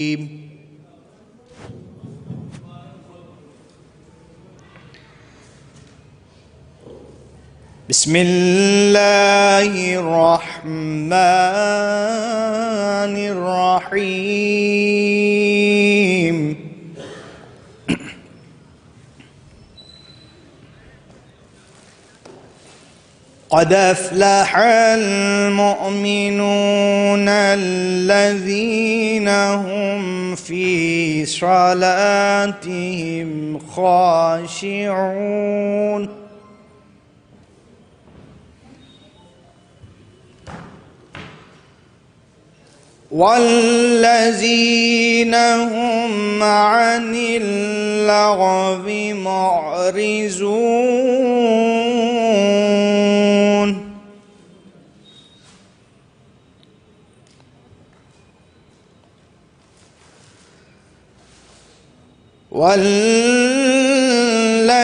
بسم الله الرحمن الرحيم. قد أفلح المؤمنون الذين هم في صلاتهم خاشعون والذين هم عن اللغو معرضون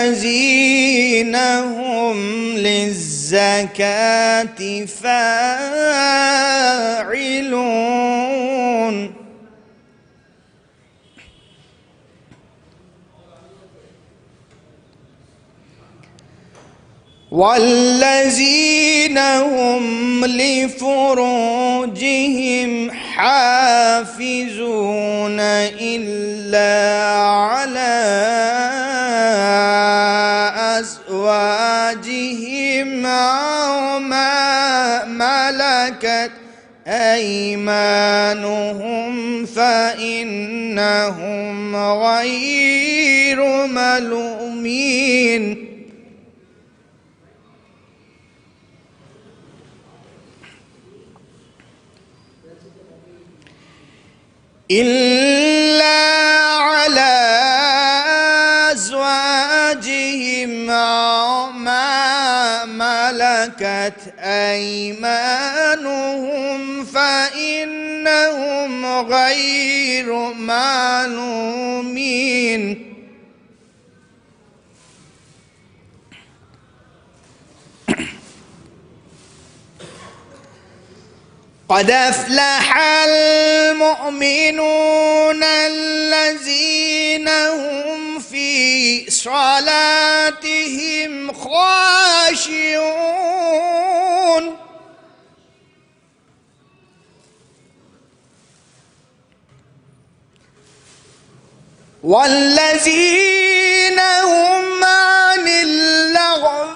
والذين هم للزكاة فاعلون والذين هم لفروجهم حافظون إلا على أزواجهم أو ما ملكت أيمانهم فإنهم غير ملومين. إلا على أزواجهم أو ما ملكت أيمانهم فإنهم غير ملومين. قد أفلح المؤمنون الذين هم في صلاتهم خاشعون والذين هم عن اللغو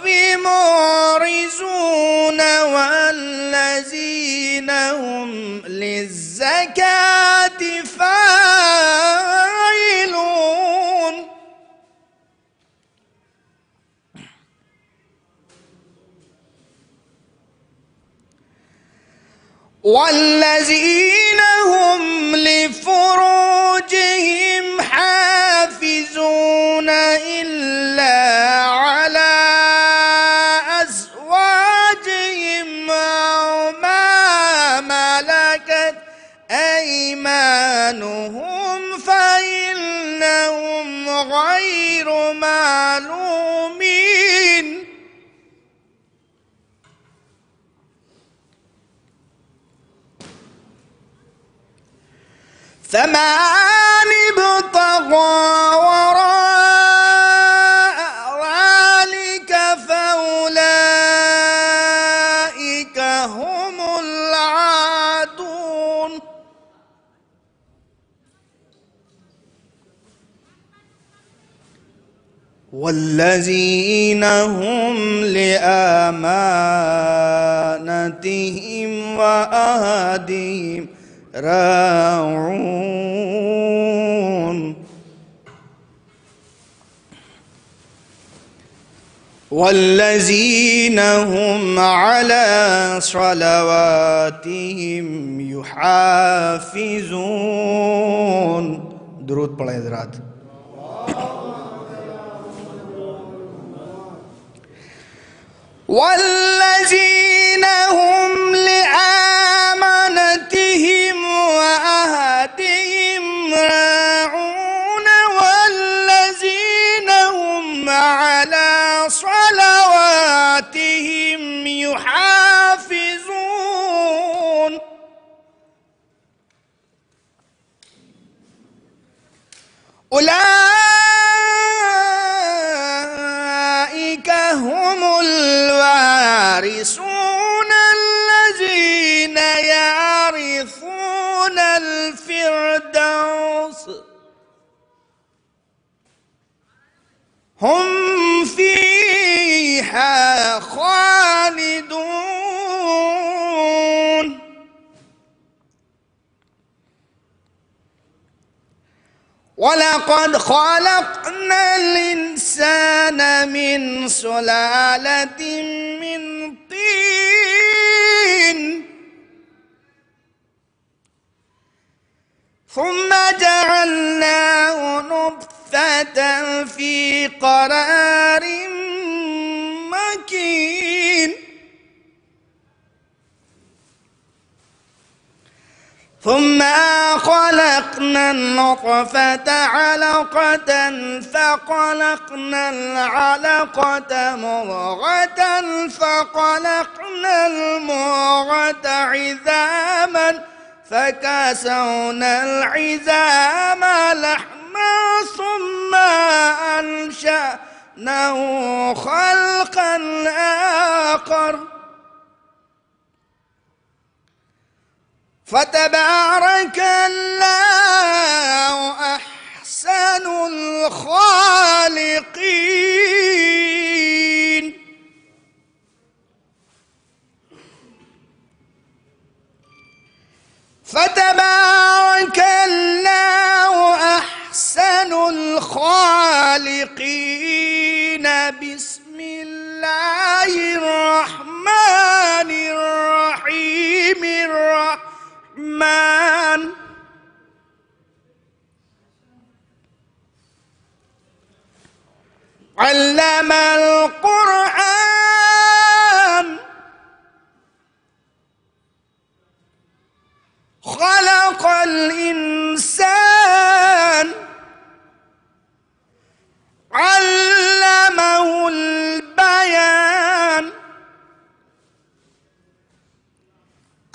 معرضون والذين هم للزكاة فاعلون والذين هم لفروجهم حافظون إلا على أزواجهم أو ما ملكت أيمانهم فإنهم غير ملومين. فمن ابتغى وراء ذلك فأولئك هم العادون. والذين هم لأمانتهم وعهدهم راعون والذين هم على صلواتهم يحافظون. درود پڑھیں حضرات. والذين هم لأمانتهم وعهدهم راعون والذين هم على صلواتهم يحافظون. أولئك هم الوارثون الذين يرثون الفردوس هم فيها خالدون. ولقد خلقنا الإنسان من سلالة من طين ثم جعلناه نطفة في قرار مكين ثم خلقنا النطفة علقة فخلقنا العلقة مضغة فخلقنا المضغة عظاما فكسونا العظام لحما ثم أنشأناه خلقا آخر فتبارك الله أحسن الخالقين. فتبارك الله أحسن الخالقين. بسم الله الرحمن الرحيم. علم القرآن خلق الإنسان علمه البيان.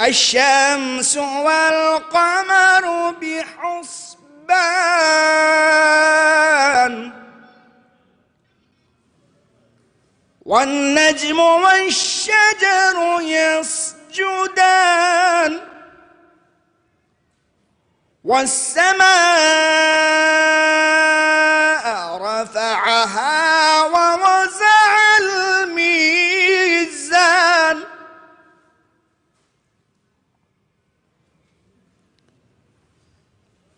الشمس والقمر بحسبان والنجم والشجر يسجدان والسماء رفعها ووزع الميزان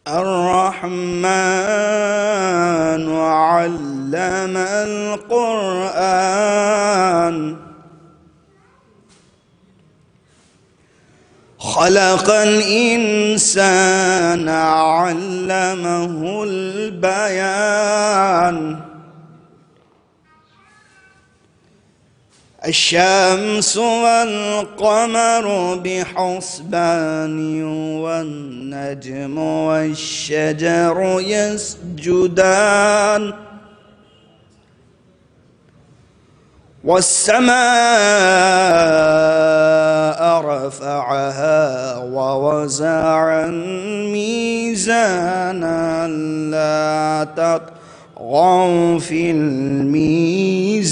الرحمن علم القرآن خلق الإنسان علمه البيان. الشمس والقمر بحسبان والنجم والشجر يسجدان والسماء رفعها ووزع الميزان لا تطغوا في الميزان.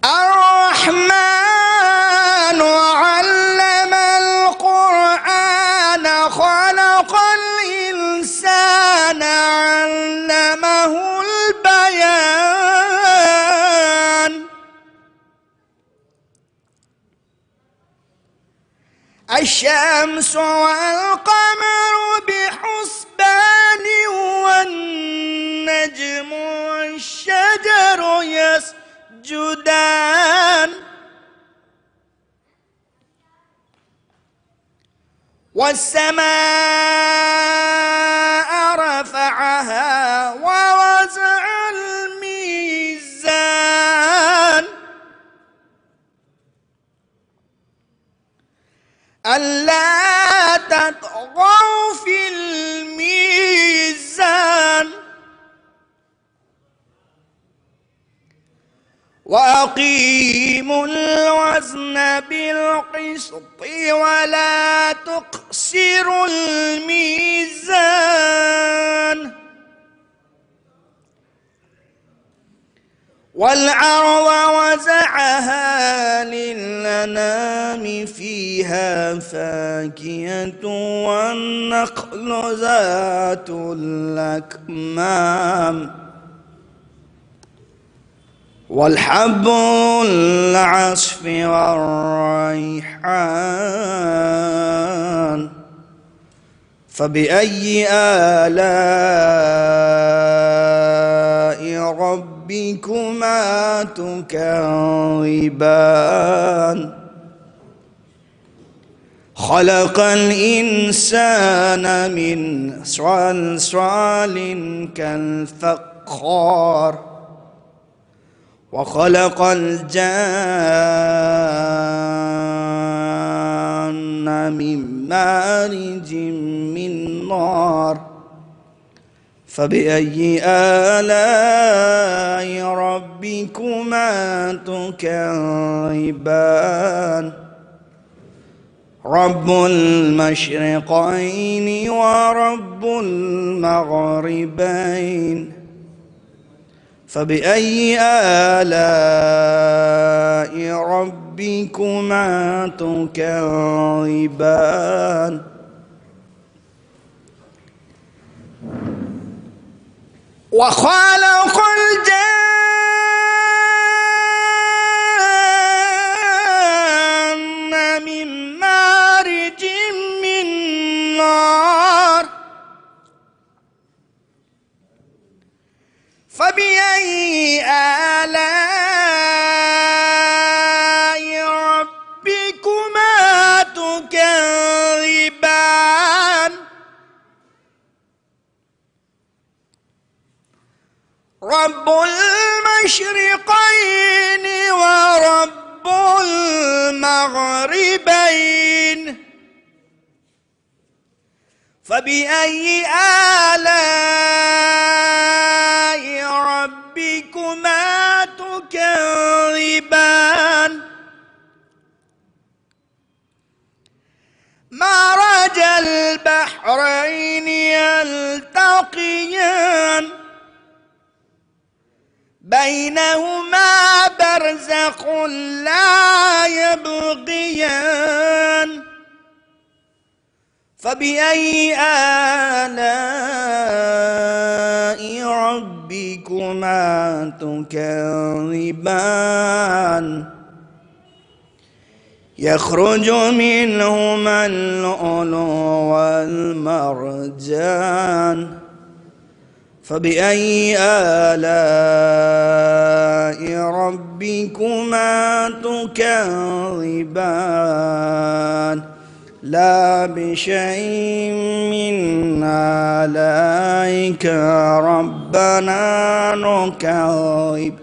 الرحمن علم القرآن خلق الإنسان علمه البيان. الشمس والقمر بحسبان والنجم والشجر يسجدان والسماء رفعها ووزع الميزان ألا تطغوا في الميزان وأقيموا وأقيموا الوزن بالقسط ولا تخسروا الميزان والأرض وزعها للأنام فيها فاكهة والنخل ذات الأكمام والحب العصف والريحان فبأي آلاء ربكما تكذبان خلق الإنسان من صلصال كالفخار وخلق الجان من مارج من نار فبأي آلاء ربكما تكذبان رب المشرقين ورب المغربين فبأي آلاء ربكما تكذبان وخلق الجان من مارج من نار فبأي آلاء ربكما تكذبان رب المشرقين ورب المغربين فبأي آلاء ربكما تكذبان مرج البحرين يلتقيان بينهما برزخ لا يبغيان فبأي آلاء ربكما تكذبان يخرج منهما اللؤلؤ والمرجان فبأي آلاء ربكما تكذبان لا بشيء من آلائك ربنا نكذب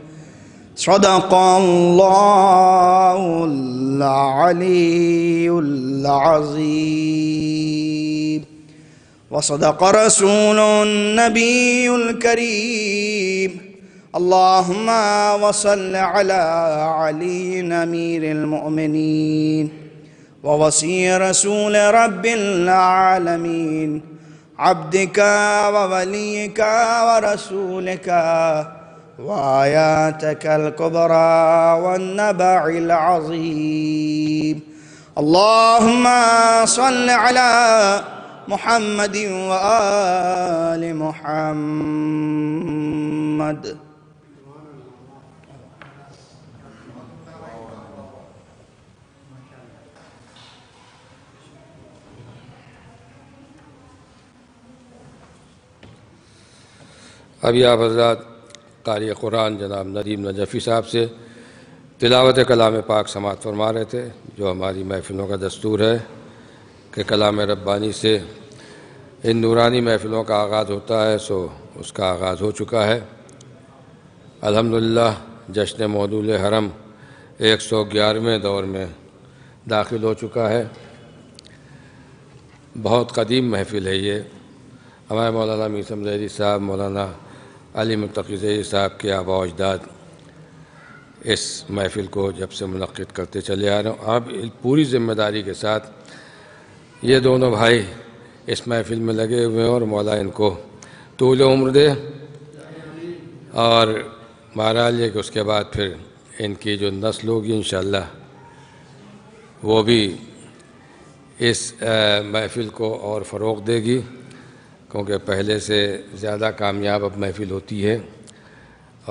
صدق الله العلي العظيم وصدق رسول النبي الكريم اللهم وصل على علي أمير المؤمنين ووصي رسول رب العالمين عبدك ووليك ورسولك وآياتك الكبرى والنبع العظيم اللهم صل على محمد وآل محمد ابھی آپ حضرات قاری قرآن جناب ندیم نجفی صاحب سے تلاوت کلام پاک سماعت فرما رہے تھے، جو ہماری محفلوں کا دستور ہے کہ کلام ربانی سے ان نورانی محفلوں کا آغاز ہوتا ہے، سو اس کا آغاز ہو چکا ہے۔ الحمدللہ جشن مولود حرم 111ویں دور میں داخل ہو چکا ہے۔ بہت قدیم محفل ہے یہ، ہمارے مولانا میثم ظہری صاحب، مولانا علی متقی ظہری صاحب کے آباء و اجداد اس محفل کو جب سے منعقد کرتے چلے آ رہے ہوں. اب پوری ذمہ داری کے ساتھ یہ دونوں بھائی اس محفل میں لگے ہوئے ہیں اور مولا ان کو طول عمر دے، اور بہرحال یہ کہ اس کے بعد پھر ان کی جو نسل ہوگی انشاءاللہ وہ بھی اس محفل کو اور فروغ دے گی، کیونکہ پہلے سے زیادہ کامیاب اب محفل ہوتی ہے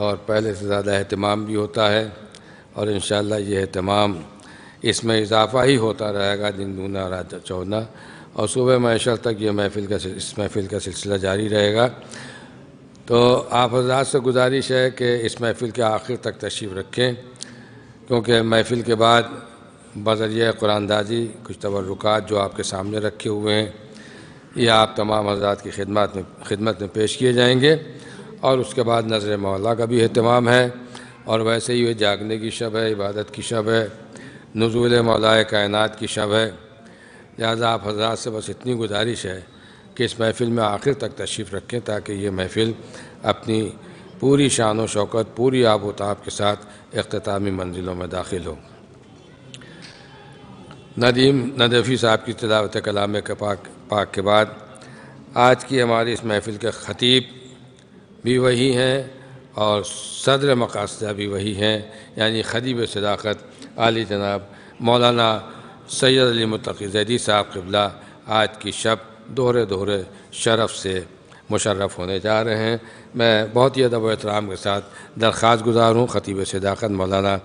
اور پہلے سے زیادہ اہتمام بھی ہوتا ہے، اور انشاءاللہ یہ اہتمام اس میں اضافہ ہی ہوتا رہے گا، دن دونا رات چوگنا، اور صبح معاشر تک یہ اس محفل کا سلسلہ جاری رہے گا. تو آپ حضرات سے گزارش ہے کہ اس محفل کے آخر تک تشریف رکھیں، کیونکہ محفل کے بعد بذریعہ قرآن دازی کچھ تبرکات جو آپ کے سامنے رکھے ہوئے ہیں یہ آپ تمام حضرات کی خدمت میں پیش کیے جائیں گے، اور اس کے بعد نظر مولا کا بھی اہتمام ہے، اور ویسے ہی یہ جاگنے کی شب ہے، عبادت کی شب ہے، نزول مولا کائنات کی شب ہے. لہذا آپ حضرات سے بس اتنی گزارش ہے کہ اس محفل میں آخر تک تشریف رکھیں تاکہ یہ محفل اپنی پوری شان و شوکت، پوری آب و تاب کے ساتھ اختتامی منزلوں میں داخل ہو. ندیم نجفی صاحب کی تلاوت کلام پاک کے بعد آج کی ہماری اس محفل کے خطیب بھی وہی ہیں اور صدر مقاصدہ بھی وہی ہیں، یعنی خطیب صداقت عالی جناب مولانا سید علی متقی زیدی صاحب قبلہ آج کی شب دوہرے شرف سے مشرف ہونے جا رہے ہیں. میں بہت ہی ادب و احترام کے ساتھ درخواست گزار ہوں خطیب صداقت مولانا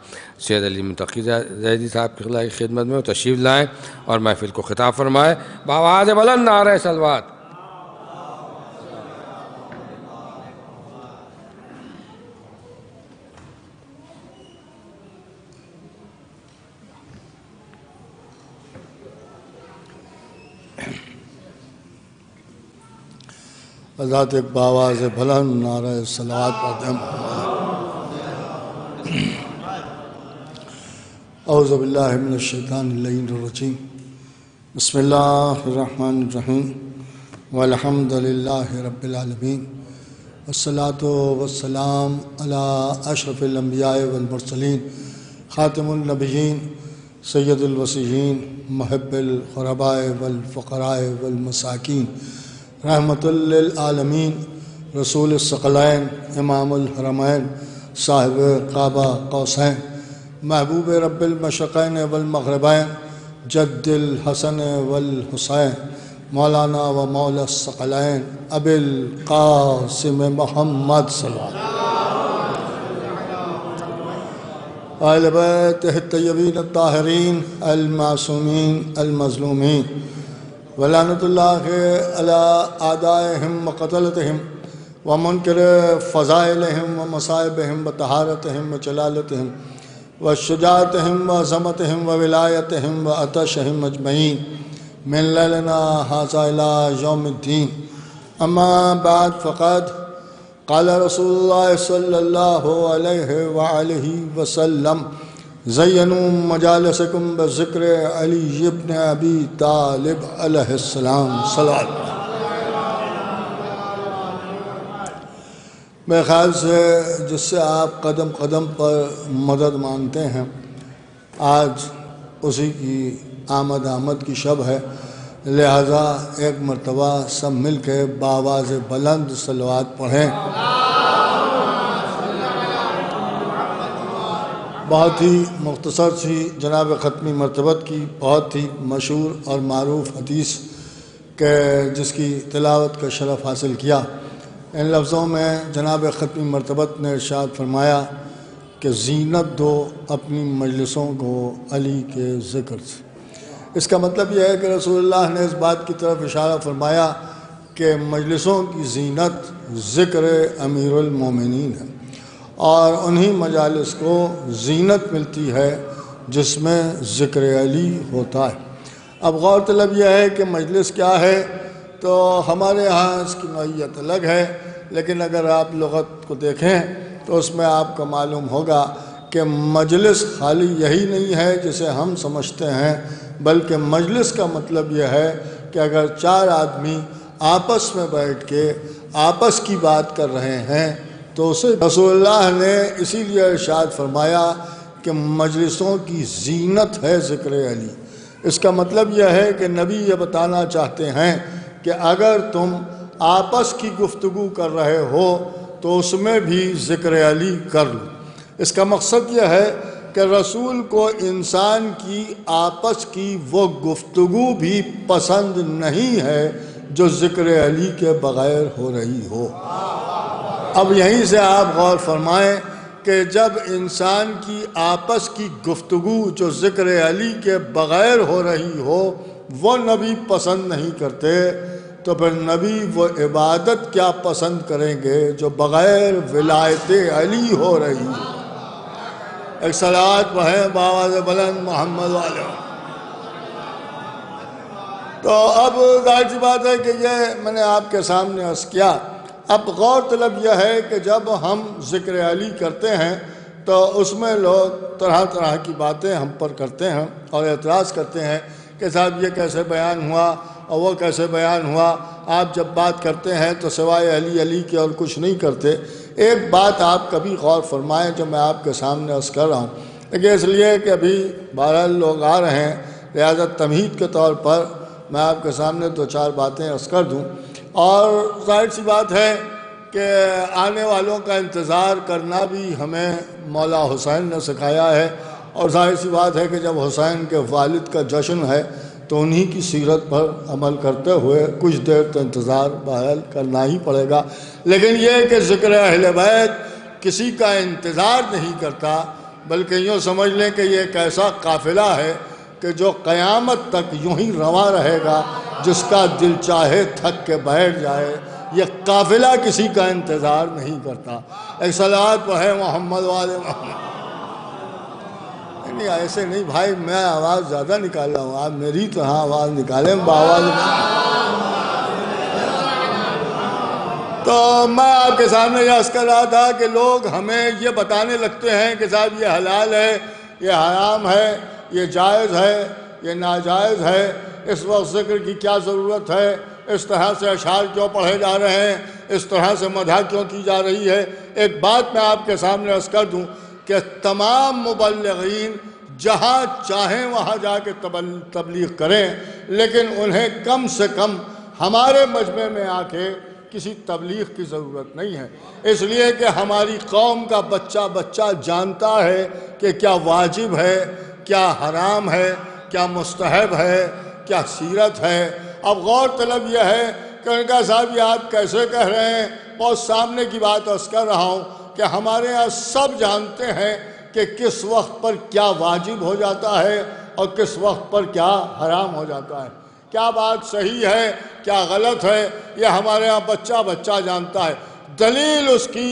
سید علی متقی زیدی صاحب کی خدمت میں تشریف لائیں اور محفل کو خطاب فرمائے. بآواز بلند نعرہ صلوات. حضرات ایک بآواز بلند نعرہ صلوات پڑھتے ہیں. اعوذ باللہ من الشیطان اللعین الرجیم. بسم اللہ الرحمن الرحیم. والحمد للہ رب العالمین. والصلاة والسلام علی اشرف الانبیاء والمرسلین خاتم النبیین سید الوصیین محب الغرباء والفقراء والمساکین رحمت للعالمین رسول الثقلین امام الحرمین صاحب قاب قوسین محبوب رب المشرقین والمغربین جد الحسن والحسین مولانا و مولا الثقلین ابی القاسم محمد صلی اللہ علیہ بیتہ الطیبین الطاہرین المعصومین المظلومین ولعنت اللہ علی اعدائہم و قتلتہم و منکر فضائلہم و مصائبہم و طہارتہم و جلالتہم و شجاعتہم و عظمتہم و ولایتہم و عطشہم اجمعین من لیلنا ھذا الی یوم الدین. اما بعد فقد قال رسول اللہ صلی اللہ علیہ وآلہ وسلم زینوا مجالسکم بذکر علی ابن ابی طالب علیہ السلام صلوات. میرے خیال سے جس سے آپ قدم قدم پر مدد مانگتے ہیں آج اسی کی آمد کی شب ہے، لہذا ایک مرتبہ سب مل کے بآواز بلند صلوات پڑھیں. بہت ہی مختصر سی جناب ختمی مرتبت کی بہت ہی مشہور اور معروف حدیث کہ جس کی تلاوت کا شرف حاصل کیا. ان لفظوں میں جناب ختمی مرتبت نے ارشاد فرمایا کہ زینت دو اپنی مجلسوں کو علی کے ذکر سے. اس کا مطلب یہ ہے کہ رسول اللہ نے اس بات کی طرف اشارہ فرمایا کہ مجلسوں کی زینت ذکر امیر المومنین ہے، اور انہی مجالس کو زینت ملتی ہے جس میں ذکر علی ہوتا ہے. اب غور طلب یہ ہے کہ مجلس کیا ہے، تو ہمارے ہاں اس کی نوعیت الگ ہے، لیکن اگر آپ لغت کو دیکھیں تو اس میں آپ کو معلوم ہوگا کہ مجلس خالی یہی نہیں ہے جسے ہم سمجھتے ہیں، بلکہ مجلس کا مطلب یہ ہے کہ اگر چار آدمی آپس میں بیٹھ کے آپس کی بات کر رہے ہیں تو اسے رسول اللہ نے اسی لیے ارشاد فرمایا کہ مجلسوں کی زینت ہے ذکر علی۔ اس کا مطلب یہ ہے کہ نبی یہ بتانا چاہتے ہیں کہ اگر تم آپس کی گفتگو کر رہے ہو تو اس میں بھی ذکر علی کر لو۔ اس کا مقصد یہ ہے کہ رسول کو انسان کی آپس کی وہ گفتگو بھی پسند نہیں ہے جو ذکر علی کے بغیر ہو رہی ہو۔ اب یہیں سے آپ غور فرمائیں کہ جب انسان کی آپس کی گفتگو جو ذکر علی کے بغیر ہو رہی ہو وہ نبی پسند نہیں کرتے، تو پھر نبی وہ عبادت کیا پسند کریں گے جو بغیر ولایت علی ہو رہی ہے۔ ایک صلوات پڑھیں بآواز بلند محمد والے۔ تو اب ظاہر سی بات ہے کہ یہ میں نے آپ کے سامنے عرض کیا۔ اب غور طلب یہ ہے کہ جب ہم ذکر علی کرتے ہیں تو اس میں لوگ طرح طرح کی باتیں ہم پر کرتے ہیں اور اعتراض کرتے ہیں کہ صاحب یہ کیسے بیان ہوا اور وہ کیسے بیان ہوا، آپ جب بات کرتے ہیں تو سوائے علی علی کے اور کچھ نہیں کرتے۔ ایک بات آپ کبھی غور فرمائیں جو میں آپ کے سامنے عرض کر رہا ہوں، لیکن اس لیے کہ ابھی بہرحال لوگ آ رہے ہیں، لہذا تمہید کے طور پر میں آپ کے سامنے دو چار باتیں عرض کر دوں۔ اور ظاہر سی بات ہے کہ آنے والوں کا انتظار کرنا بھی ہمیں مولا حسین نے سکھایا ہے، اور ظاہر سی بات ہے کہ جب حسین کے والد کا جشن ہے تو انہی کی سیرت پر عمل کرتے ہوئے کچھ دیر تو انتظار بہرحال کرنا ہی پڑے گا۔ لیکن یہ کہ ذکر اہل بیت کسی کا انتظار نہیں کرتا، بلکہ یوں سمجھ لیں کہ یہ ایک ایسا قافلہ ہے کہ جو قیامت تک یوں ہی رواں رہے گا، جس کا دل چاہے تھک کے بیٹھ جائے۔ یہ قافلہ کسی کا انتظار نہیں کرتا۔ ایک صلوات پڑھیں محمد والے محمد۔ نہیں ایسے نہیں بھائی، میں آواز زیادہ نکال رہا ہوں، آپ میری طرح آواز نکالیں بآواز میں۔ تو میں آپ کے سامنے یہ عرض کر رہا تھا کہ لوگ ہمیں یہ بتانے لگتے ہیں کہ صاحب یہ حلال ہے، یہ حرام ہے، یہ جائز ہے، یہ ناجائز ہے، اس وقت ذکر کی کیا ضرورت ہے، اس طرح سے اشعار کیوں پڑھے جا رہے ہیں، اس طرح سے مدح کیوں کی جا رہی ہے۔ ایک بات میں آپ کے سامنے عرض کر دوں کہ تمام مبلغین جہاں چاہیں وہاں جا کے تبلیغ کریں، لیکن انہیں کم سے کم ہمارے مجمع میں آ کے کسی تبلیغ کی ضرورت نہیں ہے، اس لیے کہ ہماری قوم کا بچہ بچہ جانتا ہے کہ کیا واجب ہے، کیا حرام ہے، کیا مستحب ہے، کیا سیرت ہے۔ اب غور طلب یہ ہے کہ ان کا صاحب یہ آپ کیسے کہہ رہے ہیں، بہت سامنے کی بات عرض کر رہا ہوں کہ ہمارے ہاں سب جانتے ہیں کہ کس وقت پر کیا واجب ہو جاتا ہے اور کس وقت پر کیا حرام ہو جاتا ہے، کیا بات صحیح ہے کیا غلط ہے، یہ ہمارے ہاں بچہ بچہ جانتا ہے۔ دلیل اس کی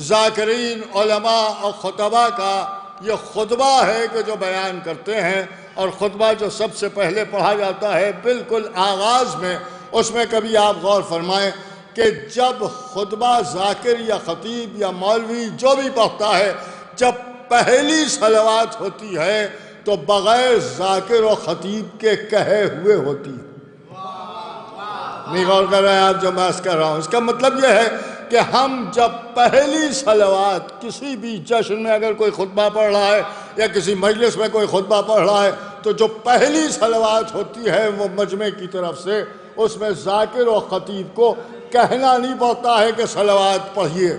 ذاکرین علماء اور خطبہ کا یہ خطبہ ہے کہ جو بیان کرتے ہیں، اور خطبہ جو سب سے پہلے پڑھا جاتا ہے بالکل آغاز میں، اس میں کبھی آپ غور فرمائیں کہ جب خطبہ ذاکر یا خطیب یا مولوی جو بھی پڑھتا ہے، جب پہلی صلوات ہوتی ہے تو بغیر ذاکر و خطیب کے کہے ہوئے ہوتی ہے۔ نہیں غور کر رہے ہیں آپ جو میں عرض کر رہا ہوں، اس کا مطلب یہ ہے کہ ہم جب پہلی صلوات کسی بھی جشن میں اگر کوئی خطبہ پڑھ رہا ہے یا کسی مجلس میں کوئی خطبہ پڑھ رہا ہے تو جو پہلی صلوات ہوتی ہے وہ مجمع کی طرف سے، اس میں ذاکر و خطیب کو کہنا نہیں پڑتا ہے کہ صلوات پڑھیے،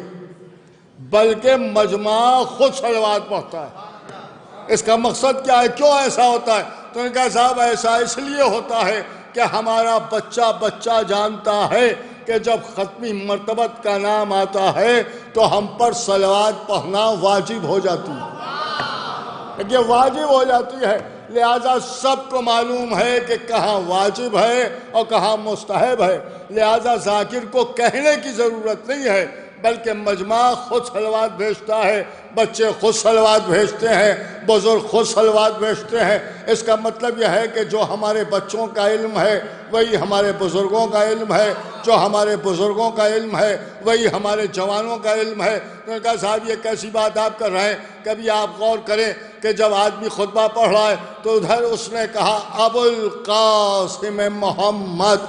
بلکہ مجمع خود صلوات پڑھتا ہے۔ اس کا مقصد کیا ہے، کیوں ایسا ہوتا ہے؟ تو ان کا صاحب ایسا اس لیے ہوتا ہے کہ ہمارا بچہ بچہ جانتا ہے کہ جب ختمی مرتبت کا نام آتا ہے تو ہم پر صلوات پڑھنا واجب ہو جاتی ہے، یہ واجب ہو جاتی ہے۔ لہذا سب کو معلوم ہے کہ کہاں واجب ہے اور کہاں مستحب ہے، لہذا ذاکر کو کہنے کی ضرورت نہیں ہے، بلکہ مجمع خود صلوات بھیجتا ہے، بچے خود صلوات بھیجتے ہیں، بزرگ خود صلوات بھیجتے ہیں۔ اس کا مطلب یہ ہے کہ جو ہمارے بچوں کا علم ہے وہی ہمارے بزرگوں کا علم ہے، جو ہمارے بزرگوں کا علم ہے وہی ہمارے جوانوں کا علم ہے۔ تو نے کہا صاحب یہ کیسی بات آپ کر رہے ہیں، کبھی آپ غور کریں کہ جب آدمی خطبہ پڑھ رہا ہے تو ادھر اس نے کہا ابو القاسم محمد،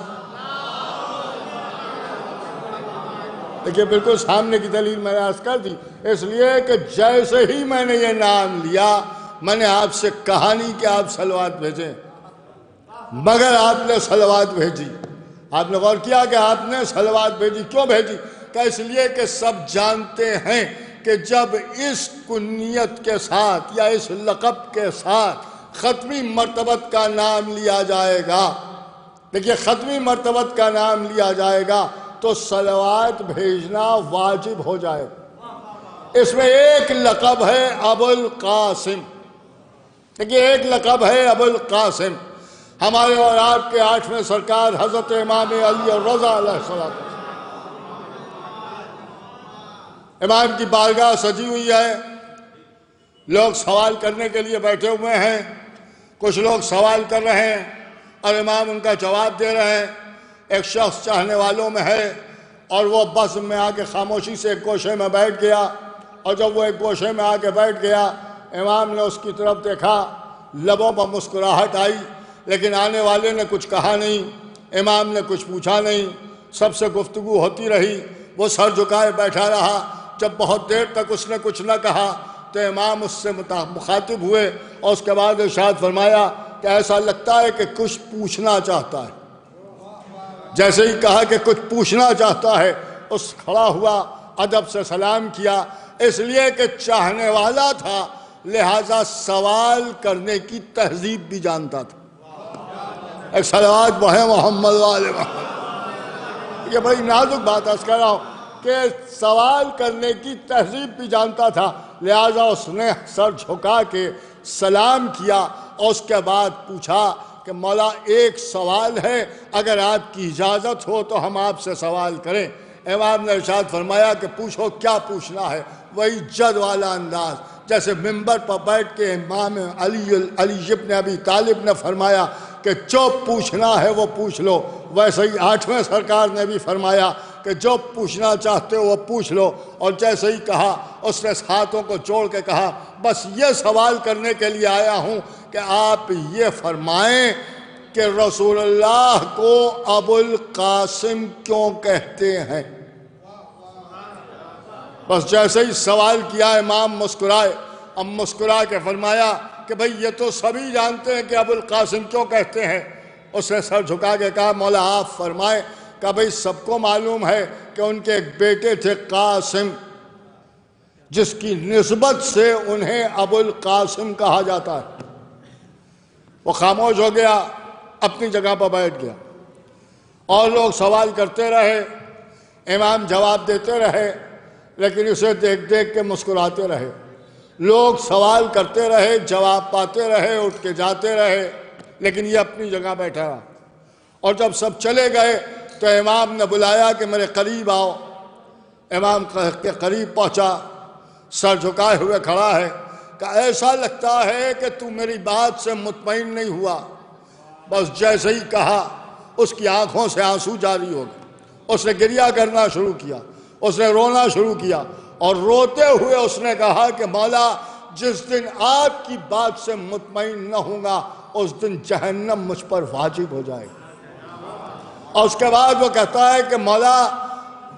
دیکھیے بالکل سامنے کی دلیل میں نے عرض کر دی، اس لیے کہ جیسے ہی میں نے یہ نام لیا میں نے آپ سے کہا نہیں کہ آپ صلوات بھیجیں، مگر آپ نے صلوات بھیجی۔ آپ نے غور کیا کہ آپ نے صلوات بھیجی، کیوں بھیجی؟ کہ اس لیے کہ سب جانتے ہیں کہ جب اس کنیت کے ساتھ یا اس لقب کے ساتھ ختمی مرتبت کا نام لیا جائے گا، دیکھیے ختمی مرتبت کا نام لیا جائے گا تو صلوات بھیجنا واجب ہو جائے۔ اس میں ایک لقب ہے ابو القاسم، دیکھیے ایک لقب ہے ابو القاسم، ہمارے اور آپ کے 8ویں سرکار حضرت امام علی الرضا علیہ السلام، امام کی بارگاہ سجی ہوئی ہے، لوگ سوال کرنے کے لیے بیٹھے ہوئے ہیں، کچھ لوگ سوال کر رہے ہیں اور امام ان کا جواب دے رہے ہیں۔ ایک شخص چاہنے والوں میں ہے اور وہ بزم میں آ کے خاموشی سے ایک گوشے میں بیٹھ گیا، اور جب وہ ایک گوشے میں آ کے بیٹھ گیا امام نے اس کی طرف دیکھا، لبوں پر مسکراہٹ آئی لیکن آنے والے نے کچھ کہا نہیں، امام نے کچھ پوچھا نہیں، سب سے گفتگو ہوتی رہی، وہ سر جھکائے بیٹھا رہا۔ جب بہت دیر تک اس نے کچھ نہ کہا تو امام اس سے مخاطب ہوئے اور اس کے بعد ارشاد فرمایا کہ ایسا لگتا ہے کہ کچھ پوچھنا چاہتا ہے۔ جیسے ہی کہا کہ کچھ پوچھنا چاہتا ہے، اس کھڑا ہوا، ادب سے سلام کیا، اس لیے کہ چاہنے والا تھا لہٰذا سوال کرنے کی تہذیب بھی جانتا تھا۔ ایک صلوات بڑھے محمد والے محمد، یہ بڑی نازک بات عرض کر رہا ہوں کہ سوال کرنے کی تہذیب بھی جانتا تھا، لہٰذا اس نے سر جھکا کے سلام کیا اور اس کے بعد پوچھا کہ مولا ایک سوال ہے، اگر آپ کی اجازت ہو تو ہم آپ سے سوال کریں۔ امام نے ارشاد فرمایا کہ پوچھو، کیا پوچھنا ہے؟ وہی جد والا انداز، جیسے ممبر پر بیٹھ کے امام علی ابن ابی طالب نے فرمایا کہ جو پوچھنا ہے وہ پوچھ لو، ویسے ہی 8ویں سرکار نے بھی فرمایا کہ جو پوچھنا چاہتے ہو وہ پوچھ لو، اور جیسے ہی کہا اس نے ہاتھوں کو جوڑ کے کہا بس یہ سوال کرنے کے لیے آیا ہوں کہ آپ یہ فرمائیں کہ رسول اللہ کو ابو القاسم کیوں کہتے ہیں؟ بس جیسے ہی سوال کیا امام مسکرائے، اب مسکرا کے فرمایا کہ بھئی یہ تو سبھی جانتے ہیں کہ ابو القاسم کیوں کہتے ہیں۔ اس نے سر جھکا کے کہا مولا آپ فرمائیں کہ بھئی سب کو معلوم ہے کہ ان کے ایک بیٹے تھے قاسم، جس کی نسبت سے انہیں ابو القاسم کہا جاتا ہے۔ وہ خاموش ہو گیا، اپنی جگہ پر بیٹھ گیا، اور لوگ سوال کرتے رہے، امام جواب دیتے رہے، لیکن اسے دیکھ دیکھ کے مسکراتے رہے۔ لوگ سوال کرتے رہے، جواب پاتے رہے، اٹھ کے جاتے رہے، لیکن یہ اپنی جگہ بیٹھا رہا۔ اور جب سب چلے گئے تو امام نے بلایا کہ میرے قریب آؤ۔ امام کے قریب پہنچا، سر جھکائے ہوئے کھڑا ہے کہ ایسا لگتا ہے کہ تو میری بات سے مطمئن نہیں ہوا۔ بس جیسے ہی کہا اس کی آنکھوں سے آنسو جاری ہو گئے، اس نے گریہ کرنا شروع کیا، اس نے رونا شروع کیا، اور روتے ہوئے اس نے کہا کہ مولا جس دن آپ کی بات سے مطمئن نہ ہوں گا اس دن جہنم مجھ پر واجب ہو جائے گا۔ اور اس کے بعد وہ کہتا ہے کہ مولا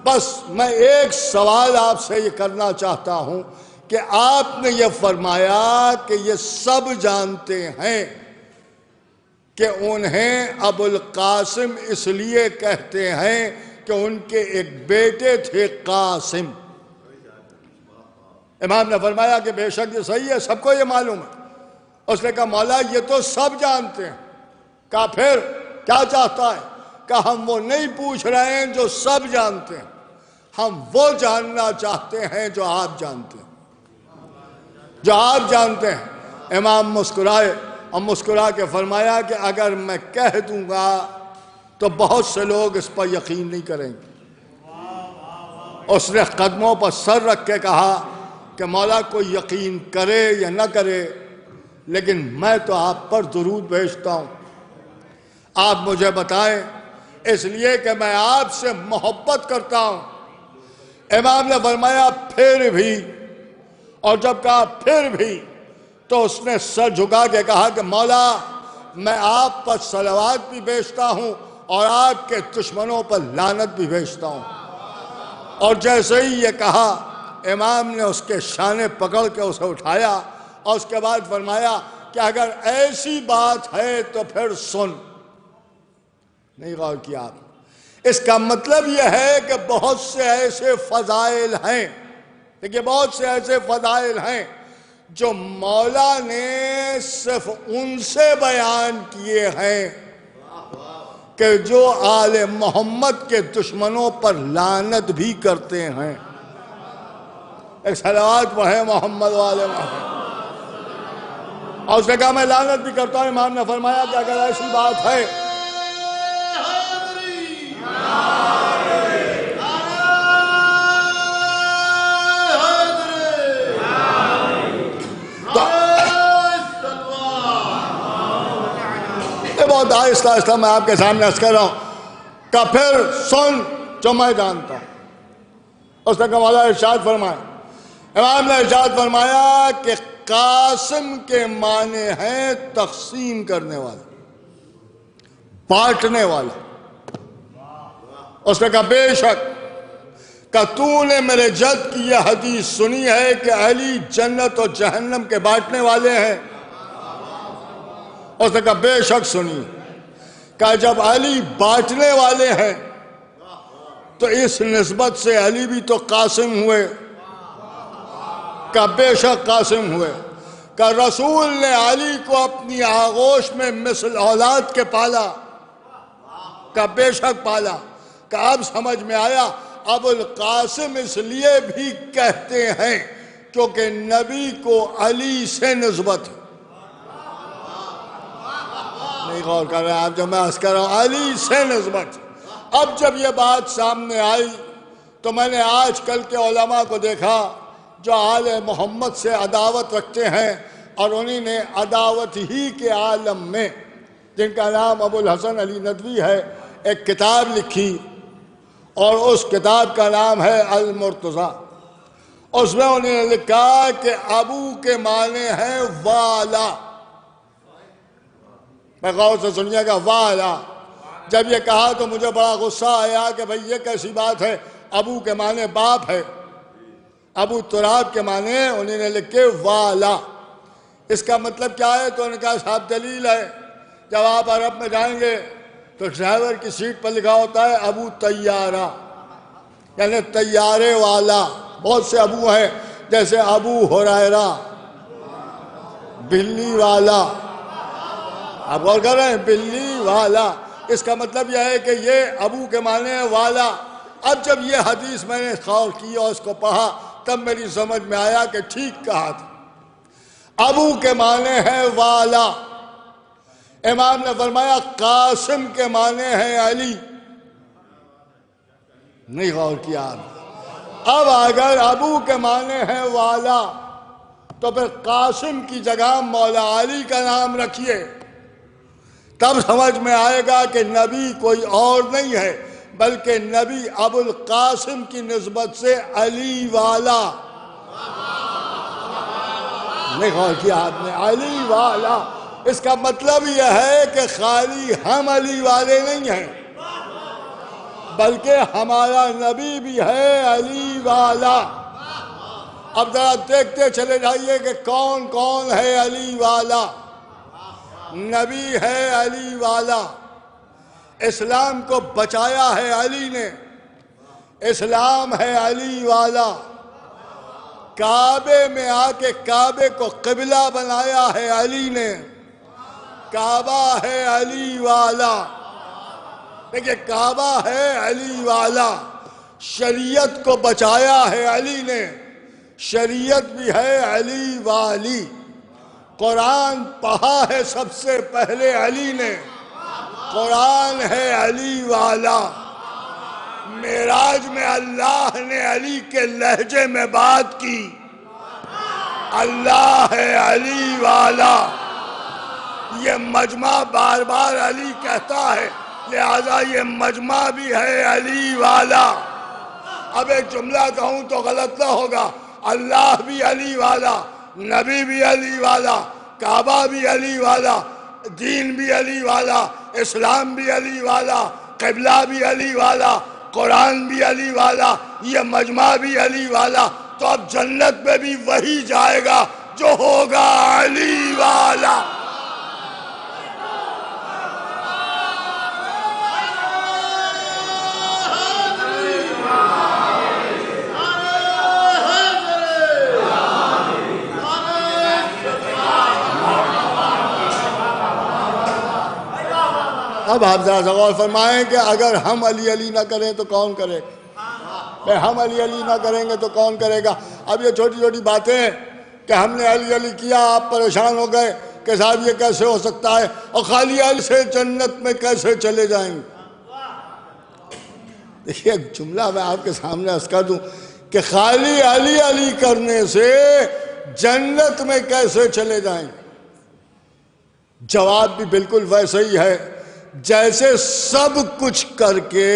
بس میں ایک سوال آپ سے یہ کرنا چاہتا ہوں کہ آپ نے یہ فرمایا کہ یہ سب جانتے ہیں کہ انہیں ابو القاسم اس لیے کہتے ہیں کہ ان کے ایک بیٹے تھے قاسم۔ امام نے فرمایا کہ بے شک یہ صحیح ہے، سب کو یہ معلوم ہے۔ اس نے کہا مولا یہ تو سب جانتے ہیں۔ کہا پھر کیا چاہتا ہے؟ کہا ہم وہ نہیں پوچھ رہے ہیں جو سب جانتے ہیں، ہم وہ جاننا چاہتے ہیں جو آپ جانتے ہیں، جو آپ جانتے ہیں۔ امام مسکرائے اور مسکرا کے فرمایا کہ اگر میں کہہ دوں گا تو بہت سے لوگ اس پر یقین نہیں کریں گے۔ اس نے قدموں پر سر رکھ کے کہا کہ مولا کوئی یقین کرے یا نہ کرے لیکن میں تو آپ پر درود بھیجتا ہوں، آپ مجھے بتائیں، اس لیے کہ میں آپ سے محبت کرتا ہوں۔ امام نے فرمایا پھر بھی، اور جب کہا پھر بھی تو اس نے سر جھکا کے کہا کہ مولا میں آپ پر صلوات بھی بھیجتا ہوں اور آپ کے دشمنوں پر لعنت بھی بھیجتا ہوں۔ اور جیسے ہی یہ کہا امام نے اس کے شانے پکڑ کے اسے اٹھایا اور اس کے بعد فرمایا کہ اگر ایسی بات ہے تو پھر سن. نہیں غور کیا آپ؟ اس کا مطلب یہ ہے کہ بہت سے ایسے فضائل ہیں، دیکھیے بہت سے ایسے فضائل ہیں جو مولا نے صرف ان سے بیان کیے ہیں کہ جو آل محمد کے دشمنوں پر لعنت بھی کرتے ہیں. ایک صلوات پڑھیں محمد والے محمد. اور اس نے کہا میں لعنت بھی کرتا ہوں. امام نے فرمایا کہ اگر ایسی بات ہے بہت آہستہ آہستہ میں آپ کے سامنے عرض کر رہا ہوں کہ پھر سن جو میں جانتا ہوں. اس نے کہا مولا ارشاد فرمائے. امام نے ارشاد فرمایا کہ قاسم کے معنی ہیں تقسیم کرنے والا، بانٹنے والا. اس نے کہا بے شک کہ تو نے میرے جد کی یہ حدیث سنی ہے کہ علی جنت و جہنم کے بانٹنے والے ہیں. اس نے کہا بے شک سنی. کہ جب علی بانٹنے والے ہیں تو اس نسبت سے علی بھی تو قاسم ہوئے. کہ بے شک قاسم ہوئے. کہ رسول نے علی کو اپنی آغوش میں مثل اولاد کے پالا. کہ بے شک پالا. کہ اب سمجھ میں آیا ابو القاسم اس لیے بھی کہتے ہیں کیونکہ نبی کو علی سے نسبت ہے. نہیں غور کر رہے ہیں آپ؟ جب میں عرض کر رہا ہوں علی سے نسبت. اب جب یہ بات سامنے آئی تو میں نے آج کل کے علماء کو دیکھا جو آل محمد سے عداوت رکھتے ہیں اور انہی نے عداوت ہی کے عالم میں، جن کا نام ابو الحسن علی ندوی ہے، ایک کتاب لکھی اور اس کتاب کا نام ہے المرتضیٰ. اس میں انہوں نے لکھا کہ ابو کے معنی ہیں والا. میں غور سے سنیے گا، والا. جب یہ کہا تو مجھے بڑا غصہ آیا کہ بھئی یہ کیسی بات ہے، ابو کے معنی باپ ہے. ابو تراب کے معنی انہوں نے لکھے والا. اس کا مطلب کیا ہے؟ تو انہوں نے کہا صاحب دلیل ہے. جب آپ عرب میں جائیں گے تو ڈرائیور کی سیٹ پر لکھا ہوتا ہے ابو طیارہ، یعنی طیارے والا. بہت سے ابو ہیں جیسے ابو ہریرہ، بلی والا. آپ غور کر رہے ہیں؟ بلی والا. اس کا مطلب یہ ہے کہ یہ ابو کے معنی ہے والا. اب جب یہ حدیث میں نے غور کی اور اس کو پڑھا تب میری سمجھ میں آیا کہ ٹھیک کہا تھا. ابو کے معنی ہے والا. امام نے فرمایا قاسم کے معنی ہے علی. نہیں غور کیا آپ؟ اب اگر ابو کے معنی ہے والا تو پھر قاسم کی جگہ مولا علی کا نام رکھیے. تب سمجھ میں آئے گا کہ نبی کوئی اور نہیں ہے بلکہ نبی ابو القاسم کی نسبت سے علی والا. نہیں غور کیا آپ نے؟ علی والا. اس کا مطلب یہ ہے کہ خالی ہم علی والے نہیں ہیں بلکہ ہمارا نبی بھی ہے علی والا. اب ذرا دیکھتے چلے جائیے کہ کون کون ہے علی والا. نبی ہے علی والا. اسلام کو بچایا ہے علی نے. اسلام ہے علی والا. کعبے میں آ کے کعبے کو قبلہ بنایا ہے علی نے. کعبہ ہے علی والا. دیکھیں کعبہ ہے علی والا. شریعت کو بچایا ہے علی نے. شریعت بھی ہے علی والی. قرآن پڑھا ہے سب سے پہلے علی نے. قرآن ہے علی والا. معراج میں اللہ نے علی کے لہجے میں بات کی. اللہ ہے علی والا. یہ مجمع بار بار علی کہتا ہے لہذا یہ مجمع بھی ہے علی والا. اب ایک جملہ کہوں تو غلط نہ ہوگا. اللہ بھی علی والا، نبی بھی علی والا، کعبہ بھی علی والا، دین بھی علی والا، اسلام بھی علی والا، قبلہ بھی علی والا، قرآن بھی علی والا. یہ مجمع بھی علی والا، تو اب جنت میں بھی وہی جائے گا جو ہوگا علی والا۔ اب آپ ذرا غور فرمائیں کہ اگر ہم علی علی نہ کریں تو کون کرے گا؟ ہم علی علی نہ کریں گے تو کون کرے گا؟ اب یہ چھوٹی چھوٹی باتیں کہ ہم نے علی علی کیا، آپ پریشان ہو گئے کہ صاحب یہ کیسے ہو سکتا ہے، اور خالی علی سے جنت میں کیسے چلے جائیں گے؟ دیکھیے ایک جملہ میں آپ کے سامنے عرض کر دوں کہ خالی علی علی کرنے سے جنت میں کیسے چلے جائیں گے؟ جواب بھی بالکل ویسے ہی ہے جیسے سب کچھ کر کے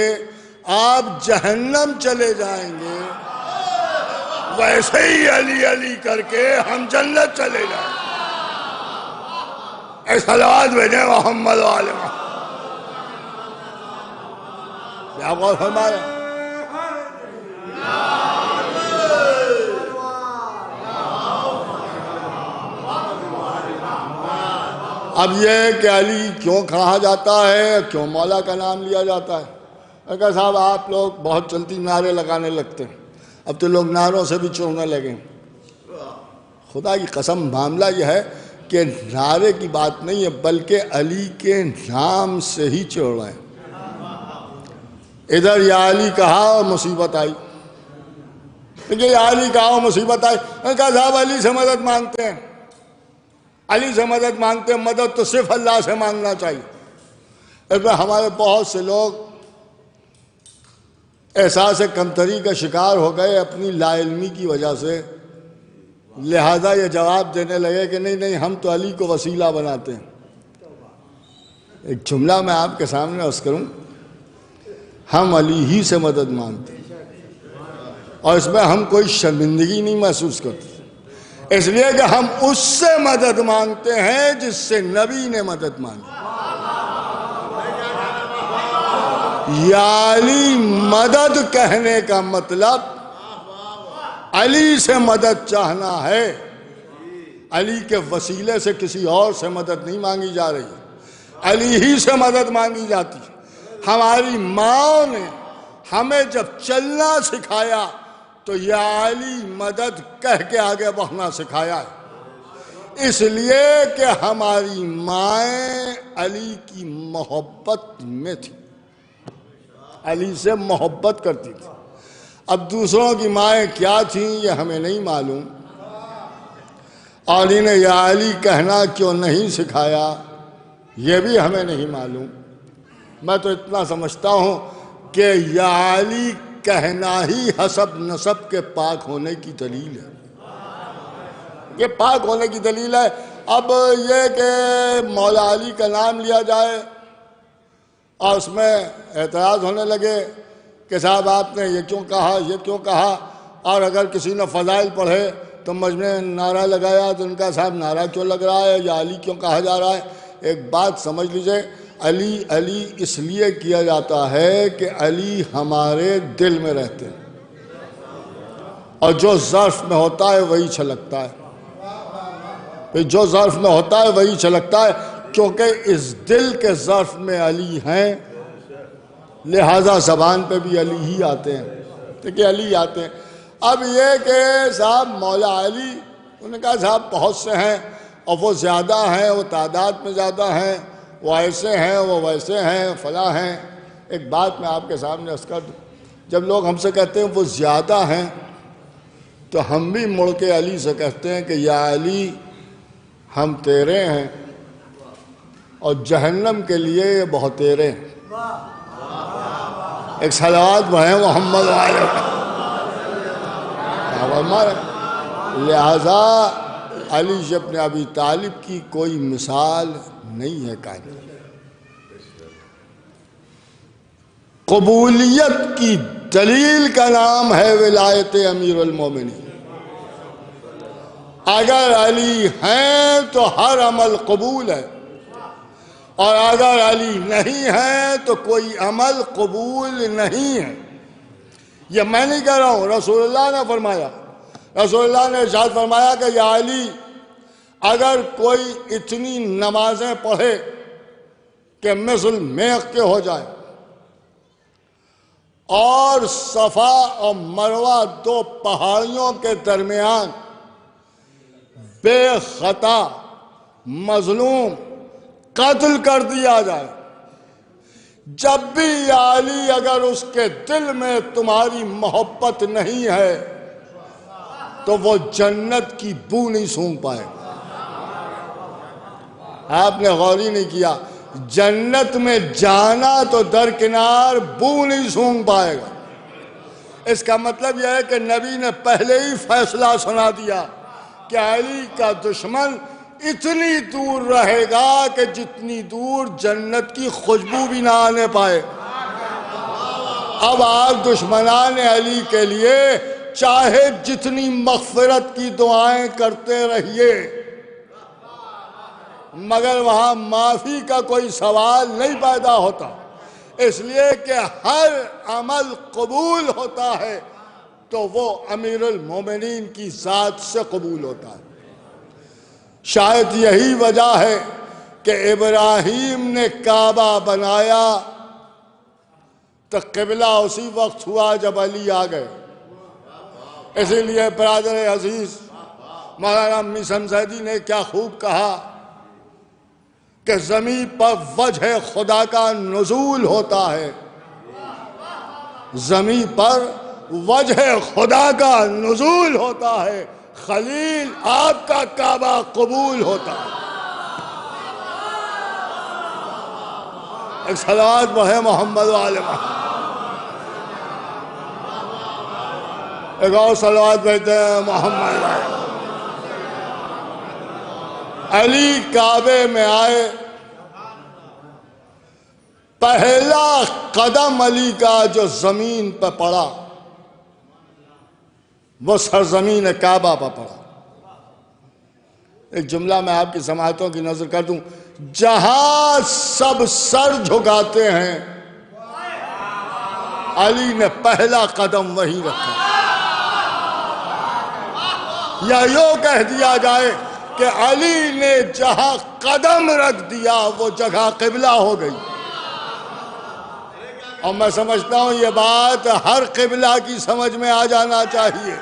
آپ جہنم چلے جائیں گے، ویسے ہی علی علی کر کے ہم جنت چلے جائیں گے۔ اے صلوات بھیجیں محمد والے محمد۔ کیا غور فرما رہے ہیں؟ اب یہ کہ علی کیوں کہا جاتا ہے، کیوں مولا کا نام لیا جاتا ہے؟ کہ صاحب آپ لوگ بہت جلدی نعرے لگانے لگتے ہیں، اب تو لوگ نعروں سے بھی چڑھنے لگے۔ خدا کی قسم معاملہ یہ ہے کہ نعرے کی بات نہیں ہے، بلکہ علی کے نام سے ہی چڑھ رہے ہیں۔ ادھر یا علی کہا اور مصیبت آئی، دیکھیے یا علی کہا اور مصیبت آئی، کہا صاحب علی سے مدد مانگتے ہیں، علی سے مدد مانگتے ہیں، مدد تو صرف اللہ سے مانگنا چاہیے۔ اس میں ہمارے بہت سے لوگ احساس کمتری کا شکار ہو گئے اپنی لا علمی کی وجہ سے، لہذا یہ جواب دینے لگے کہ نہیں ہم تو علی کو وسیلہ بناتے ہیں۔ ایک جملہ میں آپ کے سامنے عرض کروں، ہم علی ہی سے مدد مانگتے ہیں، اور اس میں ہم کوئی شرمندگی نہیں محسوس کرتے، اس لیے کہ ہم اس سے مدد مانگتے ہیں جس سے نبی نے مدد مانگی۔ یا علی مدد کہنے کا مطلب علی سے مدد چاہنا ہے، علی کے وسیلے سے کسی اور سے مدد نہیں مانگی جا رہی، علی ہی سے مدد مانگی جاتی۔ ہماری ماں نے ہمیں جب چلنا سکھایا تو یا علی مدد کہہ کے آگے بڑھنا سکھایا ہے، اس لیے کہ ہماری مائیں علی کی محبت میں تھی، علی سے محبت کرتی تھی۔ اب دوسروں کی مائیں کیا تھیں یہ ہمیں نہیں معلوم، اور انہیں یا علی کہنا کیوں نہیں سکھایا یہ بھی ہمیں نہیں معلوم۔ میں تو اتنا سمجھتا ہوں کہ یا علی کہنا ہی حسب نسب کے پاک ہونے کی دلیل ہے، یہ پاک ہونے کی دلیل ہے۔ اب یہ کہ مولا علی کا نام لیا جائے اور اس میں اعتراض ہونے لگے کہ صاحب آپ نے یہ کیوں کہا، یہ کیوں کہا، اور اگر کسی نے فضائل پڑھے تو مجمع نعرہ لگایا تو ان کا صاحب نعرہ کیوں لگ رہا ہے، یا علی کیوں کہا جا رہا ہے؟ ایک بات سمجھ لیجئے، علی علی اس لیے کیا جاتا ہے کہ علی ہمارے دل میں رہتے ہیں، اور جو ظرف میں ہوتا ہے وہی چھلکتا ہے، جو ظرف میں ہوتا ہے وہی چھلکتا ہے، کیونکہ اس دل کے ظرف میں علی ہیں، لہذا زبان پہ بھی علی ہی آتے ہیں، دیکھیں علی آتے ہیں۔ اب یہ کہ صاحب مولا علی، انہوں نے کہا صاحب بہت سے ہیں اور وہ زیادہ ہیں، وہ تعداد میں زیادہ ہیں، وہ ایسے ہیں، وہ ویسے ہیں، فلاں ہیں۔ ایک بات میں آپ کے سامنے عرض کر دوں، جب لوگ ہم سے کہتے ہیں وہ زیادہ ہیں تو ہم بھی مڑ کے علی سے کہتے ہیں کہ یا علی ہم تیرے ہیں اور جہنم کے لیے یہ بہت تیرے ہیں۔ ایک صلوات بڑھیں محمد والے۔ لہذا علی ابن ابی طالب کی کوئی مثال نہیں ہے کائنات۔ قبولیت کی دلیل کا نام ہے ولایت امیر المومنین۔ اگر علی ہیں تو ہر عمل قبول ہے، اور اگر علی نہیں ہے تو کوئی عمل قبول نہیں ہے۔ یہ میں نہیں کہہ رہا ہوں، رسول اللہ نے فرمایا. رسول اللہ نے ارشاد فرمایا کہ یا علی، اگر کوئی اتنی نمازیں پڑھے کہ مثل میخ کے ہو جائے، اور صفا اور مروہ دو پہاڑیوں کے درمیان بے خطا مظلوم قتل کر دیا جائے، جب بھی یا علی اگر اس کے دل میں تمہاری محبت نہیں ہے تو وہ جنت کی بو نہیں سونگھ پائے گا. آپ نے غور ہی نہیں کیا، جنت میں جانا تو درکنار بو نہیں سونگھ پائے گا. اس کا مطلب یہ ہے کہ نبی نے پہلے ہی فیصلہ سنا دیا کہ علی کا دشمن اتنی دور رہے گا کہ جتنی دور جنت کی خوشبو بھی نہ آنے پائے. اب آپ دشمنان علی کے لیے چاہے جتنی مغفرت کی دعائیں کرتے رہیے، مگر وہاں معافی کا کوئی سوال نہیں پیدا ہوتا، اس لیے کہ ہر عمل قبول ہوتا ہے تو وہ امیر المومنین کی ذات سے قبول ہوتا ہے. شاید یہی وجہ ہے کہ ابراہیم نے کعبہ بنایا تو قبلہ اسی وقت ہوا جب علی آ گئے. اسی لیے برادر عزیز مولانا میثم زیدی نے کیا خوب کہا کہ زمین پر وجہ خدا کا نزول ہوتا ہے، زمین پر وجہ خدا کا نزول ہوتا ہے، خلیل آپ کا کعبہ قبول ہوتا ہے. ایک صلوات بڑھے محمد والے محمد. ایک اور صلوات بڑھتے ہیں محمد والے. علی کعبے میں آئے، پہلا قدم علی کا جو زمین پر پڑا وہ سرزمین کعبہ پر پڑا. ایک جملہ میں آپ کی سماعتوں کی نظر کر دوں، جہاں سب سر جھکاتے ہیں علی نے پہلا قدم وہیں رکھا. یا یوں کہہ دیا جائے کہ علی نے جہاں قدم رکھ دیا وہ جگہ قبلہ ہو گئی. اور میں سمجھتا ہوں یہ بات ہر قبلہ کی سمجھ میں آ جانا چاہیے.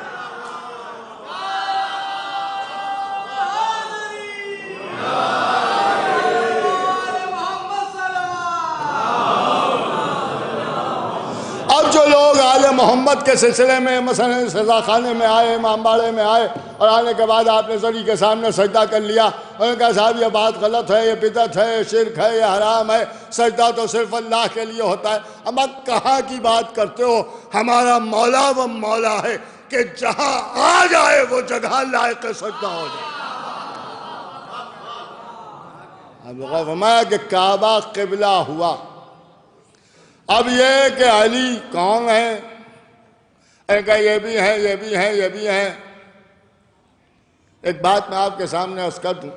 اب جو لوگ آل محمد کے سلسلے میں مثلا سزا خانے میں آئے، امام باڑے میں آئے، اور آنے کے بعد آپ نے زری کے سامنے سجدہ کر لیا، انہوں نے کہا صاحب یہ بات غلط ہے، یہ بدعت ہے، یہ شرک ہے، یہ حرام ہے، سجدہ تو صرف اللہ کے لیے ہوتا ہے. اب آپ کہاں کی بات کرتے ہو؟ ہمارا مولا وہ مولا ہے کہ جہاں آ جائے وہ جگہ لائق سجدہ ہو جائے. اب غور فرمایا کہ کعبہ قبلہ ہوا. اب یہ کہ علی کون ہے؟ یہ بھی ہیں، یہ بھی ہیں، یہ بھی ہیں. ایک بات میں آپ کے سامنے عرض کر دوں،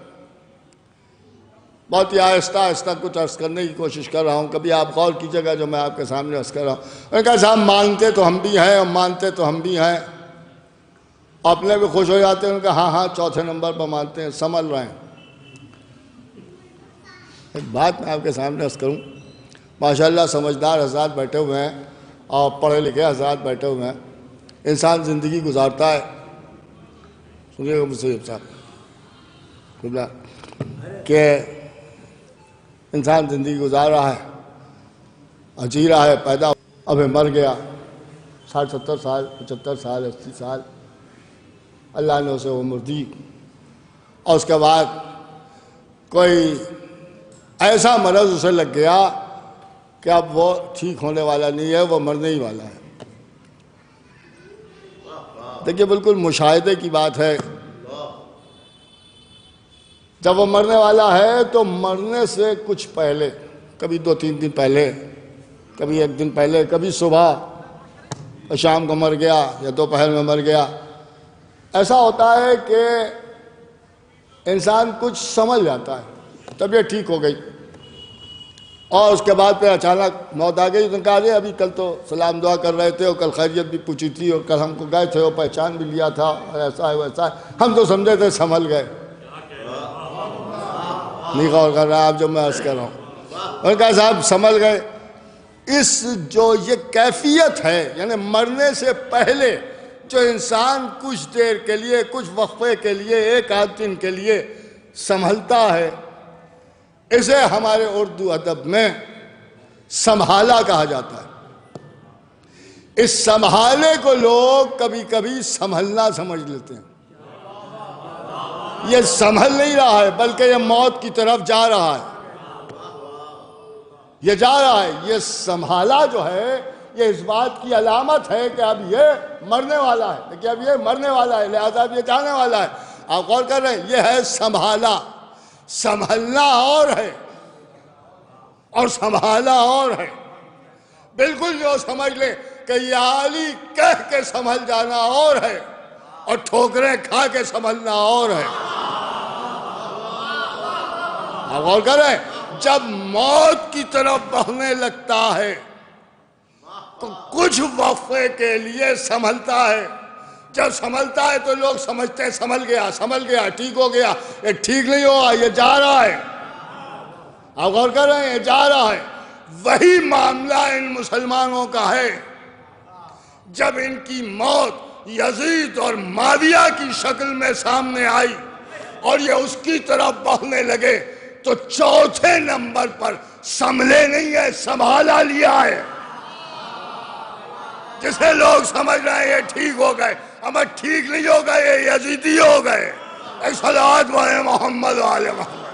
بہت ہی آہستہ آہستہ کچھ عرض کرنے کی کوشش کر رہا ہوں، کبھی آپ غور کیجئے گا جو میں آپ کے سامنے عرض کر رہا ہوں. انہوں نے کہا صاحب مانتے تو ہم بھی ہیں اور مانتے تو ہم بھی ہیں. اپنے بھی خوش ہو جاتے ہیں. انہوں نے کہا ہاں چوتھے نمبر پر مانتے ہیں، سنبھل رہے ہیں. ایک بات میں آپ کے سامنے عرض کروں، ماشاءاللہ سمجھدار حضرات بیٹھے ہوئے ہیں اور پڑھے لکھے حضرات بیٹھے ہوئے ہیں. انسان زندگی گزارتا ہے، سنیے گا مصیب صاحب کہ انسان زندگی گزار رہا ہے اور جی رہا ہے، پیدا اب مر گیا، 60 70 سال 75 سال 80 سال اللہ نے اسے عمر دی، اور اس کے بعد کوئی ایسا مرض اسے لگ گیا کہ اب وہ ٹھیک ہونے والا نہیں ہے، وہ مرنے ہی والا ہے. دیکھیے بالکل مشاہدے کی بات ہے. جب وہ مرنے والا ہے تو مرنے سے کچھ پہلے، کبھی 2-3 دن پہلے، کبھی 1 دن پہلے، کبھی صبح شام کو مر گیا یا دوپہر میں مر گیا. ایسا ہوتا ہے کہ انسان کچھ سمجھ جاتا ہے، طبیعت ٹھیک ہو گئی. اور اس کے بعد پھر اچانک موت آ گئی. اس نے کہا ارے ابھی کل تو سلام دعا کر رہے تھے اور کل خیریت بھی پوچھی تھی اور کل ہم کو گئے تھے اور پہچان بھی لیا تھا اور ایسا ہے ویسا ہے. ہم تو سمجھے تھے سنبھل گئے. نہیں غور کر رہا آپ جو میں عرض کر رہا ہوں. اور کہا صاحب سنبھل گئے. اس جو یہ کیفیت ہے یعنی مرنے سے پہلے جو انسان کچھ دیر کے لیے کچھ وقفے کے لیے ایک آدھ دن کے لیے سنبھلتا ہے اسے ہمارے اردو ادب میں سنبھالا کہا جاتا ہے. اس سنبھالے کو لوگ کبھی کبھی سنبھلنا سمجھ لیتے ہیں. یہ سنبھل نہیں رہا ہے بلکہ یہ موت کی طرف جا رہا ہے. یہ جا رہا ہے. یہ سنبھالا جو ہے یہ اس بات کی علامت ہے کہ اب یہ مرنے والا ہے. کہ اب یہ مرنے والا ہے لہذا اب یہ جانے والا ہے. آپ غور کر رہے ہیں یہ ہے سنبھالا. سنبھلنا اور ہے اور سنبھالا اور ہے. بالکل جو سمجھ لیں کہ یہ عالی کہہ کے سنبھل جانا اور ہے اور ٹھوکریں کھا کے سنبھلنا اور ہے. آپ غور کر رہے ہیں جب موت کی طرف بڑھنے لگتا ہے تو کچھ وقفے کے لیے سنبھلتا ہے. جب سنبھلتا ہے تو لوگ سمجھتے ہیں سنبھل گیا ٹھیک ہو گیا. یہ ٹھیک نہیں ہوا یہ جا رہا ہے. آپ غور کر رہے ہیں یہ جا رہا ہے. وہی معاملہ ان مسلمانوں کا ہے. جب ان کی موت یزید اور معاویہ کی شکل میں سامنے آئی اور یہ اس کی طرف بڑھنے لگے تو چوتھے نمبر پر سنبھلے نہیں ہے سنبھالا لیا ہے. جسے لوگ سمجھ رہے ہیں یہ ٹھیک ہو گئے اما ٹھیک نہیں ہو گئے یہ یزیدی ہو گئے. ایک صلوات والے محمد والے محمد.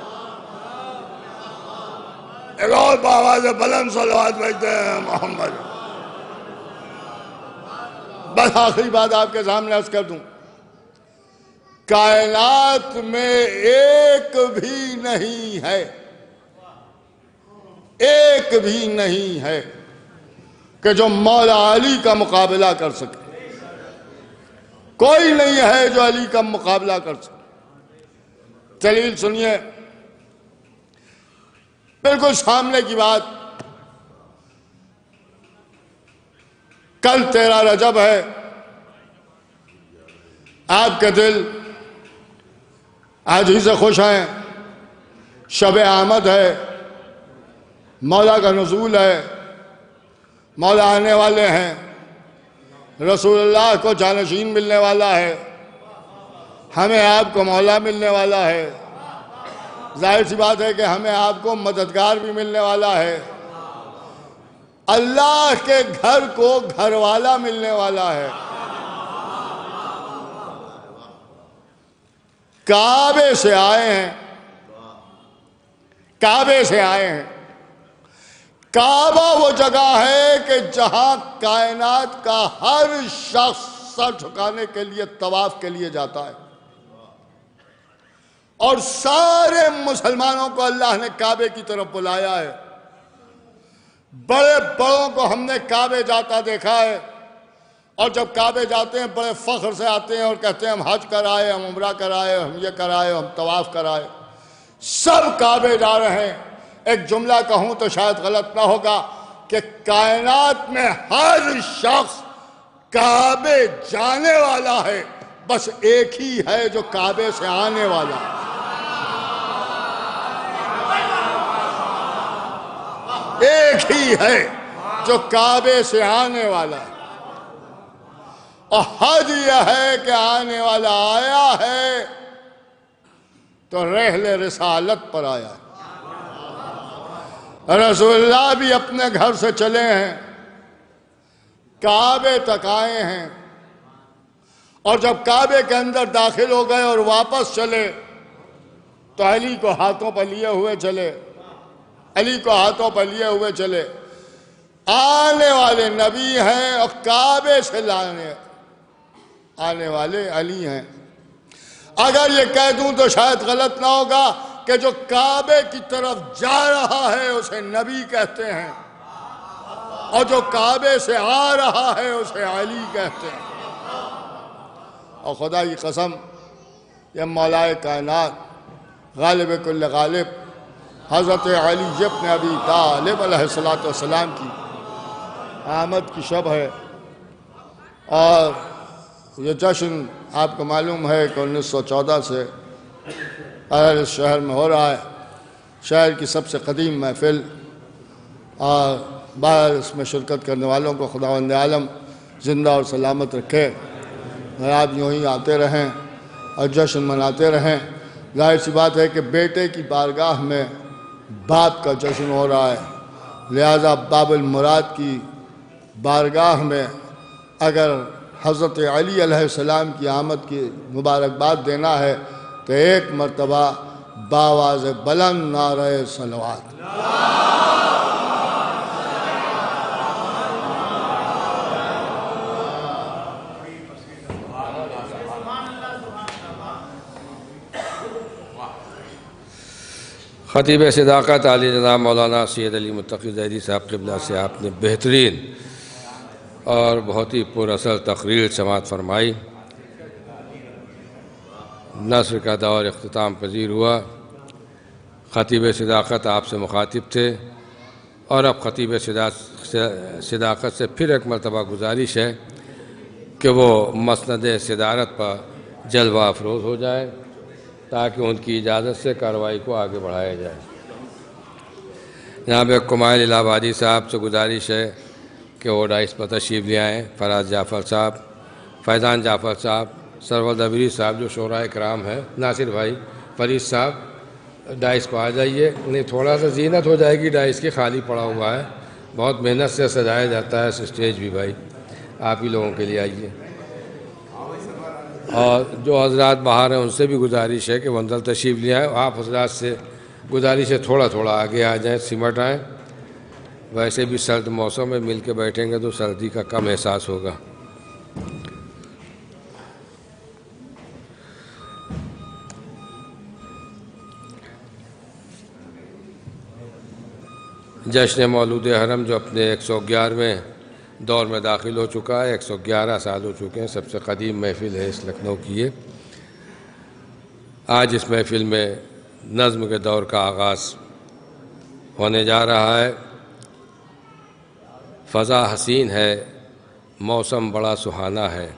ایک اور بآواز بلند صلوات بھیجتے ہیں محمد. بس آخری بات آپ کے سامنے عرض کر دوں. کائنات میں ایک بھی نہیں ہے کہ جو مولا علی کا مقابلہ کر سکے. کوئی نہیں ہے جو علی کا مقابلہ کر سکے. دلیل سنیے بالکل سامنے کی بات. کل 13 رجب ہے. آپ کے دل آج ہی سے خوش ہیں. شب آمد ہے. مولا کا نزول ہے. مولا آنے والے ہیں. رسول اللہ کو جانشین ملنے والا ہے. ہمیں آپ کو مولا ملنے والا ہے. ظاہر سی بات ہے کہ ہمیں آپ کو مددگار بھی ملنے والا ہے. اللہ کے گھر کو گھر والا ملنے والا ہے. کعبے سے آئے ہیں. کعبہ وہ جگہ ہے کہ جہاں کائنات کا ہر شخص سر جھکانے کے لیے طواف کے لیے جاتا ہے. اور سارے مسلمانوں کو اللہ نے کعبے کی طرف بلایا ہے. بڑے بڑوں کو ہم نے کعبے جاتا دیکھا ہے اور جب کعبے جاتے ہیں بڑے فخر سے آتے ہیں اور کہتے ہیں ہم حج کرائے ہم عمرہ کرائے ہم یہ کرائے ہم طواف کرائے. سب کعبے جا رہے ہیں. ایک جملہ کہوں تو شاید غلط نہ ہوگا کہ کائنات میں ہر شخص کعبے جانے والا ہے. بس ایک ہی ہے جو کعبے سے آنے والا ہے. ایک ہی ہے جو کعبے سے آنے والا ہے. اور حج یہ ہے کہ آنے والا آیا ہے تو رحل رسالت پر آیا ہے. رسول اللہ بھی اپنے گھر سے چلے ہیں. کعبے تک آئے ہیں اور جب کعبے کے اندر داخل ہو گئے اور واپس چلے تو علی کو ہاتھوں پر لیے ہوئے چلے. آنے والے نبی ہیں اور کعبے سے آنے والے علی ہیں. اگر یہ کہہ دوں تو شاید غلط نہ ہوگا کہ جو کعبے کی طرف جا رہا ہے اسے نبی کہتے ہیں اور جو کعبے سے آ رہا ہے اسے علی کہتے ہیں. اور خدا کی قسم یہ مولا کائنات غالب کل غالب حضرت علی ابن ابی طالب علیہ السلام کی آمد کی شب ہے، اور یہ جشن آپ کو معلوم ہے کہ 1914 سے اس شہر میں ہو رہا ہے، شہر کی سب سے قدیم محفل، اور باہر اس میں شرکت کرنے والوں کو خداوند عالم زندہ اور سلامت رکھے، اور آپ یوں ہی آتے رہیں اور جشن مناتے رہیں۔ ظاہر سی بات ہے کہ بیٹے کی بارگاہ میں باپ کا جشن ہو رہا ہے، لہذا باب المراد کی بارگاہ میں اگر حضرت علی علیہ السلام کی آمد کی مبارکباد دینا ہے تو ایک مرتبہ بآواز بلند نعرہ صلوات۔ خطیب صداقت عالی جناب مولانا سید علی متقی زیدی صاحب قبلہ سے آپ نے بہترین اور بہت ہی پر اثر تقریر سماعت فرمائی۔ نثر کا دور اختتام پذیر ہوا۔ خطیب صداقت آپ سے مخاطب تھے، اور اب خطیب صداقت سے پھر ایک مرتبہ گزارش ہے کہ وہ مسند صدارت پر جلوہ افروز ہو جائے تاکہ ان کی اجازت سے کارروائی کو آگے بڑھایا جائے۔ جناب کمائل الہ آبادی صاحب سے گزارش ہے کہ وہ ڈائس پر تشریف لے آئیں۔ فراز جعفر صاحب، فیضان جعفر صاحب، سرور دبیری صاحب جو شورائے کرام ہیں، ناصر بھائی، فرید صاحب ڈائس پر آ جائیے۔ نہیں تھوڑا سا زینت ہو جائے گی، ڈائس کی خالی پڑا ہوا ہے، بہت محنت سے سجایا جاتا ہے اسٹیج بھی بھائی، آپ ہی لوگوں کے لیے آئیے۔ اور جو حضرات باہر ہیں ان سے بھی گزارش ہے کہ وہ اندر تشریف لے آئیں۔ آپ حضرات سے گزارش ہے تھوڑا تھوڑا آگے آ جائیں، سمٹ آئیں، ویسے بھی سرد موسم میں مل کے بیٹھیں گے تو سردی کا کم احساس ہوگا۔ جشن مولود حرم جو اپنے 111ویں دور میں داخل ہو چکا ہے، 111 سال ہو چکے ہیں، سب سے قدیم محفل ہے اس لکھنؤ کی یہ۔ آج اس محفل میں نظم کے دور کا آغاز ہونے جا رہا ہے۔ فضا حسین ہے، موسم بڑا سہانا ہے۔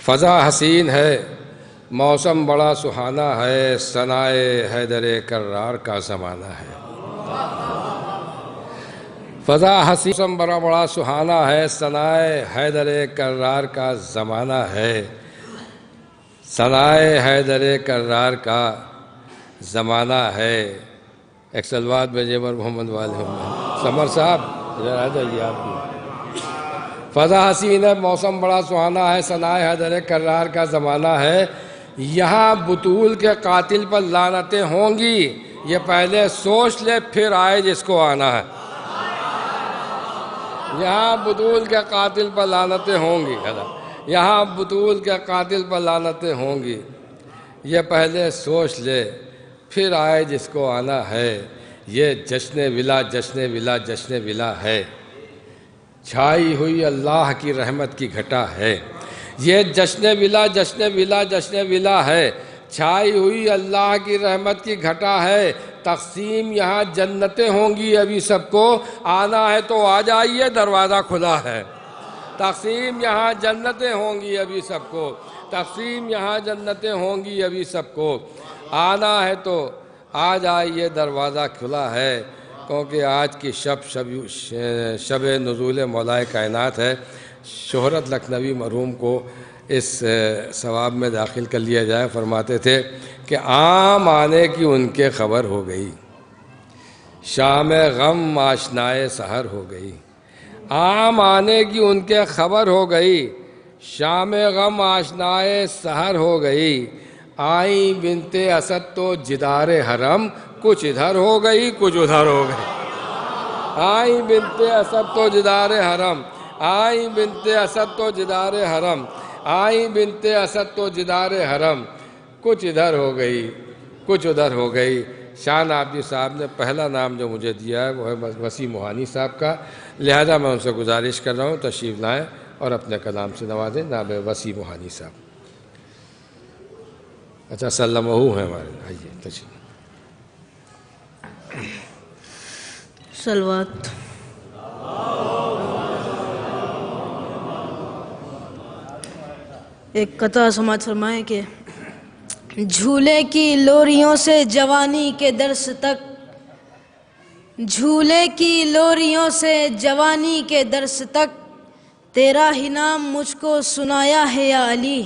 فضا حسین ہے، موسم بڑا سہانا ہے، ثنائے حیدر کرار کا زمانہ ہے۔ فضا حسین موسم بڑا سہانا ہے، ثنائے حیدر کرار کا زمانہ ہے، ثنائے حیدر کرار کا زمانہ ہے۔ ایک سلوات میں جیبر محمد والے سمر صاحب ادھر آ جائیے آپ بھی۔ فضا حسین ہے، موسم بڑا سہانا ہے، ثنائے حیدر کرار کا زمانہ ہے، یہاں بطول کے قاتل پر لعنتیں ہوں گی، یہ پہلے سوچ لے پھر آئے جس کو آنا ہے۔ یہاں بطول کے قاتل پر لعنتیں ہوں گی، یہاں بطول کے قاتل پر لعنتیں ہوں گی، یہ پہلے سوچ لے پھر آئے جس کو آنا ہے، یہ جشن ولا جشن ولا جشن ولا ہے، چھائی ہوئی اللہ کی رحمت کی گھٹا ہے، یہ جشن ولا جشن ولا جشن ولا ہے، چھائی ہوئی اللہ کی رحمت کی گھٹا ہے، تقسیم یہاں جنتیں ہوں گی ابھی سب کو، آنا ہے تو آ جائیے دروازہ کھلا ہے۔ تقسیم یہاں جنتیں ہوں گی ابھی سب کو، تقسیم یہاں جنتیں ہوں گی ابھی سب کو، آنا ہے تو آ جائیے دروازہ کھلا ہے، کیونکہ آج کی شب نزول مولا کائنات ہے۔ شہرت لکھنوی مرحوم کو اس ثواب میں داخل کر لیا جائے، فرماتے تھے کہ عام آنے کی ان کے خبر ہو گئی، شام غم آشنائے سحر ہو گئی، عام آنے کی ان کے خبر ہو گئی، شام غم آشنائے سحر ہو گئی، آئیں بنت اسد تو جدار حرم، کچھ ادھر ہو گئی کچھ ادھر ہو گئی، آئیں بنت اسد تو جدار حرم، آئیں بنت اسد تو جدار حرم، آئیں بنت اسد تو جدار حرم، کچھ ادھر ہو گئی کچھ ادھر ہو گئی۔ شاہ نابجی صاحب نے پہلا نام جو مجھے دیا ہے وہ ہے وسیع موہانی صاحب کا، لہذا میں ان سے گزارش کر رہا ہوں تشریف لائیں اور اپنے کلام سے نوازیں۔ نام ہے وسیع موہانی صاحب۔ اچھا سلمہ ہیں ہمارے، آئیے تشریف۔ صلوات۔ ایک قطعہ سماعت فرمائیں کہ جھولے کی لوریوں سے جوانی کے درس تک، جھولے کی لوریوں سے جوانی کے درس تک، تیرا ہی نام مجھ کو سنایا ہے یا علی،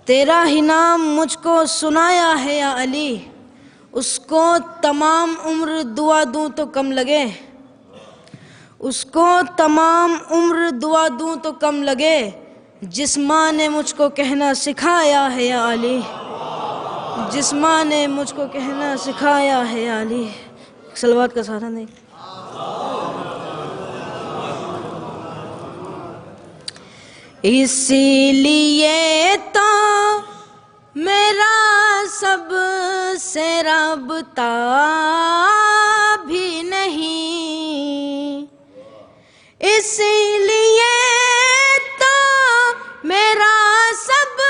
تیرا ہی نام مجھ کو سنایا ہے یا علی، اس کو تمام عمر دعا دوں تو کم لگے، اس کو تمام عمر دعا دوں تو کم لگے، جس ماں نے مجھ کو کہنا سکھایا ہے یا علی، جس ماں نے مجھ کو کہنا سکھایا ہے یا علی۔ صلوات کا سہارا نہیں۔ اسی لیے تو میرا سب سے رابطہ بھی نہیں، اسی لیے تو میرا سب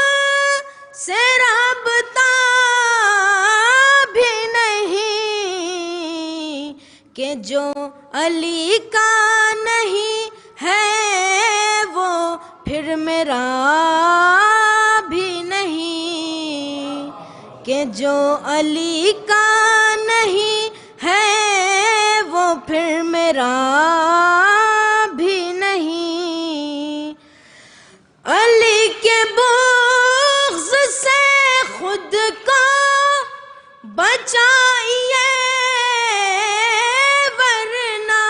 سے رابطہ بھی نہیں، کہ جو علی کا نہیں ہے وہ پھر میرا بھی نہیں، کہ جو علی کا نہیں ہے وہ پھر میرا بھی نہیں۔ علی کے بغض سے خود کو بچائیے ورنہ،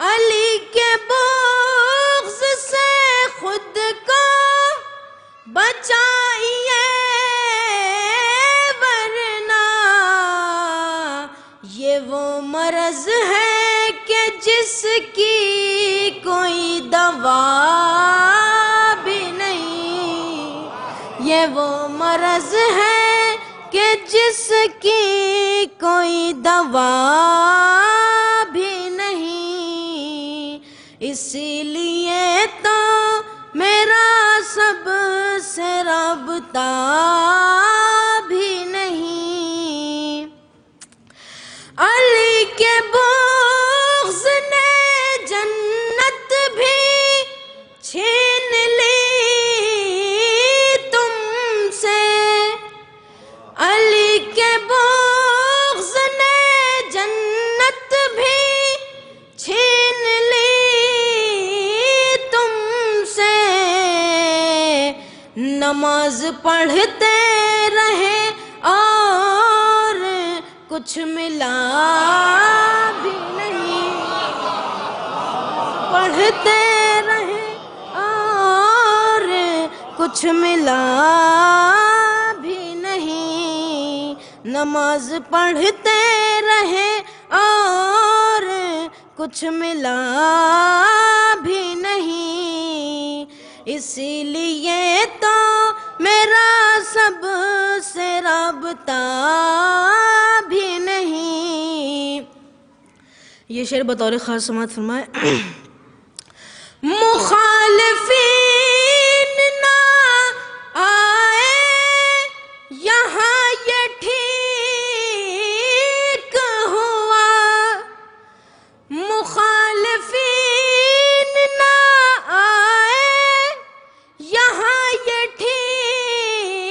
علی کے بغض سے خود کو بچائیے ورنہ، یہ وہ مرض ہے کہ جس کی کوئی دوا بھی نہیں، یہ وہ مرض ہے کہ جس کی کوئی دوا بھی نہیں، اسی لیے تو میرا سب سے رابطہ بھی نہیں۔ علی کے بغض نے جنت بھی چھین لی تم سے، علی کے بغض نے جنت بھی چھین لی تم سے، نماز پڑھتے رہے اور کچھ ملا بھی نہیں، پڑھتے رہے اور کچھ ملا بھی نہیں، نماز پڑھتے رہے اور کچھ ملا بھی نہیں، اسی لیے تو میرا سب سے رابطہ بھی نہیں۔ یہ شعر بطور خاص سماعت فرمائے۔ مخالفین نہ آئے یہاں یہ ٹھیک ہوا، مخالفین نہ آئے یہاں یہ ٹھیک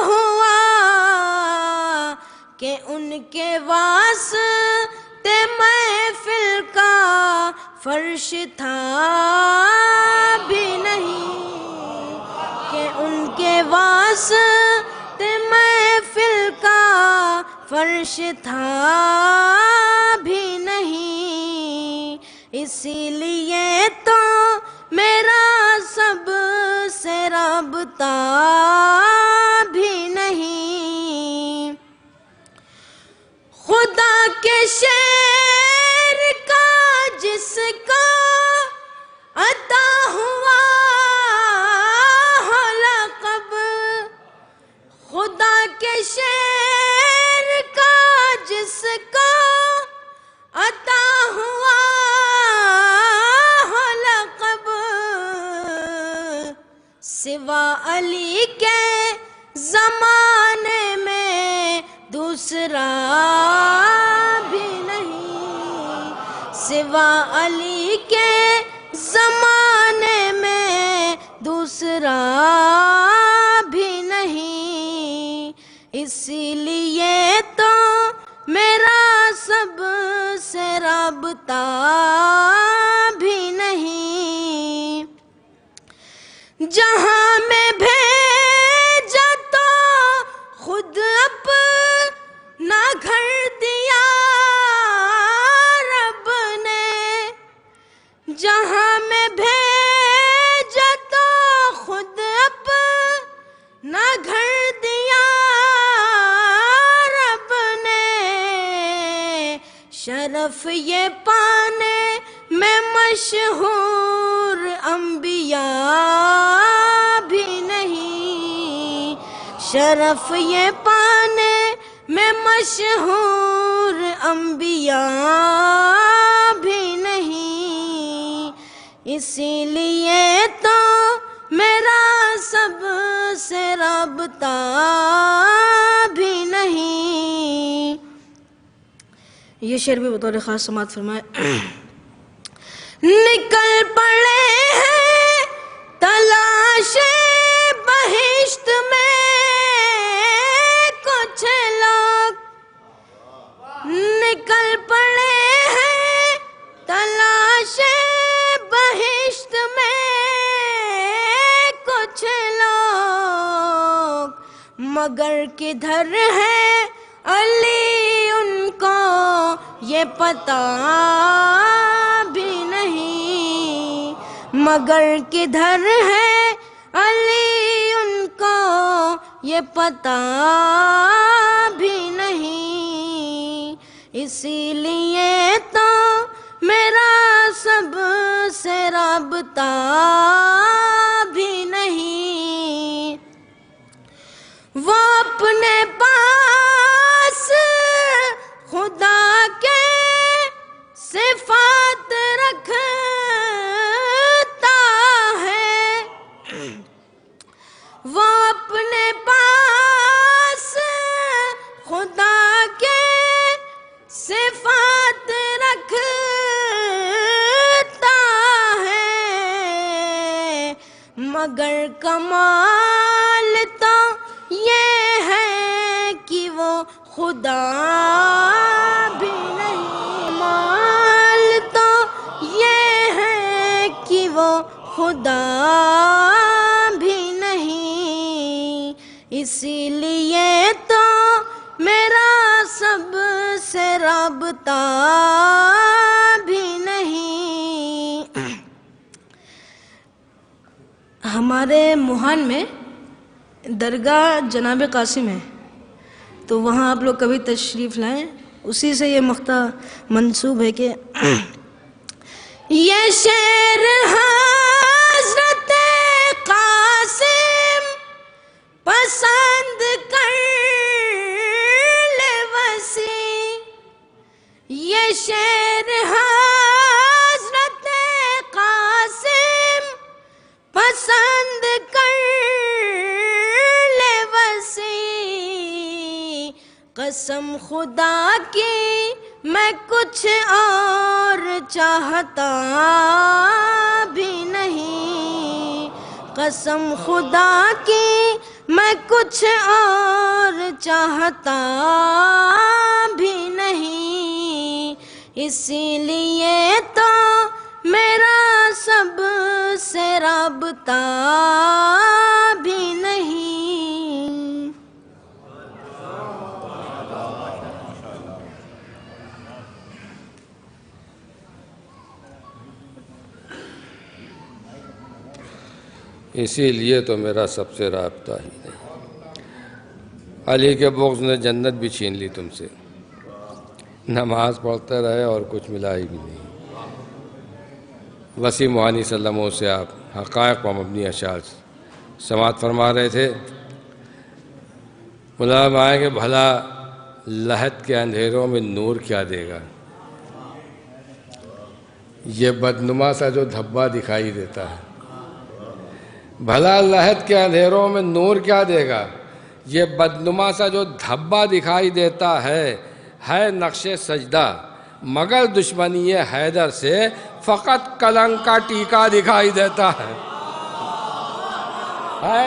ہوا، کہ ان کے واسطے محفل کا فرش تھا بھی نہیں، کہ ان کے واسطے محفل کا فرش تھا بھی نہیں، اسی لیے تو میرا سب سے رابطہ بھی نہیں۔ خدا کے شعر کا جس کو عطا ہوا ہو لقب، خدا کے شعر کا جس کو عطا ہوا ہو لقب، سوا علی کے زمانے میں دوسرا دوسرا بھی نہیں، سوا علی کے زمانے میں دوسرا بھی نہیں، اسی لیے تو میرا سب سے رابطہ بھی نہیں، جہاں میں بھیجا تو خود اپنا گھر دیا رب نے، جہاں میں بھیجا تو خود اپنا گھر دیا رب نے، شرف یہ پانے میں مشہور انبیاء بھی نہیں، شرف یہ پانے میں مشہور انبیاء بھی نہیں، اسی لیے تو میرا سب سے رابطہ بھی نہیں۔ یہ شعر بھی بطور خاص سماعت فرمائے۔ نکل پڑے ہیں تلاش بہشت میں کچھ لوگ، نکل پڑے ہیں تلاش بہشت میں کچھ لوگ، مگر کدھر ہے علی ان کو یہ پتہ بھی نہیں، مگر کدھر ہے علی ان کو یہ پتہ بھی نہیں، اسی لیے تو میرا سب سے رابطہ بھی نہیں، وہ اپنے پاس خدا کے صفات رکھتا ہے، وہ اپنے پاس خدا کے صفات رکھتا ہے، مگر کمال تو یہ ہے کہ وہ خدا بھی نہیں، کمال تو یہ ہے کہ وہ خدا بھی نہیں، اسی لیے تو میرا سب سے رابطہ بھی نہیں۔ ہمارے موہان میں درگاہ جناب قاسم ہے، تو وہاں آپ لوگ کبھی تشریف لائیں، اسی سے یہ مقطع منسوب ہے کہ یہ شعر حضرت قاسم پسند کر لے وسیع، یہ شعر حضرت قاسم پسند کر لے وسیع، قسم خدا کی میں کچھ اور چاہتا بھی نہیں، قسم خدا کی میں کچھ اور چاہتا بھی نہیں، اسی لیے تو میرا سب سے رابطہ بھی نہیں۔ اسی لیے تو میرا سب سے رابطہ ہی نہیں، علی کے بغض نے جنت بھی چھین لی تم سے، نماز پڑھتے رہے اور کچھ ملا ہی بھی نہیں۔ وسیع موہانی صلی اللہ علیہ وسلم سے آپ حقائق و مبنی اشعار سماعت فرما رہے تھے۔ مولانا آئیں کہ بھلا لحد کے اندھیروں میں نور کیا دے گا، یہ بدنما سا جو دھبا دکھائی دیتا ہے، بھلا لحد کے اندھیروں میں نور کیا دے گا، یہ بدنما سا جو دھبا دکھائی دیتا ہے نقش سجدہ، مگر دشمنی حیدر سے فقط کلنگ کا ٹیکا دکھائی دیتا ہے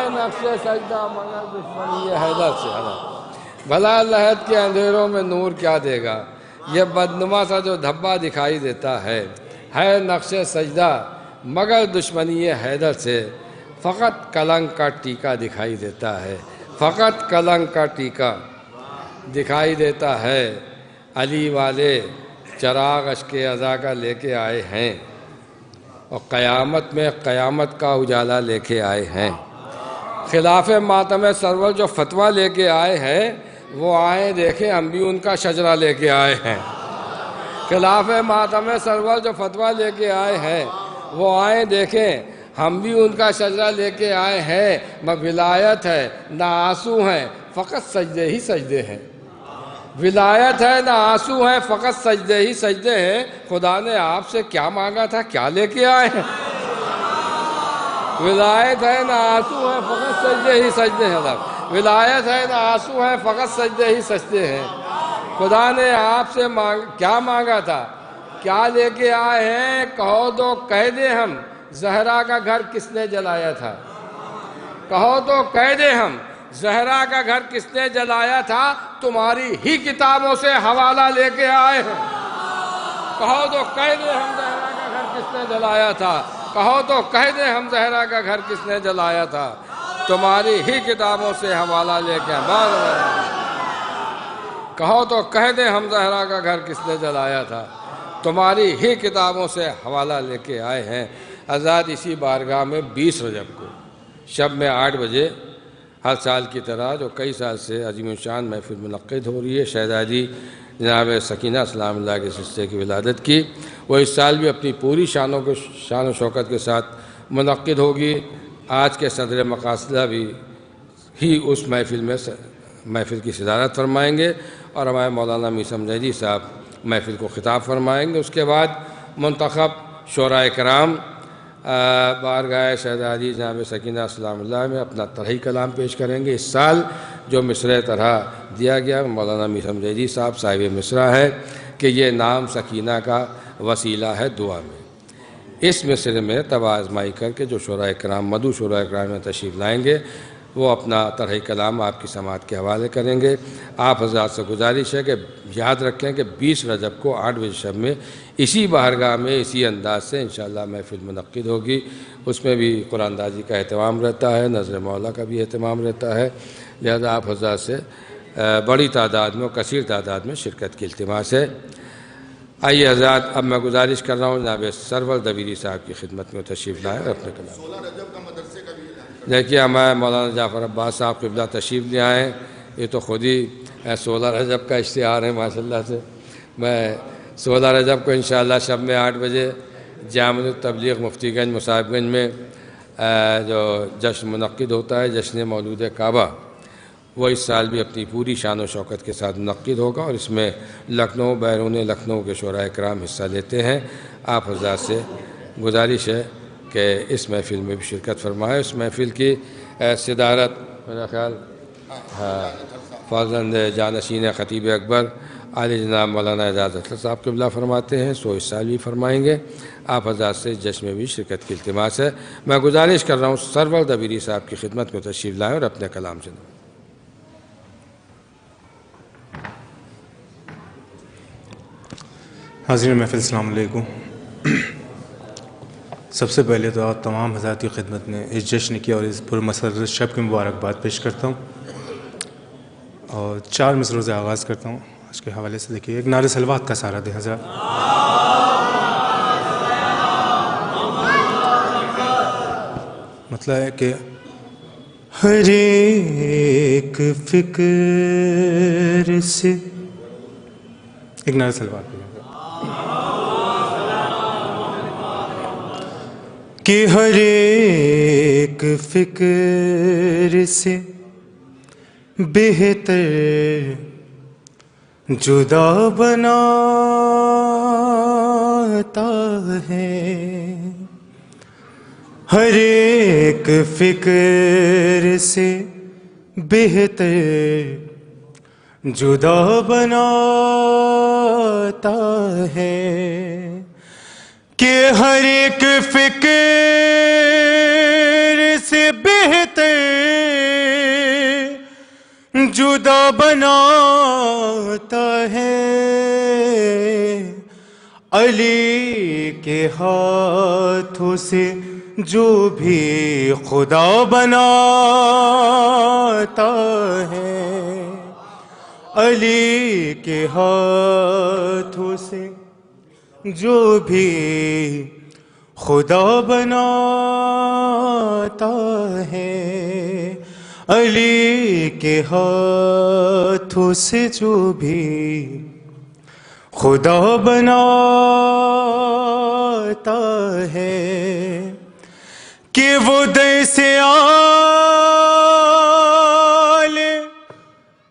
نقش سجدہ مگر دشمنی حیدر سے۔ بھلا لحد کے اندھیروں میں نور کیا دے گا، یہ بدنما سا جو دھبا دکھائی دیتا ہے نقش سجدہ مگر دشمنی حیدر سے فقط کلنگ کا ٹیکا دکھائی دیتا ہے، فقط کلنگ کا ٹیکا دکھائی دیتا ہے۔ علی والے چراغ اشک عزا کا لے کے آئے ہیں اور قیامت میں قیامت کا اجالا لے کے آئے ہیں۔ خلاف ماتم سرور جو فتویٰ لے کے آئے ہیں وہ آئیں دیکھیں ہم بھی ان کا شجرہ لے کے آئے ہیں۔ خلاف ماتم سرور جو فتویٰ لے کے آئے ہیں وہ آئیں دیکھیں ہم بھی ان کا شجرہ لے کے آئے ہیں۔ نہ ولایت ہے نہ آنسو ہیں، فقط سجدے ہی سجدے ہیں۔ ولایت ہے نہ آنسو ہیں، فقط سجدے ہی سجدے ہیں۔ خدا نے آپ سے کیا مانگا تھا، کیا لے کے آئے ہیں؟ ولایت ہے نہ آنسو ہیں، فقط سجدے ہی سجدے ہیں۔ ولایت ہے نہ آنسو ہیں، فقط سجدے ہی سجدے ہیں۔ خدا نے آپ سے کیا مانگا تھا، کیا لے کے آئے ہیں؟ کہو تو کہہ دیں ہم زہرا کا گھر کس نے جلایا تھا۔ کہو تو کہہ دیں ہم زہرا کا گھر کس نے جلایا تھا، تمہاری ہی کتابوں سے حوالہ لے کے آئے ہیں۔ کہو تو کہہ دیں ہم زہرا کا گھر کس نے جلایا تھا۔ کہو تو کہہ دیں ہم زہرا کا گھر کس نے جلایا تھا، تمہاری ہی کتابوں سے حوالہ لے کے کہو تو کہہ دیں ہم زہرا کا گھر کس نے جلایا تھا، تمہاری ہی کتابوں سے حوالہ لے کے آئے ہیں۔ آزاد اسی بارگاہ میں 20 رجب کو شب میں 8 بجے ہر سال کی طرح جو کئی سال سے عظیم الشان محفل منعقد ہو رہی ہے شہزادی جناب سکینہ سلام اللہ کے سلسلے کی ولادت کی، وہ اس سال بھی اپنی پوری شان و شوکت کے ساتھ منعقد ہوگی۔ آج کے صدر مقاصدہ بھی اس محفل کی صدارت فرمائیں گے اور ہمارے مولانا میثم زیدی صاحب محفل کو خطاب فرمائیں گے۔ اس کے بعد منتخب شعراء کرام بارگاہ شہزادی جناب سکینہ سلام اللہ میں اپنا طرحی کلام پیش کریں گے۔ اس سال جو مصرع طرح دیا گیا مولانا میثم زیدی صاحب صاحب مصرع ہے کہ یہ نام سکینہ کا وسیلہ ہے دعا میں۔ اس مصرع میں تبع آزمائی کر کے جو شعراء کرام مدعو شعراء کرام میں تشریف لائیں گے وہ اپنا طرحی کلام آپ کی سماعت کے حوالے کریں گے۔ آپ حضرات سے گزارش ہے کہ یاد رکھیں کہ 20 رجب کو 8 بجے شب میں اسی بارگاہ میں اسی انداز سے انشاءاللہ محفل منعقد ہوگی۔ اس میں بھی قرآن دازی کا اہتمام رہتا ہے، نظر مولا کا بھی اہتمام رہتا ہے، لہذا آپ حضرات سے بڑی تعداد میں اور کثیر تعداد میں شرکت کی التماس ہے۔ آئیے حضرات اب میں گزارش کر رہا ہوں جناب سرور دبیری صاحب کی خدمت میں تشریف لائیں اور اپنے کلام 16 رجب کا مدرسے کا بھی دیکھیے ہمارے مولانا جعفر عباس صاحب قبلہ تشریف لے آئے، یہ تو خود ہی 16 رجب کا اشتہار ہے ماشاءاللہ سے۔ میں 16 رجب کو انشاءاللہ شب میں 8 بجے جامع التبلیغ مفتی گنج مصاحب گنج میں جو جشن منعقد ہوتا ہے جشن مولود کعبہ، وہ اس سال بھی اپنی پوری شان و شوکت کے ساتھ منعقد ہوگا اور اس میں لکھنؤ بیرون لکھنؤ کے شعراء کرام حصہ لیتے ہیں۔ آپ حضرات سے گزارش ہے کہ اس محفل میں بھی شرکت فرمائے۔ اس محفل کی صدارت میرا خیال فاضل جانشین خطیب اکبر عالی جناب مولانا اعجاز اختر صاحب قبلہ فرماتے ہیں، سو اس سال بھی فرمائیں گے۔ آپ حضرات سے جشن میں بھی شرکت کی التماس ہے۔ میں گزارش کر رہا ہوں سرور دبیری صاحب کی خدمت میں تشریف لائیں اور اپنے کلام سے حاضرین محفل السلام علیکم۔ سب سے پہلے تو تمام حضرات کی خدمت میں اس جشن کی اور اس پرمسرت شب کی مبارکباد پیش کرتا ہوں اور 4 مصرعوں سے آغاز کرتا ہوں۔ اس کے حوالے سے دیکھیے ایک نعرہ صلوات کا سہارا دیں حضرات۔ مطلب ہے کہ ہر ایک فکر سے ایک نعرہ صلوات دیں کہ ہر ایک فکر سے بہتر جدا بناتا ہے، ہر ایک فکر سے بہتر جدا بناتا ہے کہ ہر ایک فکر سے بہتر جدا بناتا ہے علی کے ہاتھوں سے جو بھی خدا بناتا ہے علی کے ہاتھوں سے جو بھی خدا بناتا ہے علی کے ہاتھوں سے جو بھی خدا بناتا ہے کہ وہ جیسے آل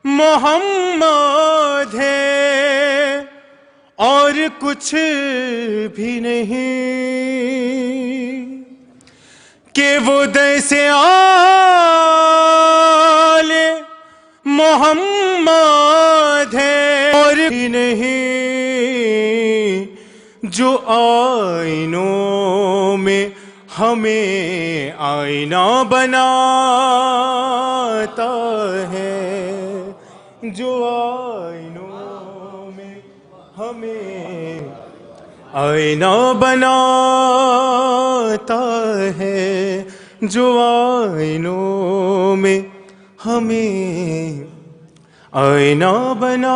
محمد ہے اور کچھ بھی نہیں کہ وہ جیسے آل محمد ہے اور بھی نہیں جو آئینوں میں ہمیں آئینہ بناتا ہے جو آئینوں میں ہمیں آئینہ بناتا ہے جو آئینوں میں ہمیں آئینہ بناتا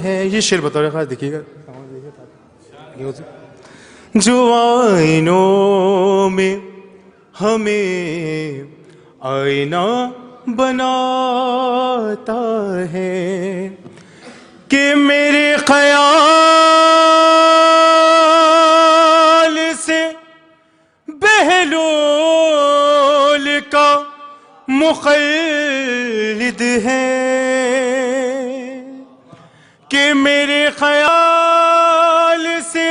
ہے. یہ شعر بطور خاص دیکھیے گا. جو آئینوں میں ہمیں آئینہ بناتا ہے کہ میرے خیال سے بہلول کا مقلد ہے کہ میرے خیال سے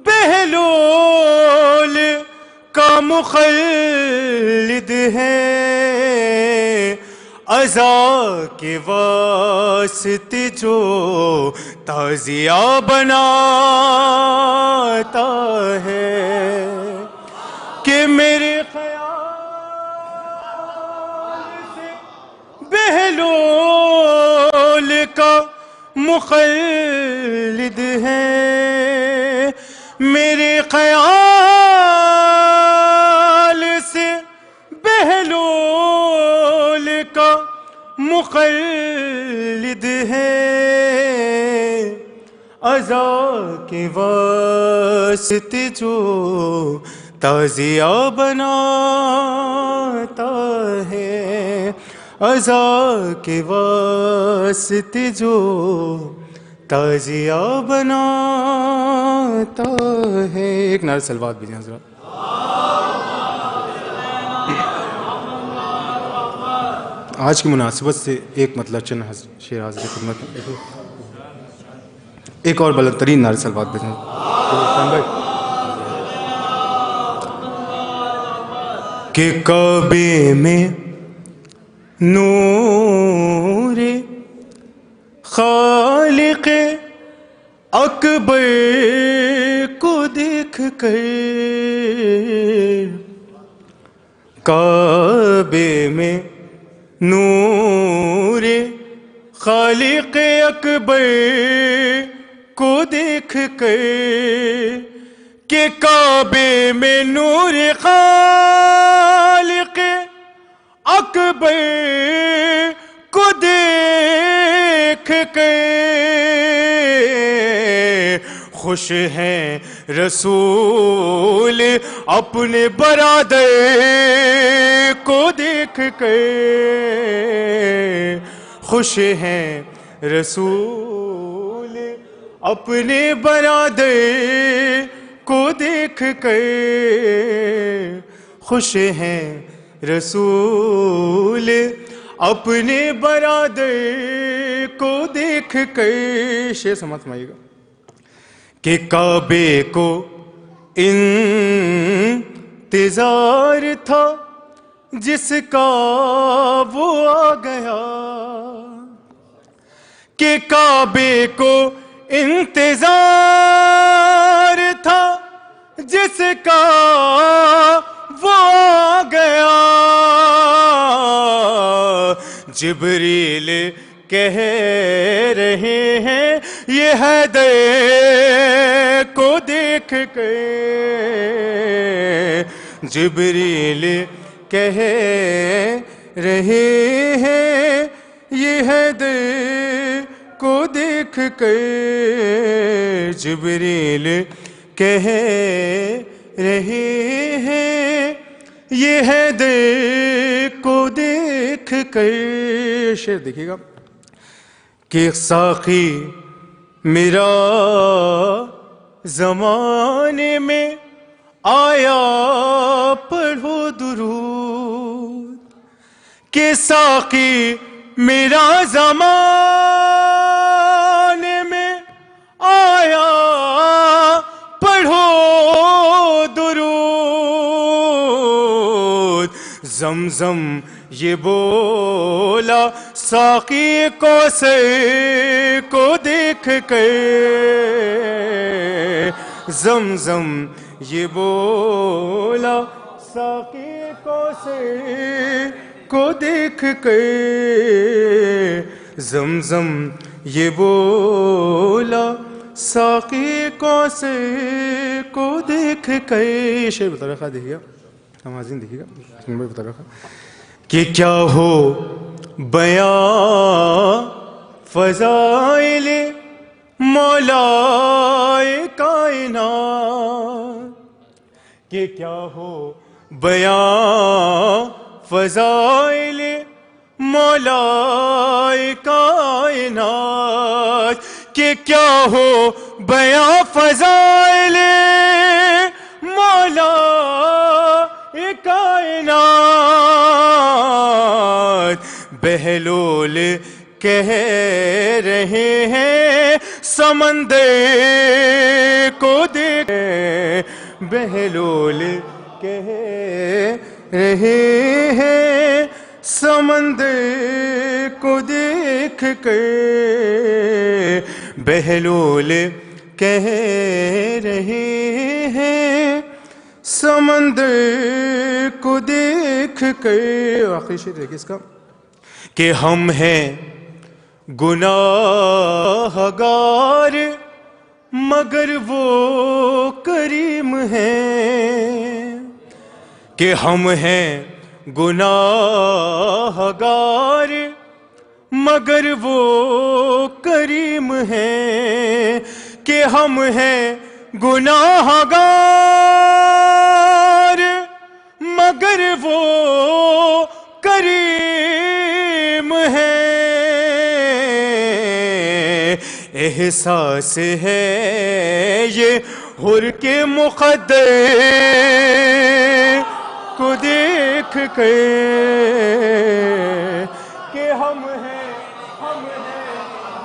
بہلول کا مقلد ہے عزا کے واسطے جو تعزیہ بناتا ہے کہ میرے بہلول کا مقلد ہے میرے خیال سے بہلول کا مقلد ہے عزا کے واسطے جو تعزیہ بناتا ہے عزا کے واسطے جو تعزیہ بناتا ہے. ایک نعرہ سلوات بھی دیں حضرات. آج کی مناسبت سے ایک مطلب چند شعر حاضر خدمت میں. ایک اور بلند ترین نعرہ سلوات بھی دیں. کہ کعبے میں نور خالق اکبر کو دیکھ کر کعبے میں نور خالق اکبر کو دیکھ کر کہ کعبے میں نور خالق اکبر کو دیکھ کے خوش ہیں رسول اپنے برادر کو دیکھ کے خوش ہیں رسول اپنے برادر کو دیکھ کے خوش ہیں رسول اپنے برادر کو دیکھ کر. شعر سماعت فرمائیے گا. کہ کعبے کو انتظار تھا جس کا وہ آ گیا کہ کعبے کو انتظار تھا جس کا وہ آ گیا. جبریل کہہ رہے ہیں یہ حیدر کو دیکھ کے. جبریل کہہ رہے ہیں یہ حیدر کو دیکھ کے. جبریل کہہ رہے ہیں یہ حیدر کو دیکھ کے. شعر دیکھیے گا کہ ساقی میرا زمانے میں آیا پڑھو درود. کہ ساقی میرا زمانے میں آیا پڑھو درود. زمزم یہ بولا ساقی کوثر کو دیکھ کے. زمزم یہ بولا ساقی کوثر کو دیکھ کے. زمزم یہ بولا ساقی کوثر کو دیکھ کے. شعر بتا رکھا دیکھیے گا آمازین دیکھیے گا بتا رکھا کہ کیا ہو بیان فضائل مولا کائنات. کہ کیا ہو بیان فضائل مولا کائنات. کہ کیا ہو بیان فضائل مولا کائنات. بہلول کہہ رہے ہیں سمندر کو دیکھ. بہلول کہہ رہے ہیں سمندر کو دیکھ کے. بہلول کہہ رہے ہیں سمندر کو دیکھ کے. آخری شعر دیکھیں اس کا کہ ہم ہیں گناہ گار مگر وہ کریم ہیں. کہ ہم ہیں گناہ گار مگر وہ کریم ہیں. کہ ہم ہیں گناہ گار مگر وہ کریم ہے. احساس ہے یہ حر کے مقدر کو دیکھ کے کہ ہم ہیں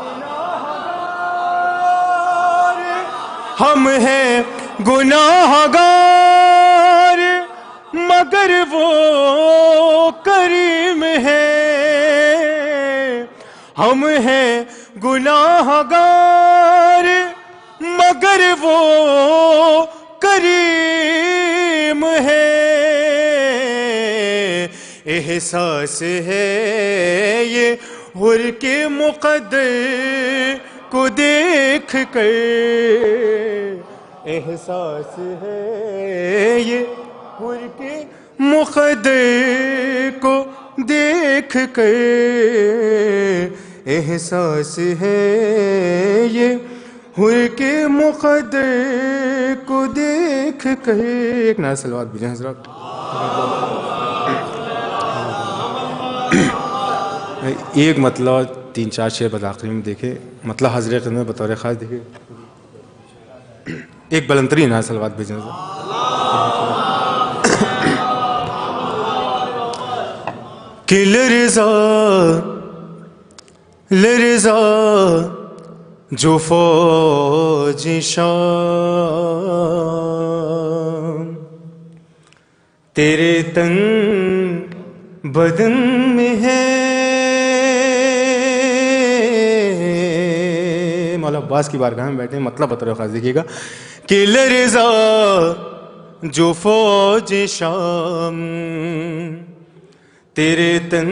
گناہ گار. ہم ہیں گناہ گار مگر وہ کریم ہے. ہم ہیں گناہ گار مگر وہ کریم ہے. احساس ہے یہ حر کے مقدر کو دیکھ کے. احساس ہے یہ حر کے مقدر کو دیکھ کے. احساس ہے یہ حر کے مقدر کو دیکھ کے. ایک نعرہ صلوات بھیجیں حضرات. ایک مطلب 3-4 شعر بعد آخری میں دیکھے مطلب حضرت خدمت بطور خاص دیکھے. ایک بلندری نعرہ صلوات بھیجیں حضرات. کہ لرزا جو فوج شام تیرے تن بدن میں ہے. مولا عباس کی بارگاہ میں بیٹھے ہیں، مطلب بطور خاص دیکھیے گا کہ لرزا جو فوج شام تیرے تن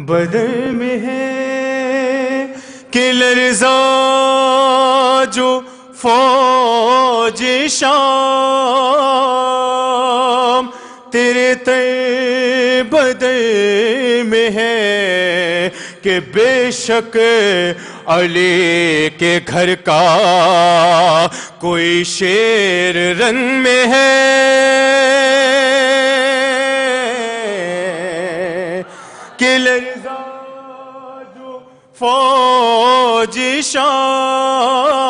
بدن میں ہے، کہ لرزا جو فوج شام تیرے تن بدن میں ہے، کہ بے شک علی کے گھر کا کوئی شیر رن میں ہے، کہ لرزا جو فوج شام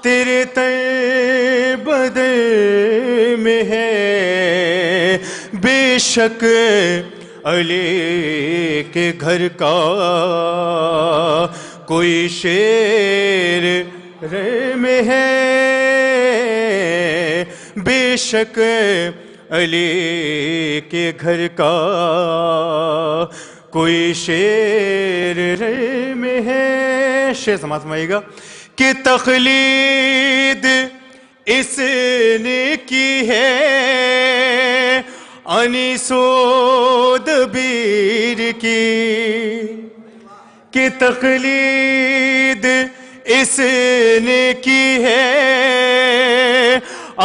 تیرے تن بدن میں ہے، بے شک علی کے گھر کا کوئی شیر میں ہے، بے شک علی کے گھر کا کوئی شیر میں ہے. شعر سماعت فرمائیے گا کہ تقلید اس نے کی ہے انیس و دبیر کی، کہ تقلید اس نے کی ہے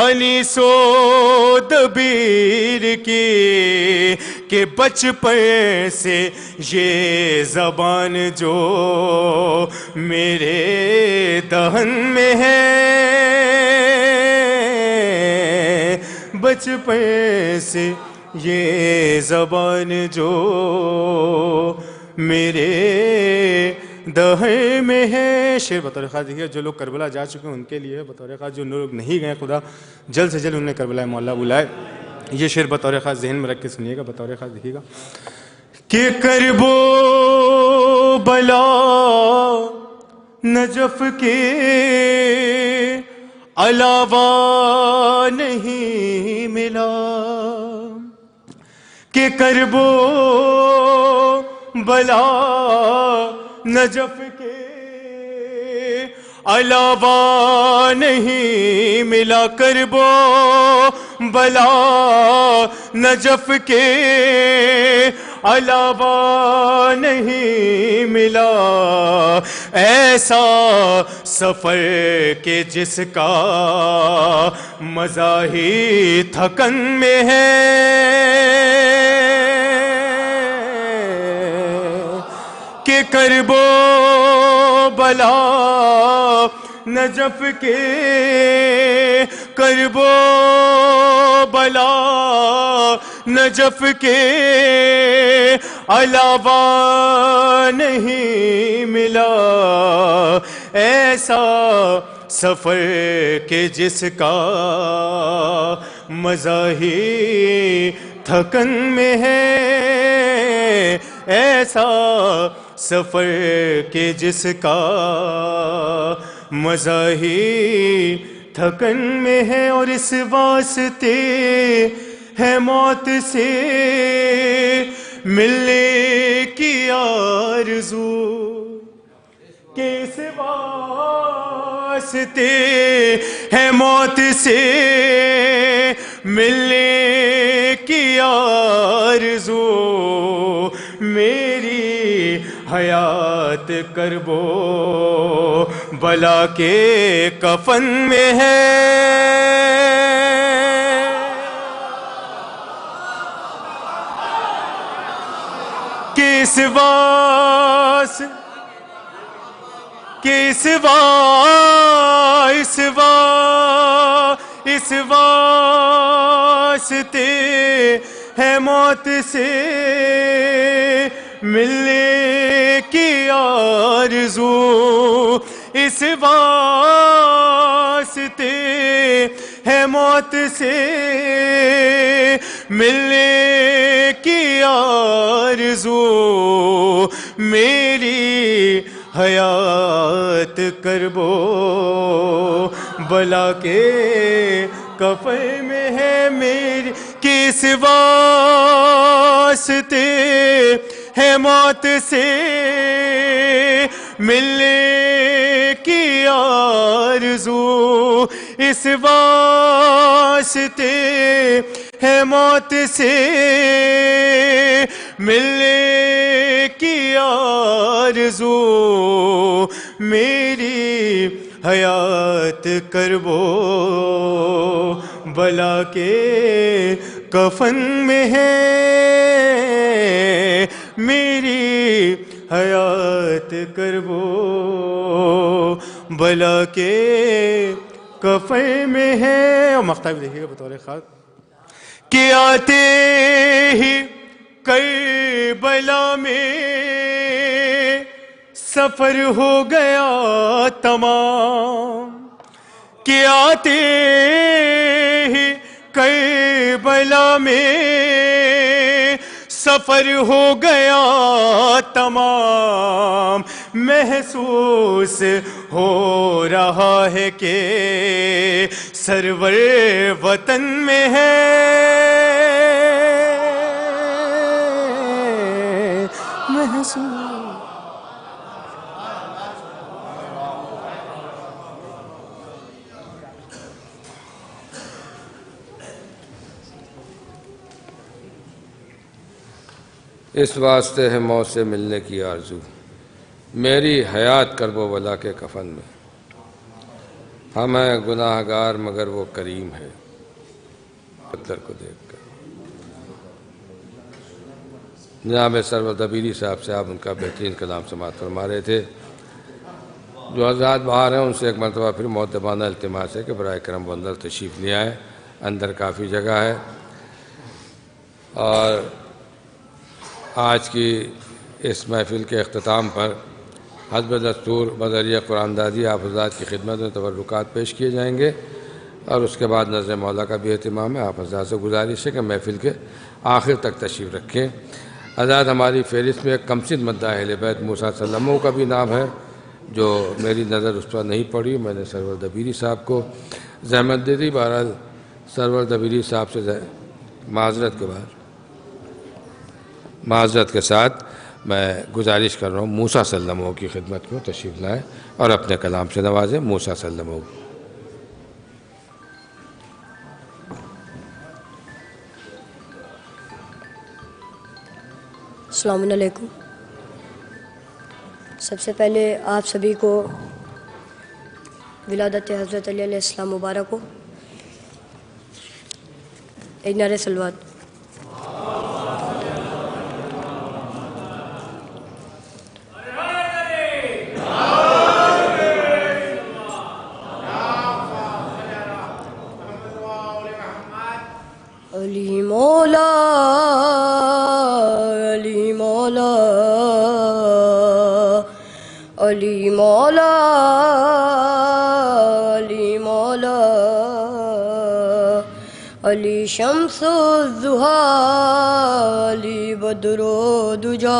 انیس و دبیر کی، کہ بچپن سے یہ زبان جو میرے دہن میں ہے، بچپن سے یہ زبان جو میرے دہن میں ہے. شعر بطور خاص دیکھیے جو لوگ کربلا جا چکے ہیں ان کے لیے، بطور خاص جو لوگ نہیں گئے خدا جلد سے جلد انہیں کربلا معلیٰ بلائے. یہ شعر بطور خاص ذہن میں رکھ کے سنیے گا. بطور خاص دیکھیے گا کہ کرب و بلا نجف کے علاوہ نہیں ملا، کہ کرب و بلا نجف کے علاوہ نہیں ملا، کرب و بلا نجف کے علاوہ نہیں ملا، ایسا سفر کہ جس کا مزہ ہی تھکن میں ہے، کہ کرب و بلا نجف کے، کرب و بلا نجف کے علاوہ نہیں ملا، ایسا سفر کہ جس کا مزہ ہی تھکن میں ہے، ایسا سفر کہ جس کا مزہ ہی تھکن میں ہے. اور اس واسطے ہے موت سے ملنے کی آرزو، کہ اس واسطے ہے موت سے ملنے کی آرزو، میری حیات کرب و بلا کے کفن میں ہے، کہ اس واسطے ہے موت سے ملنے کی آرزو، اس واسطے ہے موت سے ملنے کی آرزو، میری حیات کرب و بلا کے کفن میں ہے میری، کس واسطے ہے موت سے ملنے کی آرزو، اس واسطے ہے موت سے ملنے کی آرزو، میری حیات کربو بلا کے کفن میں ہے، میری حیات کربو بلا کے کفن میں ہے۔ اور مقطع بھی دیکھیے گا بطور خاص کہ آتے ہی کربلا میں سفر ہو گیا تمام، کہ آتے ہی کربلا میں سفر ہو گیا تمام، محسوس ہو رہا ہے کہ سرور وطن میں ہے، محسوس اس واسطے ہے موت سے ملنے کی آرزو، میری حیات کرب و بلا کے کفن میں، ہم ہیں گناہ گار مگر وہ کریم ہے، پتھر کو دیکھ کر۔ جناب سرور دبیری صاحب سے آپ ان کا بہترین کلام سماعت فرما رہے تھے۔ جو حضرات باہر ہیں ان سے ایک مرتبہ پھر مؤدبانہ التماس ہے کہ برائے کرم وہ اندر تشریف لے آئیں، اندر کافی جگہ ہے۔ اور آج کی اس محفل کے اختتام پر حسب دستور بذریعہ قرآن دادی آپ حضرات کی خدمت میں تبرکات پیش کیے جائیں گے، اور اس کے بعد نظر مولا کا بھی اہتمام ہے۔ آپ حضرات سے گزارش ہے کہ محفل کے آخر تک تشریف رکھیں۔ حضرات ہماری فہرست میں ایک کمسن مداح اہل بیت موسیٰ صلی اللہ علیہ وسلم کا بھی نام ہے، جو میری نظر اس پر نہیں پڑی، میں نے سرور دبیری صاحب کو زحمت دے دی۔ بہرحال سرور دبیری صاحب سے معذرت کے ساتھ میں گزارش کر رہا ہوں موسیٰ صلی اللہ علیہ وسلم کی خدمت میں تشریف لائیں اور اپنے کلام سے نوازیں۔ موسیٰ صلی اللہ علیہ وسلم۔ السلام علیکم۔ سب سے پہلے آپ سبھی کو ولادت حضرت علی علیہ السلام مبارک ہو۔ ایک نعرہ صلوات۔ علی مولا علی مولا علی مولا علی مولا علی شمس الضحیٰ علی بدر الدجیٰ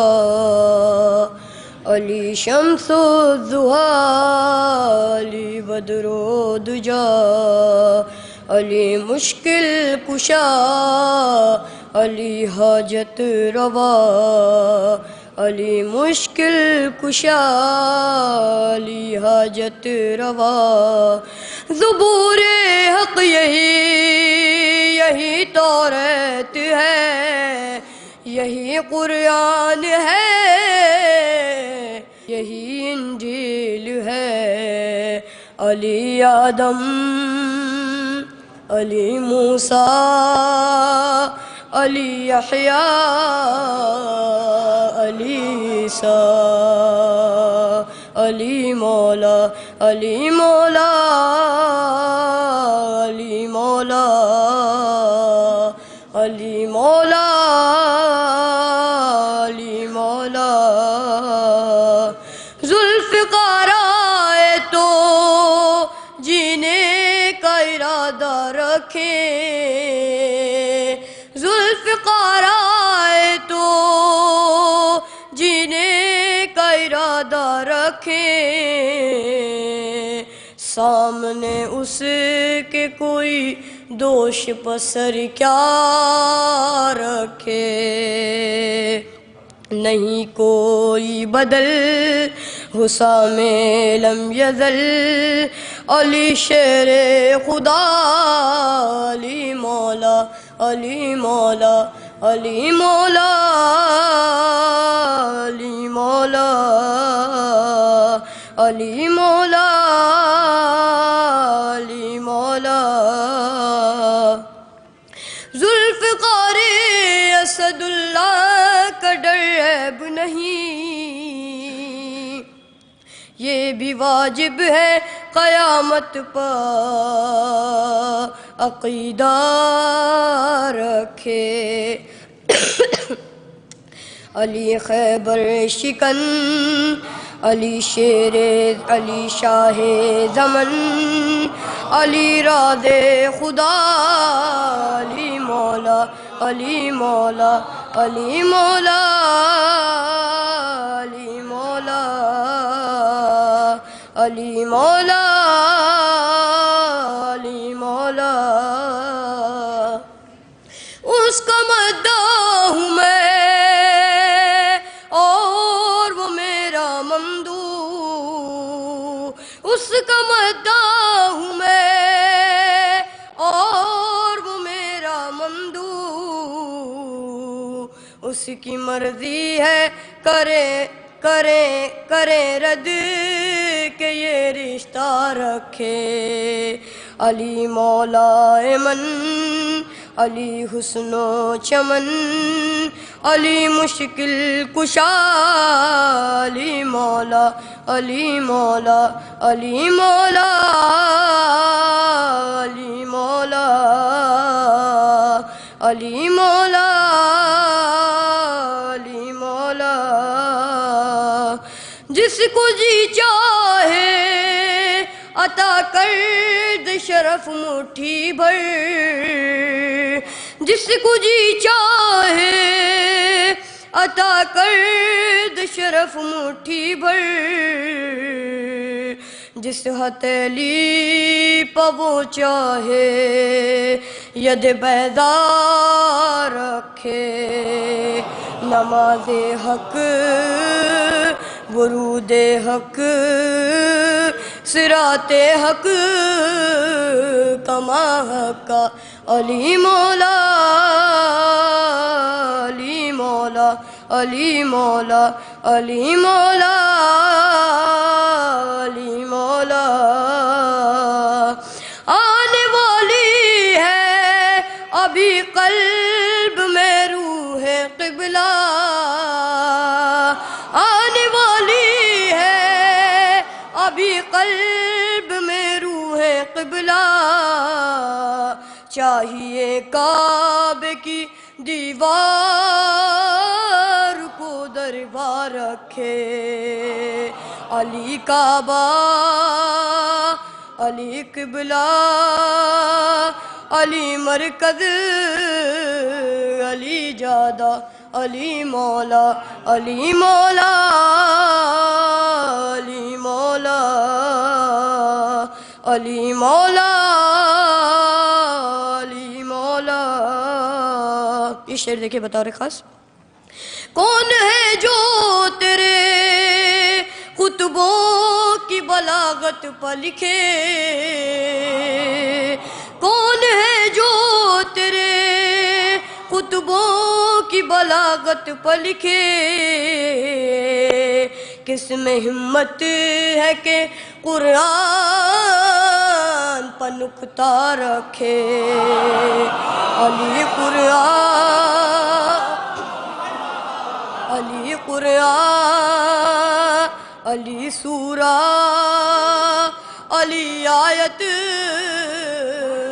علی شمس الضحیٰ علی بدر الدجیٰ علی مشکل کشا علی حاجت روا علی مشکل کشا علی حاجت روا زبور حق یہی توریت ہے، یہی قرآن ہے، یہی انجیل ہے۔ علی آدم علی موسیٰ علی یحییٰ علی عیسیٰ علی مولا علی مولا علی مولا علی مولا علی مولا ذوالفقار آئے تو جینے کا ارادہ رکھیں، ذوالفقار آئے تو جینے کا ارادہ رکھیں، سامنے اس کے کوئی دوش پسر کیا رکھے نہیں کوئی بدل حسام لم یزل علی شیر خدا علی مولا علی مولا علی مولا علی مولا علی مولا علی مولا ذوالفقار اسد اللہ کا ڈر عیب نہیں یہ بھی واجب ہے قیامت پر عقیدہ رکھے علی خیبر شکن علی شیر علی شاہ زمن علی راز خدا علی مولا علی مولا علی مولا علی مولا علی مولا علی مولا اس کا مداح ہوں میں اور وہ میرا ممدوح اس کا مداح ہوں میں اور وہ میرا ممدوح اس کی مرضی ہے کرے کرے کرے رد کہ یہ رشتہ رکھے علی مولا من علی حسن و چمن علی مشکل کشا علی مولا علی مولا علی مولا علی مولا علی مولا علی مولا جس کو جی چاہے عطا کر دے شرف مٹھی بھر جس کو جی چاہے عطا کر دے شرف مٹھی بھر جس ہتھیلی پہ وہ چاہے ید بیدار رکھے نماز حق ورود حق صراط حق کما حق علی مولا علی مولا علی مولا علی مولا علی مولا آنے والی ہے ابھی قلب میں روح قبلہ آنے والی ہے ابھی قلب میں روح قبلہ چاہیے کعبے کی دیوار کو دربار رکھے علی کعبہ علی قبلہ علی مرکز علی جادہ علی مولا علی مولا علی مولا علی مولا علی مولا یہ شعر دیکھیں بطور خاص کون ہے جو تیرے خطبوں کی بلاغت پر لکھے کون ہے جو تیرے خطبوں کی بلاغت پر لکھے کس میں ہمت ہے کہ قرآن پر نکتہ رکھے علی قرآن علی قرآن علی سورہ علی آیت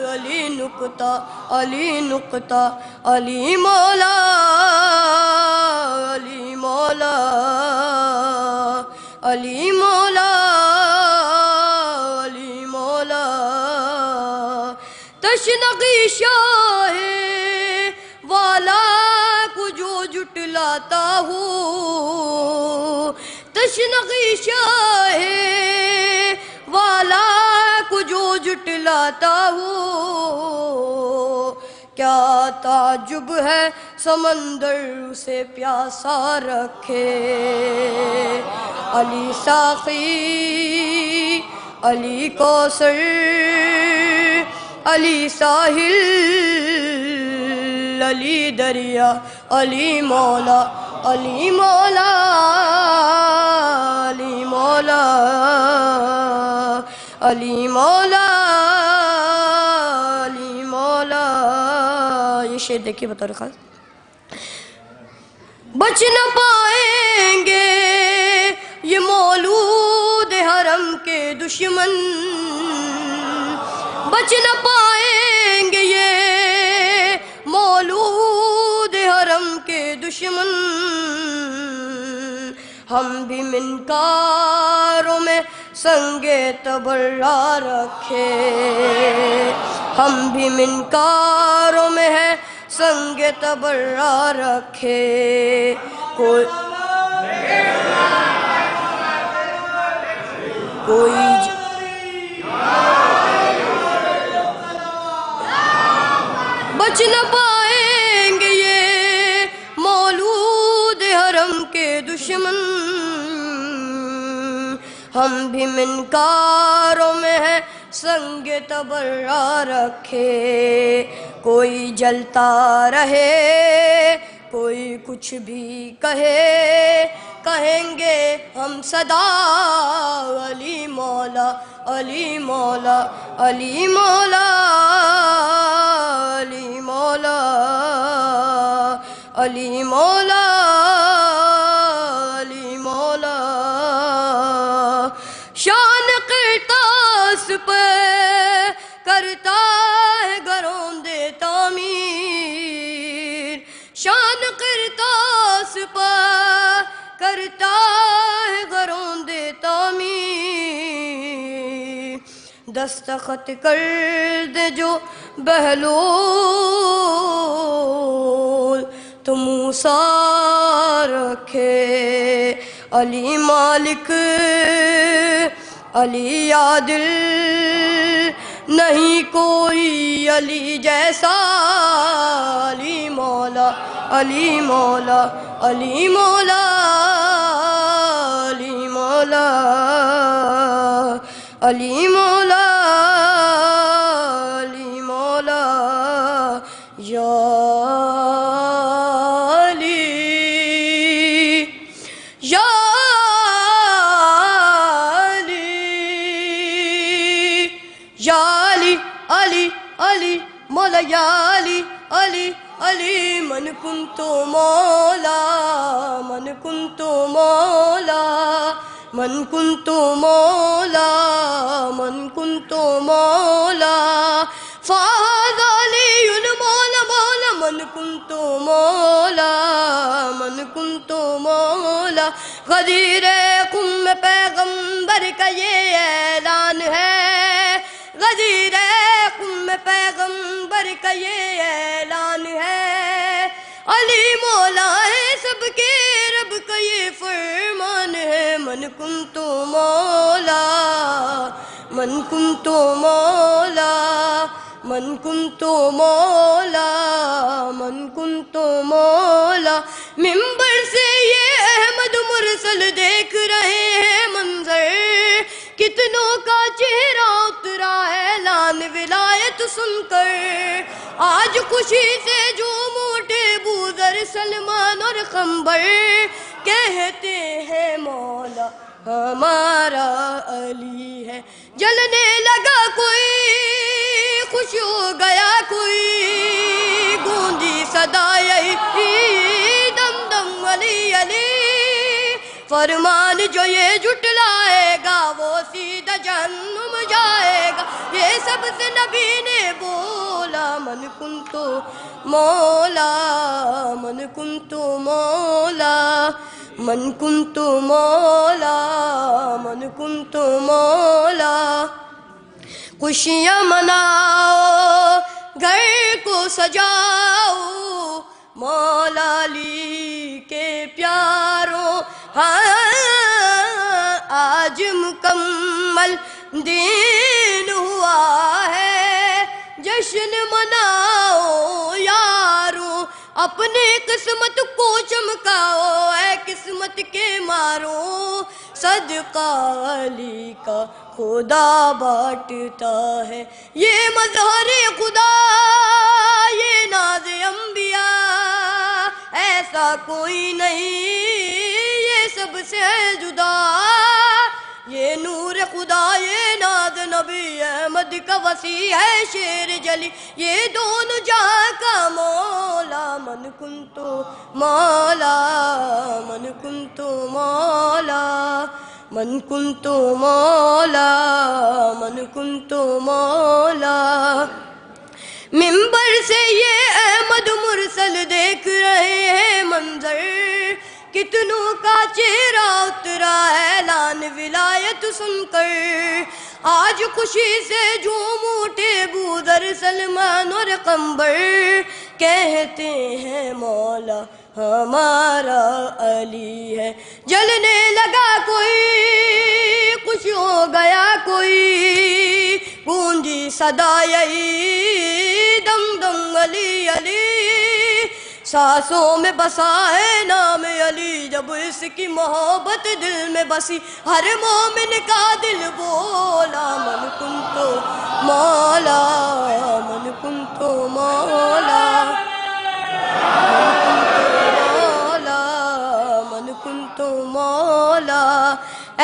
علی نکتہ علی نکتہ علی مولا علی مولا علی مولا علی مولا تشنقی شاہ والا کو جو جٹلاتا ہو تشنقی شاہ والا کو جو جٹلاتا جاتا ہوں، کیا تعجب ہے سمندر اسے پیاسا رکھے۔ علی ساقی، علی کوثر، علی ساحل، علی دریا، علی مولا، علی مولا، علی مولا، علی مولا، علی مولا۔ یہ شعر دیکھیے بطور خاص۔ بچ نہ پائیں گے یہ مولود حرم کے دشمن، بچ نہ پائیں گے یہ مولود حرم کے دشمن۔ ہم بھی منکاروں میں سنگ تبرہ رکھے، ہم بھی منکاروں میں ہے سنگ تبرہ رکھے۔ کوئی بچ نہ پائیں گے یہ مولود حرم کے دشمن، ہم بھی منکاروں میں ہے سنگ تبرہ رکھے۔ کوئی جلتا رہے، کوئی کچھ بھی کہے، کہیں گے ہم صدا علی مولا، علی مولا، علی مولا، علی مولا، علی مولا، علی مولا۔ شان قرطاس پہ کرتا ہے گروندے تعمیر، شان قرطاس پہ کرتا ہے گروندے تعمیر۔ دستخط کر دے جو بہلول تو موسیٰ رکھے۔ علی مالک، علی عادل، نہیں کوئی علی جیسا، علی مولا، علی مولا، علی مولا، علی مولا، علی مولا، علی مولا۔ یا علی، یا یا علی، علی، علی مولا، یا علی، علی، علی من کنت مولا، من کنت مولا، من کنت مولا، من کنت مولا، فہذا علی مولا، مولا من کنت مولا، من کنت مولا۔ غدیر قم میں پیغمبر کا یہ اعلان ہے، غدیر قم میں پیغمبر کا یہ اعلان ہے، علی مولا ہے سب کے رب کا یہ فرمان ہے۔ من کنت مولا، من کنت مولا، من کنت مولا، من کنت مولا۔ ممبر سے یہ احمد مرسل دیکھ رہے ہیں منظر، کتنوں کا چہرہ اترا ہے اعلان ولایت سن کر۔ آج خوشی سے جھوم اٹھے بوذر، سلمان اور قمبر، کہتے ہیں مولا ہمارا علی ہے۔ جلنے لگا کوئی، خوش ہو گیا کوئی، گونجی صدا یہی دم دم علی علی۔ فرمان جو یہ جھٹلائے گا وہ سیدھا جہنم جائے گا، یہ سب سے نبی نے بولا۔ من کنت مولا، من کنت مولا، من کنت مولا، من کنت مولا۔ خوشیاں مناؤ، گھر کو سجاؤ، مولا علی کے پیاروں، آج مکمل دین ہوا ہے۔ جشن مناؤ یارو، اپنے قسمت کو چمکاؤ اے قسمت کے مارو، صدقہ علی کا خدا بانٹتا ہے، یہ مظہر خدا یہ ناز انبیاء، ایسا کوئی نہیں یہ سب سے جدا، یہ نور خدا یہ ناز نبی احمد کا وسیع ہے شیر جلی، یہ دونوں جہاں کا مولا، من کنتو مولا من کنتو مولا من کنتو مولا من کنتو مولا۔ منبر سے یہ احمد مرسل دیکھ رہے ہیں منظر، کتنوں کا چہرہ اترا ہے اعلان ولایت سن کر، آج خوشی سے جھوم اٹھے بوذر سلمان اور قمبر، کہتے ہیں مولا ہمارا علی ہے، جلنے لگا کوئی خوش ہو گیا کوئی، گونجی صدا یہی دم دم علی علی، سانسوں میں بسا ہے نام علی، جب اس کی محبت دل میں بسی، ہر مومن کا دل بولا، من کنتو مولا من کنتو مولا من کنتو مولا۔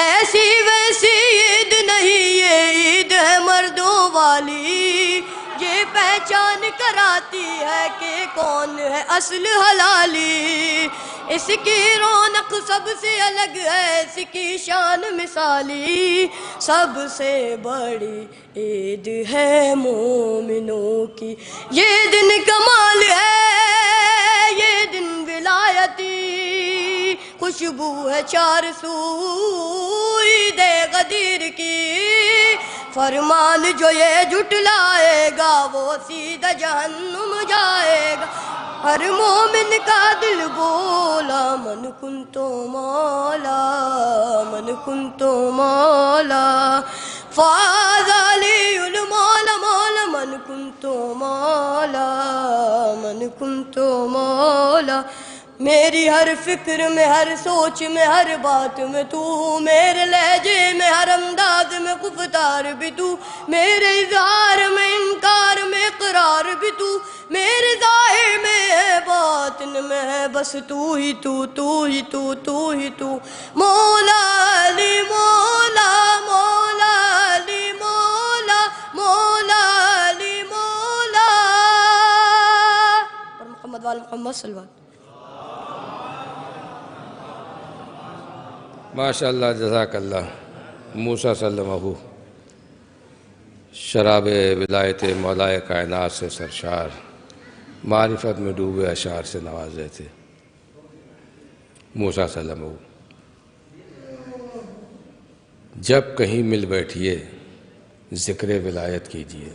ایسی ویسی عید نہیں یہ عید ہے مردوں والی، یہ پہچان کراتی ہے کہ کون ہے اصل حلالی، اس کی رونق سب سے الگ ہے، اس کی شان مثالی، سب سے بڑی عید ہے مومنوں کی، یہ دن کمال ہے یہ دن ولایتی، خوشبو ہے چار سو عید غدیر کی، فرمان جو یہ جھٹلائے گا وہ سیدھا جہنم جائے گا، ہر مومن کا دل بولا، من کنتو مولا من کنتو مولا، فاز علی المولا مولا، من کنتو مولا من کنتو مولا۔ میری ہر فکر میں ہر سوچ میں ہر بات میں تو، میرے لہجے میں ہر انداز میں گفتار بھی تو، میرے اظہار میں انکار میں اقرار بھی تو، میرے ظاہر میں ہے باطن میں ہے بس تو ہی تو، تو ہی تو تو ہی تو، مولا علی مولا مولا علی مولا مولا علی مولا، اور محمد وال محمد صلی اللہ علیہ وسلم۔ ماشاءاللہ جزاک اللہ۔ موسیٰ سلمہ شراب ولایت مولائے کائنات سے سرشار، معرفت میں ڈوبے اشعار سے نوازے تھے موسیٰ سلمہ۔ جب کہیں مل بیٹھیے ذکر ولایت کیجیے،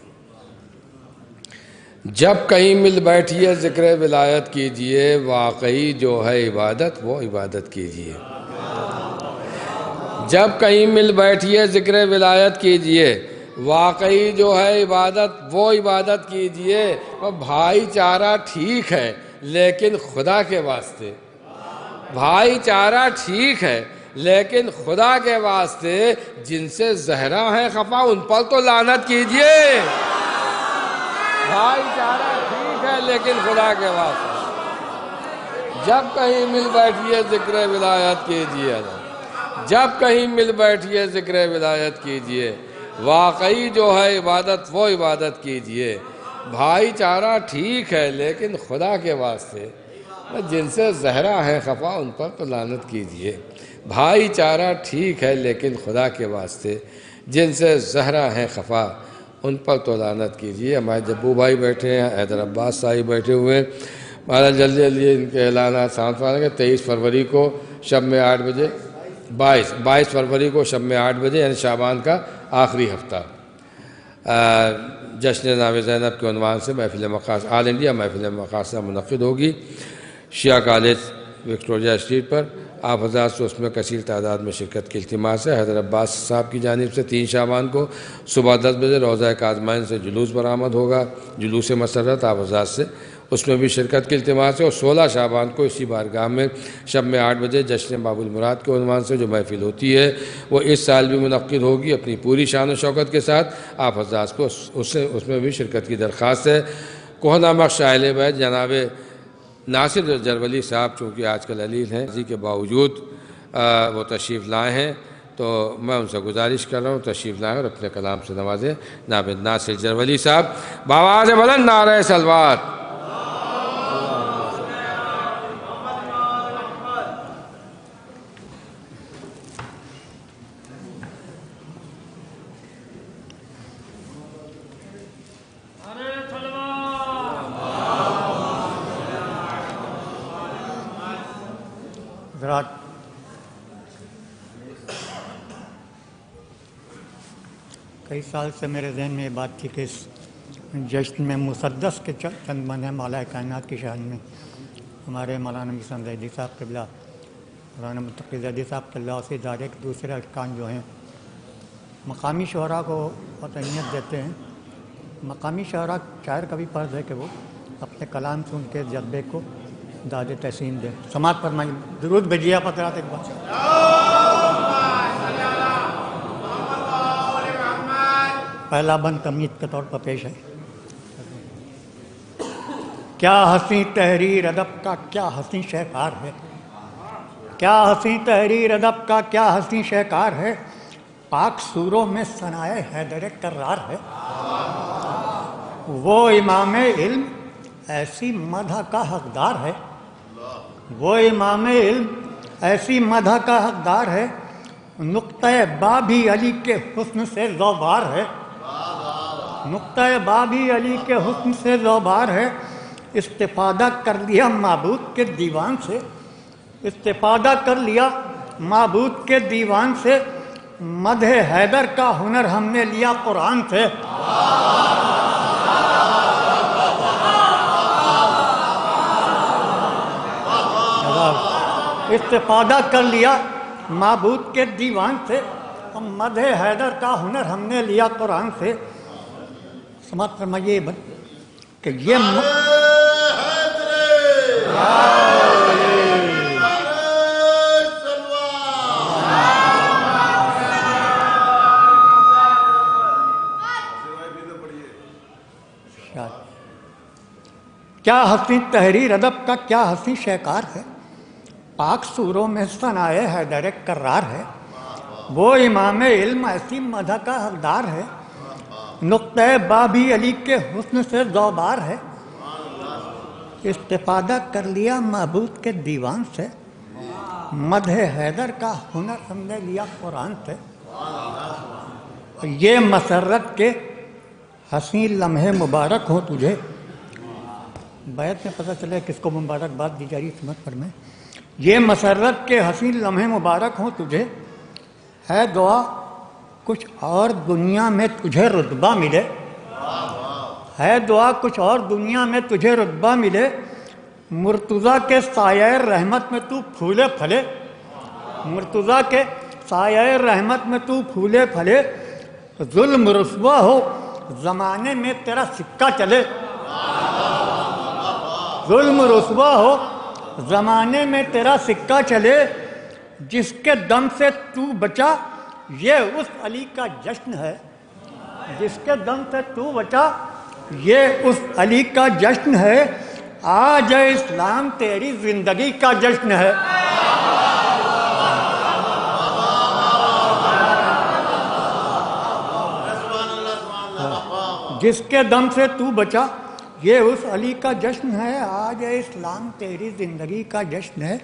جب کہیں مل بیٹھیے ذکر ولایت کیجیے، واقعی جو ہے عبادت وہ عبادت کیجیے، جب کہیں مل بیٹھیے ذکر ولایت کیجئے، واقعی جو ہے عبادت وہ عبادت کیجئے، وہ بھائی چارہ ٹھیک ہے لیکن خدا کے واسطے، بھائی چارہ ٹھیک ہے لیکن خدا کے واسطے، جن سے زہرا ہیں خفا ان پر تو لعنت کیجئے، بھائی چارہ ٹھیک ہے لیکن خدا کے واسطے، جب کہیں مل بیٹھیے ذکر ولایت کیجئے، جب کہیں مل بیٹھیے ذکر ولایت کیجئے، واقعی جو ہے عبادت وہ عبادت کیجئے، بھائی چارہ ٹھیک ہے لیکن خدا کے واسطے، جن سے زہرا ہے خفا ان پر تو لعنت کیجئے، بھائی چارہ ٹھیک ہے لیکن خدا کے واسطے، جن سے زہرا ہے خفا ان پر تو لعنت کیجئے۔ ہمارے جبو بھائی بیٹھے ہیں، حیدر عباس صاحب بیٹھے ہوئے ہیں، ہمارا جلدی جلدی ان کے اعلانات سامنے آئیں گے۔ 23 فروری کو شب میں 8 بجے، 22 فروری کو شب میں 8 بجے یعنی شعبان کا آخری ہفتہ، جشن نام زینب کے عنوان سے محفل مقاصد آل انڈیا محفل مقاصد منعقد ہوگی، شیعہ کالج وکٹوریہ اسٹریٹ پر، آپ حضرات سے اس میں کثیر تعداد میں شرکت کی التماس ہے۔ حیدر عباس صاحب کی جانب سے 3 شعبان کو صبح 10 بجے روضہ کاظمین سے جلوس برآمد ہوگا، جلوس مسرت، آپ حضرات سے اس میں بھی شرکت کی التماس ہے۔ اور 16 شعبان کو اسی بارگاہ میں شب میں 8 بجے جشن باب المراد کے عنوان سے جو محفل ہوتی ہے وہ اس سال بھی منعقد ہوگی اپنی پوری شان و شوکت کے ساتھ۔ آپ حضرات کو اس میں بھی شرکت کی درخواست ہے۔ کوہنہ بخش اہل بیت جناب ناصر جرولی صاحب چونکہ آج کل علیل ہیں، اسی کے باوجود وہ تشریف لائے ہیں، تو میں ان سے گزارش کر رہا ہوں تشریف لائیں اور اپنے کلام سے نوازیں جناب ناصر جرولی صاحب بآواز بلند نعرہ صلوات۔ حضرات، کئی سال سے میرے ذہن میں یہ بات تھی کہ اس جشن میں مسدس کے چند بند ہیں مالا کائنات کی شان میں ہمارے مولانا محسن زیدی صاحب قبلہ، مولانا متقی زیدی صاحب قبلہ سے ڈائریکٹ دوسرے ارکان جو ہیں مقامی شعراء کو بہت اہمیت دیتے ہیں۔ مقامی شعراء شاعر کا بھی فرض ہے کہ وہ اپنے کلام سے ان کے جذبے کو داد تحسین دیں۔ سماعت فرمائیے، درود بھیجیے آپ حضرات ایک بار۔ پہلا بند تمہید کے طور پر پیش ہے۔ کیا حسین تحریر ادب کا کیا حسین شہکار ہے، کیا حسین تحریر ادب کا کیا حسین شہکار ہے، پاک سوروں میں ثنائے حیدر کرار ہے۔ وہ امام علم ایسی مدح کا حقدار ہے، وہ امام علم ایسی مدح کا حقدار ہے، نقطہ با بھی علی کے حسن سے زوبار ہے، نقطہ با بھی علی کے حسن سے زوبار ہے۔ استفادہ کر لیا معبود کے دیوان سے، استفادہ کر لیا معبود کے دیوان سے، مدح حیدر کا ہنر ہم نے لیا قرآن سے۔ استفادہ کر لیا معبود کے دیوان سے، مدح حیدر کا ہنر ہم نے لیا قرآن سے۔ سماعت فرمائیے کہ یہ کیا حسین تحریر ادب کا کیا حسین شہکار ہے، پاک سوروں میں ثنائے حیدر کرار ہے۔ وہ امام علم ایسی مدح کا حقدار ہے، نقطہ با بھی علی کے حسن سے زوبار ہے۔ استفادہ کر لیا معبود کے دیوان سے، مدح حیدر کا ہنر ہم نے لیا قرآن سے۔ یہ مسرت کے حسین لمحے مبارک ہوں تجھے، بیت میں پتہ چلے کس کو مبارکباد دی جا رہی، سمجھ پر میں۔ یہ مسرت کے حسین لمحے مبارک ہوں تجھے، ہے دعا کچھ اور دنیا میں تجھے رتبہ ملے، ہے دعا کچھ اور دنیا میں تجھے رتبہ ملے، مرتضیٰ کے سایہ رحمت میں تو پھولے پھلے، مرتضیٰ کے سایہ رحمت میں تو پھولے پھلے، ظلم رسوا ہو زمانے میں تیرا سکہ چلے، ظلم رسوا ہو زمانے میں تیرا سکہ چلے، جس کے دم سے تو بچا یہ اس علی کا جشن ہے، جس کے دم سے تو بچا یہ اس علی کا جشن ہے، آج اسلام تیری زندگی کا جشن ہے۔ جس کے دم سے تو بچا یہ اس علی کا جشن ہے، آج اسلام تیری زندگی کا جشن ہے۔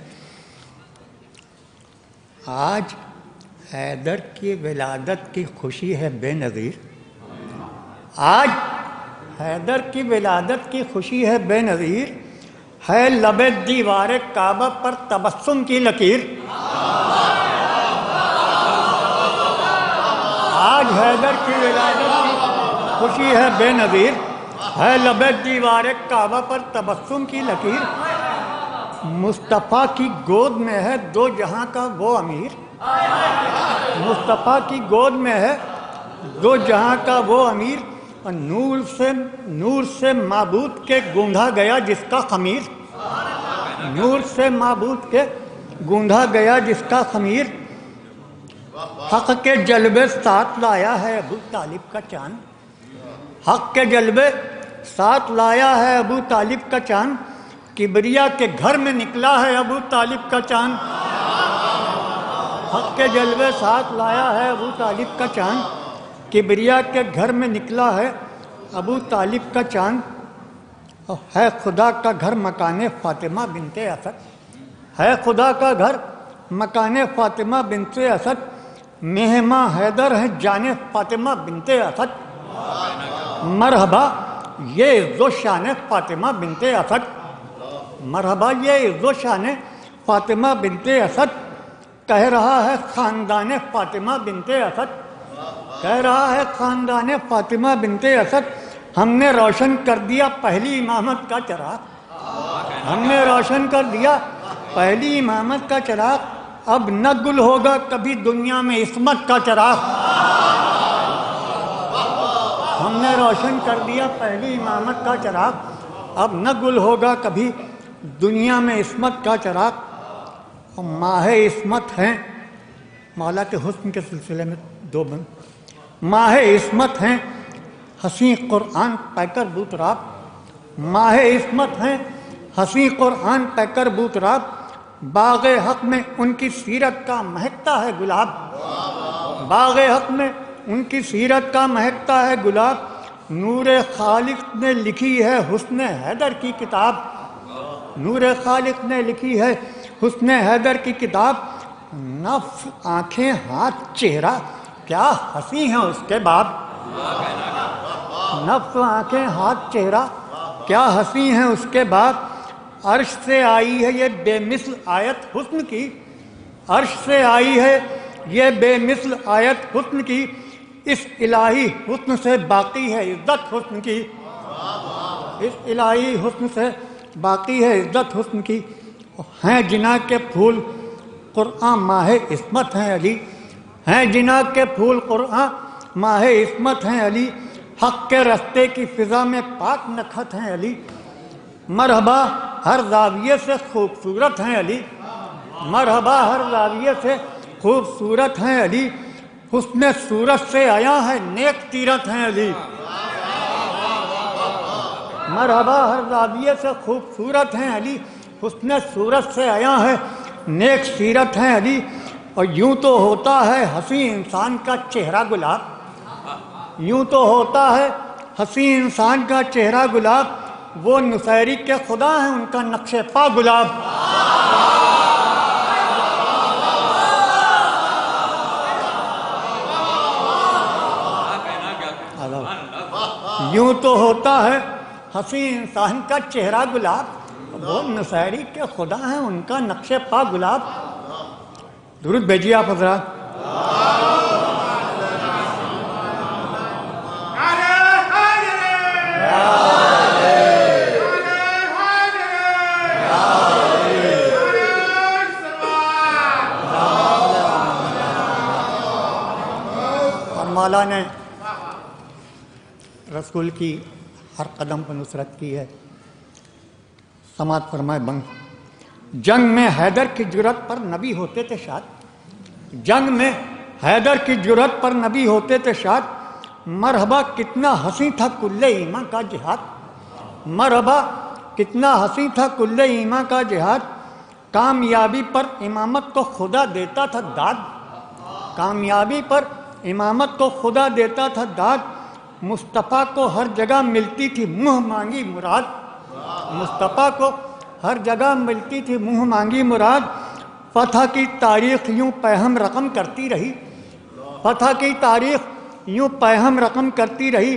آج حیدر کی ولادت کی خوشی ہے بے نظیر، آج حیدر کی ولادت کی خوشی ہے بے نظیر، ہے لب دیوار کعبہ پر تبسم کی لکیر۔ آج حیدر کی ولادت کی خوشی ہے بے نظیر، ہے لب دیوار کعبہ پر تبسم کی لکیر، مصطفیٰ کی گود میں ہے دو جہاں کا وہ امیر، مصطفیٰ کی گود میں ہے دو جہاں کا وہ امیر، اور نور سے معبود کے گوندا گیا جس کا خمیر، نور سے معبود کے گوندا گیا جس کا خمیر، حق کے جلوے ساتھ لایا ہے ابو طالب کا چاند، حق کے جلوے ساتھ لایا ہے ابو طالب کا چاند، کبریا کے گھر میں نکلا ہے ابو طالب کا چاند، حق کے جلوے ساتھ لایا ہے ابو طالب کا چاند، کبریا کے گھر میں نکلا ہے ابو طالب کا چاند، ہے خدا کا گھر مکان فاطمہ بنت اسد، ہے خدا کا گھر مکان فاطمہ بنت اسد، مہماں حیدر ہے جان فاطمہ بنت اسد، مرحبا یہ عز و شان فاطمہ بنت اسد، مرحبا یہ عز و شان فاطمہ بنت اسد، کہہ رہا ہے خاندان فاطمہ بنت اسد، کہہ رہا ہے خاندان فاطمہ بنت اسد، ہم نے روشن کر دیا پہلی امامت کا چراغ، ہم نے روشن کر دیا پہلی امامت کا چراغ، اب نہ گل ہوگا کبھی دنیا میں عصمت کا چراغ، ہم نے روشن کر دیا پہلی امامت کا چراغ، اب نہ گل ہوگا کبھی دنیا میں عصمت کا چراغ، اور ماہ عصمت ہیں مولا کے حسن کے سلسلے میں دو بند، ماہ عصمت ہیں حسین قرآن پیکر بوتراب، ماہ عصمت ہیں حسین قرآن پیکر بوتراب، باغ حق میں ان کی سیرت کا مہکتا ہے گلاب، باغ حق میں ان کی سیرت کا مہکتا ہے گلاب، نور خالق نے لکھی ہے حسن حیدر کی کتاب، نور خالق نے لکھی ہے حسن حیدر کی کتاب، نفس آنکھیں ہاتھ چہرہ کیا ہنسی ہیں اس کے باپ، نفس آنکھیں ہاتھ چہرہ کیا ہنسی ہیں اس کے باپ، عرش سے آئی ہے یہ بے مثل آیت حسن کی، عرش سے آئی ہے یہ بے مثل آیت حسن کی، اس الہی حسن سے باقی ہے عزت حسن کی، اس الہی حسن سے باقی ہے عزت حسن کی، ہیں جناح کے پھول قرآن ماہ عصمت ہیں علی، ہیں جناح کے پھول قرآن ماہ عصمت ہیں علی، حق کے رستے کی فضا میں پاک نکھت ہیں علی، مرحبا ہر زاویے سے خوبصورت ہیں علی، مرحبا ہر زاویے سے خوبصورت ہیں علی، حسن صورت سے آیا ہے نیک سیرت ہیں علی، مرحبا ہر زاویے سے خوبصورت ہیں علی، حسن صورت سے آیا ہے نیک سیرت ہیں علی، اور یوں تو ہوتا ہے حسین انسان کا چہرہ گلاب، یوں تو ہوتا ہے حسین انسان کا چہرہ گلاب، وہ نصیری کے خدا ہیں ان کا نقش پا گلاب، یوں تو ہوتا ہے حسین انسان کا چہرہ گلاب، وہ نصیری کے خدا ہیں ان کا نقش پا گلاب، درود بھیجیے آپ حضرات۔ اور مولا نے رسول کی ہر قدم پر نصرت کی ہے، سماعت فرمائے بنگ، جنگ میں حیدر کی جرأت پر نبی ہوتے تھے شاد، جنگ میں حیدر کی جرأت پر نبی ہوتے تھے شاد، مرحبا کتنا حسین تھا کل ایمان کا جہاد، مرحبا کتنا حسین تھا کل ایمان کا جہاد، کامیابی پر امامت کو خدا دیتا تھا داد، کامیابی پر امامت کو خدا دیتا تھا داد، مصطفیٰ کو ہر جگہ ملتی تھی منہ مانگی مراد، مصطفیٰ کو ہر جگہ ملتی تھی منہ مانگی مراد، فتح کی تاریخ یوں پہم رقم کرتی رہی، فتح کی تاریخ یوں پہم رقم کرتی رہی،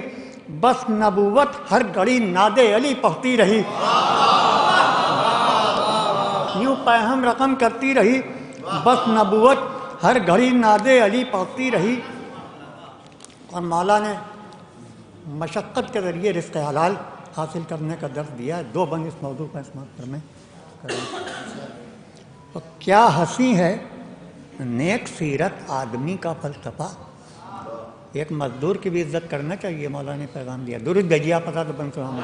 بس نبوت ہر گھڑی ناد علی پڑھتی رہی، یوں پہم رقم کرتی رہی، بس نبوت ہر گھڑی ناد علی پڑھتی رہی، اور مولا نے مشقت کے ذریعے رزق حلال حاصل کرنے کا درس دیا ہے۔ دو بند اس موضوع پر اسمات فرمائیں۔ کیا ہنسی ہے نیک سیرت آدمی کا فلسفہ. ایک مزدور کی بھی عزت کرنا چاہیے، مولا نے پیغام دیا. درود بھیجیے آپ حضرات بن سلام.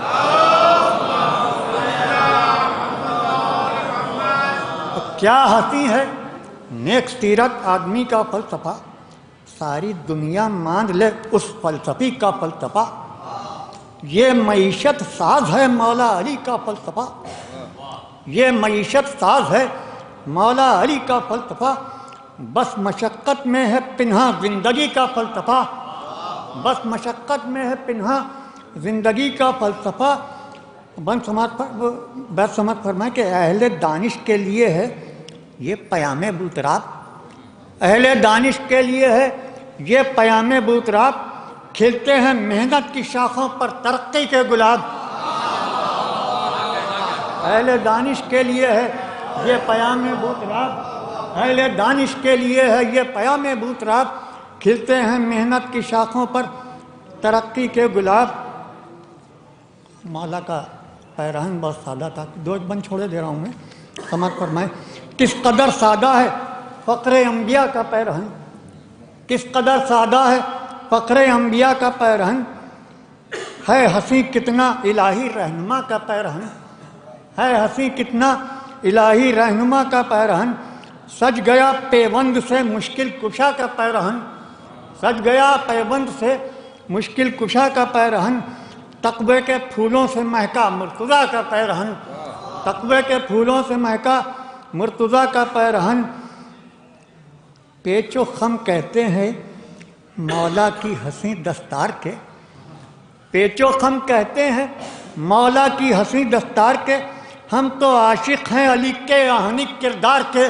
کیا ہنسی ہے نیک سیرت آدمی کا فلسفہ، ساری دنیا مان لے اس فلسفی کا فلسفہ. یہ معیشت ساز ہے مولا علی کا فلسفہ، یہ معیشت ساز ہے مولا علی کا فلسفہ. بس مشقت میں ہے پنہاں زندگی کا فلسفہ، بس مشقت میں ہے پنہاں زندگی کا فلسفہ. بیت سماعت فرمائے کہ اہل دانش کے لیے ہے یہ پیام بوتراب، اہل دانش کے لیے ہے یہ پیام بوتراب. کھلتے ہیں محنت کی شاخوں پر ترقی کے گلاب. اہل دانش کے لیے ہے یہ پیام بوتراب، اہل دانش کے لیے ہے یہ پیام بوتراب. کھلتے ہیں محنت کی شاخوں پر ترقی کے گلاب. مولا کا پیرہن بہت سادہ تھا. دو بند چھوڑے دے رہا ہوں میں. سماعت فرمائے کس قدر سادہ ہے فقر انبیاء کا پیرہن، کس قدر سادہ ہے فقر انبیاء کا پیرہن. ہے ہنسی کتنا الہی رہنما کا پیرہن، ہے ہنسی کتنا الہی رہنما کا پیرہن. سج گیا پیوند سے مشکل کشا کا پیرہن، سج گیا پیوند سے مشکل کشا کا پیرہن. تقوی کے پھولوں سے مہکا مرتضیٰ کا پیرہن، تقوی کے پھولوں سے مہکا مرتضیٰ کا پیرہن. پیچ و خم کہتے ہیں مولا کی ہنسی دستار کے، پیچ و خم کہتے ہیں مولا کی ہنسی دستار کے. ہم تو عاشق ہیں علی کے آہنی کردار کے.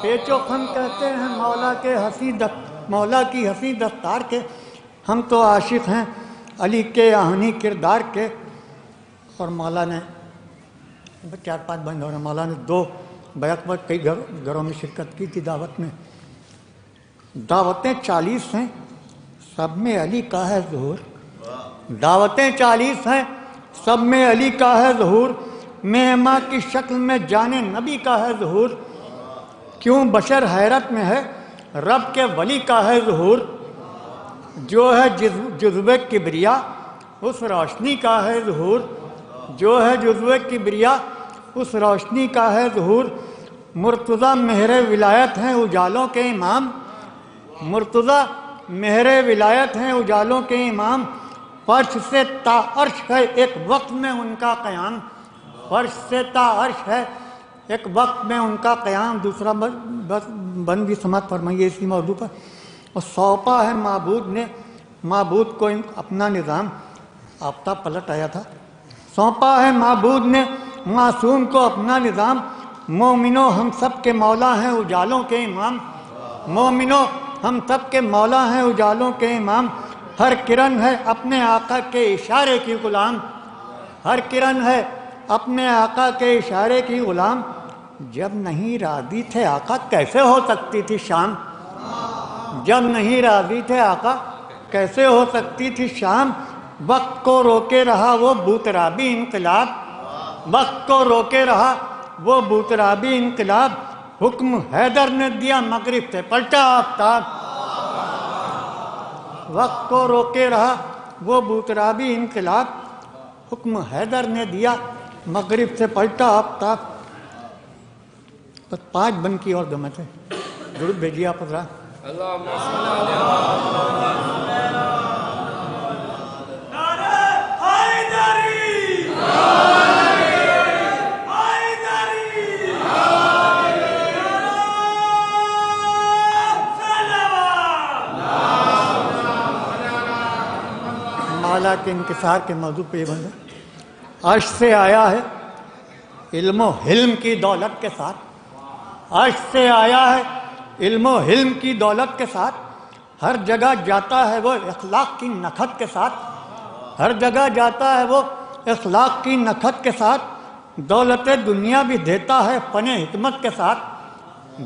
پیچ و خم کہتے ہیں مولا کی ہنسی دستار کے. ہم تو عاشق ہیں علی کے آہنی کردار کے. اور مولا نے 4-5 بند ہو رہے ہیں. مولا نے 2 بیک وقت کئی گھروں میں شرکت کی تھی دعوت میں. دعوتیں 40 ہیں سب میں علی کا ہے ظہور، دعوتیں 40 ہیں سب میں علی کا ہے ظہور. مہماں کی شکل میں جانے نبی کا ہے ظہور. کیوں بشر حیرت میں ہے رب کے ولی کا ہے ظہور. جو ہے جذبِ کبریا اس روشنی کا ہے ظہور، جو ہے جذبِ کبریا اس روشنی کا ہے ظہور. مرتضیٰ مہر ولایت ہیں اجالوں کے امام، مرتضیٰ مہر ولایت ہیں اجالوں کے امام. فرش سے تا عرش ہے ایک وقت میں ان کا قیام، فرش سے تا عرش ہے ایک وقت میں ان کا قیام. دوسرا بند بھی سماعت فرمائیے اسی موضوع پر. اور سونپا ہے معبود نے معبود کو اپنا نظام. آفتاب پلٹ آیا تھا. سونپا ہے معبود نے معصوم کو اپنا نظام. مومنو ہم سب کے مولا ہیں اجالوں کے امام، مومنو ہم سب کے مولا ہیں اجالوں کے امام. ہر کرن ہے اپنے آقا کے اشارے کی غلام، ہر کرن ہے اپنے آقا کے اشارے کی غلام. جب نہیں راضی تھے آقا کیسے ہو سکتی تھی شام، جب نہیں راضی تھے آقا کیسے ہو سکتی تھی شام. وقت کو روکے رہا وہ بوترابی انقلاب، وقت کو روکے رہا وہ بوترابی انقلاب. حکم حیدر نے دیا مغرب سے پلٹا آفتاب، وقت کو روکے رہا وہ بوترابی انقلاب. حکم حیدر نے دیا مغرب سے پلٹا آفتاب. بس 5 بند کی اور دمت ہے. درود بھیجیے آپ حضرات. مولا کے انکسار کے موضوع پہ یہ بند ہے. عرش سے آیا ہے علم و حلم کی دولت کے ساتھ، عرش سے آیا ہے علم و حلم کی دولت کے ساتھ. ہر جگہ جاتا ہے وہ اخلاق کی نکھت کے ساتھ، ہر جگہ جاتا ہے وہ اخلاق کی نکھت کے ساتھ. دولت دنیا بھی دیتا ہے فن حکمت کے ساتھ،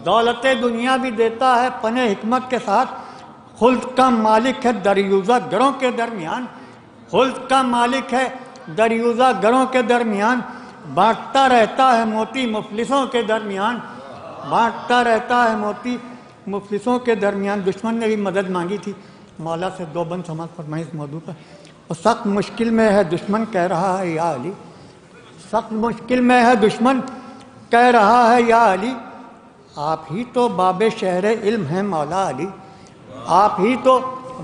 دولت دنیا بھی دیتا ہے فن حکمت کے ساتھ. خلد کا مالک ہے دریوزہ گروں کے درمیان، خلد کا مالک ہے دریوزہ گروں کے درمیان. بانٹتا رہتا ہے موتی مفلسوں کے درمیان، بانٹتا رہتا ہے موتی مفلسوں کے درمیان۔ دشمن نے بھی مدد مانگی تھی مولا سے، دو بند سماعت فرمائیں اس موضوع پر۔ اور سخت مشکل میں ہے دشمن کہہ رہا ہے یا علی، سخت مشکل میں ہے دشمن کہہ رہا ہے یا علی، آپ ہی تو باب شہر علم ہے مولا علی، آپ ہی تو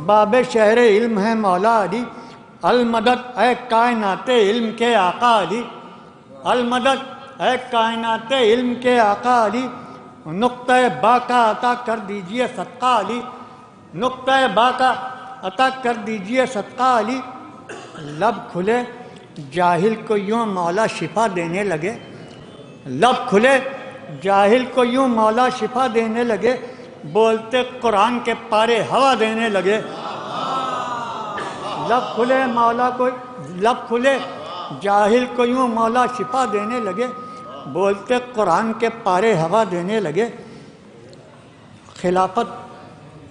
باب شہر علم ہے مولا علی، المدد اے کائنات علم کے آقا علی، المدد اے کائنات علم کے آقا علی، نقطہ با کا عطا کر دیجئے صدقہ علی، نقطہ با کا عطا کر دیجئے صدقہ علی۔ لب کھلے جاہل کو یوں مولا شفا دینے لگے، لب کھلے جاہل کو یوں مولا شفا دینے لگے، بولتے قرآن کے پارے ہوا دینے لگے۔ لب کھلے مولا کو، لب کھلے جاہل کو یوں مولا شفا دینے لگے، بولتے قرآن کے پارے ہوا دینے لگے۔ خلافت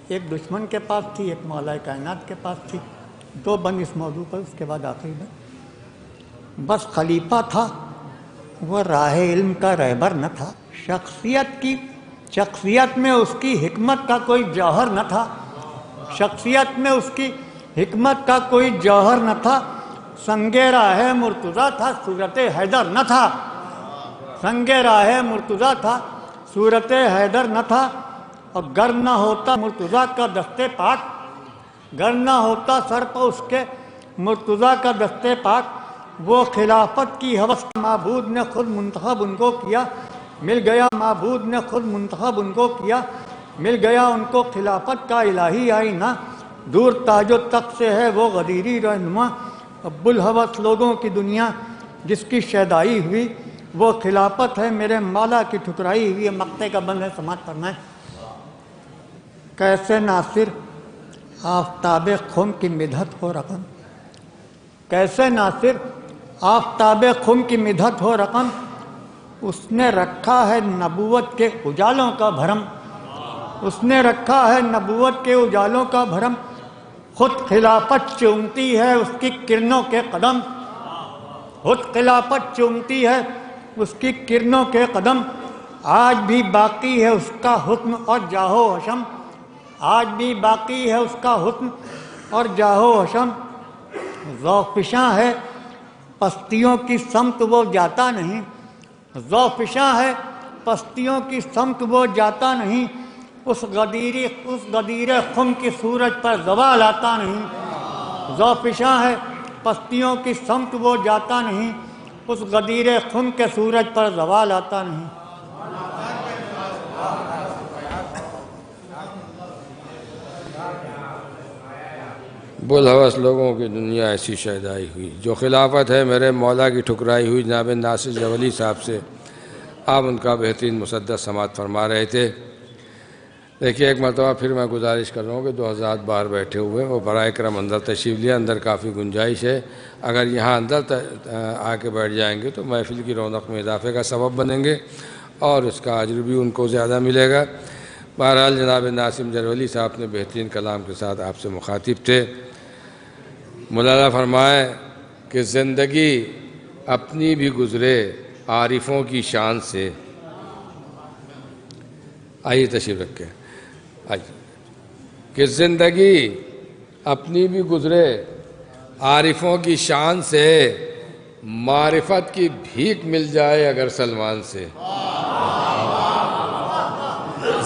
ایک دشمن کے پاس تھی، ایک مولا کائنات کے پاس تھی۔ دو بند اس موضوع پر، اس کے بعد آخری میں بس خلیفہ تھا وہ راہ علم کا رہبر نہ تھا، شخصیت میں اس کی حکمت کا کوئی جوہر نہ تھا، شخصیت میں اس کی حکمت کا کوئی جوہر نہ تھا، سنگ راہ مرتضیٰ تھا صورت حیدر نہ تھا، سنگ راہ مرتضیٰ تھا صورت حیدر نہ تھا۔ اور گر نہ ہوتا مرتضیٰ کا دستے پاک، گر نہ ہوتا سر پر اس کے مرتضیٰ کا دستے پاک، وہ خلافت کی ہوس معبود نے خود منتخب ان کو کیا، مل گیا معبود نے خود منتخب ان کو کیا، مل گیا ان کو خلافت کا الہی آئینہ، دور تاج و تخت سے ہے وہ غدیری رہنما، اب الہوس لوگوں کی دنیا جس کی شیدائی ہوئی، وہ خلافت ہے میرے مولا کی ٹھکرائی ہوئی۔ مقطع کا بند ہے، سماعت فرمائیں۔ کیسے ناصر آفتاب خم کی مدحت ہو رقم، کیسے ناصر آفتاب خم کی مدحت ہو رقم، اس نے رکھا ہے نبوت کے اجالوں کا بھرم، اس نے رکھا ہے نبوت کے اجالوں کا بھرم، خود خلافت چومتی ہے اس کی کرنوں کے قدم، خود خلافت چومتی ہے اس کی کرنوں کے قدم، آج بھی باقی ہے اس کا حسن اور جاہ و حشم، آج بھی باقی ہے اس کا حسن اور جاہ و حشم، ذوفشاں ہے پستیوں کی سمت وہ جاتا نہیں، ذوفشاں ہے پستیوں کی سمت وہ جاتا نہیں، اس غدیر خم کی سورج پر زوال آتا نہیں، ذوفشاں ہے پستیوں کی سمت وہ جاتا نہیں، اس غدیر خم کے سورج پر زوال آتا نہیں۔ بلحوث لوگوں کی دنیا ایسی شیدائی ہوئی، جو خلافت ہے میرے مولا کی ٹھکرائی ہوئی۔ جناب ناصر جولی صاحب سے آپ ان کا بہترین مسدس سماعت فرما رہے تھے۔ دیکھیے ایک مرتبہ پھر میں گزارش کر رہا ہوں کہ 2 حضرات باہر بیٹھے ہوئے، وہ برائے کرم اندر تشریف لیا، اندر کافی گنجائش ہے، اگر یہاں اندر آ کے بیٹھ جائیں گے تو محفل کی رونق میں اضافے کا سبب بنیں گے اور اس کا اجر بھی ان کو زیادہ ملے گا۔ بہرحال جناب ناصر جولی صاحب نے بہترین کلام کے ساتھ آپ سے مخاطب تھے۔ مولانا فرمائے کہ زندگی اپنی بھی گزرے عارفوں کی شان سے، آئیے تشریف رکھیں، آئیے، کہ زندگی اپنی بھی گزرے عارفوں کی شان سے، معرفت کی بھیک مل جائے اگر سلمان سے،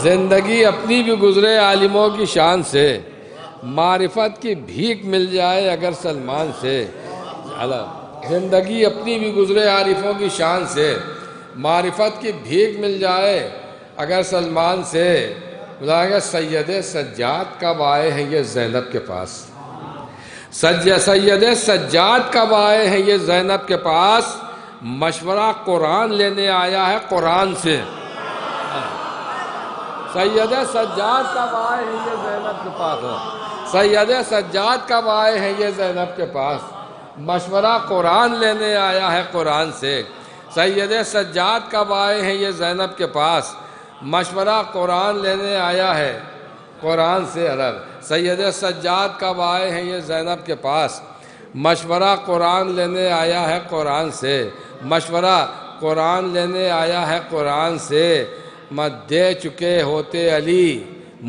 زندگی اپنی بھی گزرے عالموں کی شان سے، معرفت کی بھیک مل جائے اگر سلمان سے، زندگی اپنی بھی گزرے عارفوں کی شان سے، معرفت کی بھیک مل جائے اگر سلمان سے۔ بلائے سید سجاد کب آئے ہیں یہ زینب کے پاس، سید سجاد کب آئے ہیں یہ زینب کے پاس، مشورہ قرآن لینے آیا ہے قرآن سے، سید سجاد کب آئے ہیں یہ زینب کے پاس، سید سجاد کب آئے ہیں یہ زینب کے پاس، مشورہ قرآن لینے آیا ہے قرآن سے، سید سجاد کب آئے ہیں یہ زینب کے پاس، مشورہ قرآن لینے آیا ہے قرآن سے، عرب سید سجاد کب آئے ہیں یہ زینب کے پاس، مشورہ قرآن لینے آیا ہے قرآن سے، مشورہ قرآن لینے آیا ہے قرآن سے، مت دے چکے ہوتے علی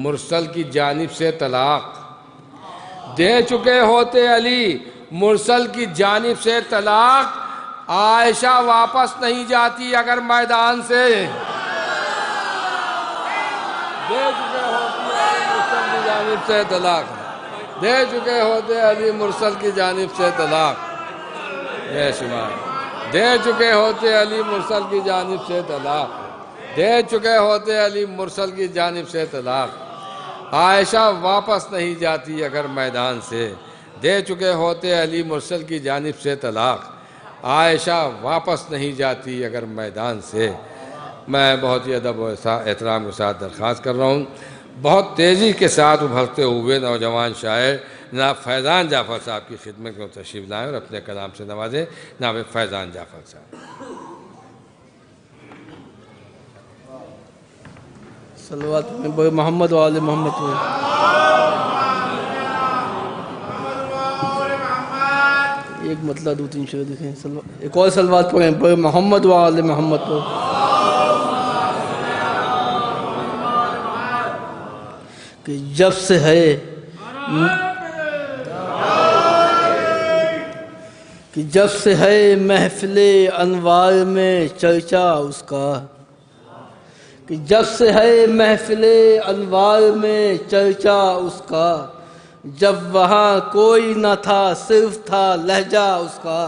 مرسل کی جانب سے طلاق، دے چکے ہوتے علی مرسل کی جانب سے طلاق، عائشہ واپس نہیں جاتی اگر میدان سے، دے چکے ہوتے علی مرسل کی جانب سے طلاق، دے چکے ہوتے علی مرسل کی جانب سے طلاق، بے شمار دے چکے ہوتے علی مرسل کی جانب سے طلاق، دے چکے ہوتے علی مرسل کی جانب سے طلاق، عائشہ واپس نہیں جاتی اگر میدان سے، دے چکے ہوتے علی مرسل کی جانب سے طلاق، عائشہ واپس نہیں جاتی اگر میدان سے۔ میں بہت ہی ادب و احترام کے ساتھ درخواست کر رہا ہوں، بہت تیزی کے ساتھ ابھرتے ہوئے نوجوان شاعر جناب فیضان جعفر صاحب کی خدمت میں تشریف لائیں اور اپنے کلام سے نوازیں۔ جناب فیضان جعفر صاحب۔ صلوات میں محمد و آل محمد میں ایک مطلب دو تین شعر دکھیں، ایک اور صلوات پڑھیں بر محمد و آل محمد پر۔ کہ جب سے ہے کہ جب سے ہے محفل انوار میں چرچا اس کا، کہ جب سے ہے محفل انوار میں چرچا اس کا، جب وہاں کوئی نہ تھا صرف تھا لہجہ اس کا،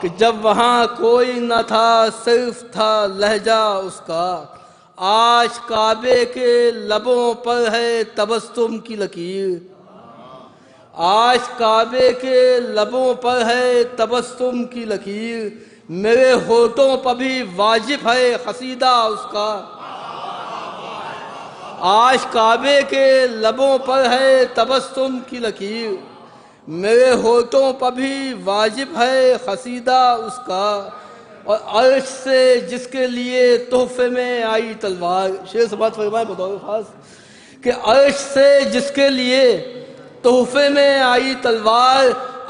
کہ جب وہاں کوئی نہ تھا صرف تھا لہجہ اس کا، آج کعبے کے لبوں پر ہے تبسم کی لکیر، آج کعبے کے لبوں پر ہے تبسم کی لکیر، میرے ہونٹوں پر بھی واجب ہے قصیدہ اس کا، آج کعبے کے لبوں پر ہے تبسم کی لکیر، میرے ہونٹوں پر بھی واجب ہے قصیدہ اس کا، اور عرش سے جس کے لیے تحفے میں آئی تلوار، شعر سماعت فرمائے بطور خاص، کہ عرش سے جس کے لیے تحفے میں آئی تلوار،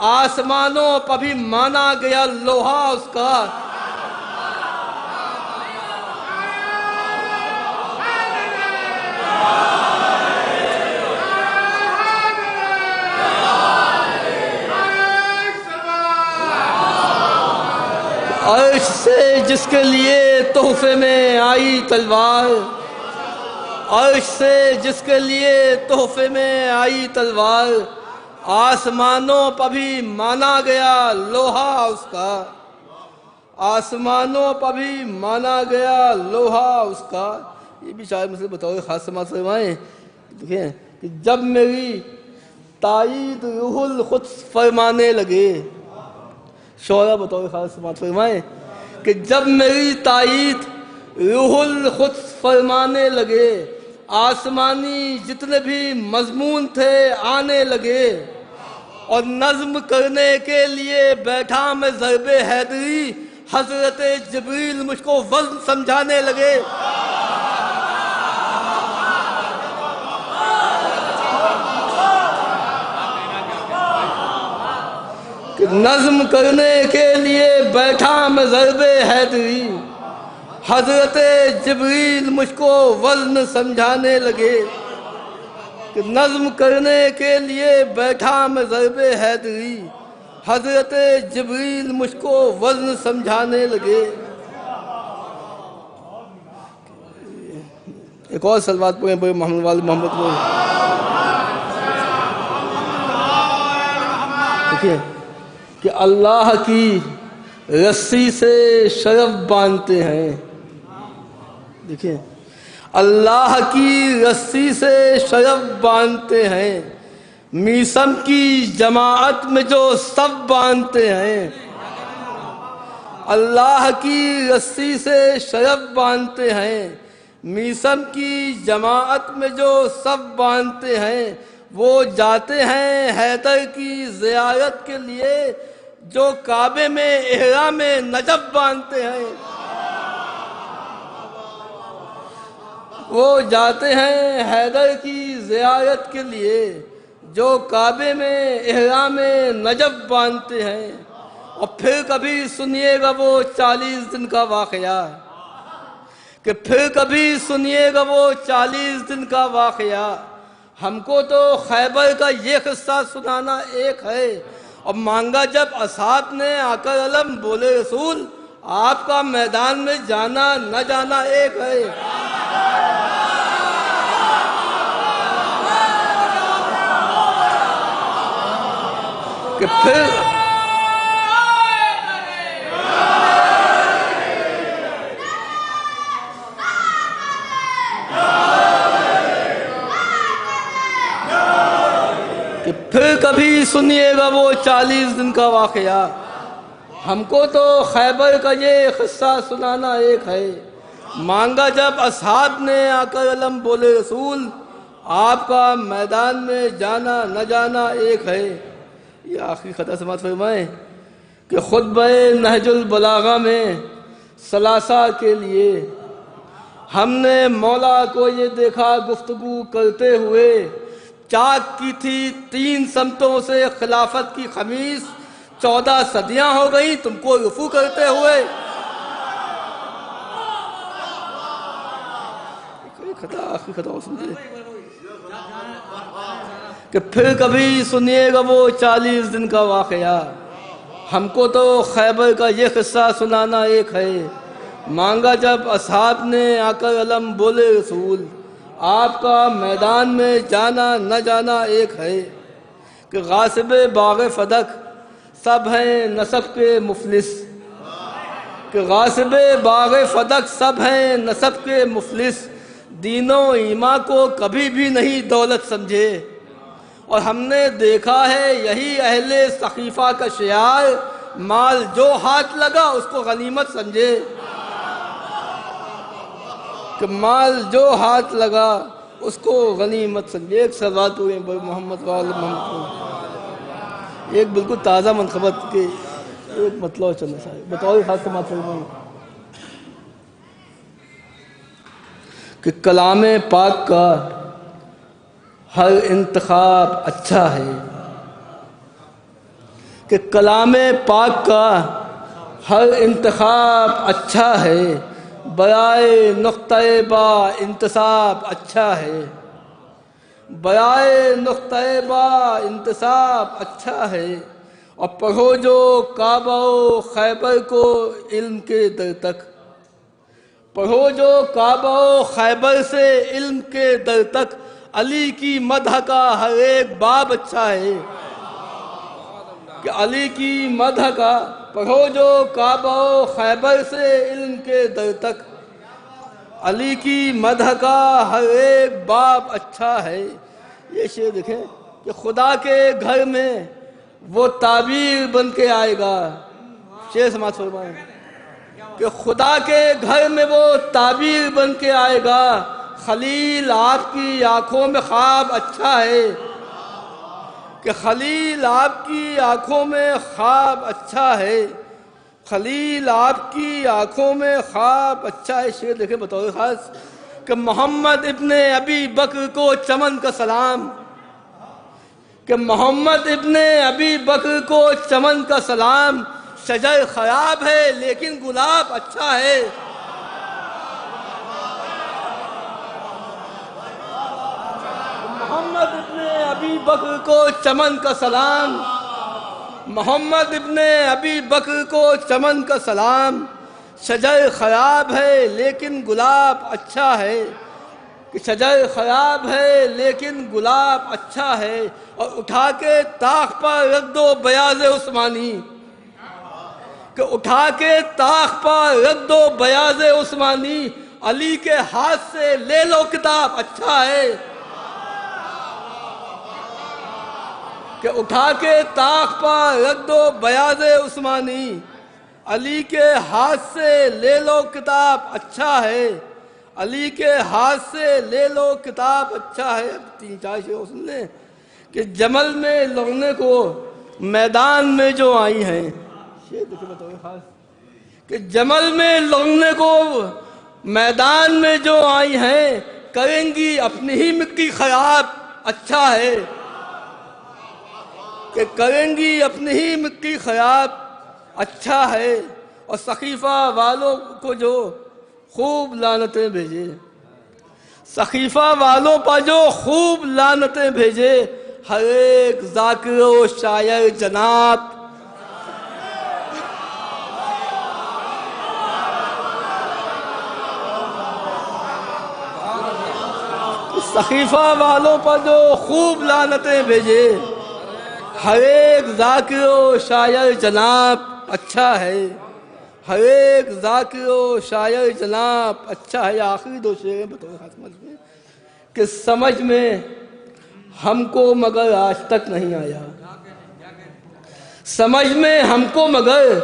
آسمانوں پر بھی مانا گیا لوہا اس کا، عرش سے جس کے لیے تحفے میں آئی تلوار، عرش سے جس کے لیے تحفے میں آئی تلوار، آسمانوں پر بھی مانا گیا لوہا اس کا، آسمانوں پر بھی مانا گیا لوہا اس کا۔ یہ بھی شاید مجھے بتاؤ خاص سماعت فرمائیں، دیکھیں کہ جب میری تائید روح القدس فرمانے لگے، شعرا بطور خاص سماعت فرمائیں کہ جب میری تائید روح القدس فرمانے لگے، آسمانی جتنے بھی مضمون تھے آنے لگے، اور نظم کرنے کے لیے بیٹھا میں ضرب حیدری، حضرت جبریل مجھ کو وزن سمجھانے لگے، کہ نظم کرنے کے لیے بیٹھا میں ضرب حیدری، حضرت جبریل مجھ کو وزن سمجھانے لگے، کہ نظم کرنے کے لیے بیٹھا میں ضرب حیدری، حضرت جبریل مجھ کو وزن سمجھانے لگے۔ ایک اور صلوات پڑھیں بھائی محمد والد محمد کو، دیکھیے کہ اللہ کی رسی سے شرف باندھتے ہیں، دیکھیں اللہ کی رسی سے شرف باندھتے ہیں، میسم کی جماعت میں جو سب باندھتے ہیں، اللہ کی رسی سے شرف باندھتے ہیں، میسم کی جماعت میں جو سب باندھتے ہیں، وہ جاتے ہیں حیدر کی زیارت کے لیے جو کعبے میں احرام نجف باندھتے ہیں، وہ جاتے ہیں حیدر کی زیارت کے لیے جو کعبے میں احرام نجف باندھتے ہیں، اور پھر کبھی سنیے گا وہ 40 دن کا واقعہ، کہ پھر کبھی سنیے گا وہ 40 دن کا واقعہ۔ ہم کو تو خیبر کا یہ قصہ سنانا ایک ہے، اور مانگا جب اصحاب نے آ کر علم، بولے رسول آپ کا میدان میں جانا نہ جانا ایک ہے۔ کہ پھر کبھی سنیے گا وہ 40 دن کا واقعہ۔ ہم کو تو خیبر کا یہ قصہ سنانا ایک ہے، مانگا جب اصحاب نے آ کر علم، بولے رسول آپ کا میدان میں جانا نہ جانا ایک ہے۔ یہ آخری خطہ سماعت فرمائیں کہ خطبہ نہج البلاغہ میں ثلاثہ کے لیے ہم نے مولا کو یہ دیکھا گفتگو کرتے ہوئے، چاک کی تھی 3 سمتوں سے خلافت کی خمیس، 14 صدیاں ہو گئیں تم کو رفو کرتے ہوئے۔ آخری خطا سنیے کہ پھر کبھی سنیے گا وہ 40 دن کا واقعہ۔ ہم کو تو خیبر کا یہ قصہ سنانا ایک ہے، مانگا جب اصحاب نے آ کر علم، بولے رسول آپ کا میدان میں جانا نہ جانا ایک ہے۔ کہ غاصب باغ فدق سب ہیں نسب کے مفلس، کہ غاصب باغ فدق سب ہیں نسب کے مفلس، دین و ایمان کو کبھی بھی نہیں دولت سمجھے۔ اور ہم نے دیکھا ہے یہی اہل سقیفہ کا شعار، مال جو ہاتھ لگا اس کو غنیمت سمجھے۔ کہ مال جو ہاتھ لگا اس کو غنیمت سمجھے۔ ایک صلوات ہوئے محمد وآل محمد، ایک بالکل تازہ منقبت کے ایک مطلب چلنا چاہیے، بطور خاص سے مطلب نہیں کہ کلام پاک کا ہر انتخاب اچھا ہے، کہ کلام پاک کا ہر انتخاب اچھا ہے، برائے نقطہ با انتصاب اچھا ہے، برائے نقطہ با انتصاب اچھا ہے۔ اور پڑھو جو کعبہ و خیبر کو علم کے در تک، پڑھو جو کعبہ و خیبر سے علم کے در تک، علی کی مدح کا ہر ایک باب اچھا ہے۔ کہ علی کی مدح کا پڑھو جو کعبہ و خیبر سے علم کے در تک، علی کی مدح کا ہر ایک باب اچھا ہے۔ یہ شعر دیکھیں کہ خدا کے گھر میں وہ تعبیر بن کے آئے گا، شعر سماعت فرمائیں کہ خدا کے گھر میں وہ تعبیر بن کے آئے گا، خلیل آپ کی آنکھوں میں خواب اچھا ہے۔ کہ خلیل آپ کی آنکھوں میں خواب اچھا ہے، خلیل آپ کی آنکھوں میں خواب اچھا ہے۔ شعر دیکھیں بطور خاص کہ محمد ابن ابی بکر کو چمن کا سلام، کہ محمد ابن ابی بکر کو چمن کا سلام، شجر خراب ہے لیکن گلاب اچھا ہے۔ محمد ابن ابی بکر کو چمن کا سلام، محمد ابن ابی بکر کو چمن کا سلام، شجر خراب ہے لیکن گلاب اچھا ہے۔ کہ شجر خراب ہے لیکن گلاب اچھا ہے، اور اٹھا کے طاق پر رکھ دو بیاض عثمانی، کہ اٹھا کے طاق پر رکھ دو بیاض عثمانی، علی کے ہاتھ سے لے لو کتاب اچھا ہے۔ کہ اٹھا کے طاق پر رکھ دو بیاض عثمانی، علی کے ہاتھ سے لے لو کتاب اچھا ہے، علی کے ہاتھ سے لے لو کتاب اچھا ہے۔ اب 3-4 شعر سن لیں کہ جمل میں لڑنے کو میدان میں جو آئی ہیں، شعر دیکھیں بطور خاص کہ جمل میں لڑنے کو میدان میں جو آئی ہیں، کریں گی اپنی ہی مٹی خراب اچھا ہے۔ کہ کریں گی اپنی ہی مٹی خراب اچھا ہے، اور سقیفہ والوں کو جو خوب لعنتیں بھیجے، سقیفہ والوں پر جو خوب لعنتیں بھیجے، ہر ایک ذاکر و شاعر جناب، سقیفہ والوں پر جو خوب لعنتیں بھیجے، ہر ایک ذاکر و شاعر جناب اچھا ہے، ہر ایک ذاکر و شاعر جناب اچھا ہے۔ آخری دو شعر بطور خاتمہ میں کہ سمجھ میں ہم کو مگر آج تک نہیں آیا، سمجھ میں ہم کو مگر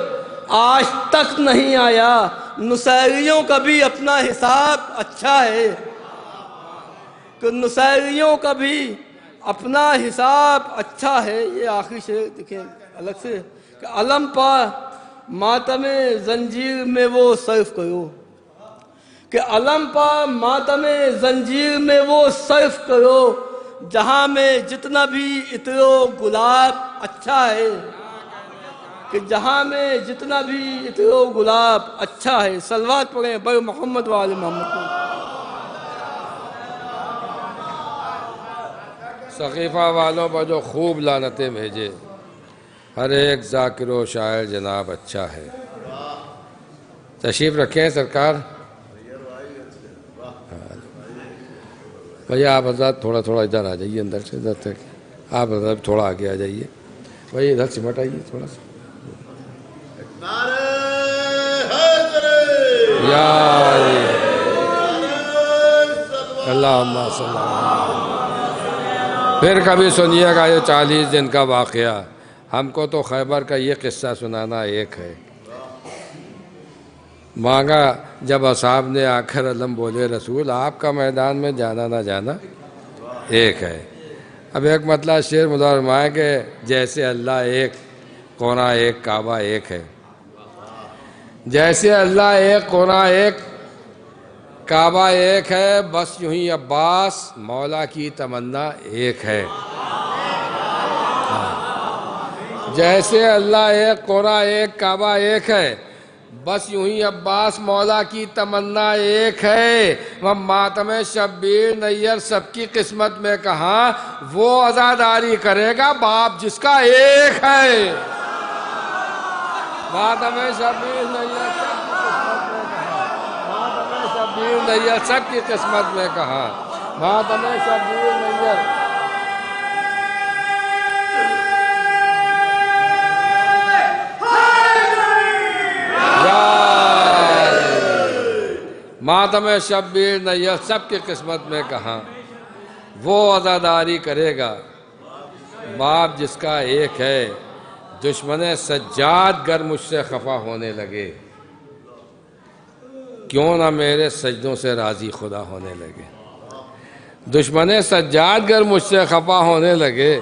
آج تک نہیں آیا، نصیریوں کا بھی اپنا حساب اچھا ہے، کہ نصیریوں کا بھی اپنا حساب اچھا ہے۔ یہ آخری شعر دیکھیں الگ سے کہ علم پا ماتم زنجیر میں وہ صرف کرو، کہ علم پا ماتم زنجیر میں وہ صرف کرو، جہاں میں جتنا بھی عطر و گلاب اچھا ہے، کہ جہاں میں جتنا بھی عطر و گلاب اچھا ہے۔ صلوات پڑھیں بر محمد و آل محمد کو۔ سقیفہ والوں پر جو خوب لعنتیں بھیجے، ہر ایک ذاکر و شاعر جناب اچھا ہے۔ تشریف رکھیں سرکار۔ بھیا آپ حضرات تھوڑا تھوڑا ادھر آ جائیے، اندر سے ادھر تک آپ حضرات تھوڑا آگے آ جائیے، بھائی ادھر سمٹ آئیے تھوڑا سا۔ یا اللہم صلی اللہ علیہ وسلم۔ پھر کبھی سنیے گا یہ 40 دن کا واقعہ۔ ہم کو تو خیبر کا یہ قصہ سنانا ایک ہے، مانگا جب اصحاب نے آ کر علم بولے رسول آپ کا میدان میں جانا نہ جانا ایک ہے۔ اب ایک مطلب شعر فرمایا کہ جیسے اللہ ایک، کونا ایک، کعبہ ایک ہے، جیسے اللہ ایک، کونا ایک، کعبہ ایک ہے، بس یوں ہی عباس مولا کی تمنا ایک ہے۔ جیسے اللہ ایک، کونا ایک، کعبہ ایک ہے، بس یوں ہی عباس مولا کی تمنا ایک ہے۔ وہ ماتم شبیر نیر سب کی قسمت میں کہاں، وہ عزاداری کرے گا باپ جس کا ایک ہے۔ ماتم شبیر نیر سب کی قسمت میں کہاں، ماتم شبیر نیر ماتم شبیر نیر سب کی قسمت میں کہاں، وہ عزاداری کرے گا باپ جس کا ایک ہے۔ دشمن سجاد گر مجھ سے خفا ہونے لگے، کیوں نہ میرے سجدوں سے راضی خدا ہونے لگے۔ دشمن سجاد گر مجھ سے خفا ہونے لگے،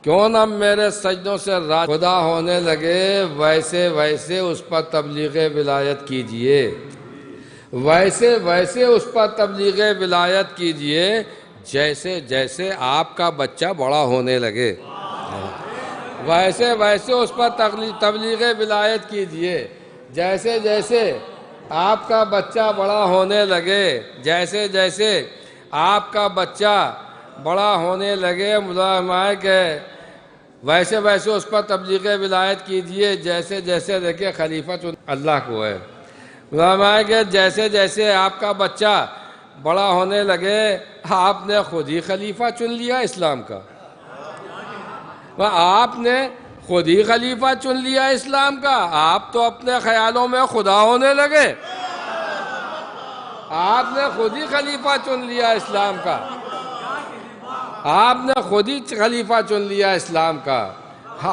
کیوں نہ میرے سجدوں سے راضی خدا ہونے لگے۔ ویسے ویسے اس پر تبلیغ ولایت کیجئے، ویسے ویسے اس پر تبلیغ ولایت کیجئے، جیسے جیسے آپ کا بچہ بڑا ہونے لگے۔ ویسے ویسے اس پر تبلیغ ولایت کیجئے، جیسے جیسے آپ کا بچہ بڑا ہونے لگے، جیسے جیسے آپ کا بچہ بڑا ہونے لگے۔ ملائمائے کہ ویسے ویسے اس پر تبلیغ ولایت کیجئے، جیسے جیسے دیکھیں خلیفہ چن اللہ کو ہے۔ ملائمائے کہ جیسے جیسے آپ کا بچہ بڑا ہونے لگے، آپ نے خود ہی خلیفہ چن لیا اسلام کا۔ آپ نے خود ہی خلیفہ چن لیا اسلام کا، آپ تو اپنے خیالوں میں خدا ہونے لگے۔ آپ نے خود ہی خلیفہ چن لیا اسلام کا، آپ نے خود ہی خلیفہ چن لیا اسلام کا،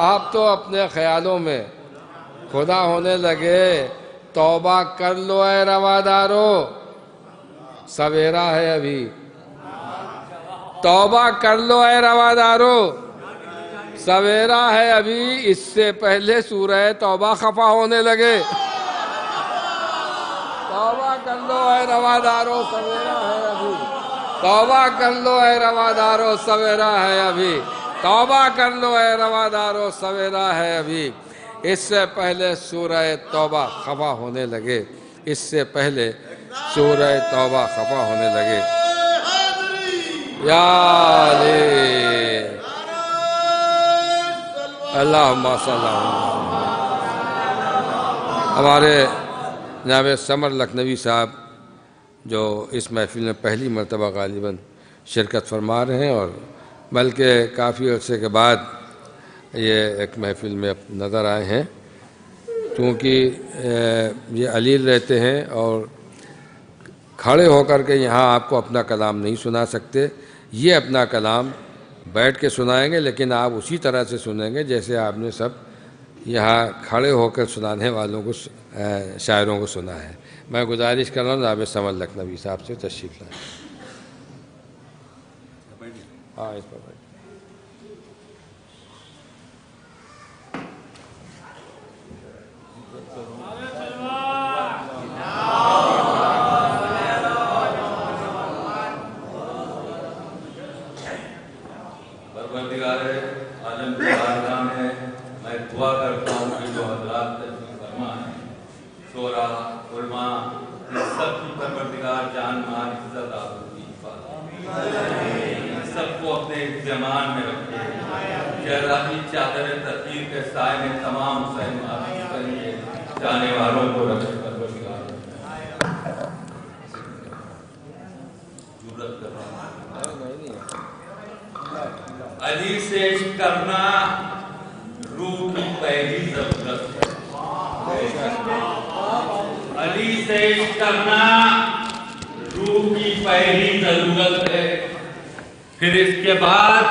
آپ تو اپنے خیالوں میں خدا ہونے لگے۔ توبہ کر لو اے روادارو، سویرا ہے ابھی۔ توبہ کر لو اے روادارو، سویرا ہے ابھی، اس سے پہلے سورہ توبہ خفا ہونے لگے۔ توبہ کر لو اے روادارو، سویرا ہے ابھی۔ توبہ کر لو اے روادارو، سویرا ہے ابھی۔ توبہ کر لو اے روادارو، سویرا ہے ابھی۔ اس سے پہلے سورہ توبہ خفا ہونے لگے، اس سے پہلے سورہ توبہ خفا ہونے لگے۔ یا علی اللہم صلی اللہ علیہ وسلم۔ ہمارے جناب سمر لکھنوی صاحب جو اس محفل میں پہلی مرتبہ غالباً شرکت فرما رہے ہیں، اور بلکہ کافی عرصے کے بعد یہ ایک محفل میں نظر آئے ہیں، کیونکہ یہ علیل رہتے ہیں اور کھڑے ہو کر کے یہاں آپ کو اپنا کلام نہیں سنا سکتے۔ یہ اپنا کلام بیٹھ کے سنائیں گے، لیکن آپ اسی طرح سے سنیں گے جیسے آپ نے سب یہاں کھڑے ہو کر سنانے والوں کو شاعروں کو سنا ہے۔ میں گزارش کر رہا ہوں جناب سمر لکھنوی صاحب سے تشریف لائیں۔ ہاں اس پر پروردگار عالم کی بارگاہ میں میں دعا کرتا ہوں کہ جو حضرات تشریف فرما ہیں، شورا، علماء، اس سب کی پروردگار جان مال عزت آبرو کی حفاظت، سب کو اپنے اہتمام میں رکھے، جراحی چادر تطہیر کے سائے میں تمام حسین محافظ کے جانے والوں کو رکھے پروردگار۔ جرت کر رہا ہوں علی سے عشق کرنا روح کی پہلی ضرورت ہے، علی سے عشق کرنا روح کی پہلی ضرورت ہے، پھر اس کے بعد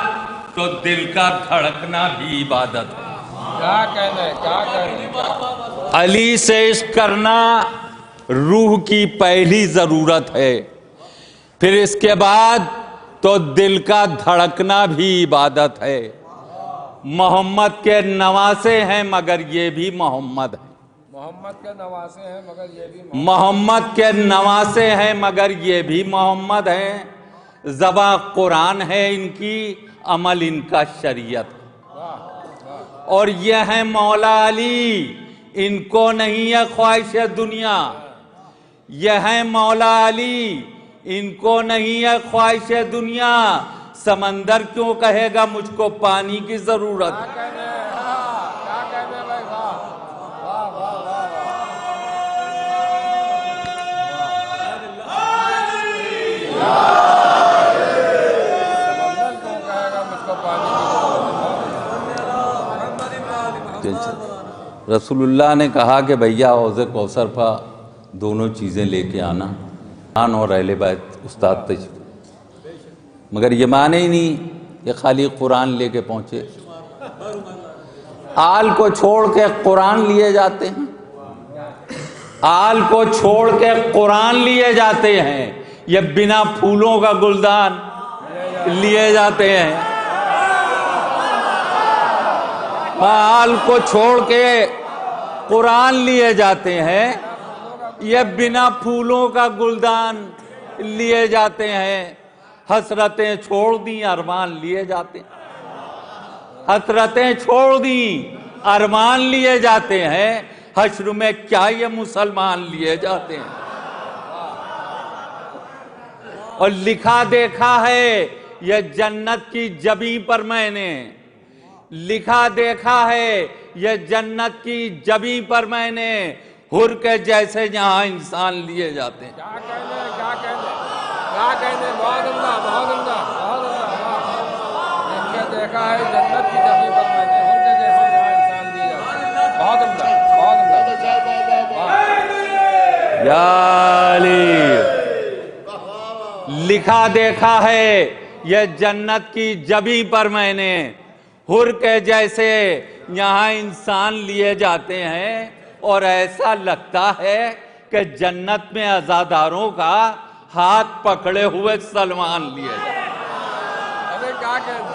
تو دل کا دھڑکنا بھی عبادت ہے۔ کیا کہنا ہے؟ علی سے عشق کرنا روح کی پہلی ضرورت ہے، پھر اس کے بعد تو دل کا دھڑکنا بھی عبادت ہے۔ محمد کے نواسے ہیں مگر یہ بھی محمد ہے، محمد کے نواسے ہیں مگر یہ بھی محمد کے نواسے ہیں مگر یہ بھی محمد ہیں، زباں قرآن ہے ان کی، عمل ان کا شریعت ہے، اور یہ ہے مولا علی، ان کو نہیں ہے خواہش دنیا، یہ ہے مولا علی، ان کو نہیں ہے خواہش دنیا، سمندر کیوں کہے گا مجھ کو پانی کی ضرورت ہے۔ رسول اللہ نے کہا کہ بھیا حوض کوثر پر دونوں چیزیں لے کے آنا، قرآن اور اہل بیت، استاد تشریف، مگر یہ مانے ہی نہیں کہ خالی قرآن لے کے پہنچے، آل کو چھوڑ کے قرآن لیے جاتے ہیں، آل کو چھوڑ کے قرآن لیے جاتے ہیں، یہ بنا پھولوں کا گلدان لیے جاتے ہیں، آل کو چھوڑ کے قرآن لیے جاتے ہیں، یہ بنا پھولوں کا گلدان لیے جاتے ہیں، حسرتیں چھوڑ دیں ارمان لیے جاتے ہیں، حسرتیں چھوڑ دیں ارمان لیے جاتے ہیں، حشر میں کیا یہ مسلمان لیے جاتے ہیں، اور لکھا دیکھا ہے یہ جنت کی جبیں پر میں نے، لکھا دیکھا ہے یہ جنت کی جبیں پر میں نے، حر کے جیسے جہاں انسان لیے جاتے ہیں۔ کیا کہنے بہت اللہ بہت اللہ بہت اللہ، ان کے دیکھا ہے جنت کی جبیں پر میں نے، حر کے جیسے جہاں انسان لیے جاتے ہیں، بہت اللہ بہت اللہ۔ یا علی، لکھا دیکھا ہے یہ جنت کی جبیں پر میں نے، حر کے جیسے یہاں انسان لیے جاتے ہیں، اور ایسا لگتا ہے کہ جنت میں عزاداروں کا ہاتھ پکڑے ہوئے سلمان لیے جاتے ہیں۔ ارے کیا کہتے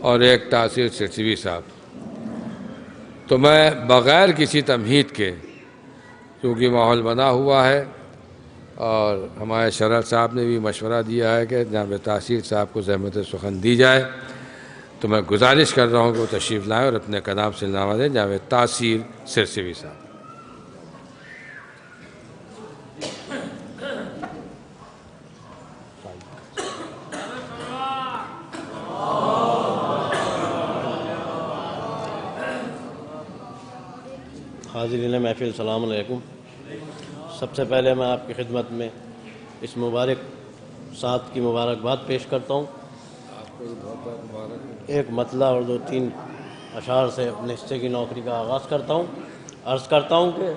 اور ایک تاثیر سرسوی صاحب. تو میں بغیر کسی تمہید کے، چونکہ ماحول بنا ہوا ہے اور ہمارے شرح صاحب نے بھی مشورہ دیا ہے کہ جناب تاثیر صاحب کو زحمت سخن دی جائے، تو میں گزارش کر رہا ہوں کہ وہ تشریف لائیں اور اپنے کلام سے نوازیں جناب تاثیر سرسوی صاحب. حاضرین محفل السلام علیکم. سب سے پہلے میں آپ کی خدمت میں اس مبارک ساتھ کی مبارکباد پیش کرتا ہوں. ایک مطلع اور 2-3 اشعار سے اپنے حصے کی نوکری کا آغاز کرتا ہوں. عرض کرتا ہوں کہ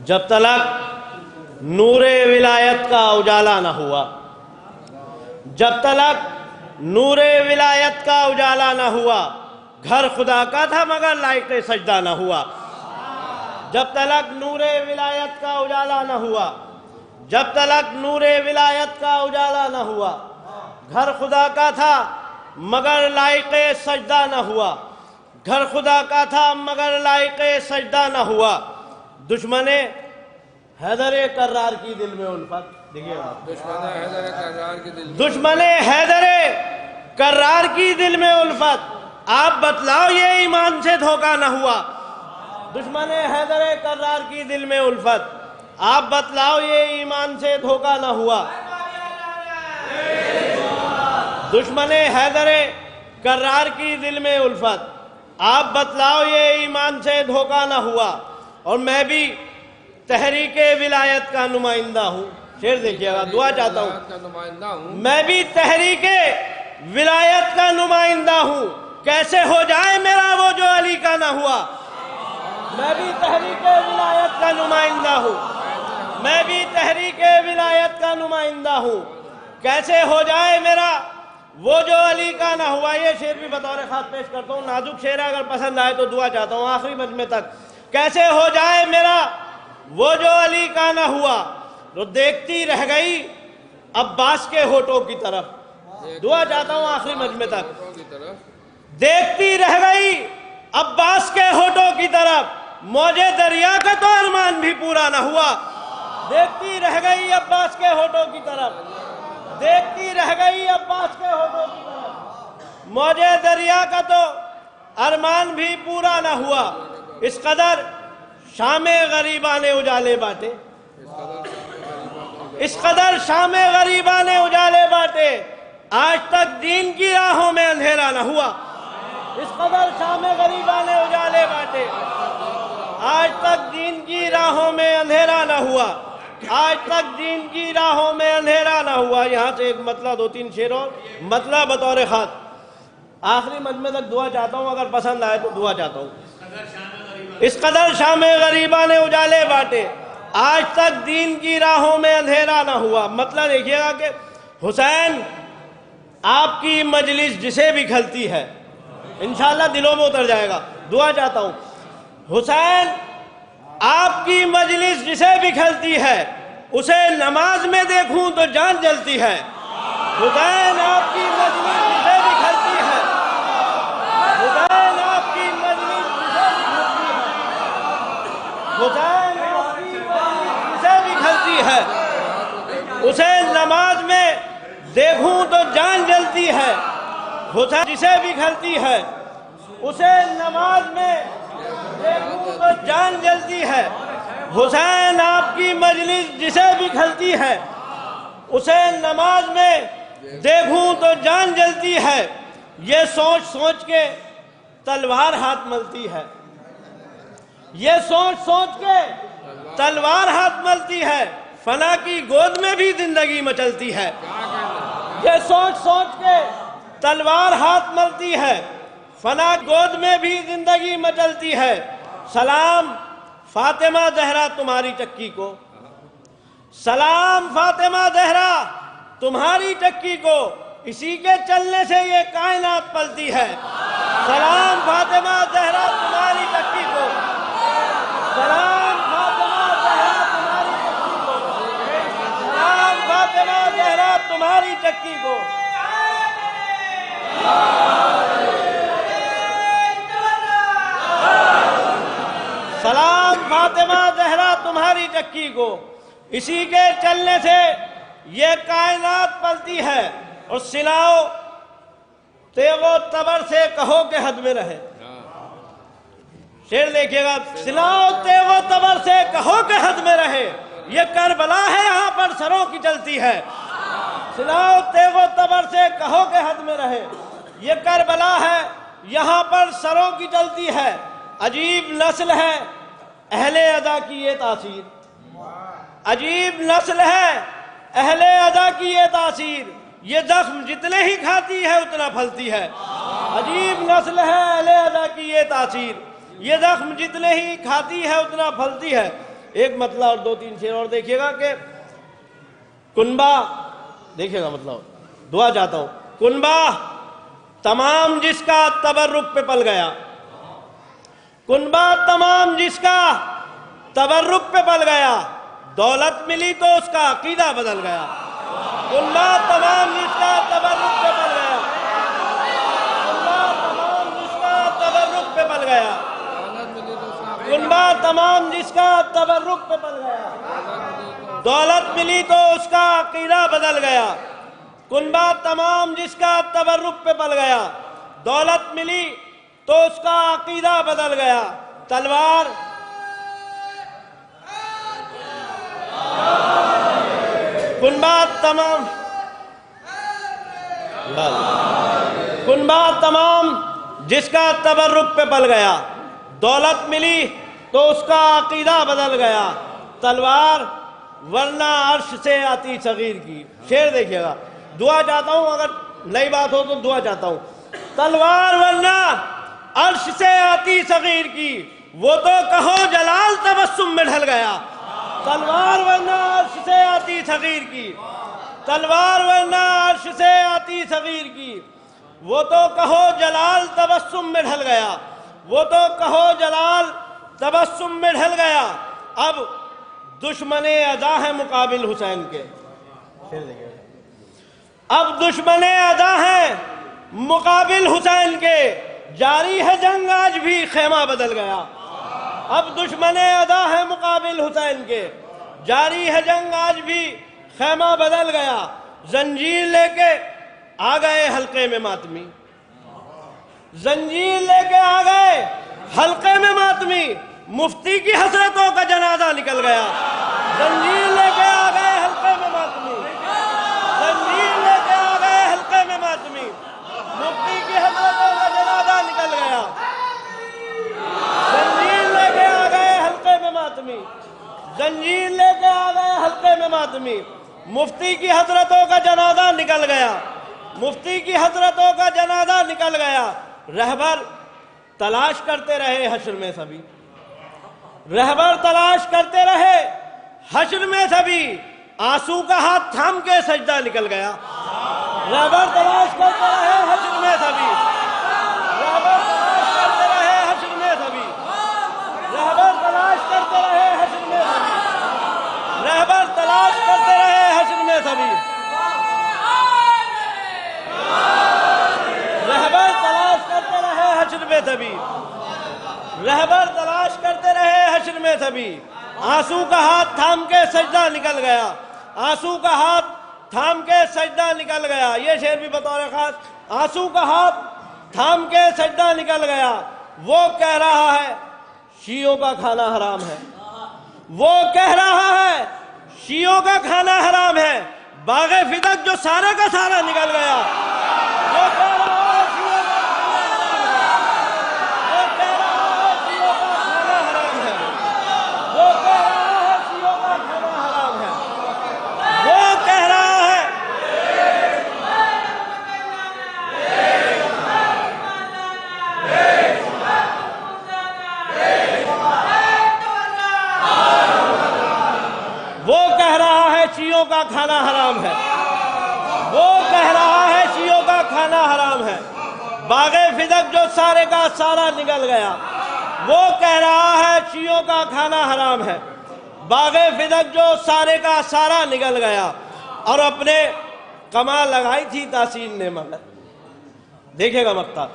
جب تلک نور ولایت کا اجالا نہ ہوا، جب تلک نور ولایت کا اجالا نہ ہوا، گھر خدا کا تھا مگر لائق سجدہ نہ ہوا. جب تلک نور ولایت کا اجالا نہ ہوا، جب تلک نور ولایت کا اجالا نہ ہوا، گھر خدا کا تھا مگر لائق سجدہ نہ ہوا، گھر خدا کا تھا مگر لائق سجدہ نہ ہوا. دشمن حیدر کرار کی دل میں الفت، دیکھیے دشمن حیدر کرار کی دل میں الفت، آپ بتلاؤ یہ ایمان سے دھوکہ نہ ہوا. دشمن حیدر کرار کی دل میں الفت، آپ بتلاؤ یہ ایمان سے دھوکہ نہ ہوا. دشمن حیدر کرار کی دل میں الفت، آپ بتلاؤ یہ ایمان سے دھوکہ نہ ہوا. اور میں بھی تحریک ولایت کا نمائندہ ہوں. شعر دیکھیے گا، دعا چاہتا ہوں. میں بھی تحریک ولایت کا نمائندہ ہوں، کیسے ہو جائے میرا وہ جو علی کا نہ ہوا. میں بھی تحریک ولایت کا نمائندہ ہوں، میں بھی تحریک ولایت کا نمائندہ ہوں، کیسے ہو جائے میرا وہ جو علی کا نہ ہوا. یہ شعر بھی بطور خاص پیش کرتا ہوں. نازک شعر ہے، اگر پسند آئے تو دعا چاہتا ہوں آخری مجمع تک. کیسے ہو جائے میرا وہ جو علی کا نہ ہوا، تو دیکھتی رہ گئی عباس کے ہونٹوں کی طرف. دعا چاہتا ہوں آخری مجمع تک. دیکھتی رہ گئی عباس کے ہونٹوں کی طرف، موجے دریا کا تو ارمان بھی پورا نہ ہوا. دیکھتی رہ گئی عباس کے ہونٹوں کی طرف، دیکھتی رہ گئی عباس کے ہونٹوں کی طرف، موجے دریا کا تو ارمان بھی پورا نہ ہوا. اس قدر شام غریبان اجالے باٹے، اس قدر شام غریبان اجالے باٹے، آج تک دین کی راہوں میں اندھیرا نہ ہوا. اس قدر شام غریبان اجالے باٹے، آج تک دین کی راہوں میں اندھیرا نہ ہوا، آج تک دین کی راہوں میں اندھیرا نہ ہوا. یہاں سے ایک مطلع 2-3 شعر اور مطلع بطور خاص. آخری مجمع تک دعا چاہتا ہوں، اگر پسند آئے تو دعا چاہتا ہوں. اس قدر شام غریبان اجالے باٹے، آج تک دین کی راہوں میں اندھیرا نہ ہوا. مطلب دیکھیے گا کہ حسین آپ کی مجلس جسے بھی کھلتی ہے انشاءاللہ دلوں میں اتر جائے گا. دعا چاہتا ہوں. حسین آپ کی مجلس جسے بھی کھلتی ہے، اسے نماز میں دیکھوں تو جان جلتی ہے. حسین آپ کی مجلس جسے بھی کھلتی ہے، حسین آپ کی مجلس جسے بھی کھلتی ہے، حسین آپ کی مجلس جسے بھی کھلتی ہے، اسے نماز میں دیکھوں تو جان جلتی ہے. حسین جسے بھی کھلتی ہے، اسے نماز میں دیکھوں تو جان جلتی ہے. حسین آپ کی مجلس جسے بھی کھلتی ہے، اسے نماز میں دیکھوں تو جان جلتی ہے. یہ سوچ سوچ کے تلوار ہاتھ ملتی ہے، یہ سوچ سوچ کے تلوار ہاتھ ملتی ہے، فنا کی گود میں بھی زندگی مچلتی ہے. یہ سوچ سوچ کے تلوار ہاتھ ملتی ہے، فنا گود میں بھی زندگی مچلتی ہے. سلام فاطمہ زہرا تمہاری چکی کو، سلام فاطمہ زہرا تمہاری چکی کو، اسی کے چلنے سے یہ کائنات پلتی ہے. سلام فاطمہ زہرا تمہاری چکی کو، سلام فاطمہ زہرا تمہاری چکی کو، سلام فاطمہ زہرا تمہاری چکی کو. سلام فاطمہ زہرا تمہاری چکی کو، اسی کے چلنے سے یہ کائنات پلتی ہے، اور سناؤ تیغ و تبر سے کہو کہ حد میں رہے۔ شعر دیکھیے گا، سناؤ تیغ و تبر سے کہو کہ حد میں رہے، یہ کربلا ہے یہاں پر سروں کی چلتی ہے۔ سناؤ تیغ و تبر سے کہو کہ حد میں رہے، یہ کربلا ہے یہاں پر سروں کی چلتی ہے۔ عجیب نسل ہے اہل ادا کی یہ تاثیر، عجیب نسل ہے اہل ادا کی یہ تاثیر، یہ زخم جتنے ہی کھاتی ہے اتنا پھلتی ہے۔ عجیب نسل ہے اہل ادا کی یہ تاثیر، یہ زخم جتنے ہی کھاتی ہے اتنا پھلتی ہے۔ ایک مطلب اور دو تین شعر اور دیکھیے گا کہ کنبہ، دیکھیے گا مطلب، دعا چاہتا ہوں۔ کنبہ تمام جس کا تبرک پہ پل گیا، کنبہ تمام جس کا تبرک پہ پل گیا، دولت ملی تو اس کا عقیدہ بدل گیا۔ کنبہ تمام جس کا تبرک پہ پل گیا، کنبہ تمام جس کا تبرک پہ پل گیا، کنبہ تمام جس کا تبرک پہ پل گیا، دولت ملی تو اس کا عقیدہ بدل گیا۔ کنبہ تمام جس کا تبرک پہ پل گیا، دولت ملی تو اس کا عقیدہ بدل گیا۔ تلوار کنبہ تمام جس کا تبرک پہ پل گیا، دولت ملی تو اس کا عقیدہ بدل گیا۔ تلوار ورنہ عرش سے آتی صغیر کی۔ شعر دیکھیے گا، دعا چاہتا ہوں، اگر نئی بات ہو تو دعا چاہتا ہوں۔ تلوار ورنہ عرش سے آتی صغیر کی، وہ تو کہو جلال تبسم میں ڈھل گیا۔ تلوار ورنہ عرش سے آتی صغیر کی، تلوار ورنہ عرش سے آتی صغیر کی، وہ تو کہو جلال تبسم میں ڈھل گیا، وہ تو کہو جلال تبسم میں ڈھل گیا۔ اب دشمن ادا ہے مقابل حسین کے، اب دشمن ادا ہے مقابل حسین کے، جاری ہے جنگ آج بھی خیمہ بدل گیا۔ اب دشمن ادا ہے مقابل حسین کے، جاری ہے جنگ آج بھی خیمہ بدل گیا۔ زنجیر لے کے آ گئے حلقے میں ماتمی، زنجیر لے کے آ گئے حلقے میں ماتمی، مفتی کی حسرتوں کا جنازہ نکل گیا۔ زنجیر لے کے آ گئے حلقے میں ماتمی، زنجیر لے کے آ گئے حلقے میں ماتمی، مفتی کی حسرتوں کا جنازہ نکل گیا۔ زنجیر لے کے آ گئے حلقے میں ماتمی، زنجیر لے کے آ گئے حلقے میں ماتمی، مفتی کی حضرتوں کا جنازہ نکل گیا، مفتی کی حضرتوں کا جنازہ نکل گیا۔ رہبر تلاش کرتے رہے حشر میں سبھی، رہبر تلاش کرتے رہے حشر میں سبھی، آنسو کا ہاتھ تھام کے سجدہ نکل گیا۔ رہبر تلاش کرتے رہے حشر میں سبھی، رہبر تلاش کرتے رہے حشر میں سبھی، رہبر تلاش کرتے رہے حشر میں سبھی، رہبر تلاش کرتے رہے حشر میں سبھی، رہبر تلاش کرتے رہے حشر میں سبھی، رہبر تلاش کرتے رہے حشر میں سبھی، آنسو کا ہاتھ تھام کے سجدہ نکل گیا، آنسو کا ہاتھ تھام کے سجدہ نکل گیا۔ یہ شعر بھی بطور خاص، آنسو کا ہاتھ تھام کے سجدہ نکل گیا۔ وہ کہہ رہا ہے شیعوں کا کھانا حرام ہے، وہ کہہ رہا ہے شیعوں کا کھانا حرام ہے، باغ فدق جو سارے کا سارا نکل گیا۔ وہ کہہ رہا ہے شیعوں کا وہ کہہ رہا ہے شیعوں کا کھانا حرام ہے، وہ کہہ رہا ہے شیعوں کا کھانا حرام ہے، وہ کہہ رہا ہے شیعوں کا کھانا حرام ہے، وہ کہہ رہا ہے شیعوں کا کھانا حرام ہے، باغ فدق جو سارے کا سارا نکل گیا۔ وہ کہہ رہا ہے شیعوں کا کھانا حرام ہے، باغ فدق جو سارے کا سارا نکل گیا۔ اور اپنے کمال لگائی تھی تحسین نے مگر، دیکھیے گا مقطع.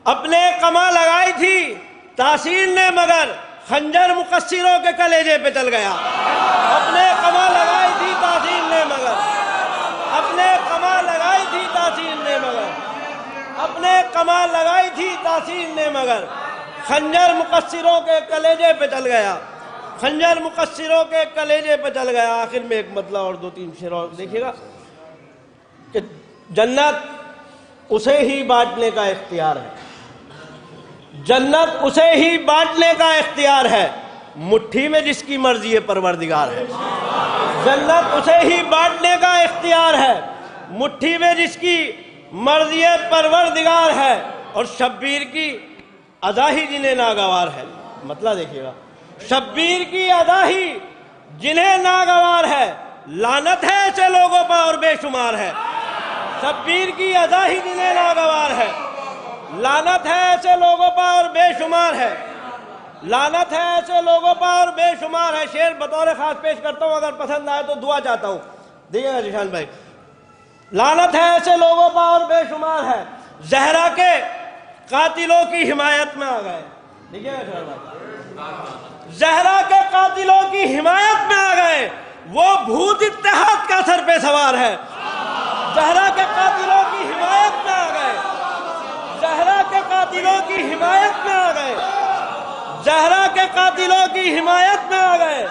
اپنے کما لگائی تھی تاثیر نے مگر خنجر مقصروں کے کلیجے پہ چل گیا. اپنے کما لگائی تھی تاثیر نے مگر اپنے کما لگائی تھی تاثیر نے مگر اپنے کما لگائی تھی تاثیر نے مگر خنجر مقصروں کے کلیجے پہ چل گیا. خنجر مقصروں کے کلیجے پہ چل گیا. آخر میں ایک مطلب اور 2-3 شعر اور دیکھیے گا کہ جنت اسے ہی بانٹنے کا اختیار ہے. جنت اسے ہی بانٹنے کا اختیار ہے. مٹھی میں جس کی مرضی پروردگار ہے. جنت اسے ہی بانٹنے کا اختیار ہے. مٹھی میں جس کی مرضی پروردگار ہے. اور شبیر کی ادا ہی جنہیں ناگوار ہے. مطلب دیکھیے گا شبیر کی ادا ہی جنہیں ناگوار ہے. لعنت ہے ایسے لوگوں پر اور بے شمار ہے. شبیر کی ادا ہی جنہیں ناگوار ہے. لعنت ہے ایسے لوگوں پر اور بے شمار ہے. لعنت ہے ایسے لوگوں پر اور بے شمار ہے. شعر بطور خاص پیش کرتا ہوں, اگر پسند آئے تو دعا چاہتا ہوں. دیکھیے گا جشان بھائی. لعنت ہے ایسے لوگوں پر اور بے شمار ہے. زہرا کے قاتلوں کی حمایت میں آ گئے. دیکھیے گا جشان بھائی. زہرا کے قاتلوں کی حمایت میں آ گئے. وہ بھوت اتحاد کا سر پہ سوار ہے. زہرا کے قاتلوں کی حمایت میں آ گئے. زہرا کے قاتلوں کی حمایت میں آ گئے. زہرا کے قاتلوں کی حمایت میں آ گئے.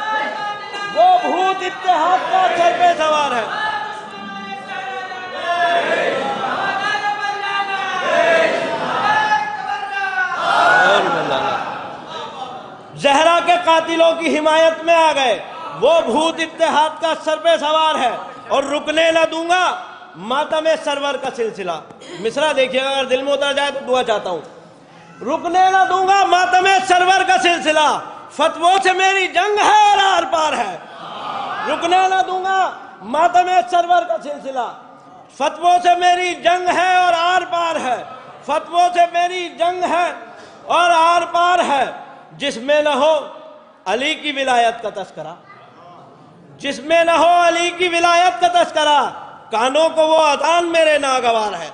وہ بھوت اتحاد کا سر پہ سوار ہے. زہرا کے قاتلوں کی حمایت میں آ گئے. وہ بھوت اتحاد کا سر پہ سوار ہے. اور رکنے نہ دوں گا ماتم سرور کا سلسلہ. مصرع دیکھیے گا, اگر دل میں اتر جائے تو دعا چاہتا ہوں. رکنے نہ دوں گا ماتم سرور کا سلسلہ. فتووں سے میری جنگ ہے اور آر پار ہے. رکنے نہ دوں گا ماتم سرور کا سلسلہ. فتووں سے میری جنگ ہے اور آر پار ہے. فتووں سے میری جنگ ہے اور آر پار ہے. جس میں نہ ہو علی کی ولایت کا تذکرہ. جس میں نہ ہو علی کی ولایت کا تذکرہ. کانوں کو وہ اذان میرے ناگوار ہے.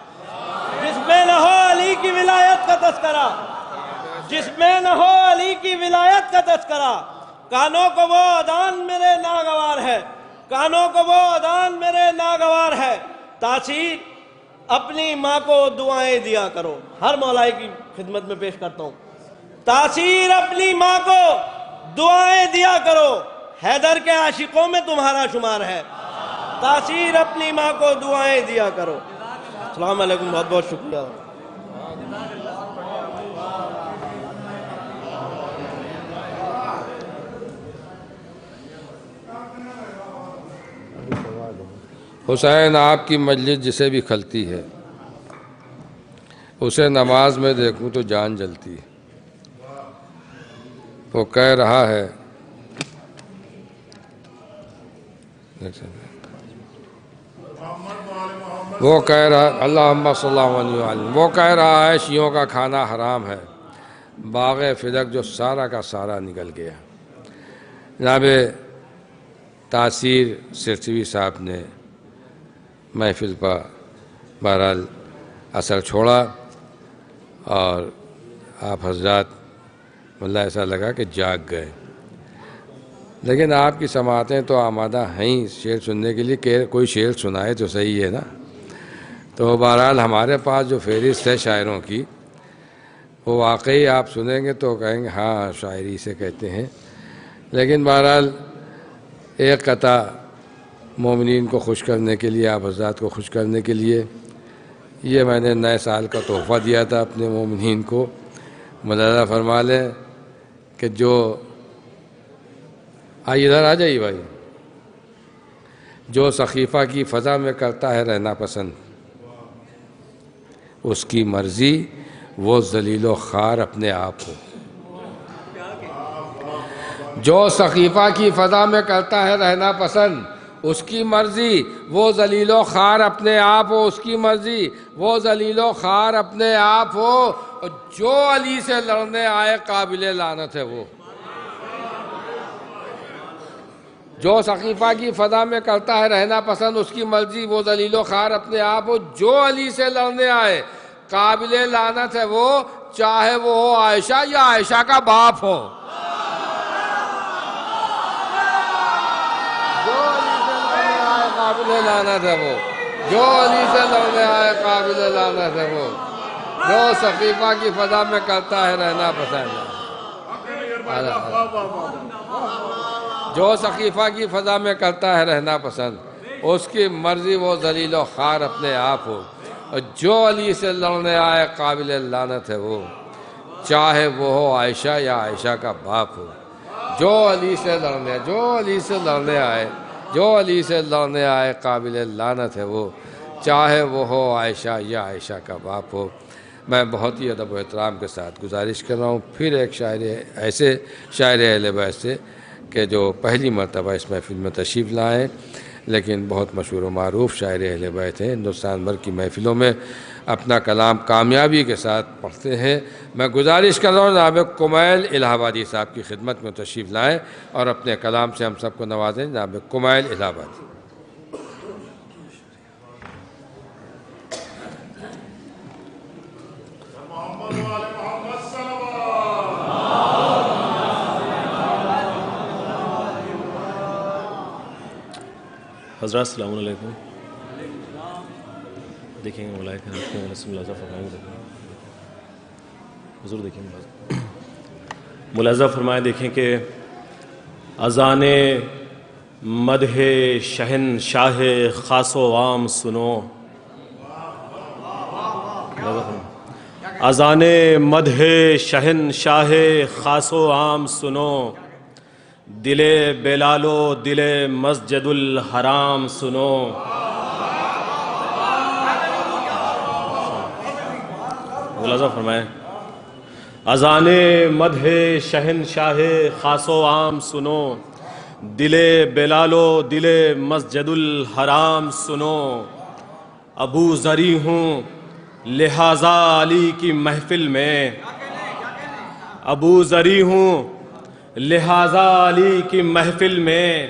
جس میں نہ ہو علی کی ولایت کا تذکرہ. جس میں نہ ہو علی کی ولایت کا تذکرہ. کانوں کو وہ اذان میرے ناگوار ہے. کانوں کو وہ اذان میرے ناگوار ہے. تاثیر اپنی ماں کو دعائیں دیا کرو. ہر مولائی کی خدمت میں پیش کرتا ہوں. تاثیر اپنی ماں کو دعائیں دیا کرو. حیدر کے عاشقوں میں تمہارا شمار ہے. تاثیر اپنی ماں کو دعائیں دیا کرو. السلام علیکم, بہت بہت شکریہ. حسین آپ کی مجلس جسے بھی کھلتی ہے, اسے نماز میں دیکھوں تو جان جلتی ہے. وہ کہہ رہا ہے اللہم صلی اللہ علیہ وسلم. وہ کہہ رہا ہے شیعوں کا کھانا حرام ہے. باغ فدق جو سارا کا سارا نکل گیا. جناب تاثیر سرسوی صاحب نے محفل پر بہرحال اثر چھوڑا اور آپ حضرات مطلب ایسا لگا کہ جاگ گئے. لیکن آپ کی سماعتیں تو آمادہ ہیں شعر سننے کے لیے کہ کوئی شعر سنائے تو صحیح ہے نا. تو بہرحال ہمارے پاس جو فہرست ہے شاعروں کی وہ واقعی آپ سنیں گے تو کہیں گے ہاں شاعری سے کہتے ہیں. لیکن بہرحال ایک قطع مومنین کو خوش کرنے کے لیے, آپ حضرات کو خوش کرنے کے لیے یہ میں نے نئے سال کا تحفہ دیا تھا اپنے مومنین کو. ملاحظہ فرما لیں کہ جو آئیے ادھر آ جائیے بھائی. جو سقیفہ کی فضا میں کرتا ہے رہنا پسند, اس کی مرضی وہ ذلیل و خوار اپنے آپ ہو. جو سقیفہ کی فضا میں کرتا ہے رہنا پسند, اس کی مرضی وہ ذلیل و خوار اپنے آپ ہو. اس کی مرضی وہ ذلیل و خوار اپنے آپ ہو. اور جو علی سے لڑنے آئے قابل لعنت ہے وہ. جو سقیفہ کی فضا میں کرتا ہے رہنا پسند, اس کی مرضی وہ ذلیل و خوار اپنے آپ ہو. جو علی سے لڑنے آئے قابل لعنت ہے وہ، چاہے وہ ہو عائشہ یا عائشہ کا باپ ہو۔ جو علی سے لڑنے آئے قابل لعنت ہے وہ، جو علی سے لڑنے آئے قابل لعنت ہے وہ، جو سقیفہ کی فضا میں کرتا ہے رہنا پسند ہے، جو سقیفہ کی فضا میں کرتا ہے رہنا پسند، اس کی مرضی وہ ذلیل و خوار اپنے آپ ہو، اور جو علی سے لڑنے آئے قابل لعنت ہے وہ، چاہے وہ ہو عائشہ یا عائشہ کا باپ ہو۔ جو علی سے لڑنے آئے جو علی سے لڑنے آئے قابل لعنت ہے وہ، چاہے وہ ہو عائشہ یا عائشہ کا باپ ہو۔ میں بہت ہی ادب و احترام کے ساتھ گزارش کر رہا ہوں پھر ایک شاعر اہل بیت سے کہ جو پہلی مرتبہ اس محفل میں تشریف لائیں، لیکن بہت مشہور و معروف شاعر اہل بیت ہیں، ہندوستان بھر کی محفلوں میں اپنا کلام کامیابی کے ساتھ پڑھتے ہیں۔ میں گزارش کر رہا ہوں جناب کمیل الہ آبادی صاحب کی خدمت میں تشریف لائیں اور اپنے کلام سے ہم سب کو نوازیں۔ جناب کمیل الہ آبادی۔ حضرات السلام علیکم۔ دیکھیں گے ملائک ملازہ فرمائیں گے، حضور دیکھیں ملازہ فرمائیں، دیکھیں کہ اذان مدح شہنشاہ خاص و عام سنو، اذان مدح شہنشاہ خاص و عام سنو، دل بلال و دل مسجد الحرام سنو۔ ملازہ فرمائیں، اذان مدح شہنشاہ خاص و عام سنو، دل بلال و دل مسجد الحرام سنو، ابو ذری ہوں لہذا علی کی محفل میں، ابو ذری ہوں لہذا علی کی محفل میں،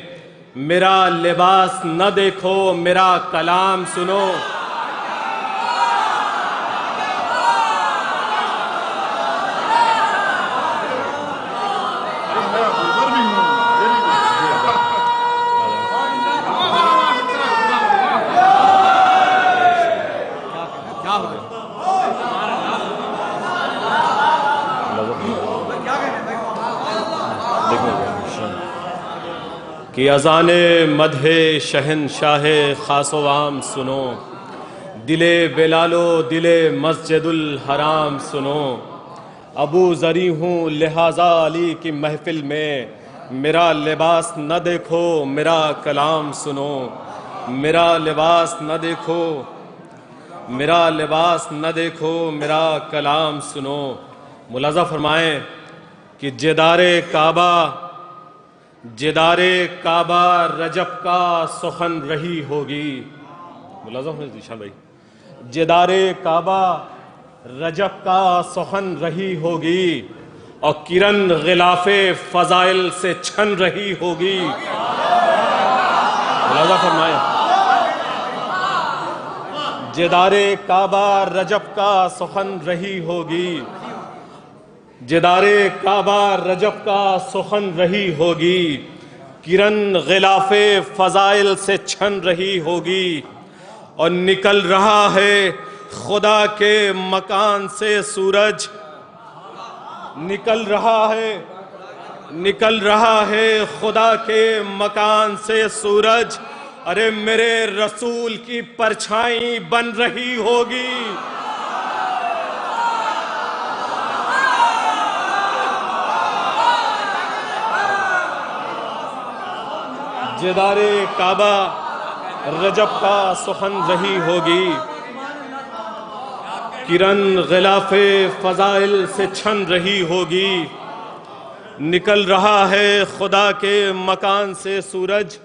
میرا لباس نہ دیکھو میرا کلام سنو۔ کہ اذان مدح شہنشاہ خاص و عام سنو، دل بلال و دل مسجد الحرام سنو، ابو ذری ہوں لہذا علی کی محفل میں، میرا لباس نہ دیکھو میرا کلام سنو، میرا لباس نہ دیکھو میرا لباس نہ دیکھو میرا کلام سنو۔ ملاحظہ فرمائیں کہ جدار کعبہ رجب کا سخن رہی ہوگی، ملاحظہ فرمائیں شاہ بھائی، جدار کعبہ رجب کا سخن رہی ہوگی، اور کرن غلاف فضائل سے چھن رہی ہوگی۔ ملاحظہ فرمائیں، جدار کعبہ رجب کا سخن رہی ہوگی، جدار کعبہ رجب کا سخن رہی ہوگی، کرن غلاف فضائل سے چھن رہی ہوگی، اور نکل رہا ہے خدا کے مکان سے سورج، نکل رہا ہے خدا کے مکان سے سورج، ارے میرے رسول کی پرچھائی بن رہی ہوگی۔ جدار کعبہ رجب کا سخن رہی ہوگی، کرن غلاف فضائل سے چھن رہی ہوگی، نکل رہا ہے خدا کے مکان سے سورج،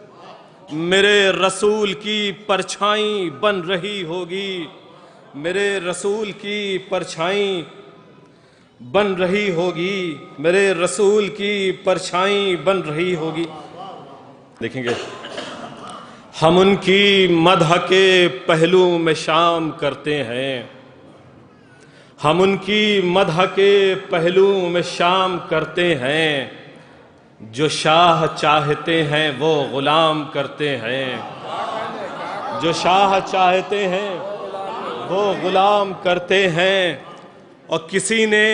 میرے رسول کی پرچھائی بن رہی ہوگی، میرے رسول کی پرچھائی بن رہی ہوگی، میرے رسول کی پرچھائی بن رہی ہوگی۔ دیکھیں گے ہم ان کی مدح کے پہلو میں شام کرتے ہیں، ہم ان کی مدح کے پہلو میں شام کرتے ہیں، جو شاہ چاہتے ہیں وہ غلام کرتے ہیں، جو شاہ چاہتے ہیں وہ غلام کرتے ہیں۔ اور کسی نے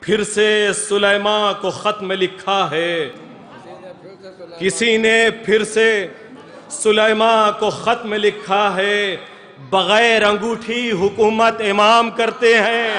پھر سے سلیمان کو خط میں لکھا ہے، کسی نے پھر سے سلیمان کو خط میں لکھا ہے، بغیر انگوٹھی حکومت امام کرتے ہیں۔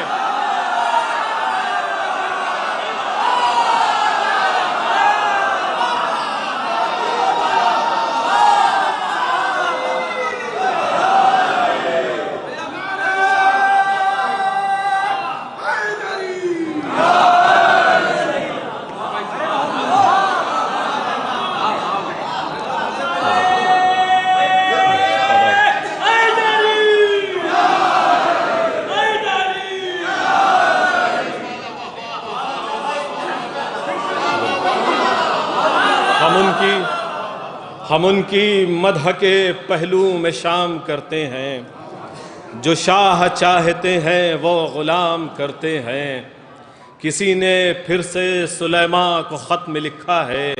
ہم ان کی مدح کے پہلو میں شام کرتے ہیں، جو شاہ چاہتے ہیں وہ غلام کرتے ہیں۔ کسی نے پھر سے سلیمان کو خط میں لکھا ہے،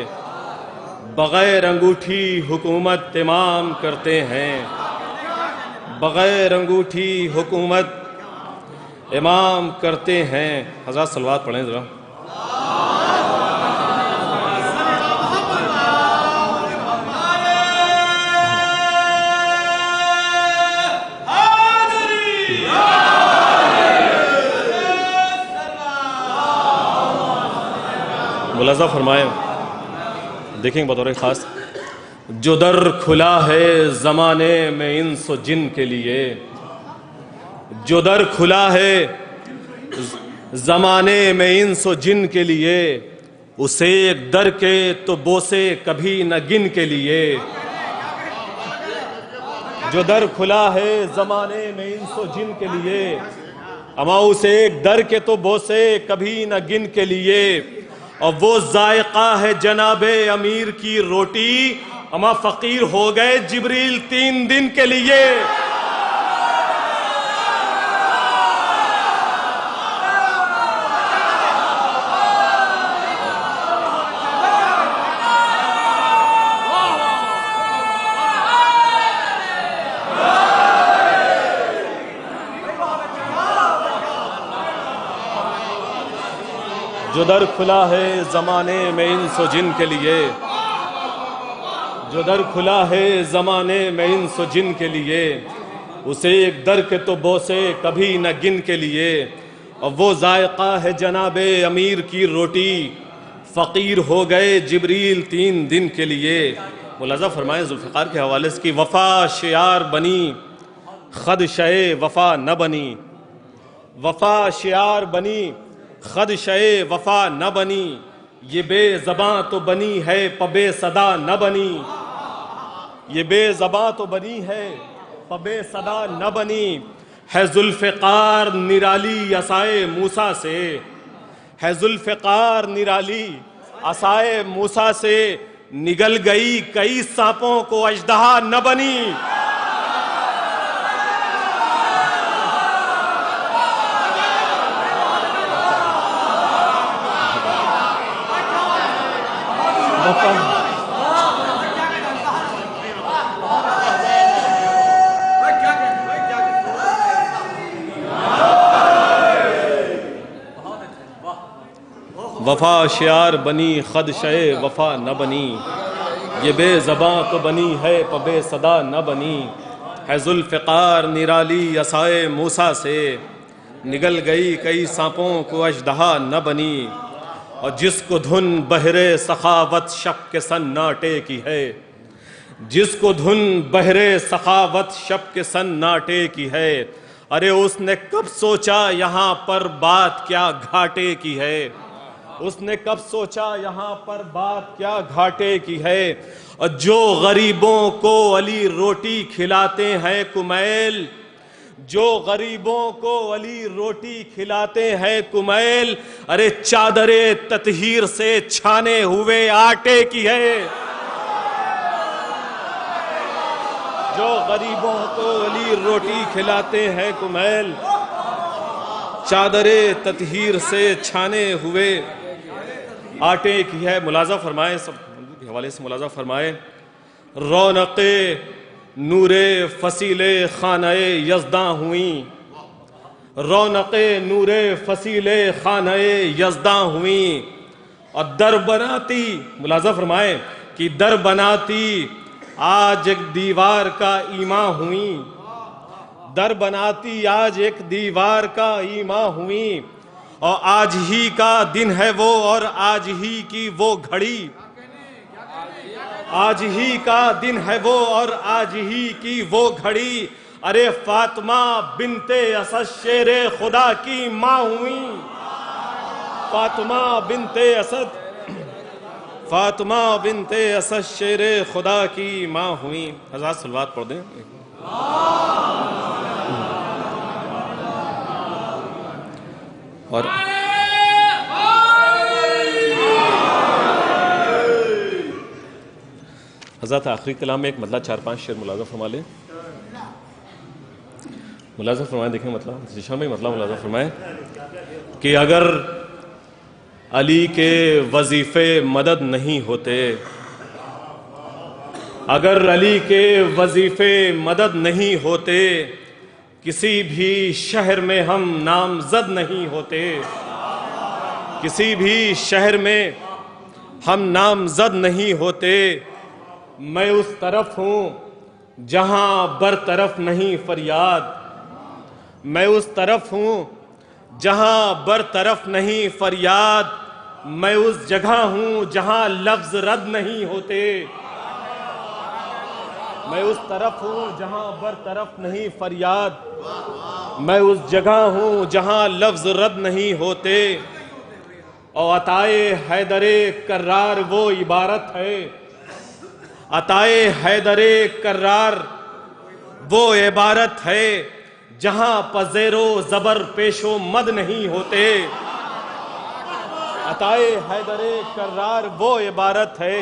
بغیر انگوٹھی حکومت امام کرتے ہیں، بغیر انگوٹھی حکومت امام کرتے ہیں۔ حضرات صلوات پڑھیں ذرا۔ ملاحظہ فرمائیں، دیکھیں بطور خاص، جو در کھلا ہے زمانے میں انس و جن کے لیے، جو در کھلا ہے زمانے میں انس و جن کے لیے، اسے ایک در کے تو بوسے کبھی نہ گن کے لیے۔ جو در کھلا ہے زمانے میں انس و جن کے لیے، اما اسے ایک در کے تو بوسے کبھی نہ گن کے لیے۔ اور وہ ذائقہ ہے جناب امیر کی روٹی، اما فقیر ہو گئے جبریل 3 دن کے لیے۔ جو در کھلا ہے زمانے میں انس و جن کے لیے، جو در کھلا ہے زمانے میں انس و جن کے لیے، اسے ایک در کے تو بوسے کبھی نہ گن کے لیے۔ اور وہ ذائقہ ہے جناب امیر کی روٹی، فقیر ہو گئے جبریل 3 دن کے لیے۔ ملاحظہ فرمائیں ذوالفقار کے حوالے سے کہ وفا شعار بنی خدشہ وفا نہ بنی، وفا شعار بنی خدشہ وفا نہ بنی، یہ بے زباں تو بنی ہے پبے صدا نہ بنی، یہ بے زباں تو بنی ہے پبے صدا نہ بنی۔ ہے ذوالفقار نرالی عصائے موسیٰ سے، ہے ذوالفقار نرالی عصائے موسیٰ سے، نگل گئی کئی سانپوں کو اژدہا نہ بنی۔ وفا شعار بنی خدشہ وفا نہ بنی، یہ بے زباں تو بنی ہے پبے صدا نہ بنی۔ ہے ذوالفقار نرالی عصائے موسیٰ سے، نگل گئی کئی سانپوں کو اژدہا نہ بنی۔ اور جس کو دھن بہرے سخاوت شب کے سناٹے کی ہے، جس کو دھن بہرے سخاوت شب کے سناٹے کی ہے، ارے اس نے کب سوچا یہاں پر بات کیا گھاٹے کی ہے، اس نے کب سوچا یہاں پر بات کیا گھاٹے کی ہے۔ اور جو غریبوں کو علی روٹی کھلاتے ہیں کمیل، جو غریبوں کو علی روٹی کھلاتے ہیں کمیل، ارے چادر تطہیر سے چھانے ہوئے آٹے کی ہے۔ جو غریبوں کو علی روٹی کھلاتے ہیں کمیل، چادر تطہیر سے چھانے ہوئے آٹے کی ہے. ملاحظہ فرمائے, سب کے حوالے سے ملاحظہ فرمائے. رونق نور فصیل خانہ یزداں ہوئیں, رونق نور فصیل خانہ یزداں ہوئیں, اور در بناتی, ملاحظہ فرمائے کہ در بناتی آج ایک دیوار کا ایماں ہوئیں, در بناتی آج ایک دیوار کا ایماں ہوئیں, اور آج ہی کا دن ہے وہ اور آج ہی کی وہ گھڑی, آج ہی کا دن ہے وہ اور آج ہی کی وہ گھڑی. ارے فاطمہ بنت اسد شیر خدا کی ماں ہوئیں, فاطمہ بنت اسد, فاطمہ بنت اسد شیر خدا کی ماں ہوئیں. حضرات صلوات پڑھ دیں. اور حضرت آخری کلام میں ایک مطلع 4-5 شعر ملاحظہ فرما لیں. ملاحظہ فرمائیں, دیکھیں مطلب دشا میں مطلب ملاحظہ فرمائیں کہ اگر علی کے وظیفے مدد نہیں ہوتے, اگر علی کے وظیفے مدد نہیں ہوتے, کسی بھی شہر میں ہم نامزد نہیں ہوتے, کسی بھی شہر میں ہم نامزد نہیں ہوتے. میں اس طرف ہوں جہاں برطرف نہیں فریاد, میں اس طرف ہوں جہاں برطرف نہیں فریاد, میں اس جگہ ہوں جہاں لفظ رد نہیں ہوتے, میں اس طرف ہوں جہاں برطرف نہیں فریاد, میں اس جگہ ہوں جہاں لفظ رد نہیں ہوتے. اور عطائے حیدر کرار وہ عبارت ہے, عطائے حیدر کرار وہ عبارت ہے جہاں پذیر و زبر پیش و مد نہیں ہوتے, عطائے حیدر کرار وہ عبارت ہے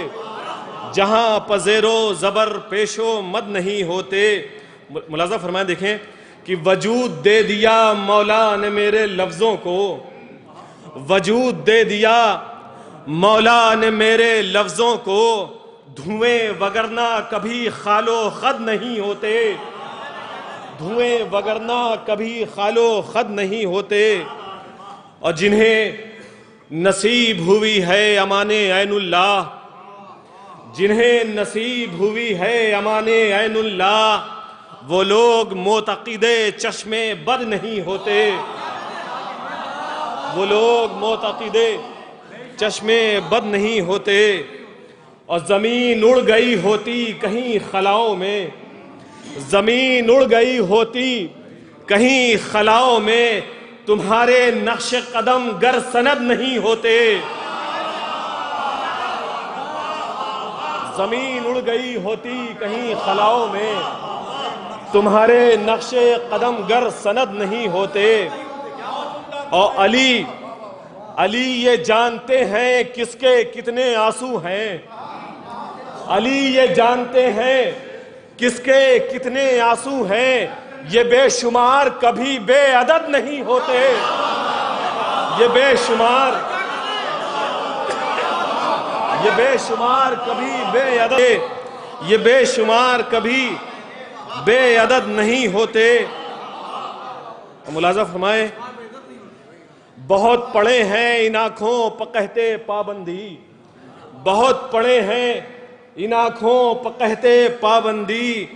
جہاں پذیر و زبر پیش و مد نہیں ہوتے. ملاحظہ فرمائیں, دیکھیں کہ وجود دے دیا مولا نے میرے لفظوں کو, وجود دے دیا مولا نے میرے لفظوں کو, دھوئیں وگرنہ کبھی خال و خد نہیں ہوتے, دھوئیں وگرنہ کبھی خال و خد نہیں ہوتے. اور جنہیں نصیب ہوئی ہے امان عین اللہ, جنہیں نصیب ہوئی ہے امان عین اللہ, وہ لوگ معتقد چشم بد نہیں ہوتے, وہ لوگ معتقد چشم بد نہیں ہوتے. اور زمین اڑ گئی ہوتی کہیں خلاؤں میں, زمین اڑ گئی ہوتی کہیں خلاؤں میں, تمہارے نقش قدم گر سند نہیں ہوتے, زمین اڑ گئی ہوتی کہیں خلاؤں میں, تمہارے نقش قدم گر سند نہیں ہوتے. اور علی یہ جانتے ہیں کس کے کتنے آنسو ہیں, علی یہ جانتے ہیں کس کے کتنے آنسو ہیں, یہ بے شمار کبھی بے عدد نہیں ہوتے, یہ بے شمار کبھی بے عدد, یہ بے شمار کبھی بے عدد نہیں ہوتے. ملاحظہ فرمائیں, بہت پڑے ہیں ان آنکھوں پہ کہتے پابندی, بہت پڑے ہیں ان آنکھوں پہ کہتے پابندی,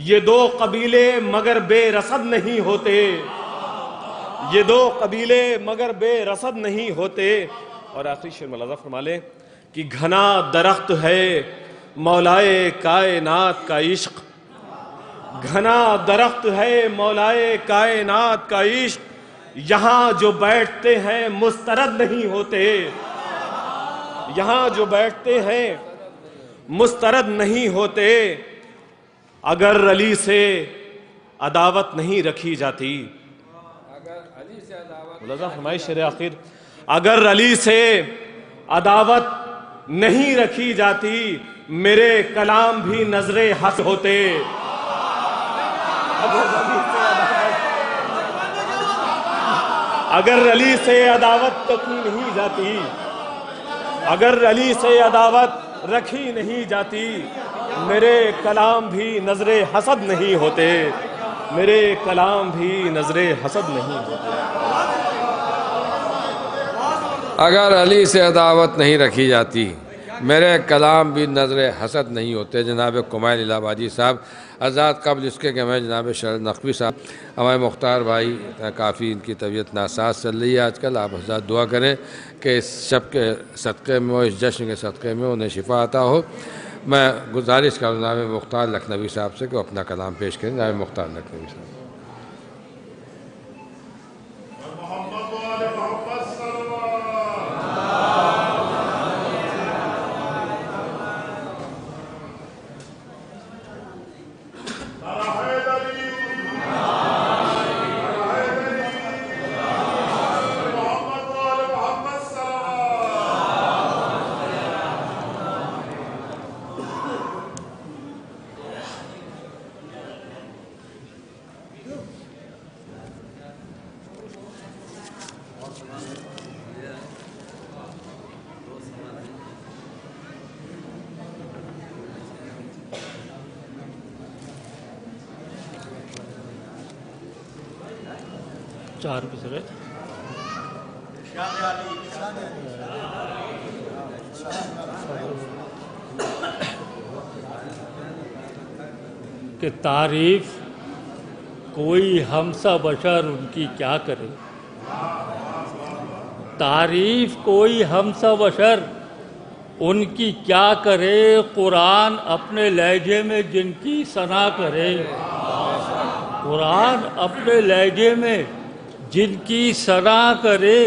یہ دو قبیلے مگر بے رصد نہیں ہوتے, یہ دو قبیلے مگر بے رصد نہیں ہوتے. اور آخری شعر ملاحظہ فرما لیں کہ گھنا درخت ہے مولائے کائنات کا عشق, گھنا درخت ہے مولائے کائنات کا عشق, یہاں جو بیٹھتے ہیں مسترد نہیں ہوتے, یہاں جو بیٹھتے ہیں مسترد نہیں ہوتے. اگر علی سے عداوت نہیں رکھی جاتی, ملاحظہ فرمائے شعر آخر, اگر علی سے عداوت نہیں رکھی جاتی, میرے کلام بھی نظر حق ہوتے, اگر علی سے عداوت رکھی نہیں جاتی، اگر علی سے عداوت رکھی نہیں جاتی، میرے کلام بھی نظر حسد نہیں ہوتے، میرے کلام بھی نظر حسد نہیں ہوتے۔ اگر علی سے عداوت نہیں رکھی جاتی، میرے کلام بھی نظر حسد نہیں ہوتے۔ جناب کمائل الہ آبادی صاحب، حضرات قبل اس کے کہ میں جناب شرد نقوی صاحب، ہمارے مختار بھائی کافی ان کی طبیعت ناساز چل رہی ہے آج کل، آپ حضرات دعا کریں کہ اس شب کے صدقے میں، اس جشن کے صدقے میں انہیں شفا عطا ہو۔ میں گزارش کروں جناب مختار لکھنوی صاحب سے کہ وہ اپنا کلام پیش کریں۔ جناب مختار لکھنوی صاحب۔ چار پسرے کہ تعریف کوئی ہمسا بشر ان کی کیا کرے، تعریف کوئی ہمسا بشر ان کی کیا کرے، قرآن اپنے لہجے میں جن کی ثنا کرے، قرآن اپنے لہجے میں جن کی ثنا کرے،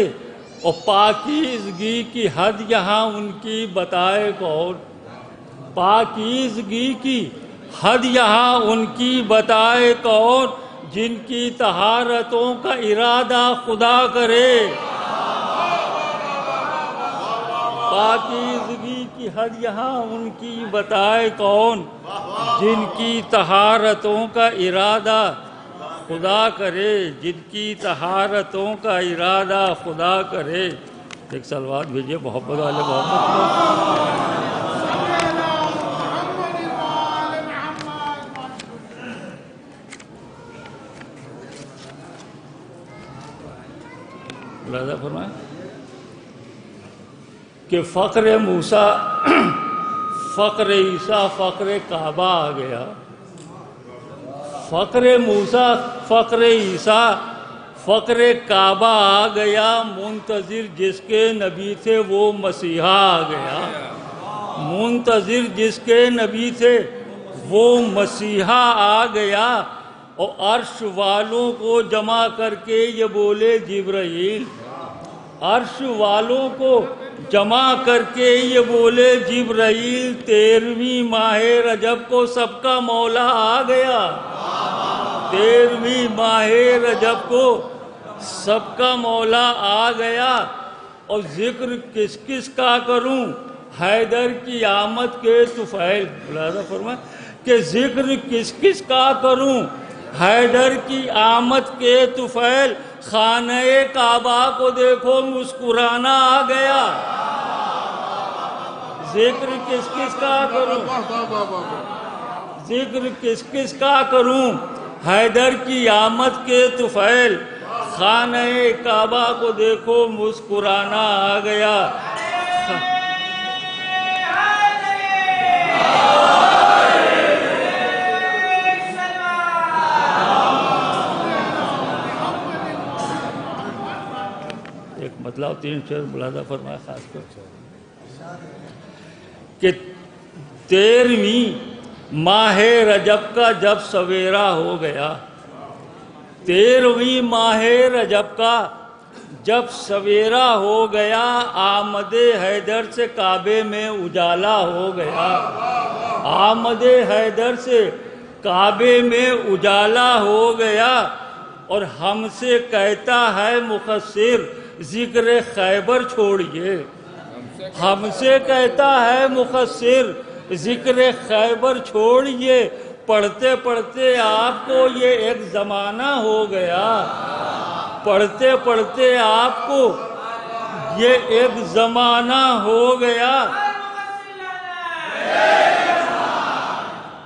اور پاکیزگی کی حد یہاں ان کی بتائے کون، پاکیزگی کی حد یہاں ان کی بتائے کون، جن کی طہارتوں کا ارادہ خدا کرے، پاکیزگی کی حد یہاں ان کی بتائے کون، جن کی طہارتوں کا ارادہ خدا کرے، جن کی طہارتوں کا ارادہ خدا کرے۔ ایک سلوات بھیجیے محمد آل محمد۔ ملاحظہ فرمائیں کہ فقر موسیٰ، فقر عیسیٰ، فقر کعبہ آ گیا، فقر موسیٰ، فقر عیسیٰ، فقر کعبہ آ گیا، منتظر جس کے نبی تھے وہ مسیحا آ گیا، منتظر جس کے نبی تھے وہ مسیحا آ گیا، اور عرش والوں کو جمع کر کے یہ بولے جبرائیل، عرش والوں کو جمع کر کے یہ بولے جبرائیل، 13ویں ماہ رجب کو سب کا مولا آ گیا، 13ویں ماہ رجب کو سب کا مولا آ گیا، اور ذکر کس کس کا کروں، حیدر کی آمد کے طفیل، ملاحظہ فرمائیں کہ ذکر کس کس کا کروں، حیدر کی آمد کے طفیل، خانہ کعبہ کو دیکھو مسکرانا آ گیا، ذکر کس کس کا کروں، ذکر کس کس کا کروں، حیدر کی آمد کے طفیل، خانہ کعبہ کو دیکھو مسکرانا آ گیا۔ ایک مطلب 3 شعر ملاحظہ فرمایا خاص کر کہ 13ویں ماہ رجب کا جب سویرا ہو گیا، 13ویں ماہ رجب کا جب سویرا ہو گیا، آمد حیدر سے کعبے میں اجالا ہو گیا، آمد حیدر سے کعبے میں اجالا ہو گیا، اور ہم سے کہتا ہے مقصر ذکر خیبر چھوڑیے، ہم سے کہتا ہے مقصر ذکر خیبر چھوڑیے، پڑھتے پڑھتے آپ کو یہ ایک زمانہ ہو گیا، پڑھتے پڑھتے آپ کو یہ ایک زمانہ ہو گیا.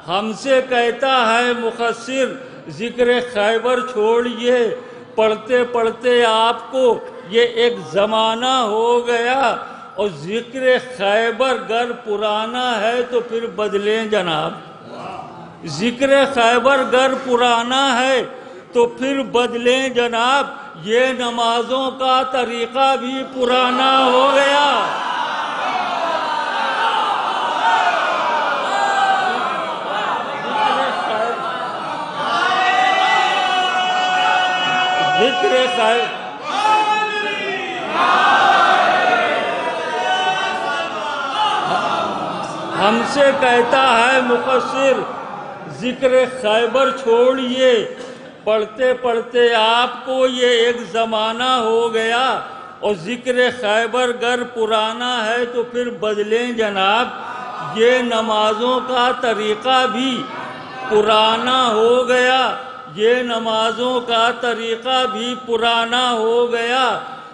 ہم سے کہتا ہے مخصر ذکر خیبر چھوڑیے، پڑھتے پڑھتے آپ کو یہ ایک زمانہ ہو گیا. اور ذکر خیبر گر پرانا ہے تو پھر بدلیں جناب. ذکر خیبر گر پرانا ہے تو پھر بدلیں جناب. یہ نمازوں کا طریقہ بھی پرانا ہو گیا. ذکر خیبر ہم سے کہتا ہے مقصر ذکر خیبر چھوڑیے، پڑھتے پڑھتے آپ کو یہ ایک زمانہ ہو گیا. اور ذکر خیبر گر پرانا ہے تو پھر بدلیں جناب. یہ نمازوں کا طریقہ بھی پرانا ہو گیا. یہ نمازوں کا طریقہ بھی پرانا ہو گیا.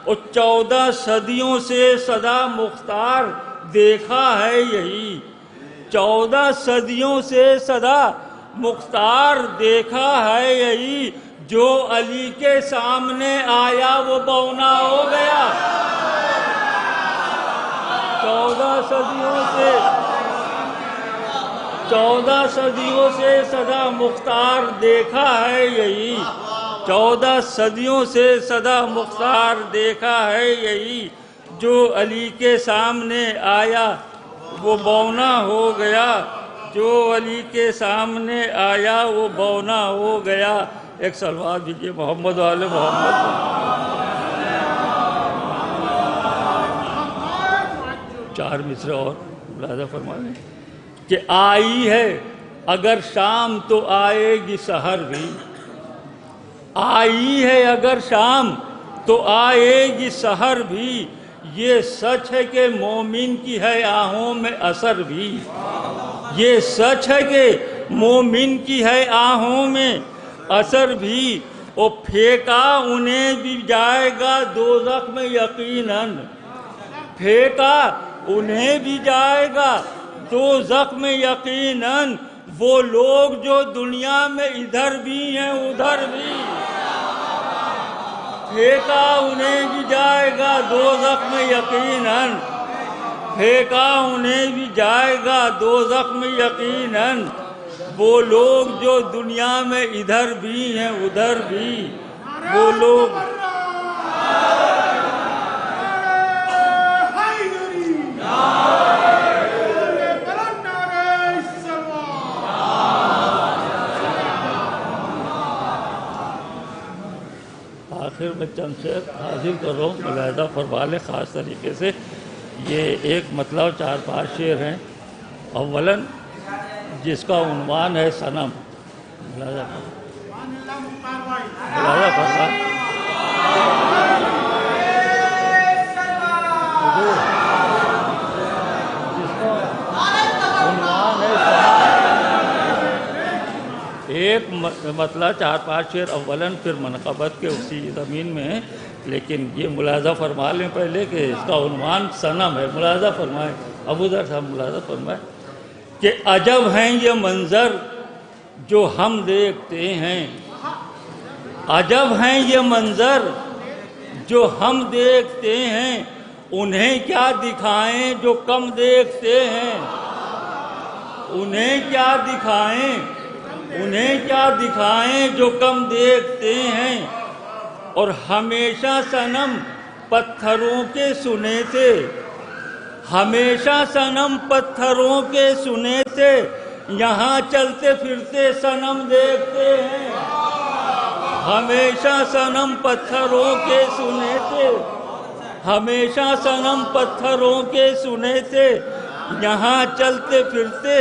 اور 14 صدیوں سے سدا مختار دیکھا ہے یہی. 14 صدیوں سے سدا مختار دیکھا ہے یہی. جو علی کے سامنے آیا وہ بونا ہو گیا. 14 صدیوں سے سدا مختار دیکھا ہے یہی. 14 صدیوں سے سدا مختار دیکھا ہے یہی. جو علی کے سامنے آیا وہ بونا ہو گیا. جو علی کے سامنے آیا وہ بونا ہو گیا. ایک صلوات دیجیے محمد والے محمد. چار مصرع اور ملاحظہ فرمائیں کہ آئی ہے اگر شام تو آئے گی سحر بھی. آئی ہے اگر شام تو آئے گی سحر بھی. یہ سچ ہے کہ مومن کی ہے آہوں میں اثر بھی. یہ سچ ہے کہ مومن کی ہے آہوں میں اثر بھی. اور پھینکا انہیں بھی جائے گا دوزخ میں یقیناً. پھینکا انہیں بھی جائے گا دوزخ میں یقیناً. وہ لوگ جو دنیا میں ادھر بھی ہیں ادھر بھی. پھینکا انہیں بھی جائے گا دوزخ میں یقیناً. پھینکا انہیں بھی جائے گا دوزخ میں یقیناً. وہ لوگ جو دنیا میں ادھر بھی ہیں ادھر بھی. وہ لوگ آخر میں چند شعر حاصل کر رہا ہوں، ملاحظہ فرما لیں خاص طریقے سے. یہ ایک مطلب 4-5 شعر ہیں. اولاً جس کا عنوان ہے صنم. ملاحظہ فرما ایک مطلب 4-5 شعر اولاً پھر منقبت کے اسی زمین میں ہیں. لیکن یہ ملاحظہ فرما لیں پہلے کہ اس کا عنوان صنم ہے. ملاحظہ فرمائیں ابو ذر صاحب، ملاحظہ فرمائیں کہ عجب ہیں یہ منظر جو ہم دیکھتے ہیں. عجب ہیں یہ منظر جو ہم دیکھتے ہیں. انہیں کیا دکھائیں جو کم دیکھتے ہیں. انہیں کیا دکھائیں جو کم دیکھتے ہیں. اور ہمیشہ صنم پتھروں کے سنے تھے. ہمیشہ صنم پتھروں کے سنے تھے. یہاں چلتے پھرتے صنم دیکھتے ہیں. ہمیشہ صنم پتھروں کے سنے تھے. ہمیشہ صنم پتھروں کے سنے تھے. یہاں چلتے پھرتے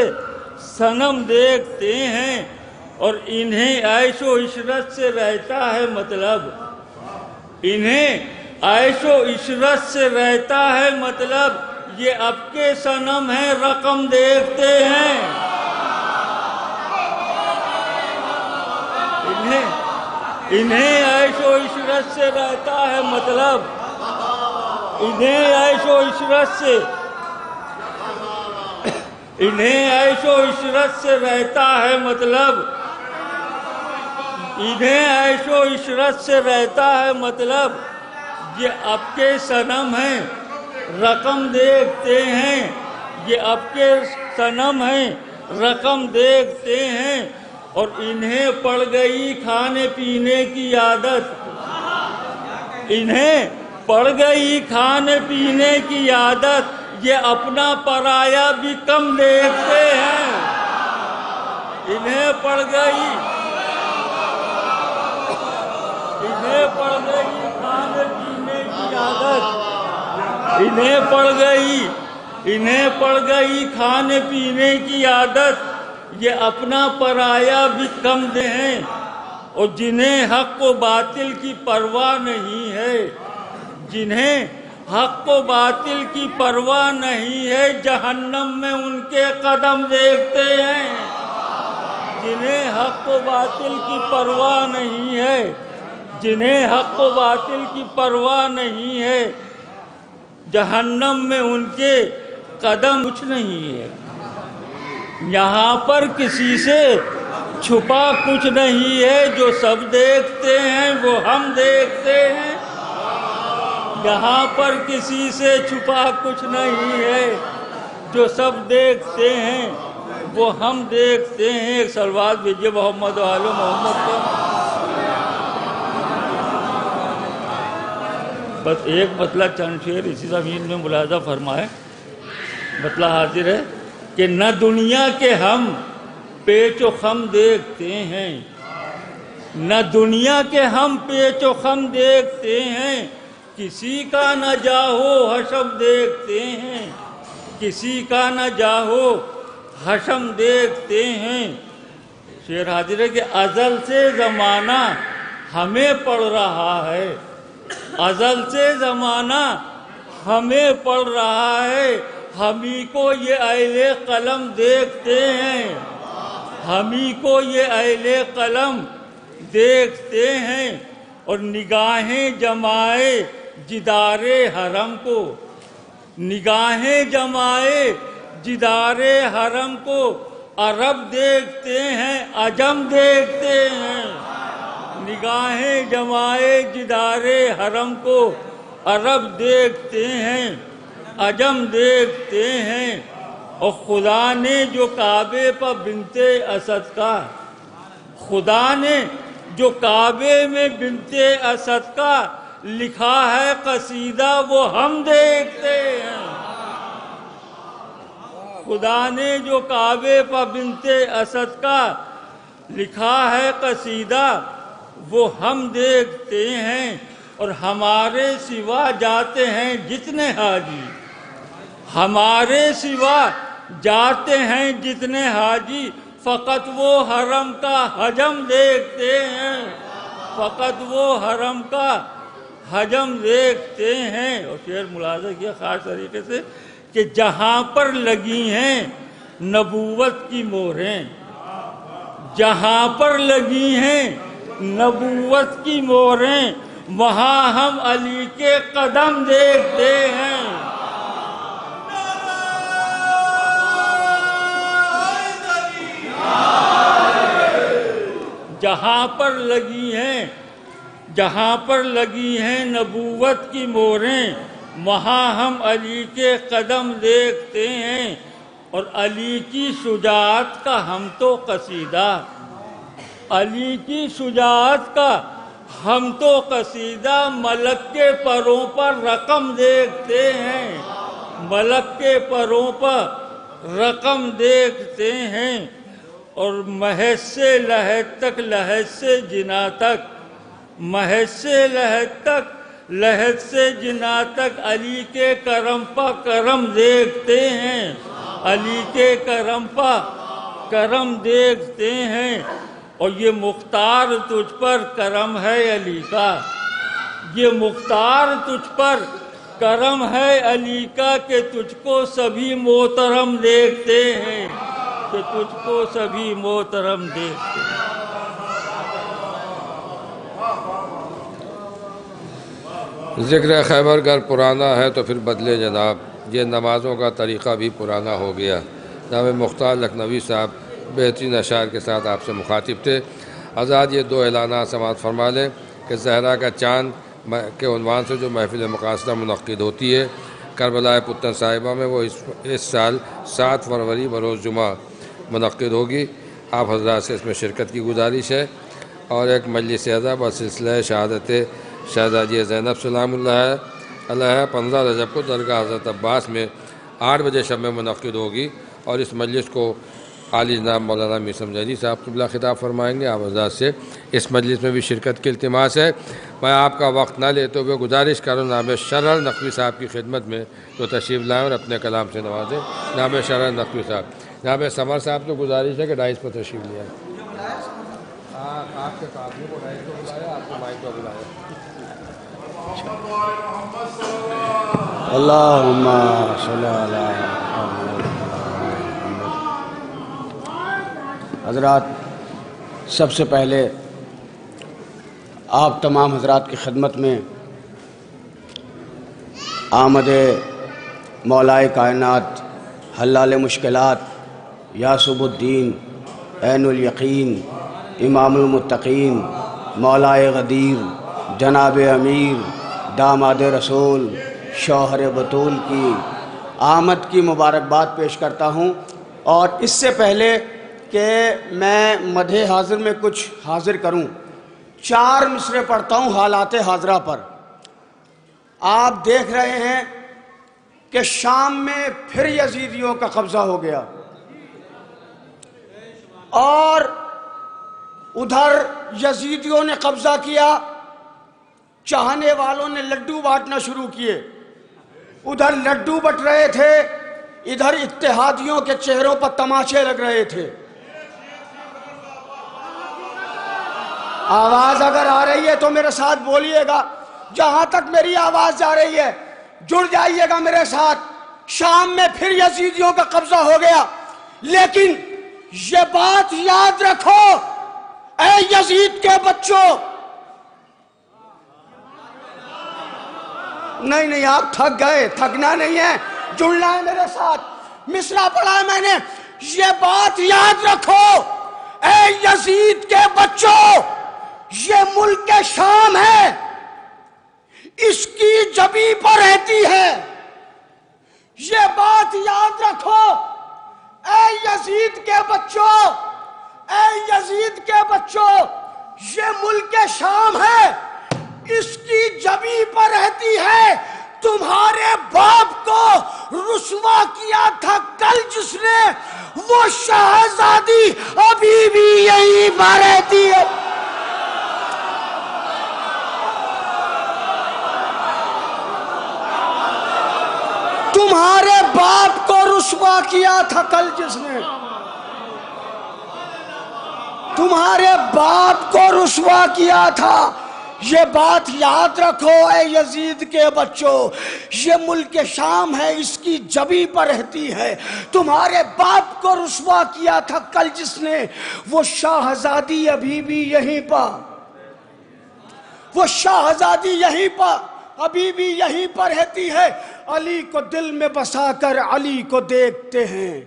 صنم دیکھتے ہیں. اور انہیں عیش و عشرت سے رہتا ہے مطلب. انہیں عیش و عشرت سے رہتا ہے مطلب. یہ اب کے صنم ہیں رقم دیکھتے ہیں. انہیں عیش و عشرت سے رہتا ہے مطلب، انہیں عیش و عشرت سے، انہیں عیش و عشرت سے رہتا ہے مطلب، انہیں عیش و عشرت سے رہتا ہے مطلب، یہ اب کے صنم ہیں رقم دیکھتے ہیں، یہ اب کے صنم ہیں رقم دیکھتے ہیں، اور انہیں پڑ گئی کھانے پینے کی عادت، انہیں پڑ گئی کھانے پینے کی عادت، یہ اپنا پرایا بھی کم دیکھتے ہیں، انہیں پڑ گئی، انہیں پڑ گئی کھانے پینے کی عادت، انہیں پڑ گئی، انہیں پڑ گئی کھانے پینے کی عادت، یہ اپنا پرایا بھی کم دے ہیں، اور جنہیں حق و باطل کی پرواہ نہیں ہے، جنہیں حق و باطل کی پرواہ نہیں ہے، جہنم میں ان کے قدم دیکھتے ہیں، جنہیں حق و باطل کی پرواہ نہیں ہے، جنہیں حق و باطل کی پرواہ نہیں ہے، جہنم میں ان کے قدم کچھ نہیں ہے۔ یہاں پر کسی سے چھپا کچھ نہیں ہے، جو سب دیکھتے ہیں وہ ہم دیکھتے ہیں، یہاں پر کسی سے چھپا کچھ نہیں ہے، جو سب دیکھتے ہیں وہ ہم دیکھتے ہیں۔ ایک صلوات بھیجیے محمد و آل محمد پر۔ بس ایک مطلب چند شعر اسی زمین میں ملاحظہ فرمائے، مطلب حاضر ہے کہ نہ دنیا کے ہم پیچ و خم دیکھتے ہیں، نہ دنیا کے ہم پیچ و خم دیکھتے ہیں، کسی کا نہ جاہو حشم دیکھتے ہیں، کسی کا نہ جاہو حشم دیکھتے ہیں۔ شعر حاضر ہے کہ ازل سے زمانہ ہمیں پڑھ رہا ہے، ازل سے زمانہ ہمیں پڑھ رہا ہے، ہمیں کو یہ اہل قلم دیکھتے ہیں، ہمیں کو یہ اہل قلم دیکھتے ہیں، اور نگاہیں جمائے جدار حرم کو، نگاہیں جمائے جدار حرم کو، عرب دیکھتے ہیں عجم دیکھتے ہیں، نگاہیں جمائے جدار حرم کو، عرب دیکھتے ہیں عجم دیکھتے ہیں۔ اور خدا نے جو کعبے پر بنت اسد کا، خدا نے جو کعبے میں بنت اسد کا لکھا ہے قصیدہ وہ ہم دیکھتے ہیں، خدا نے جو کعبے پر بنت اسد کا لکھا ہے قصیدہ وہ ہم دیکھتے ہیں۔ اور ہمارے سوا جاتے ہیں جتنے حاجی، ہمارے سوا جاتے ہیں جتنے حاجی، فقط وہ حرم کا حجم دیکھتے ہیں، فقط وہ حرم کا حجم دیکھتے ہیں۔ اور شعر ملاحظہ کیا خاص طریقے سے کہ جہاں پر لگی ہیں نبوت کی مہریں، جہاں پر لگی ہیں نبوت کی مہریں، وہاں ہم علی کے قدم دیکھتے ہیں۔ جہاں پر لگی ہیں، جہاں پر لگی ہیں نبوت کی مہریں، وہاں ہم علی کے قدم دیکھتے ہیں۔ اور علی کی شجاعت کا ہم تو قصیدہ، علی کی شجاعت کا ہم تو قصیدہ ملک کے پروں پر رقم دیکھتے ہیں، ملک کے پروں پر رقم دیکھتے ہیں۔ اور محض سے لحد تک، لحد سے جنا تک، محض سے لحد تک، لحد سے جنا تک علی کے کرم پر کرم دیکھتے ہیں، علی کے کرم پر کرم دیکھتے ہیں۔ اور یہ مختار تجھ پر کرم ہے علی کا، یہ مختار تجھ پر کرم ہے علی کا، کہ تجھ کو سبھی محترم دیکھتے ہیں، کہ تجھ کو سبھی محترم دیکھتے ہیں۔ ذکر خیبر گر پرانا ہے تو پھر بدلے جناب، یہ نمازوں کا طریقہ بھی پرانا ہو گیا۔ جناب مختار لکھنوی صاحب بہترین اشعار کے ساتھ آپ سے مخاطب تھے۔ حضرات یہ دو اعلانات سماعت فرما لیں کہ زہرا کا چاند کے عنوان سے جو محفل مقاصدہ منعقد ہوتی ہے کربلا پتن صاحبہ میں، وہ اس سال 7 فروری بروز جمعہ منعقد ہوگی۔ آپ حضرات سے اس میں شرکت کی گزارش ہے۔ اور ایک مجلس اعضا بسلسلہ شہادت شہزادی زینب سلام اللہ علیہ 15 رجب کو درگاہ حضرت عباس میں 8 بجے شب میں منعقد ہوگی، اور اس مجلس کو عالی جناب مولانا میر سمجھانی صاحب قبلہ خطاب فرمائیں گے۔ آپ حضرات سے اس مجلس میں بھی شرکت کی التماس ہے۔ میں آپ کا وقت نہ لیتے ہوئے گزارش کروں جناب شرر نقوی صاحب کی خدمت میں تو تشریف لائیں اور اپنے کلام سے نوازیں۔ جناب شرر نقوی صاحب، جناب سمر صاحب تو گزارش ہے کہ ڈائس پر تشریف لے آئیں۔ آپ کے قافلے کو ڈائس پر بلایا، آپ کو مائک پر بلایا۔ اللہم صلی علی محمد۔ حضرات، سب سے پہلے آپ تمام حضرات کی خدمت میں آمد مولائے کائنات، حلال مشکلات، یاسب الدین، عین الیقین، امام المتقین، مولائے غدیر، جناب امیر، داماد رسول، شوہر بطول کی آمد کی مبارکباد پیش کرتا ہوں۔ اور اس سے پہلے کہ میں مدح حاضر میں کچھ حاضر کروں، 4 مصرے پڑھتا ہوں حالات حاضرہ پر۔ آپ دیکھ رہے ہیں کہ شام میں پھر یزیدیوں کا قبضہ ہو گیا، اور ادھر یزیدیوں نے قبضہ کیا، چاہنے والوں نے لڈو بانٹنا شروع کیے۔ ادھر لڈو بٹ رہے تھے، ادھر اتحادیوں کے چہروں پر تماشے لگ رہے تھے۔ آواز اگر آ رہی ہے تو میرے ساتھ بولیے گا، جہاں تک میری آواز جا رہی ہے جڑ جائیے گا میرے ساتھ۔ شام میں پھر یزیدیوں کا قبضہ ہو گیا، لیکن یہ بات یاد رکھو اے یزید کے بچوں، نہیں آپ تھک گئے، تھکنا نہیں ہے، جڑنا ہے میرے ساتھ۔ مصرع پڑھا ہے میں نے، یہ بات یاد رکھو اے یزید کے بچوں، یہ ملک شام ہے، اس کی جبی پر رہتی ہے۔ یہ بات یاد رکھو اے یزید کے بچوں، اے یزید کے بچوں، یہ ملک شام ہے، اس کی جبی پر رہتی ہے۔ تمہارے باپ کو رسوا کیا تھا کل جس نے، وہ شہزادی ابھی بھی یہیں پر رہتی ہے۔ تمہارے باپ کو رسوا کیا تھا کل جس نے، تمہارے باپ کو رسوا کیا تھا۔ یہ بات یاد رکھو اے یزید کے بچوں، یہ ملک شام ہے، اس کی جبی پر رہتی ہے۔ تمہارے باپ کو رسوا کیا تھا کل جس نے، وہ شہزادی ابھی بھی یہیں پر، وہ شہزادی یہیں پر، ابھی بھی یہیں پر رہتی ہے۔ علی کو دل میں بسا کر علی کو دیکھتے ہیں،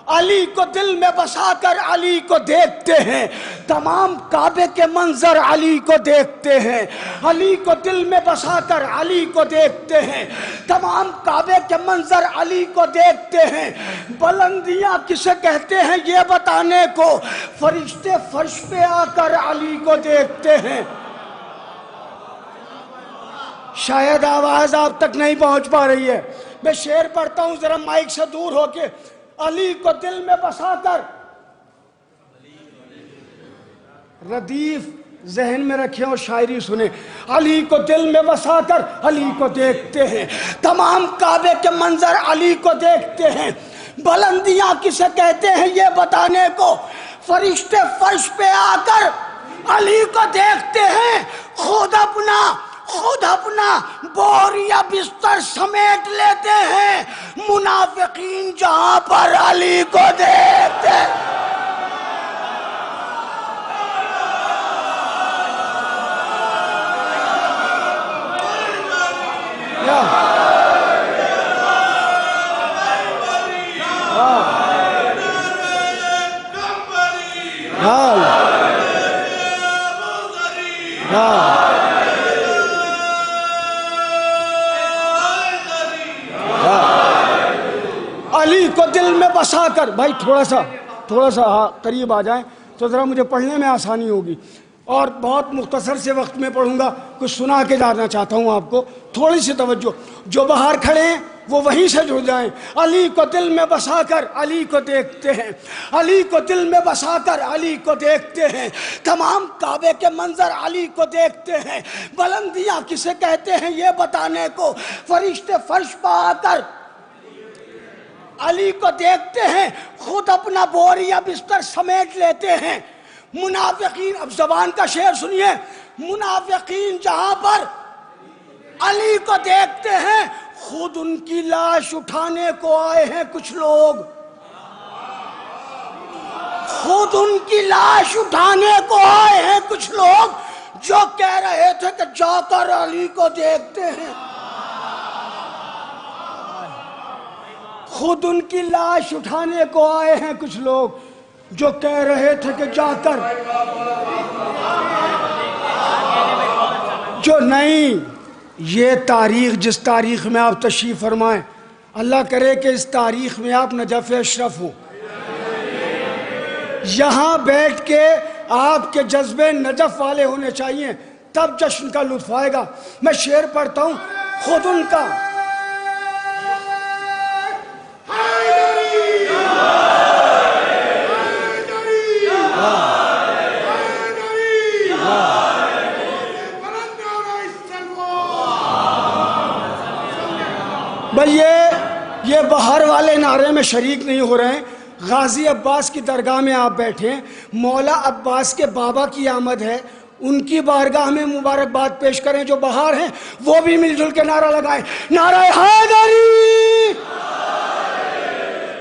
علی کو دل میں بسا کر علی کو دیکھتے ہیں، تمام کعبے کے منظر علی کو دیکھتے ہیں۔ علی کو دل میں بسا کر علی کو دیکھتے ہیں، تمام کعبے کے منظر علی کو دیکھتے ہیں۔ بلندیاں کسے کہتے ہیں یہ بتانے کو، فرشتے فرش پہ آ کر علی کو دیکھتے ہیں۔ شاید آواز آپ تک نہیں پہنچ پا رہی ہے، میں شعر پڑھتا ہوں ذرا مائک سے دور ہو کے۔ علی کو دل میں بسا کر، ردیف ذہن میں رکھیں اور شاعری سنیں۔ علی کو دل میں بسا کر علی کو دیکھتے ہیں، تمام کعبے کے منظر علی کو دیکھتے ہیں۔ بلندیاں کسے کہتے ہیں یہ بتانے کو، فرشتے فرش پہ آ کر علی کو دیکھتے ہیں۔ خود اپنا بوریا بستر سمیٹ لیتے ہیں، منافقین جہاں پر علی کو دیکھتے ہیں۔ کو دل میں بسا کر. بھائی تھوڑا سا قریب آ جائیں تو ذرا مجھے پڑھنے میں آسانی ہوگی، اور بہت مختصر سے وقت میں پڑھوں گا، کچھ سنا کے جانا چاہتا ہوں آپ کو. تھوڑی سی توجہ. جو باہر کھڑے ہیں وہ وہیں سے جڑ جائیں. علی کو دل میں بسا کر علی کو دیکھتے ہیں، علی کو دل میں بسا کر علی کو دیکھتے ہیں. تمام کعبے کے منظر علی کو دیکھتے ہیں. بلندیاں کسے کہتے ہیں یہ بتانے کو، فرشتے فرش پہ آ کر علی کو دیکھتے ہیں، خود اپنا بوریا بستر سمیٹ لیتے ہیں. منافقین، اب زبان کا شعر سنیے، منافقین جہاں پر علی کو دیکھتے ہیں، خود ان کی لاش اٹھانے کو آئے ہیں کچھ لوگ. خود ان کی لاش اٹھانے کو آئے ہیں کچھ لوگ جو کہہ رہے تھے کہ جا کر علی کو دیکھتے ہیں. خود ان کی لاش اٹھانے کو آئے ہیں کچھ لوگ جو کہہ رہے تھے کہ جا کر جو نہیں. یہ تاریخ، جس تاریخ میں آپ تشریف فرمائیں، اللہ کرے کہ اس تاریخ میں آپ نجف اشرف ہوں. یہاں بیٹھ کے آپ کے جذبے نجف والے ہونے چاہیے، تب جشن کا لطف آئے گا. میں شعر پڑھتا ہوں. خود ان کا بھئی یہ باہر والے نعرے میں شریک نہیں ہو رہے ہیں. غازی عباس کی درگاہ میں آپ بیٹھے ہیں، مولا عباس کے بابا کی آمد ہے، ان کی بارگاہ میں مبارکباد پیش کریں. جو باہر ہیں وہ بھی مل جل کے نعرہ لگائیں، نعرہ حیدری.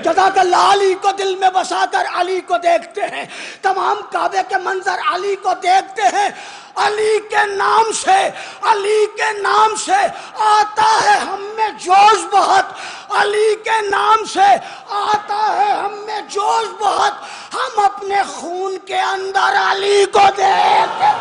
جزاک اللہ. علی کو دل میں بسا کر علی کو دیکھتے ہیں، تمام کعبے کے منظر علی کو دیکھتے ہیں. علی کے نام سے، علی کے نام سے آتا ہے ہم میں جوش بہت، علی کے نام سے آتا ہے ہم میں جوش بہت. ہم اپنے خون کے اندر علی کو دیکھتے.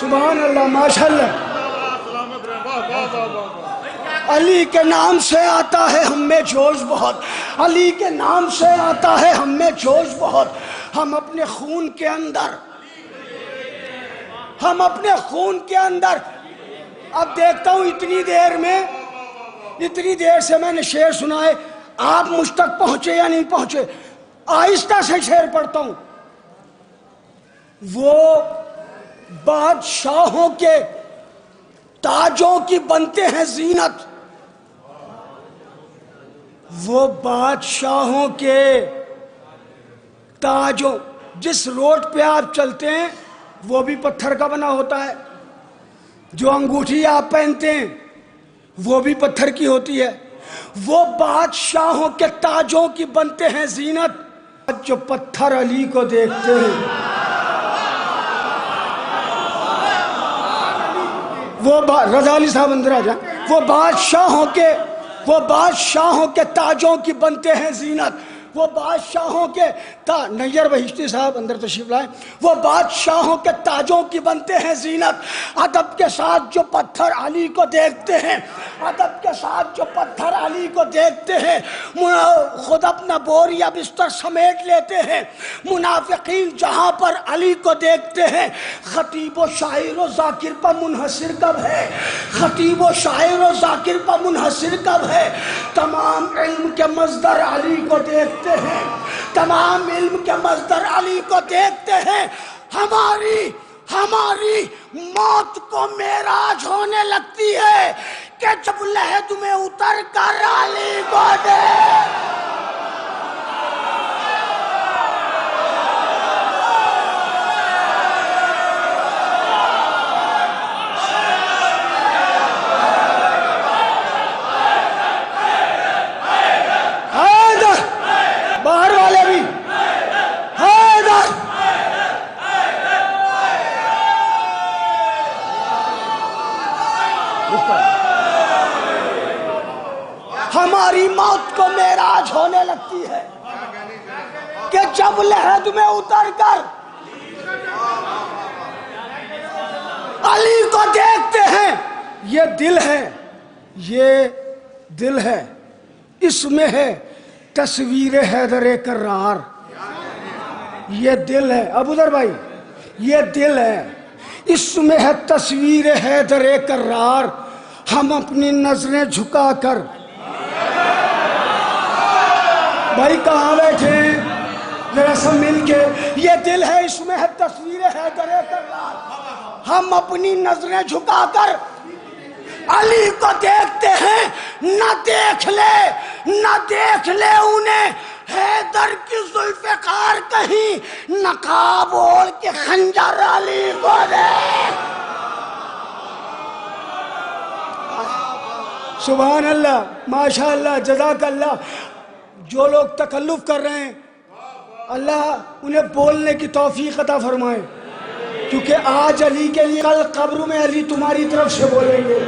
سبحان اللہ، ماشاءاللہ. علی کے نام سے آتا ہے ہم میں جوش بہت، علی کے نام سے آتا ہے ہم میں جوش بہت. ہم اپنے خون کے اندر، ہم اپنے خون کے اندر. اب دیکھتا ہوں اتنی دیر سے میں نے شعر سنائے، آپ مجھ تک پہنچے یا نہیں پہنچے. آہستہ سے شعر پڑھتا ہوں. وہ بادشاہوں کے تاجوں کی بنتے ہیں زینت، وہ بادشاہوں کے تاجوں. جس روڈ پہ آپ چلتے ہیں وہ بھی پتھر کا بنا ہوتا ہے، جو انگوٹھی آپ پہنتے ہیں وہ بھی پتھر کی ہوتی ہے. وہ بادشاہوں کے تاجوں کی بنتے ہیں زینت، جو پتھر علی کو دیکھتے ہیں وہ رضا علی صاحب اندر آ جائیں. وہ بادشاہوں کے تاجوں کی بنتے ہیں زینت، وہ بادشاہوں کے نیر بہشتی صاحب اندر تشریف لائیں. وہ بادشاہوں کے تاجوں کی بنتے ہیں زینت. ادب کے ساتھ جو پتھر علی کو دیکھتے ہیں، ادب کے ساتھ جو پتھر علی کو دیکھتے ہیں، خود اپنا بوریا بستر سمیٹ لیتے ہیں. منافقین جہاں پر علی کو دیکھتے ہیں، خطیب و شاعر و ذاکر پر منحصر کب ہے، خطیب و شاعر و ذاکر پر منحصر کب ہے. تمام علم کے مصدر علی کو دیکھتے ہیں، تمام علم کے مصدر علی کو دیکھتے ہیں. ہماری موت کو معراج ہونے لگتی ہے کہ جب لحد میں اتر کر علی کو دیکھ. باہر والے بھی ہماری موت کو معراج ہونے لگتی ہے کہ جب لحد میں اتر کر علی کو دیکھتے ہیں، یہ دل ہے، یہ دل ہے، اس میں ہے تصویر حیدر کرار. یہ دل ہے ابو ذر بھائی، یہ دل ہے، اس میں ہے تصویر حیدر کرار. ہم اپنی نظریں جھکا کر، بھائی کہاں بیٹھے ہیں ذرا سب مل کے، یہ دل ہے، اس میں ہے تصویر حیدر کرار. ہم اپنی نظریں جھکا کر علی کو دیکھتے ہیں. نہ دیکھ لے انہیں حیدر کی ذوالفقار کہیں، نقاب اوڑھ کے خنجر علی کو دیکھ. سبحان اللہ، ماشاء اللہ، جزاک اللہ. جو لوگ تکلف کر رہے ہیں اللہ انہیں بولنے کی توفیق عطا فرمائے، کیونکہ آج علی کے لیے، کل قبر میں علی تمہاری طرف سے بولیں گے.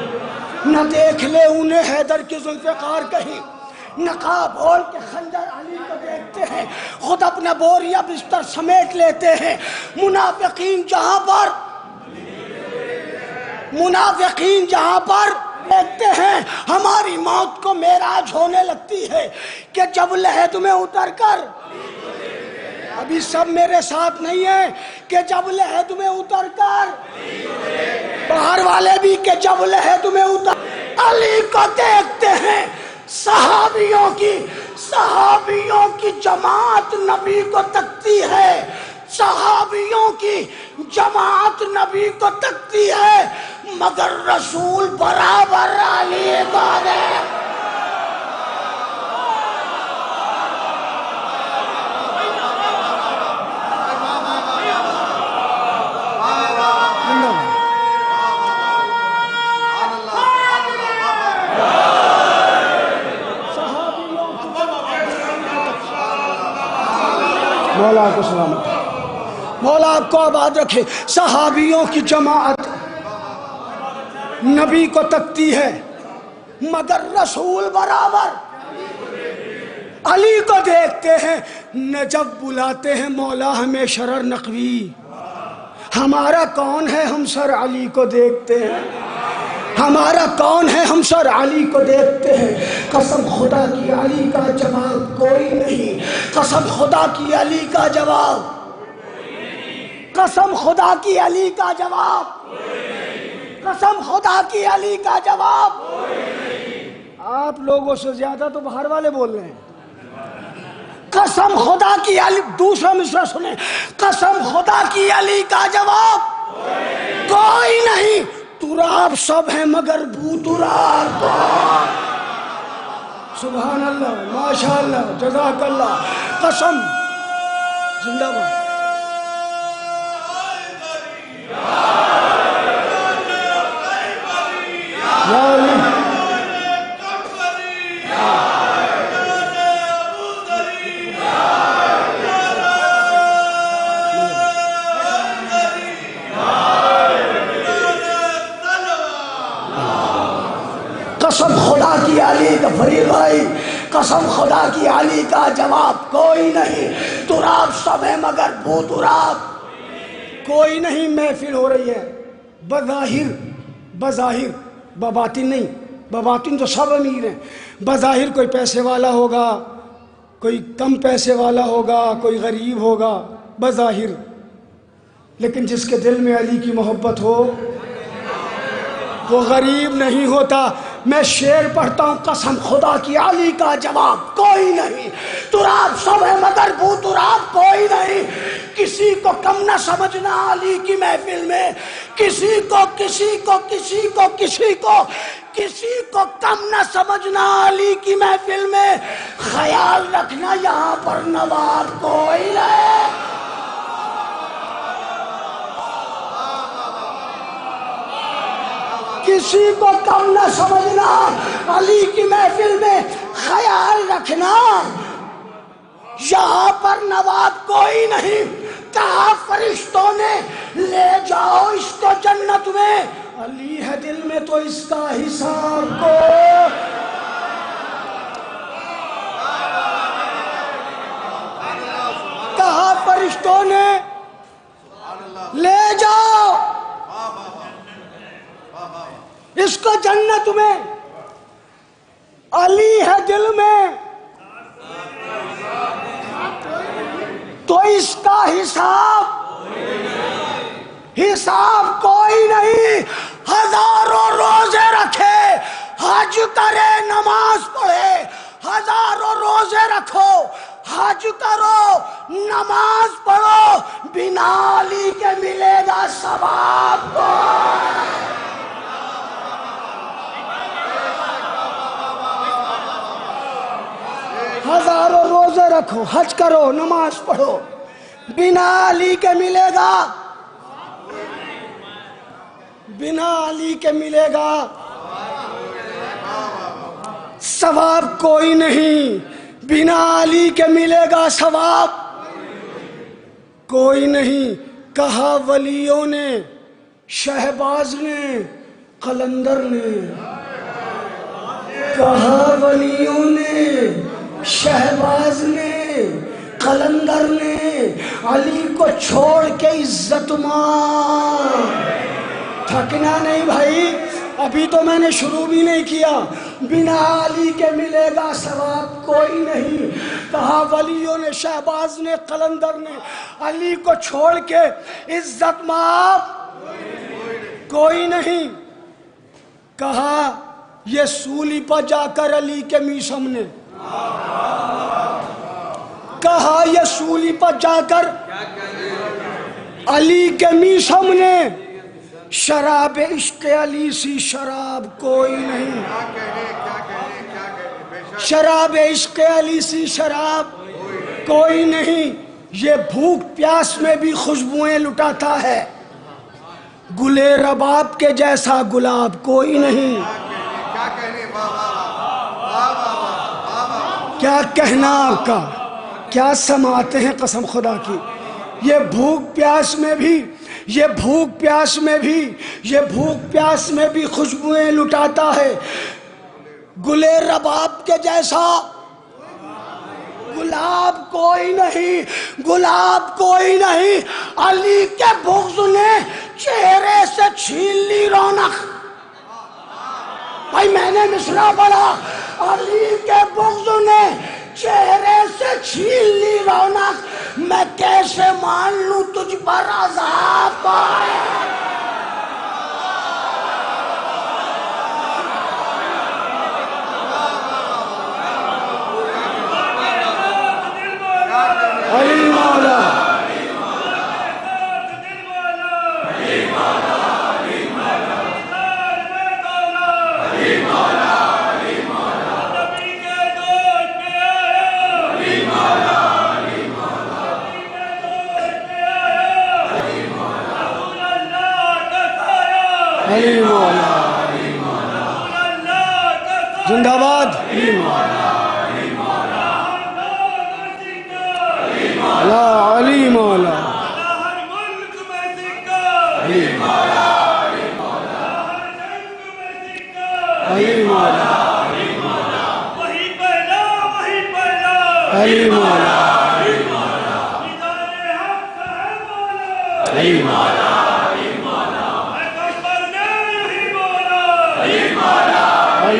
نہ دیکھ لے انہیں حیدر کی ذوالفقار کہیں، نقاب اوڑھ کے خنجر علی کو دیکھتے ہیں. خود اپنا بوریا بستر سمیٹ لیتے ہیں. منافقین جہاں پر دیکھتے ہیں، ہماری موت کو معراج ہونے لگتی ہے کہ جب لحد میں اتر کر، ابھی سب میرے ساتھ نہیں ہیں، کہ جب لحد میں اتر کر، باہر والے بھی کہ جب لحد میں اتر علی کو دیکھتے ہیں. صحابیوں کی جماعت نبی کو تکتی ہے، صحابیوں کی جماعت نبی کو تکتی ہے، مگر رسول برابر علی کو دیکھ. مولا کو سلامت، مولا آپ کو آباد رکھے. صحابیوں کی جماعت نبی کو تکتی ہے، مگر رسول برابر علی کو دیکھتے ہیں. جب بلاتے ہیں مولا ہمیں شرر نقوی، ہمارا کون ہے ہم سر علی کو دیکھتے ہیں، ہمارا کون ہے ہم سر علی کو دیکھتے ہیں. قسم خدا کی علی کا جواب کوئی نہیں، قسم خدا کی علی کا جواب، قسم خدا کی علی کا جواب، قسم خدا کی علی کا جواب. آپ لوگوں سے زیادہ تو باہر والے بول رہے ہیں. قسم خدا کی علی، دوسرا مصرع سنیں، قسم خدا کی علی کا جواب کوئی نہیں. تراب سب ہیں مگر بو تراب کون. سبحان اللہ، ماشاء اللہ، جزاک اللہ. قسم زندہ باد. قسم خدا کی علی کا فرید بھائی، قسم خدا کی علی کا جواب کوئی نہیں. تراب سب ہے مگر بو تراب کوئی نہیں. محفل ہو رہی ہے بظاہر، بباطن نہیں. بباطن تو سب امیر ہیں. بظاہر کوئی پیسے والا ہوگا، کوئی کم پیسے والا ہوگا، کوئی غریب ہوگا بظاہر، لیکن جس کے دل میں علی کی محبت ہو وہ غریب نہیں ہوتا. میں شعر پڑھتا ہوں، قسم خدا کی علی کا جواب کوئی نہیں. تراب سب ہے مگر بو تراب کوئی نہیں. کسی کو کم نہ سمجھنا علی کی محفل میں، کسی کو کم نہ سمجھنا علی کی محفل میں. خیال رکھنا یہاں پر نواب کوئی نہیں. کسی کو کم نہ سمجھنا علی کی محفل میں. خیال رکھنا یہاں پر نواب کوئی نہیں. کہا فرشتوں نے لے جاؤ اس کو جنت میں، علی ہے دل میں تو اس کا حساب کو. کہا فرشتوں نے لے جاؤ نا تمہیں علی ہے دل میں تو اس کا حساب کوئی نہیں. ہزاروں روزے رکھے حج کرے نماز پڑھے, ہزاروں روزے رکھو حج کرو نماز پڑھو, بنا علی کے ملے گا ثواب کو. ہزاروں روزے رکھو حج کرو نماز پڑھو, بنا علی کے ملے گا, بنا علی کے ملے گا ثواب کوئی نہیں. بنا علی کے ملے گا ثواب کوئی نہیں. کہا ولیوں نے, شہباز نے, قلندر نے, کہا ولیوں نے, شہباز نے, قلندر نے, علی کو چھوڑ کے عزت ماں. تھکنا نہیں بھائی, ابھی تو میں نے شروع بھی نہیں کیا. بنا علی کے ملے گا ثواب کوئی نہیں. کہا ولیوں نے, شہباز نے, قلندر نے, علی کو چھوڑ کے عزت ماں کوئی نہیں. کہا یہ سولی پر جا کر علی کے میسم نے, کہا یہ سولی پر جا کر علی کے میسم نے, شراب عشق علی سی شراب کوئی نہیں. شراب عشق علی سی شراب کوئی نہیں. یہ بھوک پیاس میں بھی خوشبوئیں لٹاتا ہے, گلے رباب کے جیسا گلاب کوئی نہیں. کیا کہنا آپ کا, کیا سماتے ہیں قسم خدا کی. یہ بھوک پیاس میں بھی, یہ بھوک پیاس میں بھی, یہ بھوک پیاس میں بھی خوشبوئیں لٹاتا ہے, گلے رباب کے جیسا گلاب کوئی نہیں. گلاب کوئی نہیں. علی کے بغض نے چہرے سے چھین لی رونق. بھائی میں نے مصرع پڑھا, علی کے بغض نے چہرے سے چھین لی رونق, میں کیسے مان لوں تجھ پر عذاب آئے. علی مولا, علی مولا, زندہ باد. علی مولا, علی مولا, علی مولا, علی مولا, علی مولا,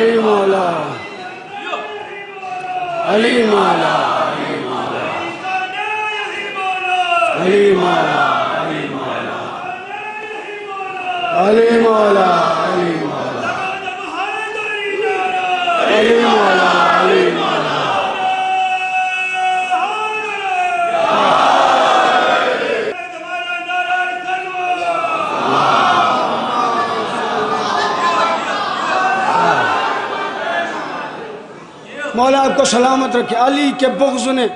علی مولا, علی مولا, علی مولا, علی مولا, علی مولا, علی مولا. مولا آپ کو سلامت رکھے. علی کے بغض نے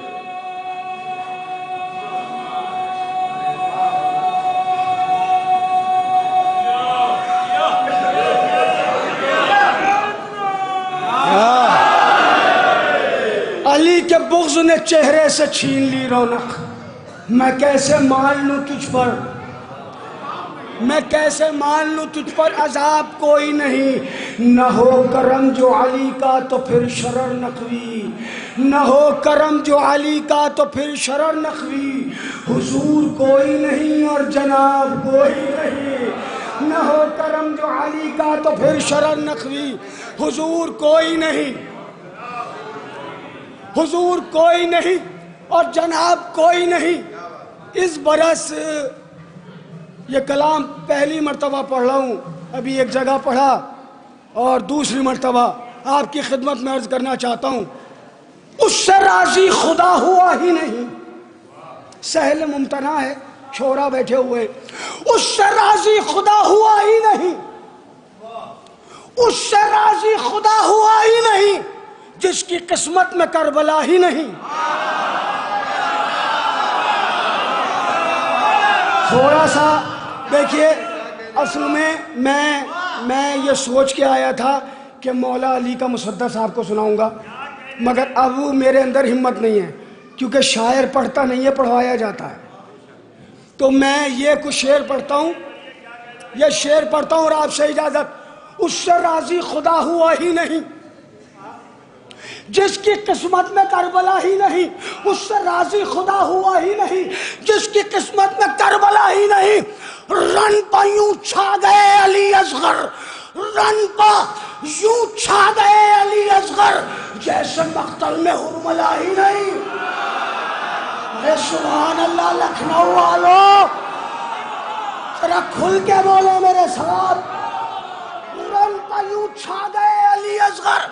علی کے بغض نے چہرے سے چھین لی رونق. میں کیسے مان لوں تجھ پر, میں کیسے مان لوں تجھ پر عذاب کوئی نہیں. نہ ہو کرم جو علی کا تو پھر شرر نقوی, نہ ہو کرم جو علی کا تو پھر شرر نقوی. حضور کوئی نہیں اور جناب کوئی نہیں, نہ نہ ہو کرم جو علی کا تو پھر شرر نقوی حضور کوئی نہیں، حضور کوئی نہیں اور جناب کوئی نہیں۔ اس برس یہ کلام پہلی مرتبہ پڑھ رہا ہوں، ابھی ایک جگہ پڑھا اور دوسری مرتبہ آپ کی خدمت میں عرض کرنا چاہتا ہوں۔ اس سے راضی خدا ہوا ہی نہیں، سہل ممتنع ہے، چھوڑا بیٹھے ہوئے، اس سے راضی خدا ہوا ہی نہیں، اس سے راضی خدا ہوا ہی نہیں جس کی قسمت میں کربلا ہی نہیں۔ تھوڑا سا دیکھیے، اصل میں یہ سوچ کے آیا تھا کہ مولا علی کا مصدر صاحب کو سناؤں گا، مگر اب میرے اندر ہمت نہیں ہے، کیونکہ شاعر پڑھتا نہیں ہے، پڑھوایا جاتا ہے۔ تو میں یہ کچھ شعر پڑھتا ہوں، یہ شعر پڑھتا ہوں اور آپ سے اجازت۔ اس سے راضی خدا ہوا ہی نہیں جس کی قسمت میں کربلا ہی نہیں، اس سے راضی خدا ہوا ہی نہیں جس کی قسمت میں کربلا ہی نہیں۔ رن پا یوں چھا گئے علی اصغر، رن پا یوں چھا گئے علی اصغر، جیسے مقتل میں حرملہ ہی نہیں۔ اے سبحان اللہ، لکھنؤ والو ذرا کھل کے بولے میرے ساتھ۔ رن پا یوں چھا گئے علی اصغر،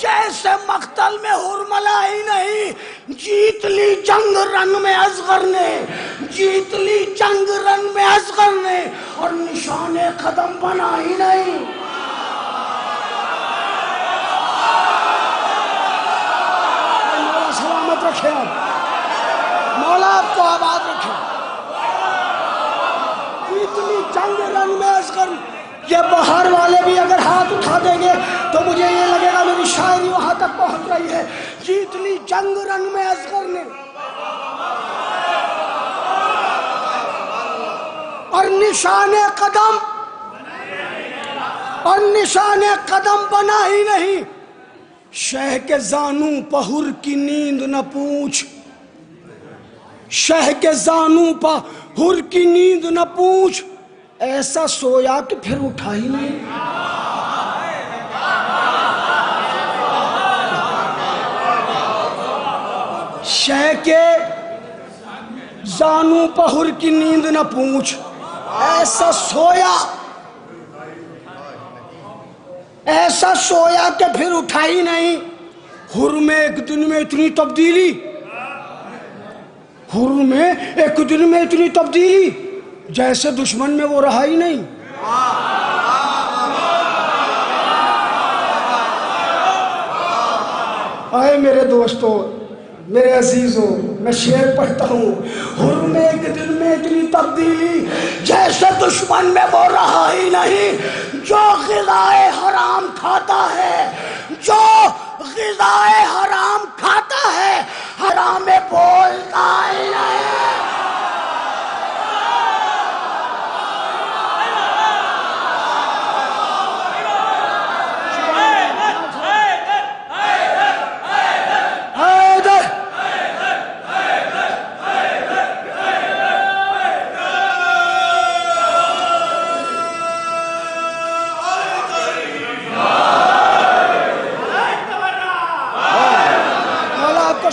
جیسے مقتل میں حرملہ ہی نہیں۔ جیت لی جنگ رن میں اصغر نے، جیت لی جنگ رن میں اصغر نے، اور نشان قدم بنا ہی نہیں۔ مولا سلامت رکھے، مولا آپ کو آباد رکھے۔ جیت لی جنگ رن میں اصغر، یہ باہر والے بھی اگر ہاتھ اٹھا دیں گے تو مجھے یہ لگے گا میری شاعری وہاں تک پہنچ رہی ہے۔ جیت لی جنگ رن میں اصغر نے، اور نشان قدم، اور نشان قدم بنا ہی نہیں۔ شہ کے زانوں پہر کی نیند نہ پوچھ، شہ کے زانوں پہر کی نیند نہ پوچھ، ایسا سویا کہ پھر اٹھا ہی نہیں۔ شہ کے زانوں پہر کی نیند نہ پوچھ، ایسا سویا، ایسا سویا کہ پھر اٹھا ہی نہیں۔ حر میں ایک دن میں اتنی تبدیلی، حر میں ایک دن میں اتنی تبدیلی، جیسے دشمن میں وہ رہا ہی نہیں۔ آئے میرے دوستو، میرے عزیزوں، میں شعر پڑھتا ہوں۔ حر میں ایک دل میں اتنی تبدیلی، جیسے دشمن میں وہ رہا ہی نہیں۔ جو غذائے حرام کھاتا ہے، جو غذائے حرام کھاتا ہے، حرام بولتا ہی نہیں۔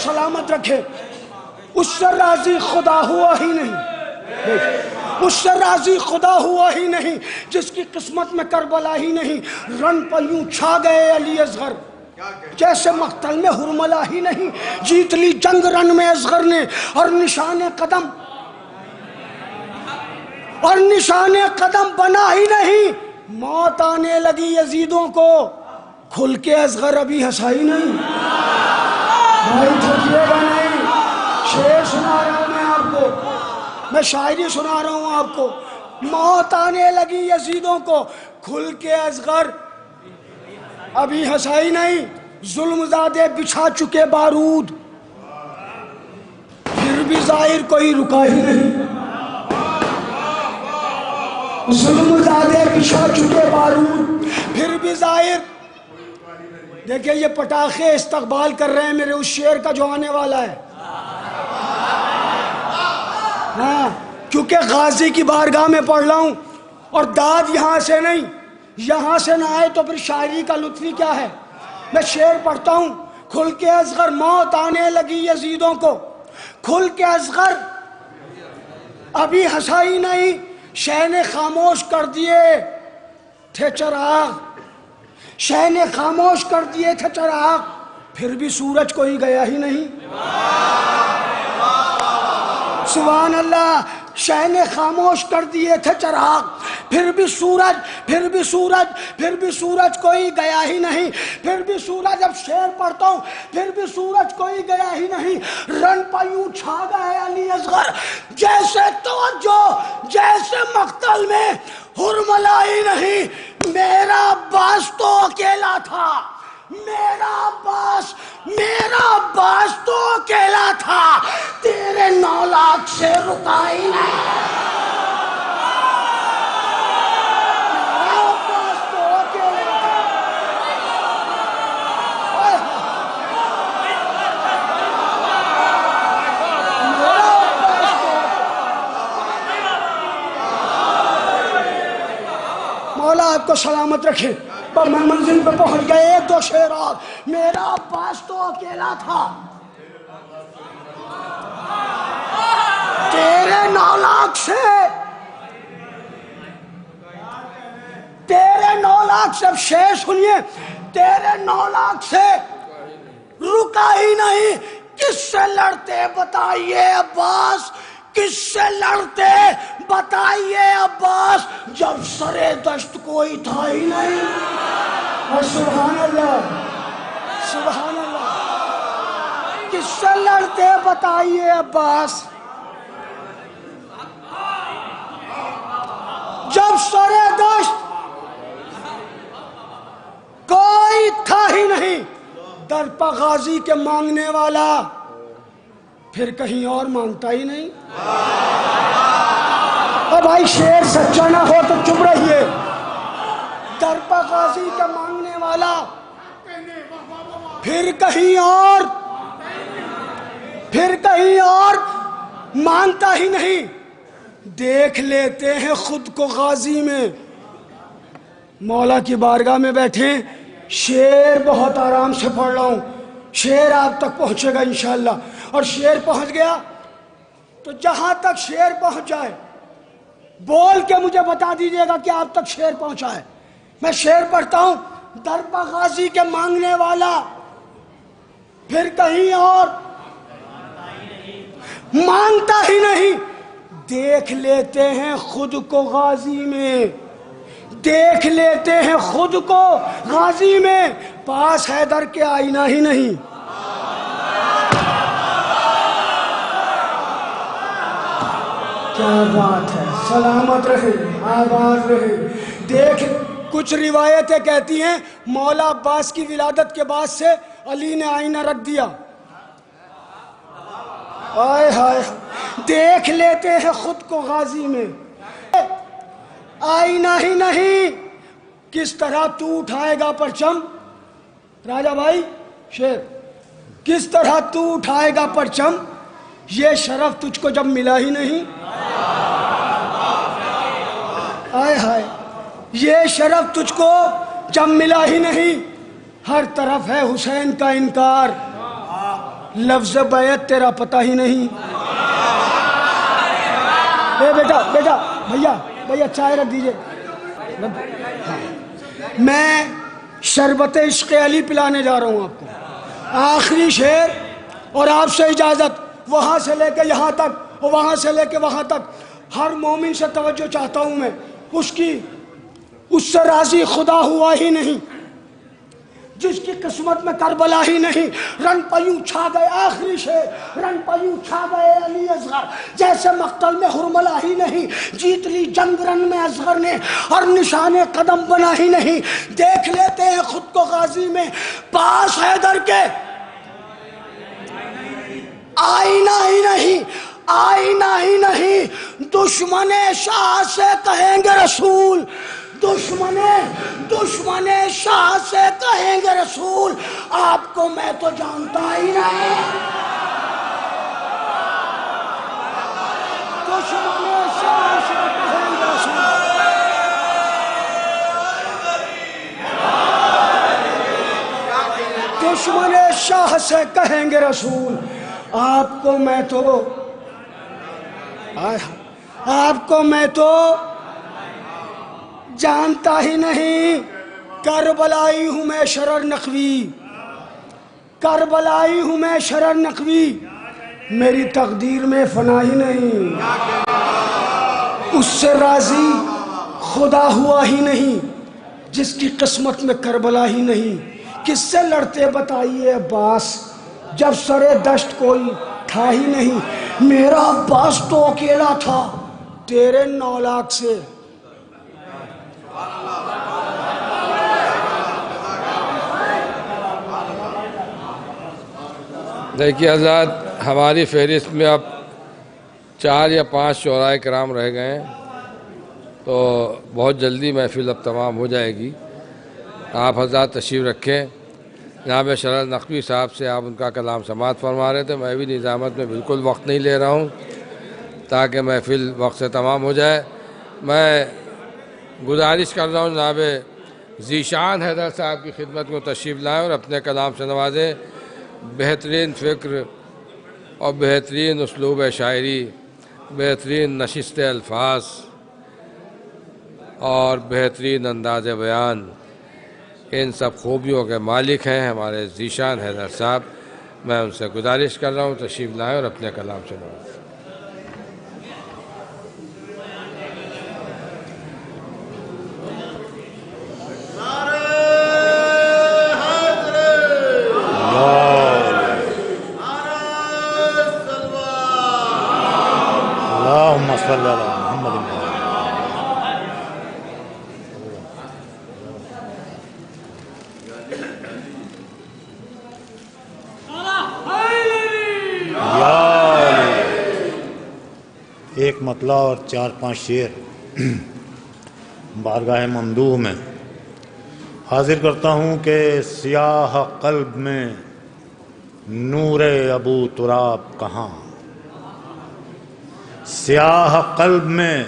سلامت رکھے، اس سے راضی خدا ہوا ہی نہیں، اس سے راضی خدا ہوا ہی نہیں جس کی قسمت میں کربلا ہی نہیں۔ رن پہ یوں چھا گئے علی اصغر، جیسے مقتل میں حرملہ ہی نہیں۔ جیت لی جنگ رن میں اصغر نے، اور نشان قدم، اور نشان قدم بنا ہی نہیں۔ موت آنے لگی یزیدوں کو، کھل کے اصغر ابھی ہنسا ہی نہیں۔ بھائی تھکیے گا نہیں، شعر سنا رہا ہوں میں آپ کو، میں شاعری سنا رہا ہوں آپ کو۔ موت آنے لگی یزیدوں کو، کھل کے اصغر ابھی ہنسا ہی نہیں۔ ظلم زادے بچھا چکے بارود، پھر بھی ظاہر کوئی رکا ہی نہیں۔ ظلم زادے بچھا چکے بارود، پھر بھی ظاہر۔ دیکھیں یہ پٹاخے استقبال کر رہے ہیں میرے اس شعر کا جو آنے والا ہے، ہاں، کیونکہ غازی کی بارگاہ میں پڑھ رہا ہوں۔ اور داد یہاں سے نہیں، یہاں سے نہ آئے تو پھر شاعری کا لطف ہی کیا ہے۔ میں شعر پڑھتا ہوں، کھل کے اصغر موت آنے لگی یزیدوں کو، کھل کے اصغر ابھی ہنسا ہی نہیں، شہ نے خاموش کر دیے تھے چراغ، شہ نے خاموش کر دیے تھے چراغ، پھر بھی سورج کوئی گیا ہی نہیں۔ سبحان اللہ، شہ نے خاموش کر دیے تھے چراغ، پھر بھی سورج کوئی گیا ہی نہیں، پھر بھی سورج، جب شعر پڑھتا ہوں پھر بھی سورج کوئی گیا ہی نہیں، رن پہ یوں چھا گئے علی اصغر جیسے توجہ، جیسے مقتل میں ہرملائی نہیں، میرا عباس تو اکیلا تھا، میرا عباس تو اکیلا تھا، تیرے 9 لاکھ سے رکائی نہیں، میرا عباس تو اکیلا تھا۔ مولا آپ کو سلامت رکھے۔ پر میں منزل پہ پہنچ گئے، 1-2 شعر اور، میرا عباس تو اکیلا تھا، تیرے 9 لاکھ سے، تیرے 9 لاکھ سے، اب شعر سنیے، تیرے 9 لاکھ سے رکا ہی نہیں، کس سے لڑتے بتائیے عباس، کس سے لڑتے بتائیے عباس، جب سرے دشت کوئی تھا ہی نہیں۔ اور سبحان اللہ، سبحان اللہ، کس سے لڑتے بتائیے عباس، جب سرے دشت کوئی تھا ہی نہیں، در پہ غازی کے مانگنے والا پھر کہیں اور مانگتا ہی نہیں۔ اور بھائی شعر سچا نہ ہو تو چپ رہیے، در پہ غازی کا مانگنے والا پھر کہیں اور مانگتا ہی نہیں، دیکھ لیتے ہیں خود کو غازی میں، مولا کی بارگاہ میں بیٹھیں، شعر بہت آرام سے پڑھ رہا ہوں، شعر آپ تک پہنچے گا انشاءاللہ، اور شعر پہنچ گیا تو جہاں تک شعر پہنچ جائے بول کے مجھے بتا دیجئے گا کہ آپ تک شعر پہنچا ہے۔ میں شعر پڑھتا ہوں، در پہ غازی کے مانگنے والا پھر کہیں اور مانگتا ہی نہیں، دیکھ لیتے ہیں خود کو غازی میں، دیکھ لیتے ہیں خود کو غازی میں، پاس حیدر کے آئینہ ہی نہیں۔ کیا بات ہے، سلامت رہے، آباد رہے۔ دیکھ، کچھ روایتیں کہتی ہیں مولا عباس کی ولادت کے بعد سے علی نے آئینہ رکھ دیا، آئے ہائے، دیکھ لیتے ہیں خود کو غازی میں، آئینہ ہی نہیں، کس طرح تو اٹھائے گا پرچم، راجہ بھائی شیر، کس طرح تو اٹھائے گا پرچم، یہ شرف تجھ کو جب ملا ہی نہیں، آئے ہائے، یہ شرف تجھ کو جب ملا ہی نہیں، ہر طرف ہے حسین کا انکار، لفظ بیعت تیرا پتہ ہی نہیں۔ بیٹا بھیا چائے رکھ دیجئے، میں شربت عشق علی پلانے جا رہا ہوں آپ کو، آخری شعر، اور آپ سے اجازت، وہاں سے لے کے یہاں تک اور وہاں سے لے کے وہاں تک، ہر مومن سے توجہ چاہتا ہوں میں، اس سے راضی خدا ہوا ہی نہیں، جس کی قسمت میں کربلا ہی نہیں، رن پیوں چھا گئے، آخری شعر، رن پیوں چھا گئے علی اصغر جیسے مقتل میں ہرملا ہی نہیں، جیت لی جنگ رن میں اصغر نے اور نشان قدم بنا ہی نہیں، دیکھ لیتے ہیں خود کو غازی میں، پاس حیدر کے آئینہ ہی نہیں، آئینہ ہی نہیں، دشمن شاہ سے کہیں گے رسول، دشمن شاہ سے کہیں گے رسول، آپ کو میں تو جانتا ہی نہیں، دشمن شاہ سے کہیں گے رسول، سے کہیں گے رسول آپ کو میں تو جانتا ہی نہیں، کربلائی ہوں میں شرر نقوی، کربلائی ہوں میں شرر نقوی، میری تقدیر میں فنا ہی نہیں، اس سے راضی خدا ہوا ہی نہیں جس کی قسمت میں کربلا ہی نہیں۔ کس سے لڑتے بتائیے عباس جب سرے دشت کوئی تھا ہی نہیں، میرا عباس تو اکیلا تھا تیرے 9 لاکھ سے۔ دیکھیے حضرات، ہماری فہرست میں اب 4 یا 5 شعراء کرام رہ گئے ہیں، تو بہت جلدی محفل اب تمام ہو جائے گی۔ آپ حضرات تشریف رکھیں۔ جناب شرر نقوی صاحب سے آپ ان کا کلام سماعت فرما رہے تھے، میں بھی نظامت میں بالکل وقت نہیں لے رہا ہوں تاکہ محفل وقت سے تمام ہو جائے۔ میں گزارش کر رہا ہوں جناب ذیشان حیدر صاحب کی خدمت میں تشریف لائیں اور اپنے کلام سے نوازیں۔ بہترین فکر اور بہترین اسلوب شاعری، بہترین نشست الفاظ اور بہترین انداز بیان، ان سب خوبیوں کے مالک ہیں ہمارے ذیشان حیدر صاحب۔ میں ان سے گزارش کر رہا ہوں تشریف لائیں اور اپنے کلام سے نوازیں۔ اللہم صلی علی محمد۔ ایک مطلع اور 4-5 شعر بارگاہ ممدوح میں حاضر کرتا ہوں کہ سیاہ قلب میں نور ابو تراب کہاں، سیاہ قلب میں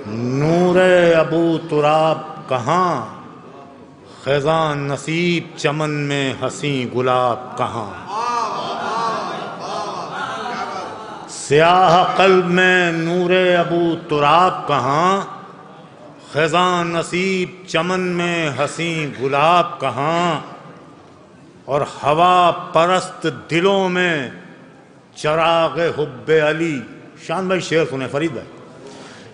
نور ابو تراب کہاں، خزاں نصیب چمن میں حسین گلاب کہاں، سیاہ قلب میں نور ابو تراب کہاں، خزاں نصیب چمن میں حسین گلاب کہاں، اور ہوا پرست دلوں میں چراغ حب علی۔ شان بھائی شعر سنیں، فرید بھائی،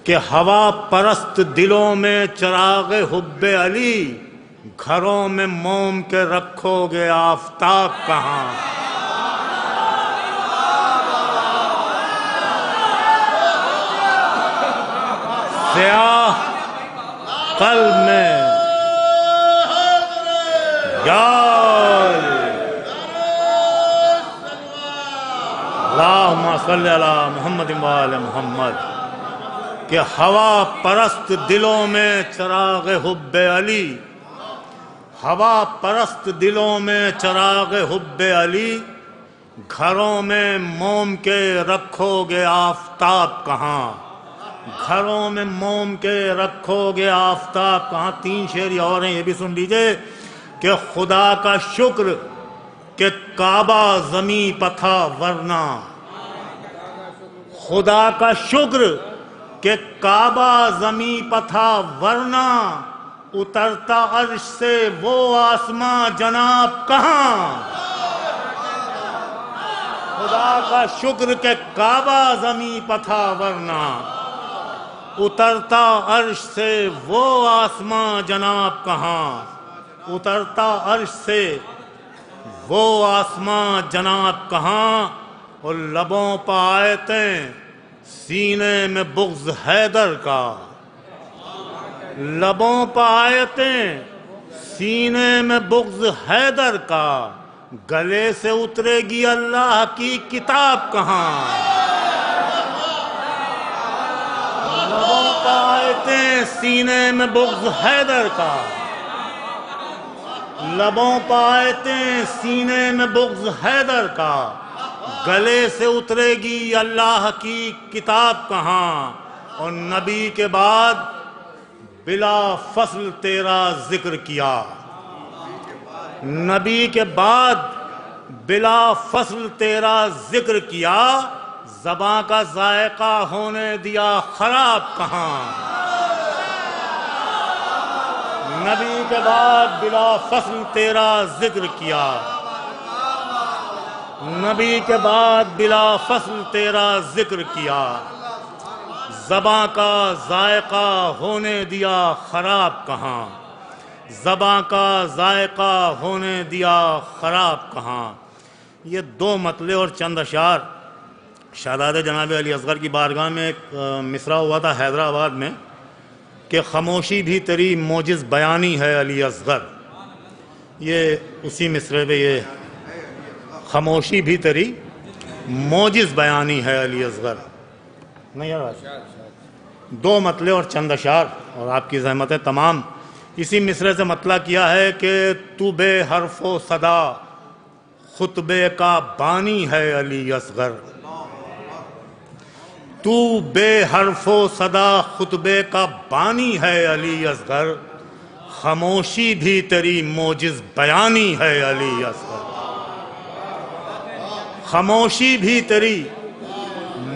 کہ ہوا پرست دلوں میں چراغ حب علی، گھروں میں موم کے رکھو گے آفتاب کہاں، سیاہ قلب میں اللہم صلی علی محمد وآل محمد، کہ ہوا پرست دلوں میں چراغ حب علی، ہوا پرست دلوں میں چراغ حب علی، گھروں میں موم کے رکھو گے آفتاب کہاں، گھروں میں موم کے رکھو گے آفتاب کہاں۔ 3 شعر اور ہیں، یہ بھی سن لیجئے کہ خدا کا شکر کہ کعبہ زمین پتھا ورنہ، خدا کا شکر کہ کعبہ زمین پتھا ورنہ، اترتا عرش سے وہ آسماں جناب کہاں، خدا کا شکر کہ کعبہ زمین پتھا ورنہ، اترتا عرش سے وہ آسماں جناب کہاں، اترتا عرش سے وہ آسماں جناب کہاں، اور لبوں پہ آیتیں سینے میں بغض حیدر کا، لبوں پہ آیتیں سینے میں بغض حیدر کا، گلے سے اترے گی اللہ کی کتاب کہاں، لبوں پہ آیتیں سینے میں بغض حیدر کا، لبوں پہ آیتیں سینے میں بغض حیدر کا، گلے سے اترے گی اللہ کی کتاب کہاں، اور نبی کے بعد بلا فصل تیرا ذکر کیا، نبی کے بعد بلا فصل تیرا ذکر کیا، زباں کا ذائقہ ہونے دیا خراب کہاں؟ نبی کے بعد بلا فصل تیرا ذکر کیا، نبی کے بعد بلا فصل تیرا ذکر کیا، زباں کا ذائقہ ہونے دیا خراب کہاں؟ زباں کا ذائقہ ہونے دیا خراب کہاں؟ یہ دو مطلع اور چند اشعار شہزادے جناب علی اصغر کی بارگاہ میں ایک مصرع ہوا تھا حیدرآباد میں کہ خاموشی بھی تیری موجز بیانی ہے علی اصغر. یہ اسی مصرعے پہ یہ خاموشی بھی تیری موجز بیانی ہے علی اصغر. نہیں یار دو مطلع اور چند اشعار اور آپ کی زحمتیں تمام اسی مصرعے سے مطلع کیا ہے کہ تو بے حرف و صدا خطبے کا بانی ہے علی اصغر. تو بے حرف و صدا خطبے کا بانی ہے علی اصغر، خاموشی بھی تیری موجز بیانی ہے علی اصغر. خاموشی بھی تیری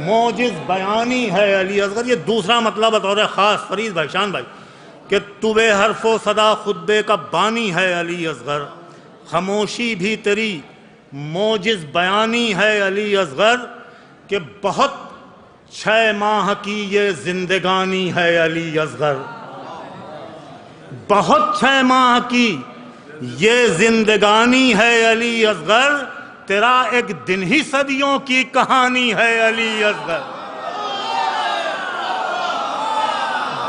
موجز بیانی ہے علی اصغر. یہ دوسرا مطلب بطور خاص فرید بھائی شان بھائی کہ تو بے حرف و صدا خطبے کا بانی ہے علی اصغر، خاموشی بھی تیری موجز بیانی ہے علی اصغر. کہ بہت 6 ماہ کی یہ زندگانی ہے علی اصغر، بہت 6 ماہ کی یہ زندگانی ہے علی اصغر، تیرا ایک دن ہی صدیوں کی کہانی ہے علی اصغر.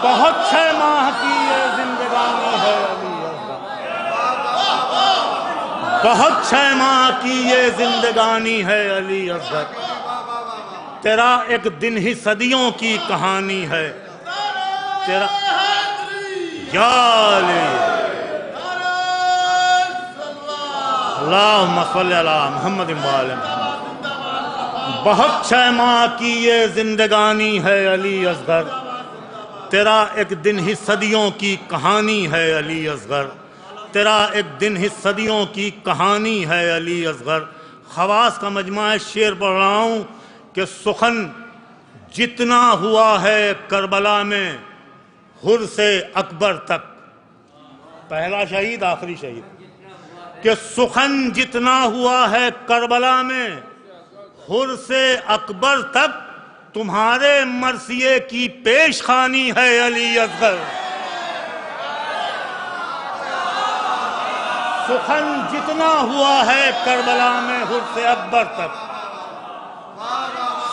بہت 6 ماہ کی یہ زندگانی ہے علی اصغر، بہت 6 ماہ کی یہ زندگانی ہے علی اصغر، تیرا ایک دن ہی صدیوں کی کہانی ہے. تیرا یا علی اللہم صلی علی محمد و آل محمد. بہت 6 ماہ کی یہ زندگانی ہے علی اصغر، تیرا ایک دن ہی صدیوں کی کہانی ہے علی اصغر، تیرا ایک دن ہی صدیوں کی کہانی ہے علی اصغر. خواص کا مجموعہ شعر پڑھ رہا ہوں کہ سخن جتنا ہوا ہے کربلا میں حر سے اکبر تک، پہلا شہید آخری شہید، کہ سخن جتنا ہوا ہے کربلا میں حر سے اکبر تک، تمہارے مرثیے کی پیش خوانی ہے علی اصغر. سخن جتنا ہوا ہے کربلا میں حر سے اکبر تک،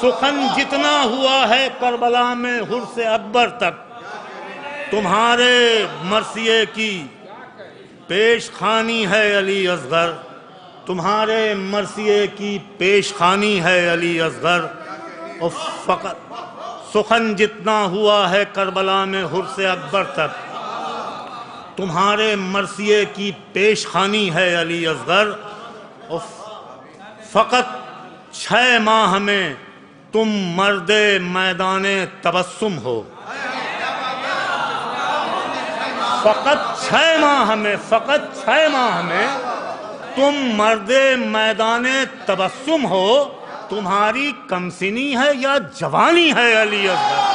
سخن جتنا ہوا ہے کربلا میں حر سے اکبر تک، تمہارے مرثیے کی پیش خوانی ہے علی اصغر، تمہارے مرثیے کی پیش خوانی ہے علی اصغر. اور فقط سخن جتنا ہوا ہے کربلا میں حر سے اکبر تک، تمہارے مرثیے کی پیش خوانی ہے علی اصغر. اور فقط 6 ماہ میں تم مرد میدان تبسم ہو. فقط 6 ماہ میں، فقط 6 ماہ میں تم مرد میدان تبسم ہو. تمہاری کمسنی ہے یا جوانی ہے علی اصغر.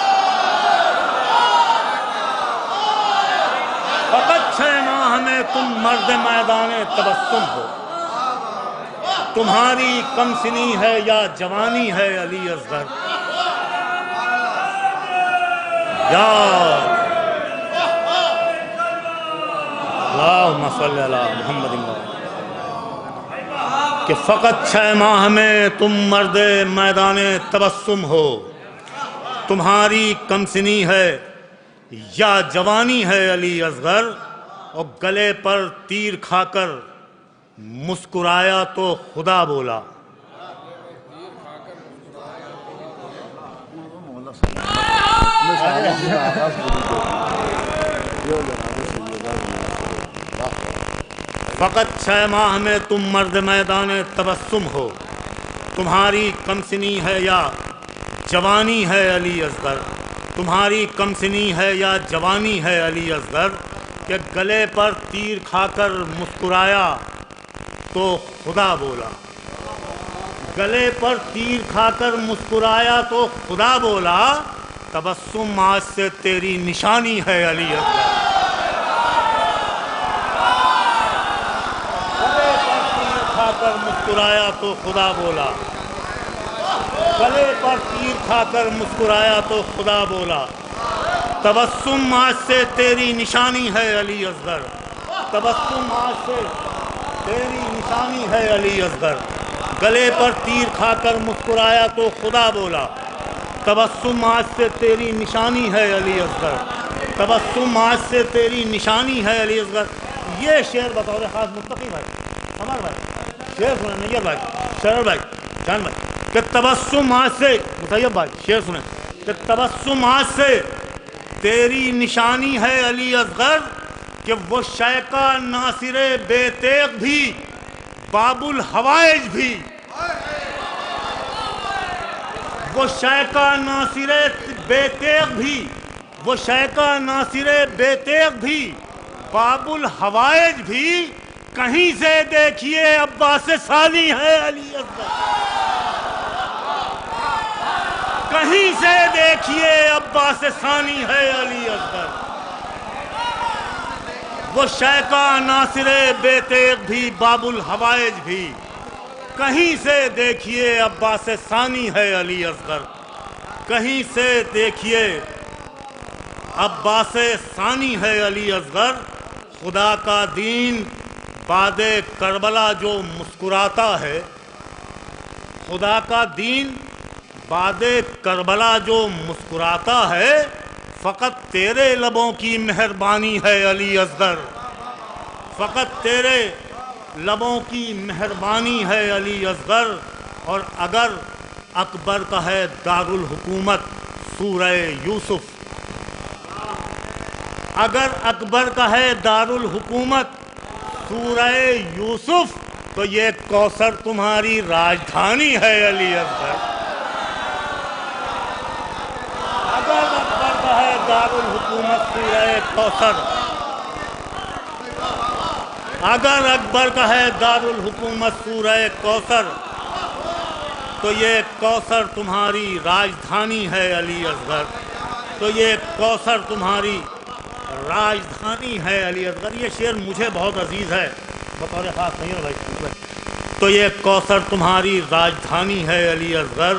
فقط 6 ماہ میں تم مرد میدان تبسم ہو. تمہاری کمسنی ہے یا جوانی ہے علی اصغر. یا اللہم صلی علی محمد. کہ فقط 6 ماہ میں تم مرد میدان تبسم ہو. تمہاری کمسنی ہے یا جوانی ہے علی اصغر. اور گلے پر تیر کھا کر مسکرایا تو خدا بولا. فقط 6 ماہ میں تم مرد میدان تبسم ہو. تمہاری کمسنی ہے یا جوانی ہے علی اصغر. تمہاری کمسنی ہے یا جوانی ہے علی اصغر. کہ گلے پر تیر کھا کر مسکرایا تو خدا بولا. گلے پر تیر کھا کر مسکرایا تو خدا بولا تبسم آج سے تیری نشانی ہے علی اصغر. گلے پر تیر کھا کر مسکرایا تو خدا بولا, گلے پر تیر کھا کر مسکرایا تو خدا بولا تبسم آج سے تیری نشانی ہے علی اصغر. تبسم آج سے تیری نشانی ہے علی اصغر. گلے پر تیر کھا کر مسکرایا تو خدا بولا تبسم آج سے تیری نشانی ہے علی اصغر. تبسم آج سے تیری نشانی ہے علی اصغر. یہ شعر بطور خاص متقی بھائی, ہمارے بھائی شعر سنیں, نیگر بھائی, شرر بھائی, جان بھائی, کہ تبسم آج سے, مطیب بھائی شعر سنیں, کہ تبسم آج سے تیری نشانی ہے علی اصغر. کہ وہ شیقہ ناصر بے تیغ بھی, باب الحوائج بھی, وہ شیقہ ناصر بے تیغ بھی, وہ شیقہ ناصر بے تیغ بھی, باب الحوائج بھی, کہیں سے دیکھیے عباس ثانی ہے علی اصغر. کہیں سے دیکھیے عباس ثانی ہے علی اصغر. وہ شیقہ ناصر بے تیغ بھی, باب الحوائج بھی, کہیں سے دیکھیے عباس ثانی ہے علی اصغر. کہیں سے دیکھیے عباس ثانی ہے علی اصغر. خدا کا دین بعد کربلا جو مسکراتا ہے, خدا کا دین بعد کربلا جو مسکراتا ہے, فقط تیرے لبوں کی مہربانی ہے علی اصغر. فقط تیرے لبوں کی مہربانی ہے علی اصغر. اور اگر اکبر کا ہے دارالحکومت سورہ یوسف, اگر اکبر کا ہے دارالحکومت سورہ یوسف, تو یہ کوثر تمہاری راجدھانی ہے علی اصغر. اگر اکبر کا ہے دارالحکومت سورہ کوثر, اگر اکبر کا ہے دارالحکومت سورہ کوثر, تو یہ کوثر تمہاری راجدھانی ہے علی اصغر. تو یہ کوثر تمہاری راجدھانی ہے علی اصغر. یہ شعر مجھے بہت عزیز ہے بطور خاص نہیں ہے بھائی. تو یہ کوثر تمہاری راجدھانی ہے علی اصغر.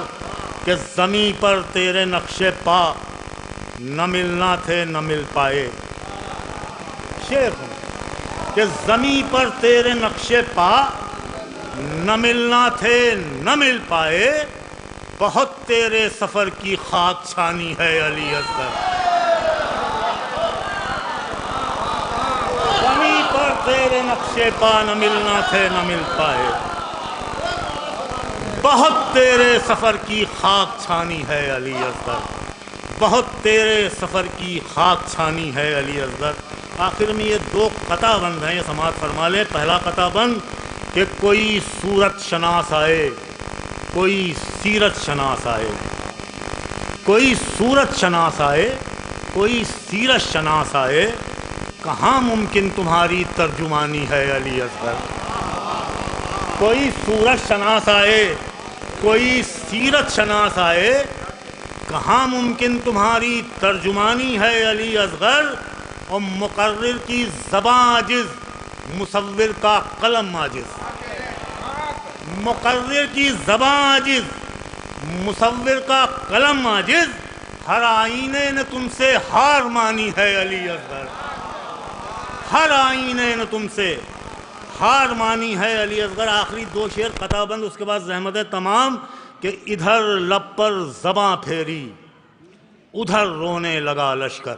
کہ زمیں پر تیرے نقش پا نہ ملنا تھے نہ مل پائے. شعر کہ زمیں پر تیرے نقش پا نہ ملنا تھے نہ مل پائے, بہت تیرے سفر کی خاک چھانی ہے علی اصغر. زمیں پر تیرے نقش پا نہ ملنا تھے نہ مل پائے, بہت تیرے سفر کی خاک چھانی ہے علی اصغر. بہت تیرے سفر کی خاک چھانی ہے علی اصغر. آخر میں یہ دو قطع بند ہیں, یہ سماعت فرما لے. پہلا قطع بند کہ کوئی صورت شناس آئے, کوئی سیرت شناس آئے, کوئی صورت شناس آئے, کوئی سیرت شناس آئے, کہاں ممکن تمہاری ترجمانی ہے علی اصغر. کوئی صورت شناس آئے, کوئی سیرت شناس آئے, کہاں ممکن تمہاری ترجمانی ہے علی اصغر. اور مقرر کی زباں عاجز, مصور کا قلم عاجز. مقرر کی زباں عاجز, مصور کا قلم عاجز, ہر آئینے نے تم سے ہار مانی ہے علی اصغر. ہر آئینے نے تم سے ہار مانی ہے علی اصغر. آخری دو شعر قطع بند, اس کے بعد زحمت تمام. کہ ادھر لب پر زباں پھیری ادھر رونے لگا لشکر.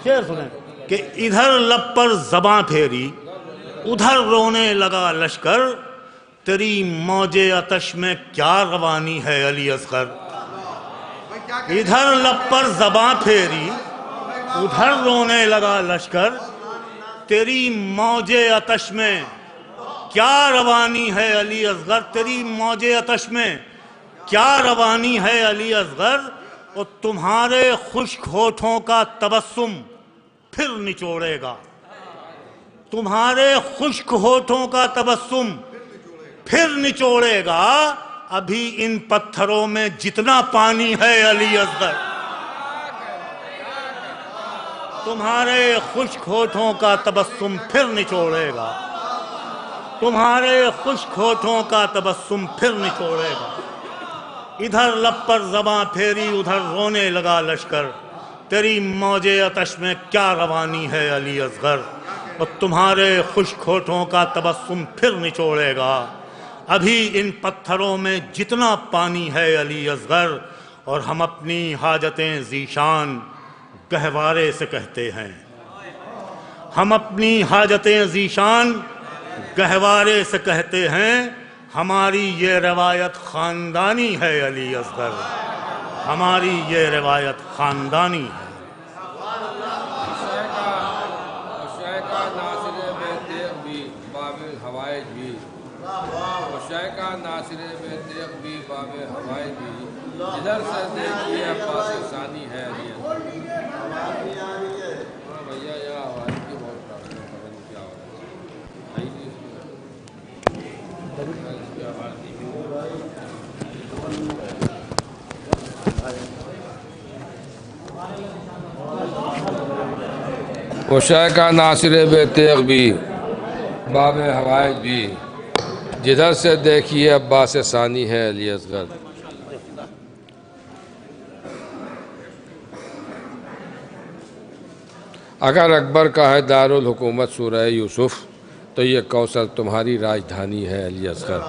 شعر سنیں کہ ادھر لب پر زباں پھیری ادھر رونے لگا لشکر, تیری موج آتش میں کیا روانی ہے علی اصغر. ادھر لب پر زباں پھیری ادھر رونے لگا لشکر, تیری موج آتش میں کیا روانی ہے علی اصغر. تیری موج آتش میں کیا روانی ہے علی اصغر. اور تمہارے خشک ہونٹوں کا تبسم پھر نچوڑے گا. تمہارے خشک ہونٹوں کا تبسم پھر نچوڑے گا، ابھی ان پتھروں میں جتنا پانی ہے علی اصغر، تمہارے خشک ہونٹوں کا تبسم پھر نچوڑے گا، تمہارے خشک ہونٹوں کا تبسم پھر نچوڑے گا۔ ادھر لب پر زباں پھیری ادھر رونے لگا لشکر، تیری موج آتش میں کیا روانی ہے علی اصغر، اور تمہارے خشک ہونٹوں کا تبسم پھر نچوڑے گا، ابھی ان پتھروں میں جتنا پانی ہے علی اصغر، اور ہم اپنی حاجتیں ذیشان گہوارے سے کہتے ہیں، ہم اپنی حاجتیں ذیشان گہوارے سے کہتے ہیں، ہماری یہ روایت خاندانی ہے علی اصغر، ہماری یہ روایت خاندانی ہے۔ شیخا ناصر بے تیغ بھی باب ہوائے بھی، جدھر سے دیکھیے عباس ثانی ہے علی اصغر۔ بھیا یہاں آواز کی بہت پرابلم ہے، پتہ نہیں کیا ہو رہا ہے، اس کی آواز نہیں۔ وہ شیخا ناصر بے تیغ بھی باب ہوائے بھی، جدھر سے دیکھیے عباس ثانی ہے علی اصغر۔ اگر اکبر کا ہے دارالحکومت سورہ یوسف، تو یہ کوثر تمہاری راجدھانی ہے علی اصغر۔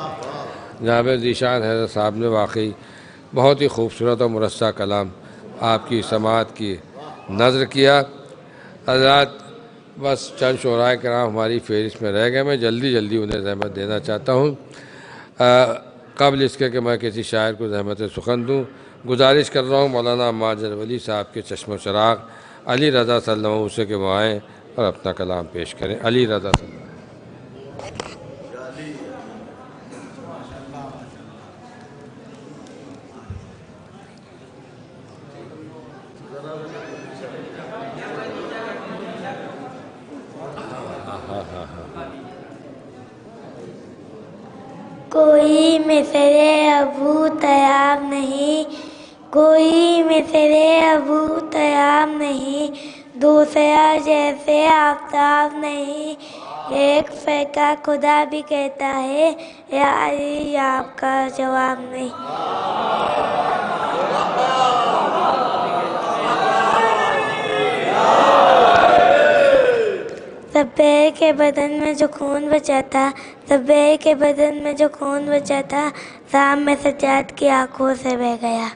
جناب ذیشان حضرت صاحب نے واقعی بہت ہی خوبصورت اور مرصع کلام آپ کی سماعت کی نظر کیا۔ حضرات بس چند شعراء کرام ہماری فہرست میں رہ گئے، میں جلدی انہیں زحمت دینا چاہتا ہوں قبل اس کے کہ میں کسی شاعر کو زحمت سخن دوں۔ گزارش کر رہا ہوں مولانا ماجر ولی صاحب کے چشم و چراغ علی رضا صلی اللہ علیہ وسلم کے وہ آئیں اور اپنا کلام پیش کریں۔ علی رضا صلی اللہ علیہ وسلم۔ کوئی مثل ابو طیاب نہیں، کوئی مثل ابو طیاب نہیں، دوسرا جیسے آفتاب نہیں، ایک فرقہ خدا بھی کہتا ہے یا علی آپ کا جواب نہیں۔ زبیر کے بدن میں جو خون بچا تھا، زبیر کے بدن میں جو خون بچا تھا، شام میں سجاد کی آنکھوں سے بہہ گیا۔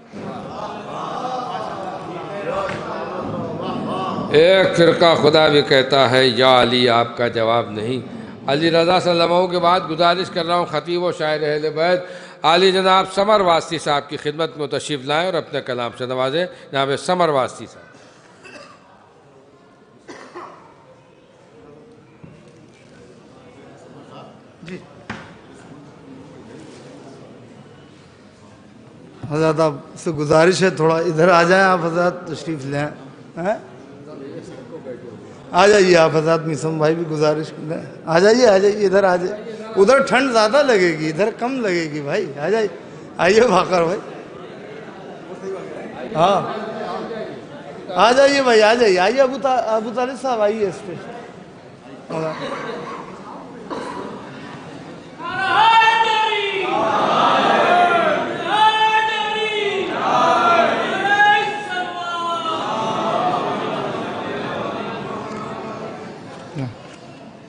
ایک فرقہ خدا بھی کہتا ہے یا علی آپ کا جواب نہیں۔ علی رضا صلی اللہ علیہ وسلم کے بعد گزارش کر رہا ہوں خطیب و شاعر اہل بیت علی جناب سمر واسطی صاحب کی خدمت میں تشریف لائیں اور اپنے کلام سے نوازیں۔ جناب سمر واسطی صاحب۔ حضرت آپ سے گزارش ہے تھوڑا ادھر آ جائیں، آپ حضرت تشریف لیں، آ جائیے آپ حضرت میسم بھائی بھی گزارش کریں، آ جائیے ادھر آ جائیے، ادھر ٹھنڈ زیادہ لگے گی ادھر کم لگے گی بھائی، آ جائیے، آئیے بھاکر بھائی، ہاں آ جائیے بھائی، آ جائیے، آئیے ابو طالب صاحب آئیے اسٹیشن۔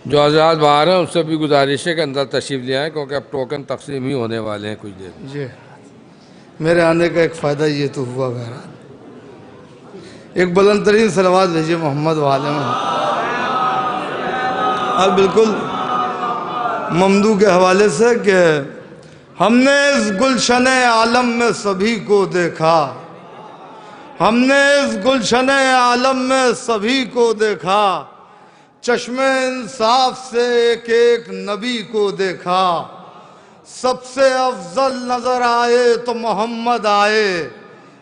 جو حضرات باہر ہیں ان سے بھی گزارش ہے کہ اندر تشریف لے آئیں کیونکہ اب ٹوکن تقسیم ہی ہونے والے ہیں کچھ دیر میں۔ جی میرے آنے کا ایک فائدہ یہ تو ہوا بہرحال، ایک بلند ترین صلوات بھیجیے محمد والے میں، اور بالکل ممدو کے حوالے سے کہ ہم نے اس گلشن عالم میں سبھی کو دیکھا، ہم نے اس گلشن عالم میں سبھی کو دیکھا، چشم انصاف سے ایک ایک نبی کو دیکھا، سب سے افضل نظر آئے تو محمد آئے،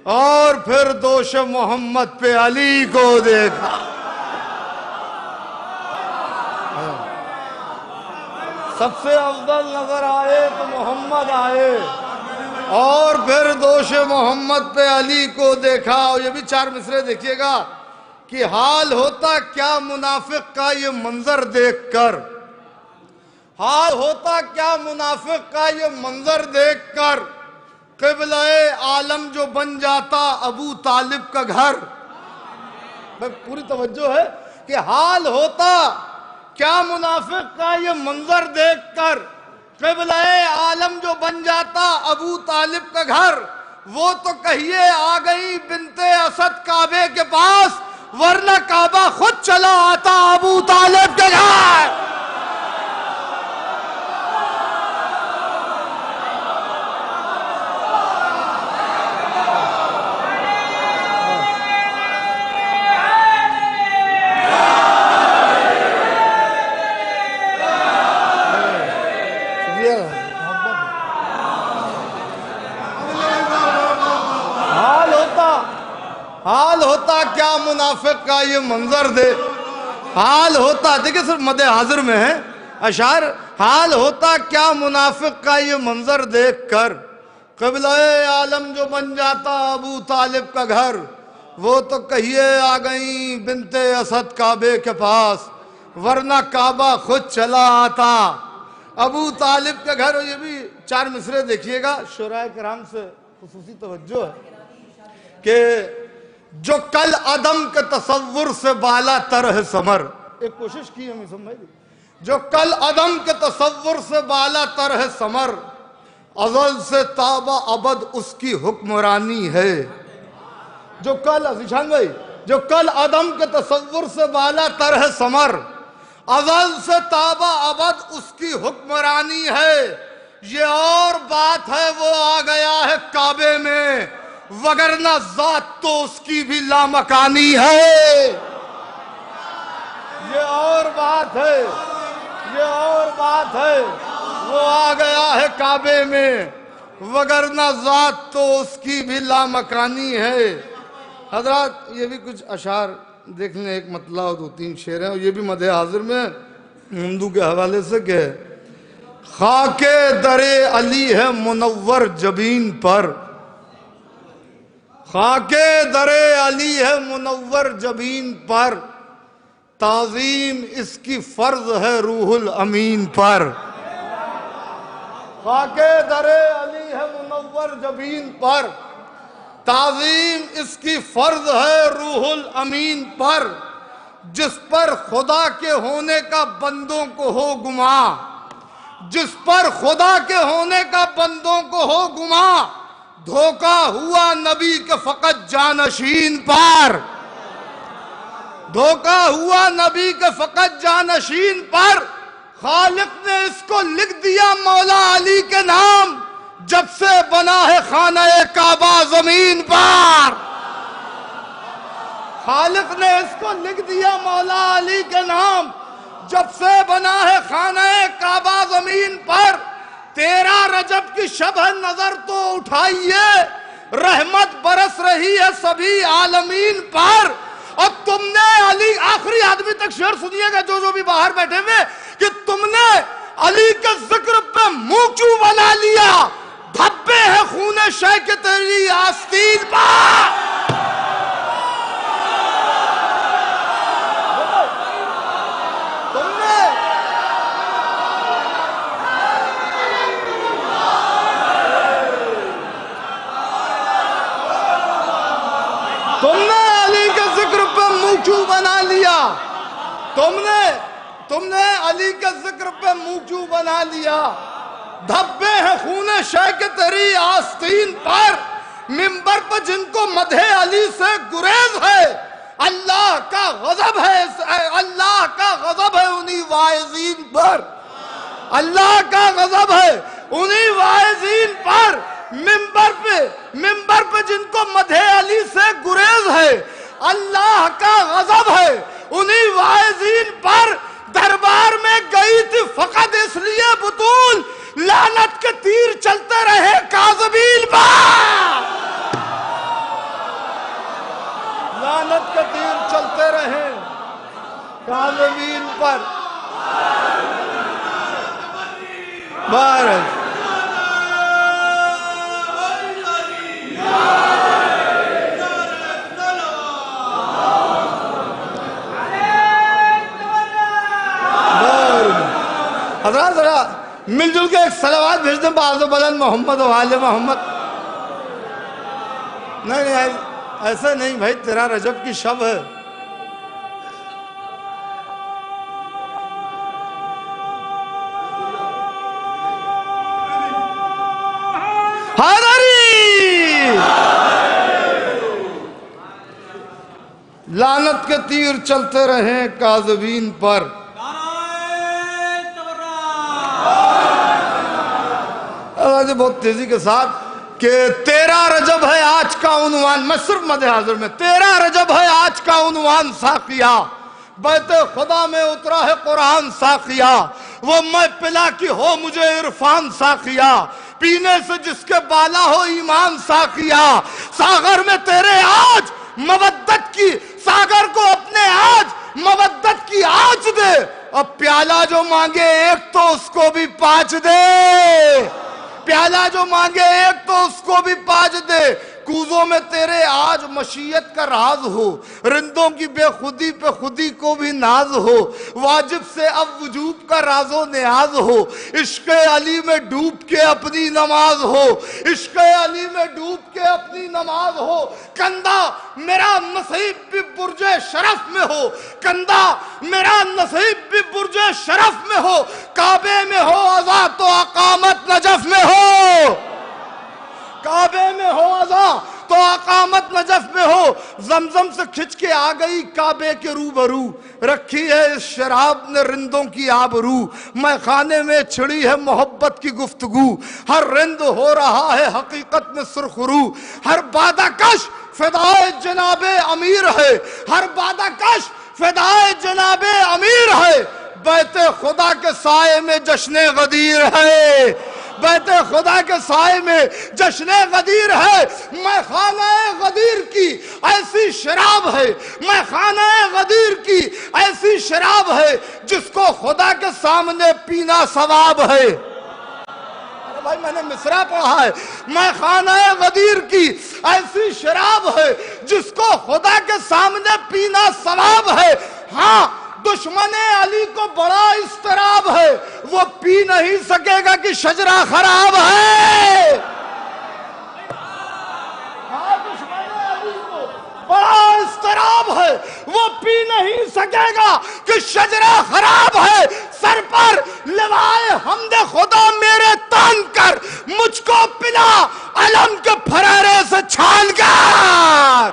اور پھر دوش محمد پہ علی کو دیکھا۔ سب سے افضل نظر آئے تو محمد آئے، اور پھر دوش محمد پہ علی کو دیکھا۔ اور یہ بھی 4 مصرے دیکھیے گا کہ حال ہوتا کیا منافق کا یہ منظر دیکھ کر، حال ہوتا کیا منافق کا یہ منظر دیکھ کر، قبلہ عالم جو بن جاتا ابو طالب کا گھر۔ پوری توجہ ہے کہ حال ہوتا کیا منافق کا یہ منظر دیکھ کر، قبلہ عالم جو بن جاتا ابو طالب کا گھر۔ وہ تو کہیے آ گئی بنت اسد کعبے کے پاس، ورنہ کعبہ خود چلا آتا ابو طالب کے گھر۔ حال ہوتا کیا منافق کا یہ منظر دے، حال ہوتا، دیکھیں صرف مد حاضر میں ہے اشعار، حال ہوتا کیا منافق کا یہ منظر دیکھ کر، قبلہ عالم جو بن جاتا ابو طالب کا گھر۔ وہ تو کہیے آ گئیں بنت اسد کعبے کے پاس، ورنہ کعبہ خود چلا آتا ابو طالب کے گھر۔ اور یہ بھی 4 مصرے دیکھیے گا، شعراء کرام سے خصوصی توجہ ہے کہ جو کل عدم کے تصور سے بالا تر ہے ثمر۔ ایک کوشش کی ہمیں سمجھ دی، جو کل عدم کے تصور سے بالا تر ہے ثمر، ازل سے تابع ابد اس کی حکمرانی ہے۔ جو کل عزیزان بھائی، جو کل عدم کے تصور سے بالا تر ہے ثمر، ازل سے تابع ابد اس کی حکمرانی ہے۔ یہ اور بات ہے وہ آ گیا ہے کعبے میں، وگرنہ ذات تو اس کی بھی لامکانی ہے۔ یہ اور بات ہے، یہ اور بات ہے وہ آ گیا ہے کعبے میں، وگرنہ ذات تو اس کی بھی لامکانی ہے۔ حضرات یہ بھی کچھ اشعار دیکھ لیں، ایک مطلع اور 2-3 شعر ہیں، اور یہ بھی مد حاضر میں ہندو کے حوالے سے کہ خاک در علی ہے منور جبین پر، خاک در علی ہے منور جبین پر، تعظیم اس کی فرض ہے روح الامین پر۔ خاک در علی ہے منور جبین پر، تعظیم اس کی فرض ہے روح الامین پر، جس پر خدا کے ہونے کا بندوں کو ہو گمان، جس پر خدا کے ہونے کا بندوں کو ہو گمان، دھوکہ ہوا نبی کے فقط جانشین پر، دھوکہ ہوا نبی کے فقط جانشین پر۔ خالق نے اس کو لکھ دیا مولا علی کے نام، جب سے بنا ہے خانہ کعبہ زمین پر۔ خالق نے اس کو لکھ دیا مولا علی کے نام، جب سے بنا ہے خانہ کعبہ زمین پر۔ 13 رجب کی شب نظر تو اٹھائیے، رحمت برس رہی ہے سبھی عالمین پر۔ اور تم نے علی، آخری آدمی تک شعر سنیے گا جو بھی باہر بیٹھے ہوئے، کہ تم نے علی کے ذکر پہ منہ کیوں بنا لیا، دھبے ہیں خون شہ کے تیری آستین پر۔ تم نے علی کے ذکر پہ منہ کیوں بنا لیا، تم نے علی کے ذکر پہ منہ کیوں بنا لیا، دھبے ہیں خون شہ کے تیری آستین پر۔ منبر پہ جن کو مدح علی سے گریز ہے، اللہ کا غضب ہے، اللہ کا غضب ہے انہی واعظین پر، اللہ کا غضب ہے انہی واعظین پر۔ منبر پہ جن کو مدح علی سے گریز ہے، اللہ کا غضب ہے انہی واعظین پر۔ دربار میں گئی تھی فقط اس لیے بطول، لعنت کے تیر چلتے رہے کاذبین پر، لعنت کے تیر چلتے رہے کاذبین پر۔ بارک حضرات ذرا مل جل کے ایک صلوات بھیج دیں بعض و بلند محمد و آل محمد. نہیں ایسا نہیں بھائی، تیرا رجب کی شب ہے. حاضری لعنت کے تیر چلتے رہیں کاذبین پر. بہت تیزی کے ساتھ کہ 13 رجب ہے آج کا عنوان، میں صرف مد حاضر میں 13 رجب ہے آج کا عنوان ساقیہ، بیت خدا میں اترا ہے قرآن ساقیہ، وہ میں پلا کی ہو مجھے عرفان ساقیہ، پینے سے جس کے بالا ہو ایمان ساقیہ، ساغر میں تیرے آج مودت کی، ساغر کو اپنے آج مودت کی آج دے، اب پیالہ جو مانگے ایک تو اس کو بھی 5 دے، پیالہ جو مانگے ایک تو اس کو بھی 5 دے. کوزوں میں تیرے آج مشیت کا راز ہو، رندوں کی بے خودی پہ خودی کو بھی ناز ہو، واجب سے اب وجوب کا راز و نیاز ہو، عشق علی میں ڈوب کے اپنی نماز ہو، عشق علی میں ڈوب کے اپنی نماز ہو. کندھا میرا نصیب بھی برج شرف میں ہو، کندھا میرا نصیب بھی برج شرف میں ہو، کعبے میں ہو عزا تو اقامت نجف میں ہو، کعبے میں ہو عزا تو اقامت نجف میں ہو. زمزم سے کھچ کے آ گئی کعبے کے روبرو، رکھی ہے اس شراب نے رندوں کی آبرو، میں خانے میں چھڑی ہے محبت کی گفتگو، ہر رند ہو رہا ہے حقیقت میں سرخرو، ہر بادہ کش فدائے جناب امیر ہے، ہر بادہ کش فدائے جناب امیر ہے، بیت خدا کے سائے میں جشن غدیر ہے، بیت خدا کے سائے میں جشن غدیر ہے. میں خانہ غدیر کی ایسی شراب ہے، میں خانہ غدیر کی ایسی شراب ہے جس کو خدا کے سامنے پینا ثواب ہے. بھائی میں نے مصرع پڑھا ہے، میں خانہ غدیر کی ایسی شراب ہے جس کو خدا کے سامنے پینا ثواب ہے. ہاں دشمن علی کو بڑا اضطراب ہے، وہ پی نہیں سکے گا کہ شجرہ خراب ہے. ہاں دشمن علی کو بڑا اضطراب ہے، وہ پی نہیں سکے گا کہ شجرہ خراب ہے. سر پر لوائے حمد خدا میرے تان کر، مجھ کو پلا علم کے پھرارے سے چھان کر.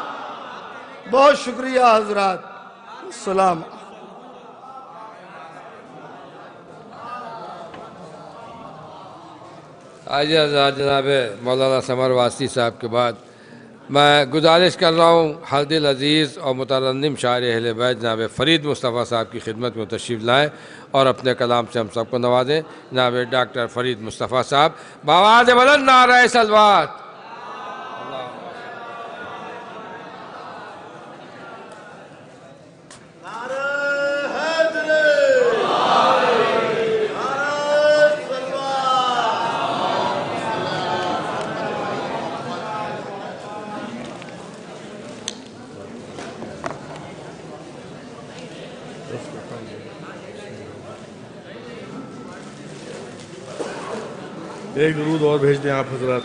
بہت شکریہ حضرات، السلام. آج حضرات جناب مولانا سمر واسطی صاحب کے بعد میں گزارش کر رہا ہوں ہر دل عزیز اور مترنم شاعر اہل بیت جناب فرید مصطفیٰ صاحب کی خدمت میں تشریف لائیں اور اپنے کلام سے ہم سب کو نوازیں. جناب ڈاکٹر فرید مصطفیٰ صاحب بآواز بلند نعرہ صلوات. ایک درود اور بھیج دیں آپ حضرات.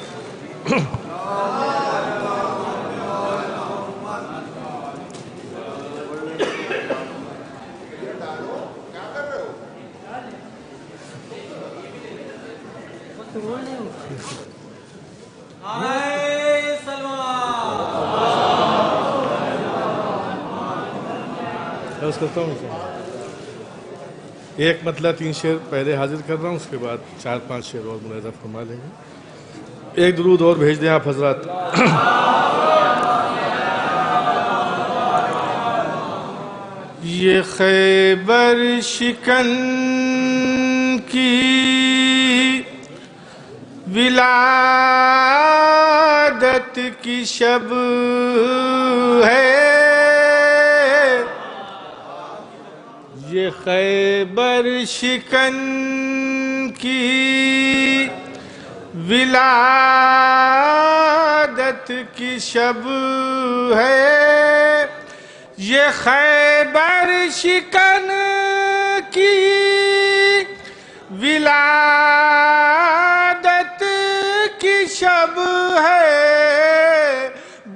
عرض کرتا ہوں ایک مطلع 3 شعر پہلے حاضر کر رہا ہوں، اس کے بعد 4-5 شعر اور ملاحظہ فرما لیں گے. ایک درود اور بھیج دیں آپ حضرات. یہ خیبر شکن کی ولادت کی شب ہے، یہ خیبر شکن کی ولادت کی شب ہے، یہ خیبر شکن کی ولادت کی شب ہے،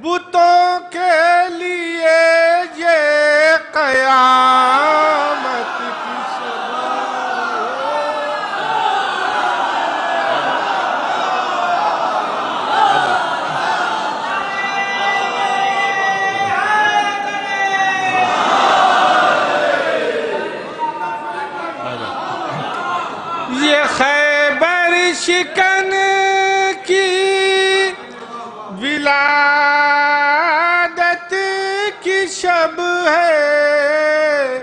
بتوں کے لیے یہ قیامت کی شب ہے۔ یہ خیبر شکن کی ولادت کی شب ہے،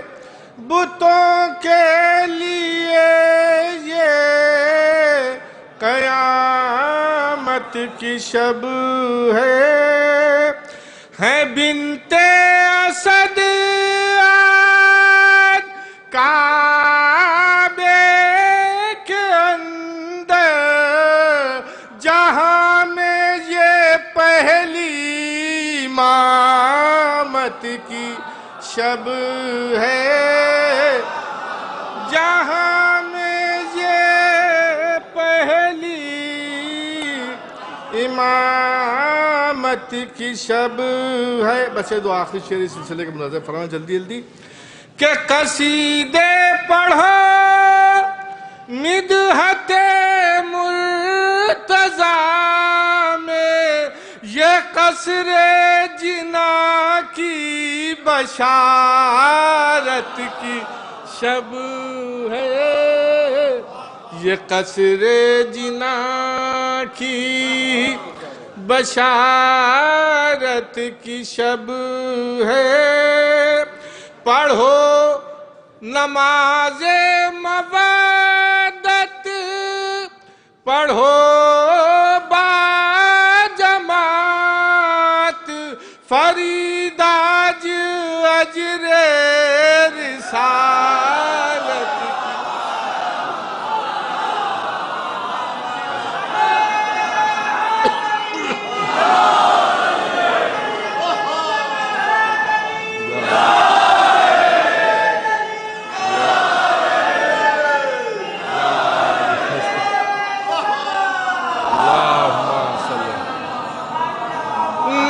بتوں کے لیے یہ قیامت کی شب ہے بنت اسد آج کعبے کے اندر، جہاں میں یہ پہلی امامت کی شب ہے، جہاں میں یہ پہلی امامت کی شب ہے۔ بس یہ دو آخری شعر اس سلسلے کے مناظر فرمائیں جلدی جلدی کہ قصیدے پڑھو مدحت مرتضیٰ میں، یہ قصر جنا کی بشارت کی شب ہے، یہ قصر جنا کی بشارت کی شب ہے۔ پڑھو نماز مودت، پڑھو با جماعت، فریداج اجر رسالت کی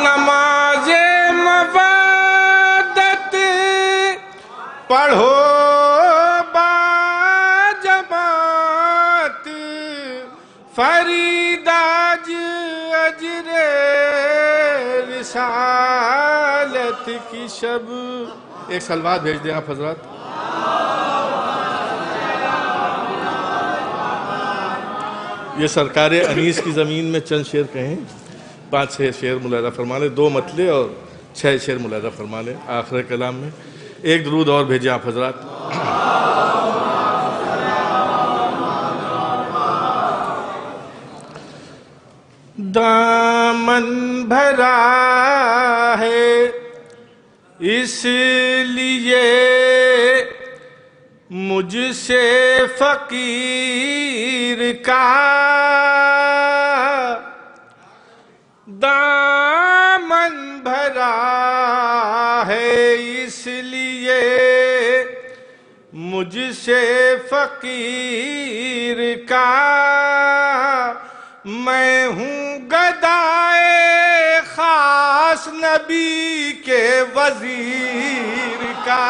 نماز مودت، پڑھو با جماعت، فریداج اجر رسالت کی شب۔ ایک سلوات بھیج دیں آپ حضرات۔ یہ سرکار انیس کی زمین میں چند شعر کہیں، 5-6 شعر ملاحظہ فرما لیں، 2 مطلع اور 6 شعر ملاحظہ فرما لیں آخر کلام میں۔ ایک درود اور بھیجیں آپ حضرات۔ دامن بھرا ہے اس لیے مجھ سے فقیر کا، دامن بھرا ہے اس لیے مجھ سے فقیر کا، میں ہوں گدائے خاص نبی کے وزیر کا،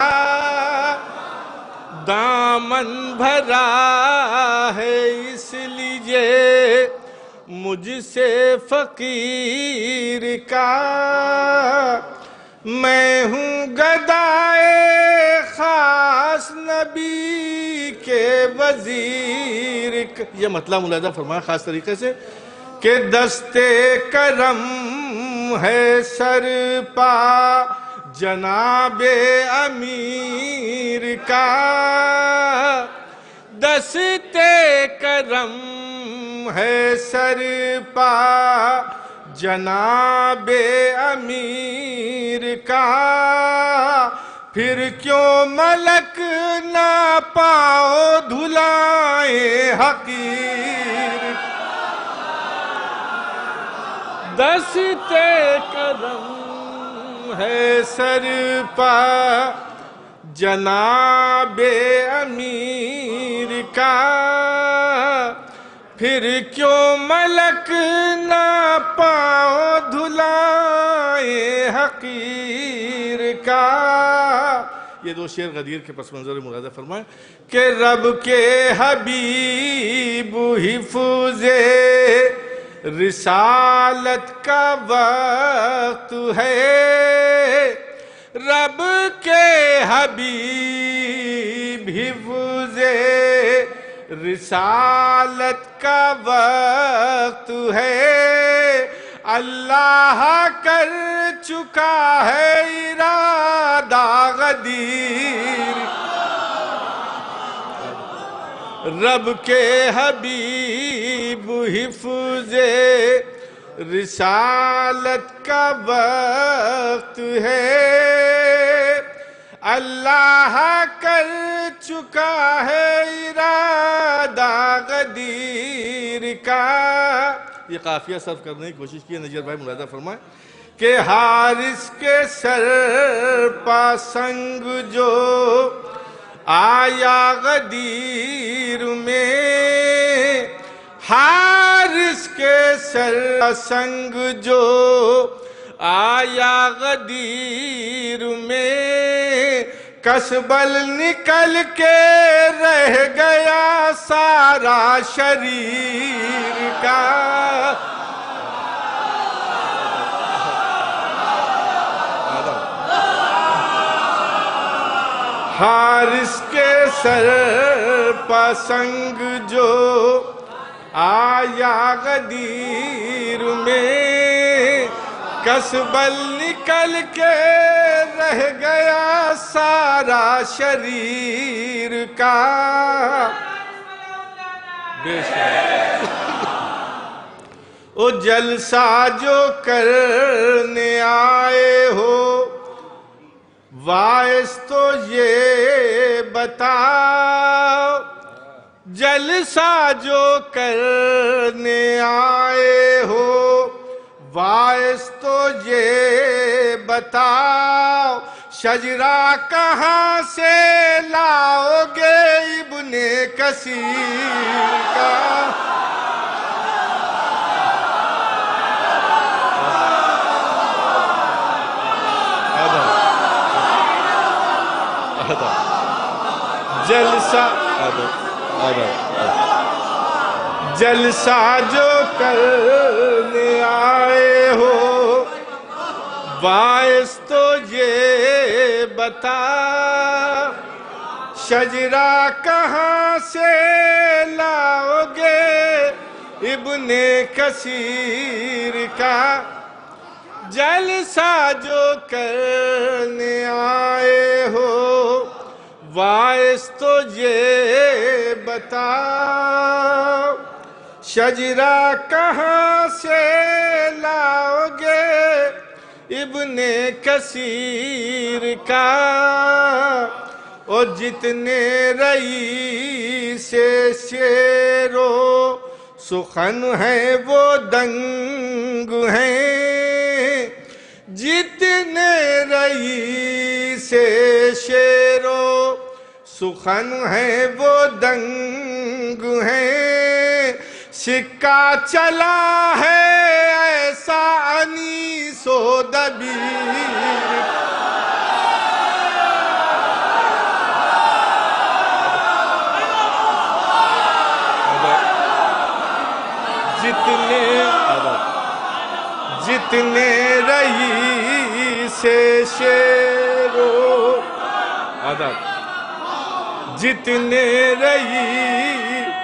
دامن بھرا ہے اس لیے مجھ سے فقیر کا، میں ہوں گدائے خاص نبی کے وزیر کا۔ یہ مطلب ملاحظہ فرمایا خاص طریقے سے کہ دست کرم ہے سر پا جناب امیر کا، دست کرم ہے سر پا جناب امیر کا، پھر کیوں ملک نہ پاؤ دھلائے حقیر دستے کرم ہے سر پا جناب امیر کا پھر کیوں ملک نہ پاؤ دھلائے حقیر کا. یہ دو شعر غدیر کے پس منظر ملاحظہ فرمائیں کہ رب کے حبیب حفظ رسالت کا وقت ہے رب کے حبیب حفظ رسالت کا وقت ہے اللہ کر چکا ہے ارادہ غدیر رب کے حبیب حفظ رسالت کا وقت ہے اللہ کر چکا ہے ارادہ غدیر کا. یہ قافیہ صرف کرنے کی کوشش کی ہے نجیر بھائی ملاحظہ فرمائیں کہ حارث کے سر پا سنگ جو آیا غدیر میں حارث کے سر سنگ جو آیا غدیر میں کسبل نکل کے رہ گیا سارا شریر کا. حارث کے سر پا سنگ جو آیا غدیر میں کسبل نکل کے رہ گیا سارا شریر کا. او جلسہ جو کرنے آئے ہو وائس تو یہ بتاؤ جلسہ جو کرنے آئے ہو وائس تو یہ بتاؤ شجرہ کہاں سے لاؤ گے ابن کثیر کا. جلسہ جو کرنے آئے ہو باعث تو یہ بتا شجرہ کہاں سے لاؤ گے ابن کثیر کا. جلسہ جو کرنے آئے ہو باعث تو یہ بتا شجرہ کہاں سے لاؤ گے ابن کثیر کا. اور جتنے رئیس شعر و سخن ہیں وہ دنگ ہیں جتنے رئیس شعر و سخن ہیں وہ دنگ ہیں. سکہ چلا ہے ایسا انیس و دبیر جتنے رئیس شعر و ادب جتنے رئیس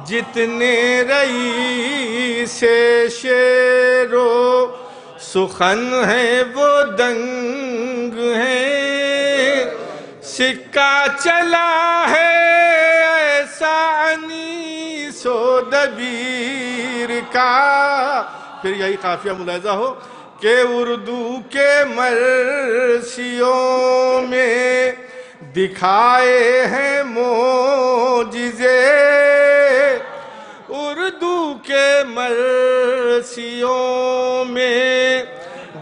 جتنے رئیس شعر و سخن ہیں وہ دنگ ہیں. سکہ چلا ہے ایسا انیس و دبیر کا. پھر یہی قافیہ ملاحظہ ہو کہ اردو کے مرثیوں میں دکھائے ہیں معجزے. اردو کے مرثیوں میں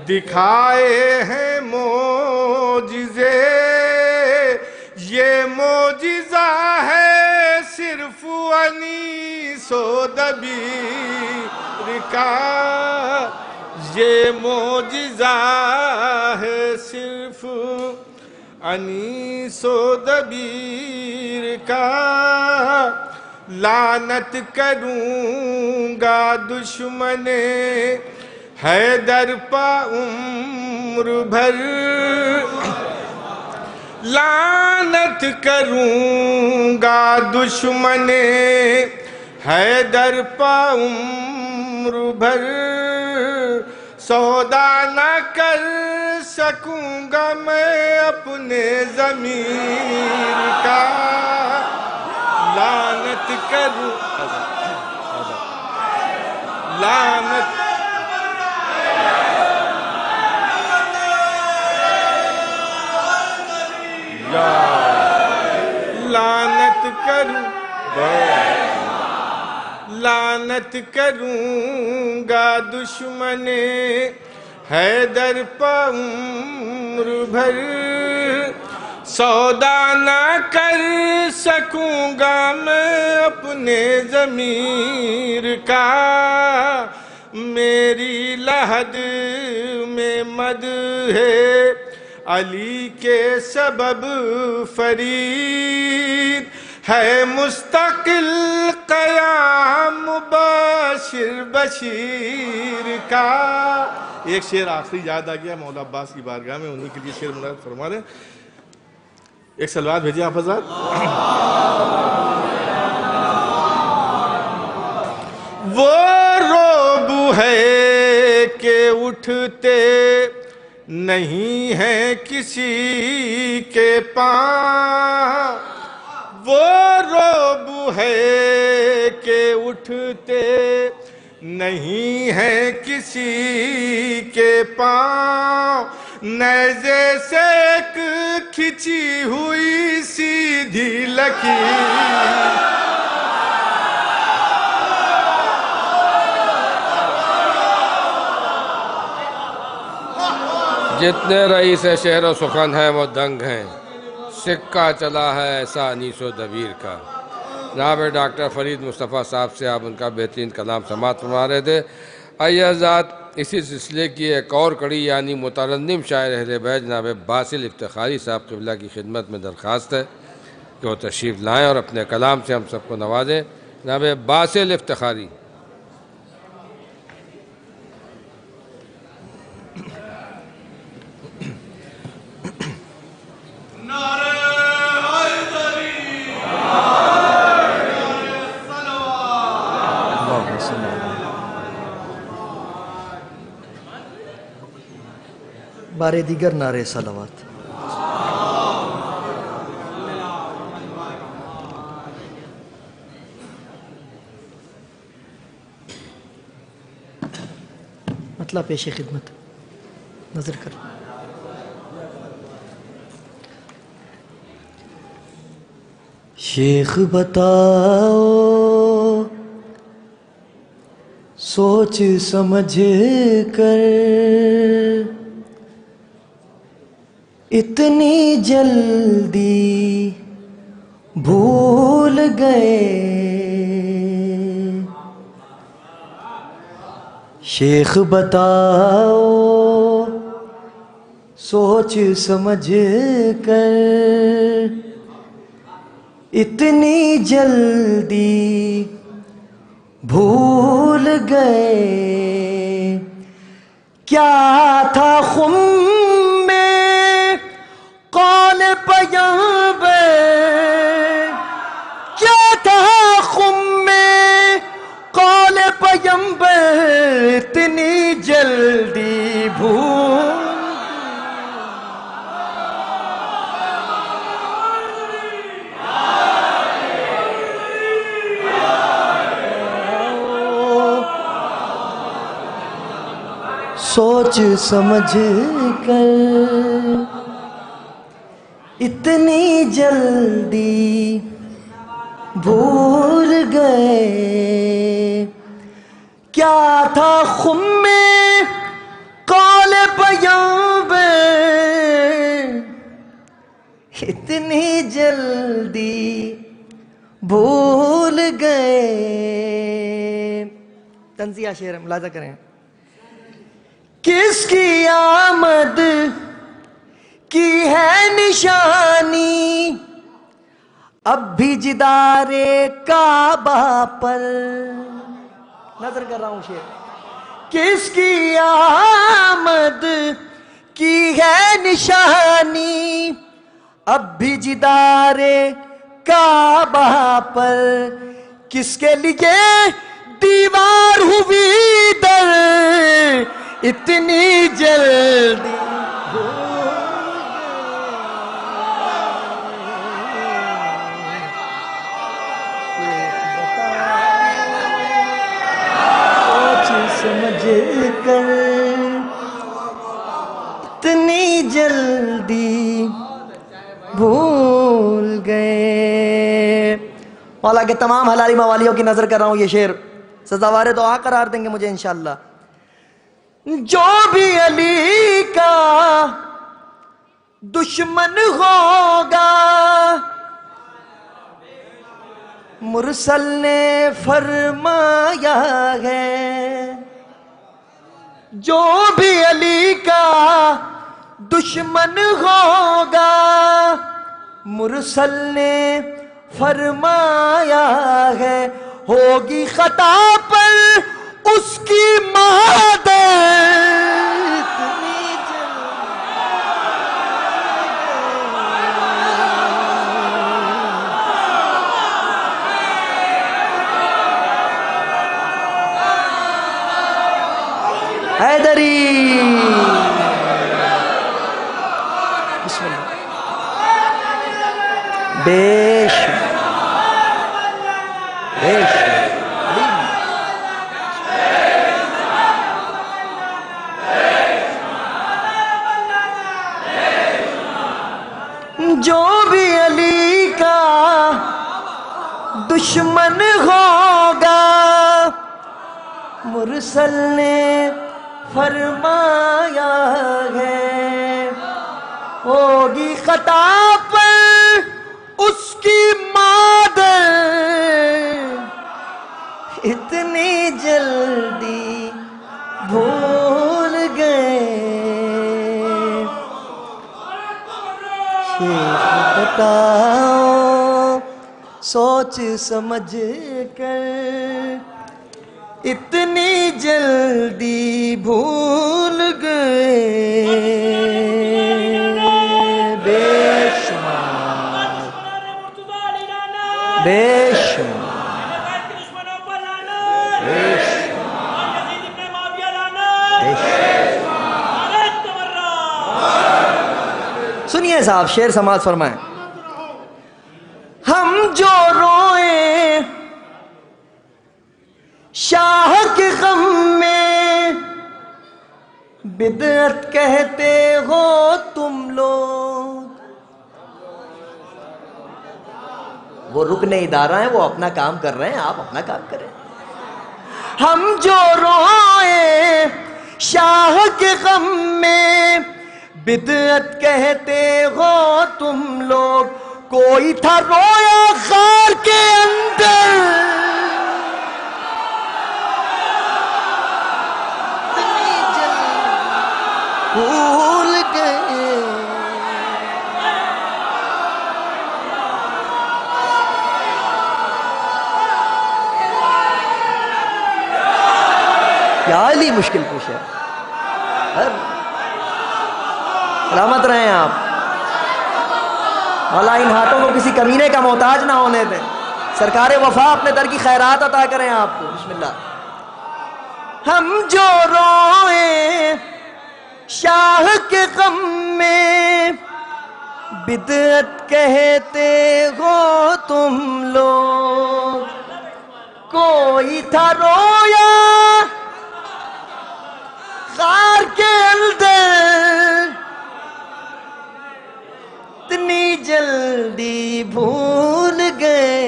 دکھائے ہیں معجزے. یہ معجزہ ہے صرف انیس و دبیر کا. یہ معجزہ ہے صرف انیس و دبیر کا. لعنت کروں گا دشمن حیدر پا عمر بھر. لعنت کروں گا دشمن حیدر پا عمر بھر. سودا نہ کر سکوں گا میں اپنے ضمیر کا. لعنت کروں لعنت لعنت کروں لعنت کروں گا دشمن حیدر پا عمر بھر. سودا نہ کر سکوں گا میں اپنے ضمیر کا. میری لحد میں مدح علی کے سبب فرید ہے. مستقل قیام مباشر بشیر کا. ایک شعر آخری یاد آ گیا مولا عباس کی بارگاہ میں, انہی کے لیے شعر ملاحظہ فرما رہے ہیں. ایک سلوات بھیجیے آپ حضرات. وہ روب ہے کہ اٹھتے نہیں ہیں کسی کے پاؤں. وہ روب ہے کہ اٹھتے نہیں ہیں کسی کے پاؤں. نیزے سے ایک کھچی ہوئی سیدھی لکیر. جتنے رئیس شہر و سخن ہیں وہ دنگ ہیں. سکہ چلا ہے ایسا انیس و دبیر کا. جناب ڈاکٹر فرید مصطفیٰ صاحب سے آپ ان کا بہترین کلام سماعت فرما رہے تھے. آئیے حضرات اسی سلسلے کی ایک اور کڑی یعنی مترنم شاعر اہل بیت جناب باسل افتخاری صاحب قبلہ کی خدمت میں درخواست ہے کہ وہ تشریف لائیں اور اپنے کلام سے ہم سب کو نوازیں. جناب باسل افتخاری. بارے دیگر نعرے صلوات. مطلب پیش خدمت نظر کر. شیخ بتاؤ سوچ سمجھ کر اتنی جلدی بھول گئے. شیخ بتاؤ سوچ سمجھ کر اتنی جلدی بھول گئے. کیا تھا خم قول پیغمبر, کیا تھا خم میں قول پیغمبر اتنی جلدی بھول. سوچ سمجھ کر اتنی جلدی بھول گئے، کیا تھا خم میں قول پیغمبر، اتنی جلدی بھول گئے. تنزیہ شعر ہے، ملاحظہ کریں. کس کی آمد کی ہے نشانی، اب بھی جدار کعبہ پر. نظر کر رہا ہوں شعر. کس کی آمد کی ہے نشانی، اب بھی جدار کعبہ پر. کس کے لیے دیوار ہوئی در، اتنی جلدی سمجھ کر اتنی جلدی بھول گئے. مولا کے تمام حلالی موالیوں کی نظر کر رہا ہوں. یہ شعر سزاوار دعا قرار دیں گے مجھے انشاءاللہ. جو بھی علی کا دشمن ہوگا، مرسل نے فرمایا ہے. جو بھی علی کا دشمن ہوگا، مرسل نے فرمایا ہے. ہوگی خطا پر اس کی مادر، حیدری. بسم اللہ. بیش بیش جو بھی علی کا دشمن ہوگا، مرسل نے فرمایا ہے. ہوگی خطا پر اس کی مادر، اتنی جلدی بھول گئے. شیخ بتاؤ سوچ سمجھ کر اتنی جلدی بھول گئے. بے شمار بے شمار بے شمار بے شمار. سنیے صاحب شعر سماعت فرمائیں. ہم جو روئیں شاہ کے غم میں، بدعت کہتے ہو تم لوگ. وہ رکن ادارہ ہیں، وہ اپنا کام کر رہے ہیں، آپ اپنا کام کریں. ہم جو روئیں شاہ کے غم میں، بدعت کہتے ہو تم لوگ. کوئی تھا رویا غار کے اندر، بھول گئے. کیا علی مشکل کش ہے. سلامت رہیں آپ. مولا ان ہاتھوں کو کسی کمینے کا محتاج نہ ہونے دیں. سرکار وفا اپنے در کی خیرات عطا کریں آپ کو. بسم اللہ. ہم جو روئیں شاہ کے غم میں، بدعت کہتے ہو تم لوگ. کوئی تھا رویا غار کے اندر اتنی جلدی بھول گئے.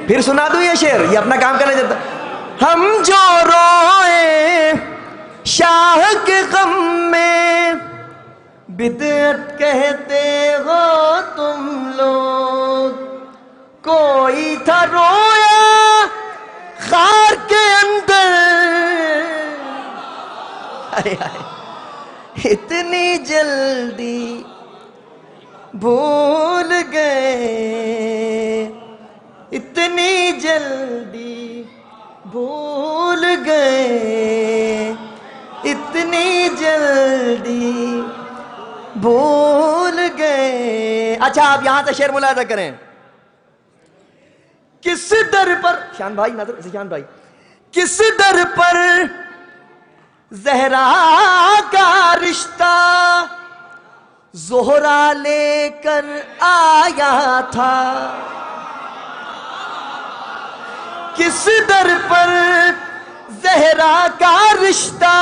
پھر سنا دوں یہ شعر, یہ اپنا کام کرنا چاہتا. ہم جو روئے شاہ کے غم میں بدعت کہتے ہو تم لوگ, کوئی تھا رویا خار کے اندر, اتنی جلدی بھول گئے, اتنی جلدی بھول گئے, اتنی جلدی بھول گئے. اچھا آپ یہاں سے شعر ملاحظہ کریں. کس در پر, شان بھائی نظر, شان بھائی, کس در پر زہرا کا رشتہ زہرا لے کر آیا تھا, کس در پر زہرا کا رشتہ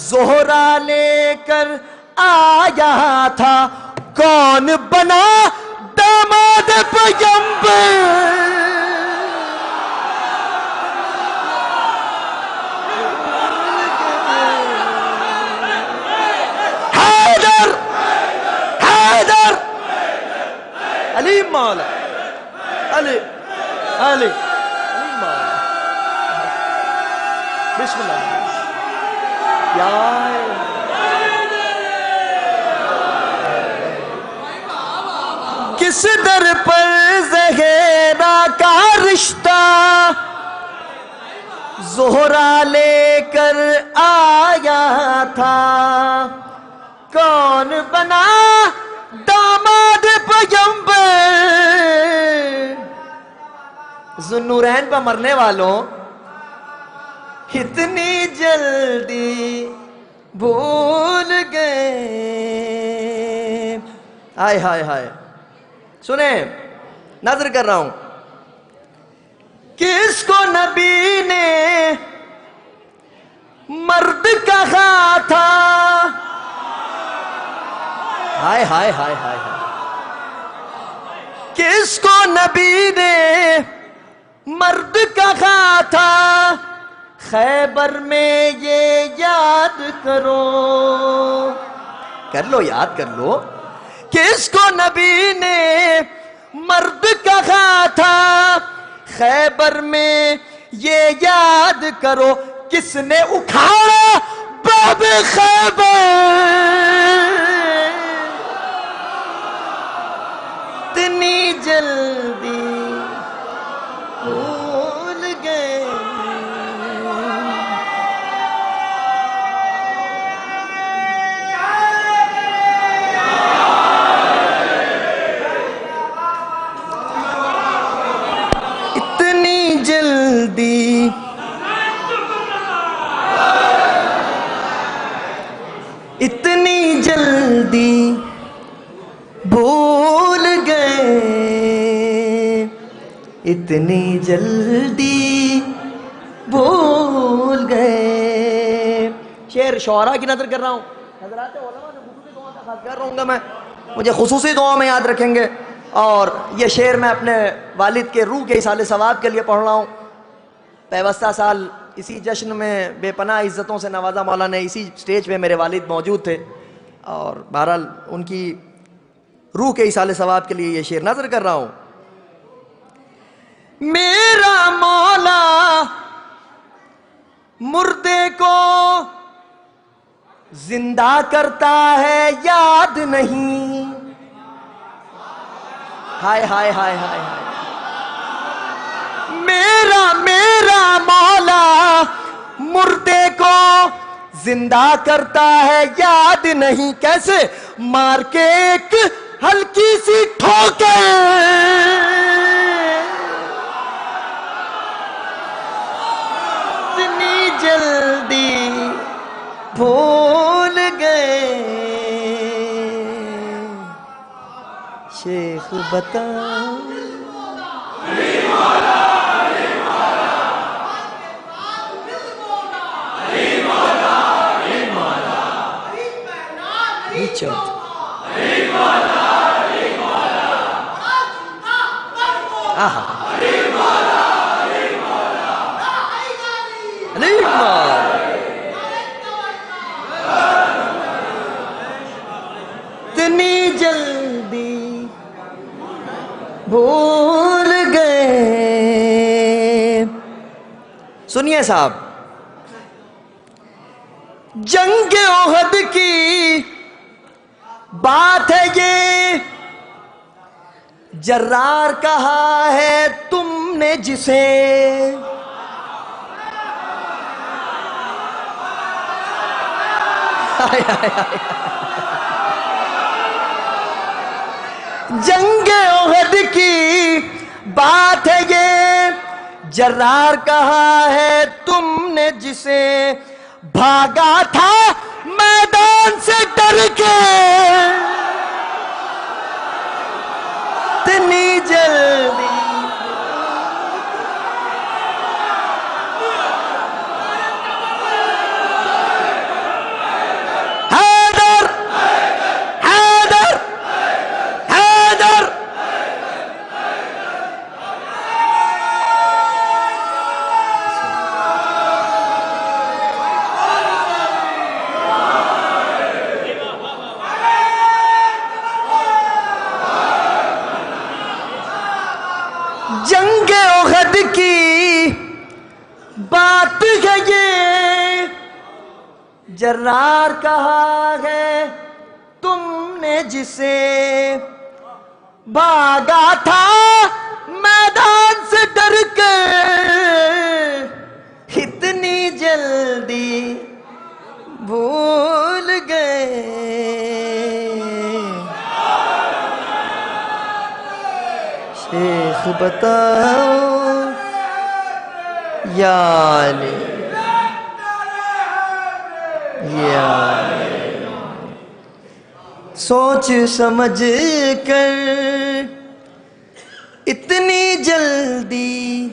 زہرا لے کر آیا تھا, کون بنا داماد پیغمبر, حیدر, حیدر, علی مولا, علی, علی, بسم اللہ. کس در پر زہرا کا رشتہ زہرا لے کر آیا تھا, کون بنا داماد پیغمبر. ذوالنورین پر مرنے والوں اتنی جلدی بھول گئے. ہائے ہائے ہائے. سنیں, نظر کر رہا ہوں. کس کو نبی نے مرد کہا تھا, ہائے ہائے ہائے ہائے, کس کو نبی نے مرد کہا تھا, خیبر میں یہ یاد کرو, کر لو, یاد کر لو. کس کو نبی نے مرد کہا تھا, خیبر میں یہ یاد کرو, کس نے اکھاڑا باب خیبر, اتنی جلدی بھول گئے. جلدی اتنی جلدی بھول گئے, اتنی جلدی بھول گئے. شعر شعراء کی نظر کر رہا ہوں. حضرات علماء سے خصوصی دعا کا خاص کر رہا ہوں گا, میں مجھے خصوصی دعا میں یاد رکھیں گے. اور یہ شعر میں اپنے والد کے روح کے ایصال ثواب کے لیے پڑھ رہا ہوں. پیوستہ سال اسی جشن میں بے پناہ عزتوں سے نوازا مولا نے, اسی سٹیج پہ میرے والد موجود تھے, اور بہرحال ان کی روح کے ایصال ثواب کے لیے یہ شعر نظر کر رہا ہوں. میرا مولا مردے کو زندہ کرتا ہے یاد نہیں, ہائے ہائے ہائے ہائے ہائے. میرا مولا مردے کو زندہ کرتا ہے یاد نہیں, کیسے؟ مار کے ایک ہلکی سی ٹھوکر اتنی جلدی بھول گئے شیخ بتا نیچے اتنی جلدی بھول گئے. سنیے صاحب، جنگ احد کی بات ہے یہ، جرار کہا ہے تم نے جسے، جنگ احد کی بات ہے یہ، جرار کہا ہے تم نے جسے، بھاگا تھا میدان سے ڈر کے اتنی جلدی. حیدر حیدر حیدر جنگ احد کی بات ہے یہ، جرار کہا ہے تم نے جسے، بھاگا تھا میدان سے ڈر کے اتنی جلدی بھول گئے شیخ بتاؤ یا علی یا علی. سوچ سمجھ کر اتنی جلدی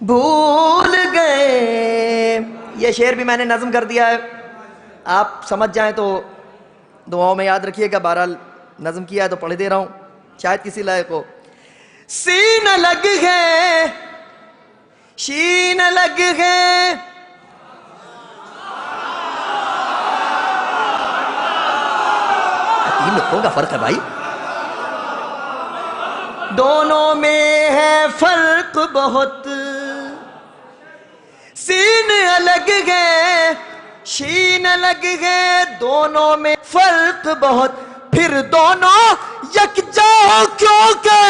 بھول گئے. یہ شعر بھی میں نے نظم کر دیا ہے، آپ سمجھ جائیں تو دعاؤں میں یاد رکھیے گا. بہرحال نظم کیا ہے تو پڑھ دے رہا ہوں، شاید کسی لائق ہو. سین لگ گئے شین لگ گئے، تین نقطوں کا فرق ہے بھائی، دونوں میں ہے فرق بہت. سین لگ گئے شین لگ گئے، دونوں میں فرق بہت، پھر دونوں یکجا کیوں کہ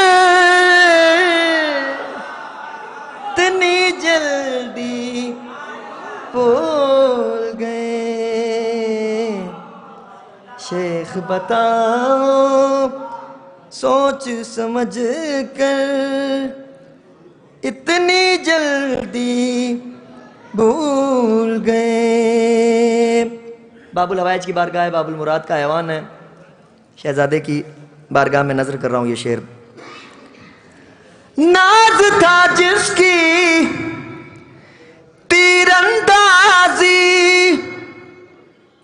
اتنی جلدی بھول گئے شیخ بتاؤ سوچ سمجھ کر اتنی جلدی بھول گئے. باب الحوائج کی بارگاہ ہے، باب المراد کا ایوان ہے، شہزادے کی بارگاہ میں نظر کر رہا ہوں یہ شعر. ناز تھا جس کی تیر اندازی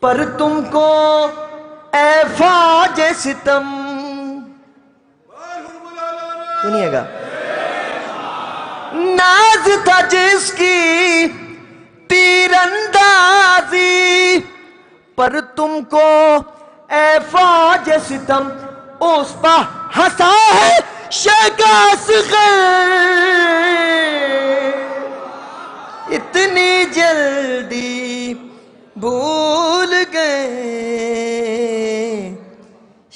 پر تم کو اے فوج ستم. سنیے گا. ناز تھا جس کی تیر اندازی پر تم کو اے فوج ستم، اس پہ ہنسا ہے شکست اتنی جلدی بھول گئے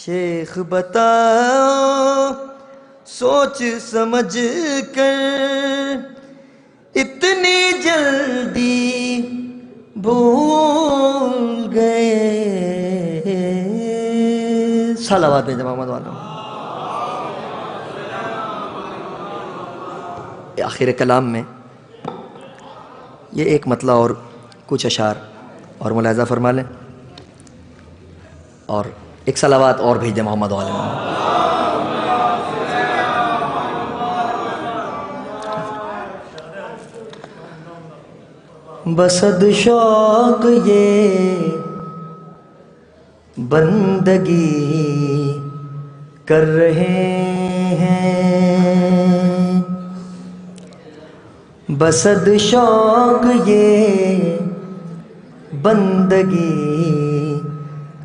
شیخ بتاؤ سوچ سمجھ کر اتنی جلدی بھول گئے. صلوات بھیجیں محمد والوں. آخر کلام میں یہ ایک مطلع اور کچھ اشعار اور ملاحظہ فرما لیں اور ایک صلوات اور بھیج دیں محمد والے محمد. بسد شوق یہ بندگی کر رہے ہیں، بسد شوق یہ بندگی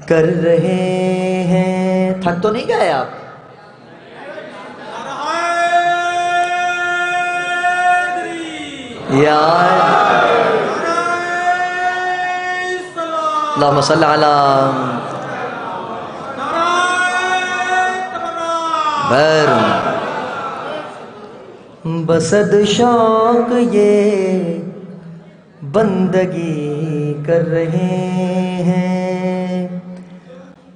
کر رہے ہیں. تھک تو نہیں گئے آپ؟ اللہم صلی علی بسد شوق یہ بندگی کر رہے ہیں،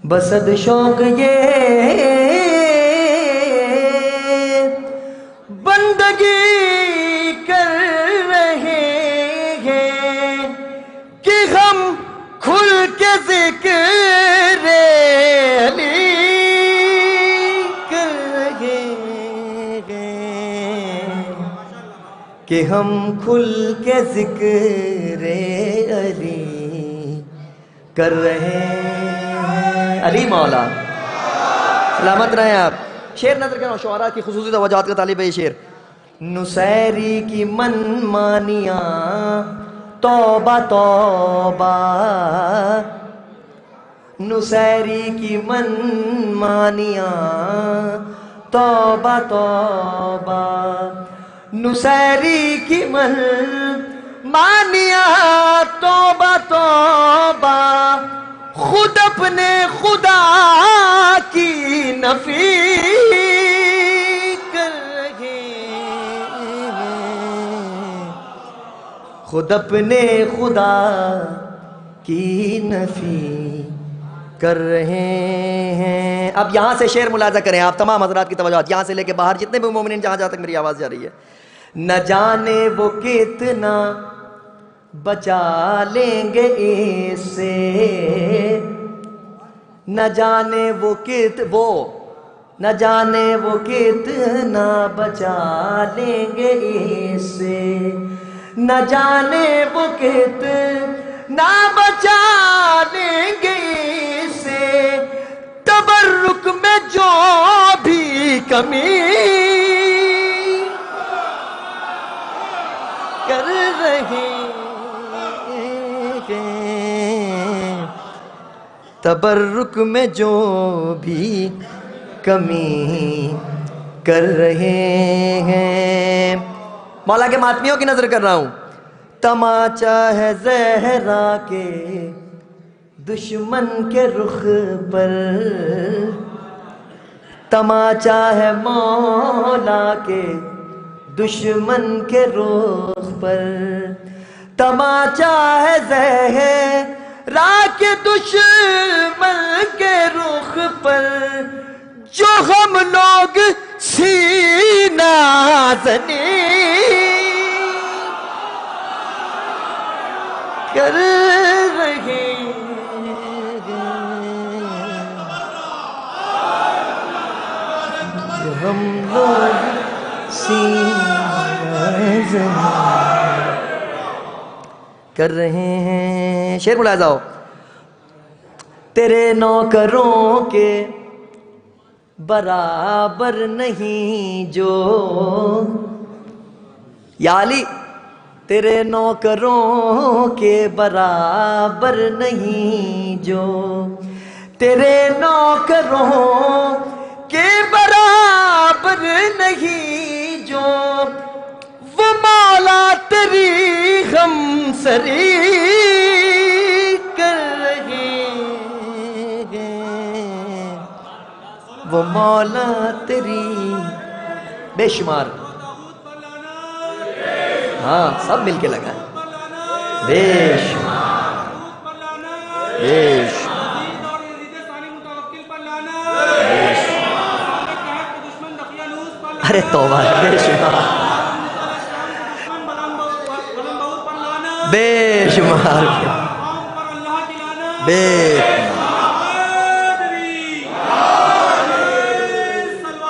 بسد شوق یہ بندگی کر رہے ہیں کہ ہم کھل کے ذکر علی کر رہے ہیں، کہ ہم کھل کے ذکر علی کر رہے ہیں. علی مولا سلامت رہیں آپ. شعر نظر کرنا شعراء کی خصوصی توجہات کا طالب ہے یہ شعر. نصیری کی من مانیاں توبہ توبہ، نصیری کی من مانیاں توبہ توبہ، نصیری کی من مانیاں توبہ توبہ، خود اپنے خدا کی نفی کر رہے ہیں، خود اپنے خدا کی نفی کر رہے ہیں. اب یہاں سے شعر ملاحظہ کریں آپ تمام حضرات کی توجہات، یہاں سے لے کے باہر جتنے بھی مومنین جہاں جہاں تک میری آواز جا رہی ہے. نہ جانے وہ کتنا بچا لیں گے اس سے، نہ جانے وہ نہ جانے وہ کتنا بچا لیں گے اس سے، نہ جانے وہ کتنا بچا لیں گے اس سے، تبرک میں جو بھی کمی کر رہے ہیں، تبرک میں جو بھی کمی کر رہے ہیں. مولا کے ماتمیوں کی نظر کر رہا ہوں. تماچا ہے زہرا کے دشمن کے رخ پر، تماچا ہے مولا کے دشمن کے رخ پر، تماچا ہے زہرا کے دشمن کے رخ پر، جو ہم لوگ سینہ زنی کر رہے ہیں، جو ہم لوگ سینہ زنی کر رہے ہیں. شعر ملاحظہ ہو. تیرے نوکروں کے برابر نہیں جو، یا علی تیرے نوکروں کے برابر نہیں جو، تیرے نوکروں کے برابر نہیں جو، وہ مولا تیری غم سری کر رہے ہیں، وہ مولا تیری بے شمار. ہاں سب مل کے لگائیں. بے شمار بے شمار توبہ بے شمار بے شمار بے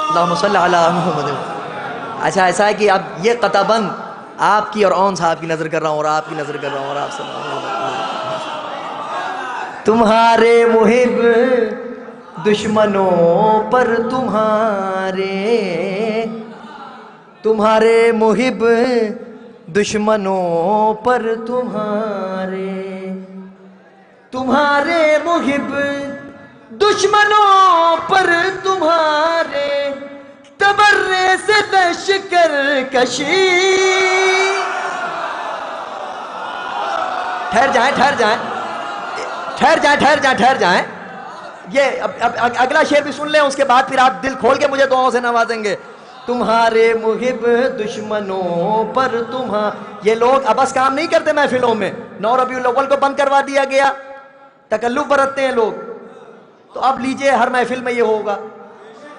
اللہم صلی علی محمد. اچھا ایسا ہے کہ اب یہ قطع بند آپ کی اور اون صاحب کی نظر کر رہا ہوں اور آپ کی نظر کر رہا ہوں اور آپ تمہارے محب دشمنوں پر تمہارے محب دشمنوں پر تمہارے محب دشمنوں پر تمہارے تبرے سے لشکر کشی. ٹھہر جائیں. یہ اگلا شعر بھی سن لیں, اس کے بعد پھر آپ دل کھول کے مجھے دعاؤں سے نوازیں گے. تمہارے محب دشمنوں پر یہ لوگ ابس کام نہیں کرتے محفلوں میں. 9 ربیع الاول کو بند کروا دیا گیا, تکلف برتتے ہیں لوگ. تو اب لیجئے ہر محفل میں یہ ہوگا.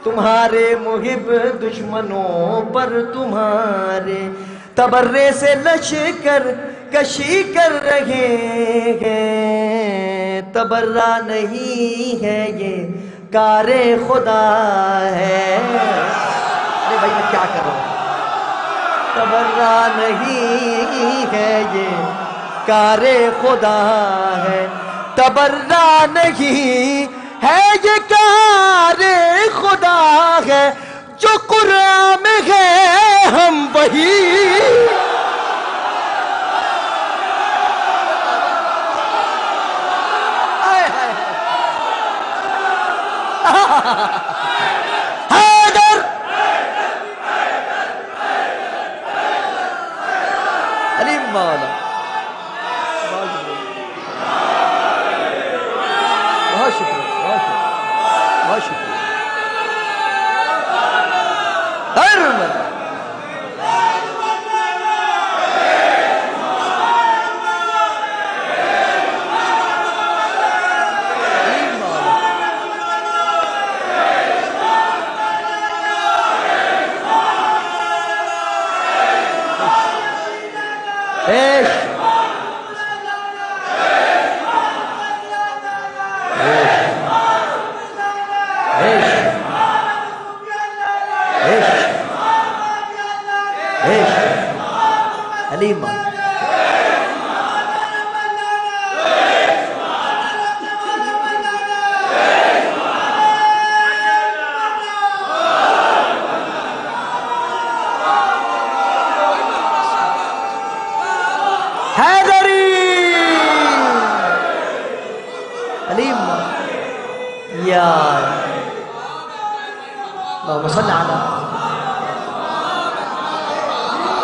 تمہارے محب دشمنوں پر تمہارے تبرے سے لشکر کشی کر رہے ہیں. تبرہ نہیں ہے یہ کار خدا ہے. ارے بھائی میں کیا کر رہا ہوں. تبرہ نہیں ہے یہ کار خدا ہے. تبرہ نہیں ہے یہ کار خدا ہے. جو قرآن میں ہے ہم وہی. حیدر علی مولا بہت شکریہ بہت شکریہ.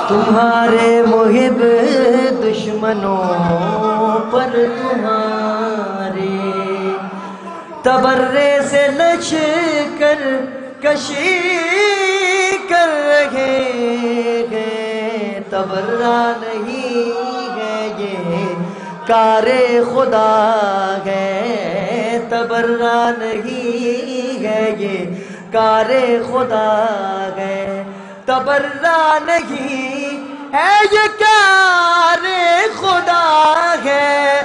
تمہارے محب دشمنوں پر تمہارے تبرے سے لشکر کشی کر رہے ہیں. تبرہ نہیں ہے یہ کار خدا ہے. تبرہ نہیں ہے یہ کار خدا ہے. تبرہ نہیں ہے یہ کار خدا ہے.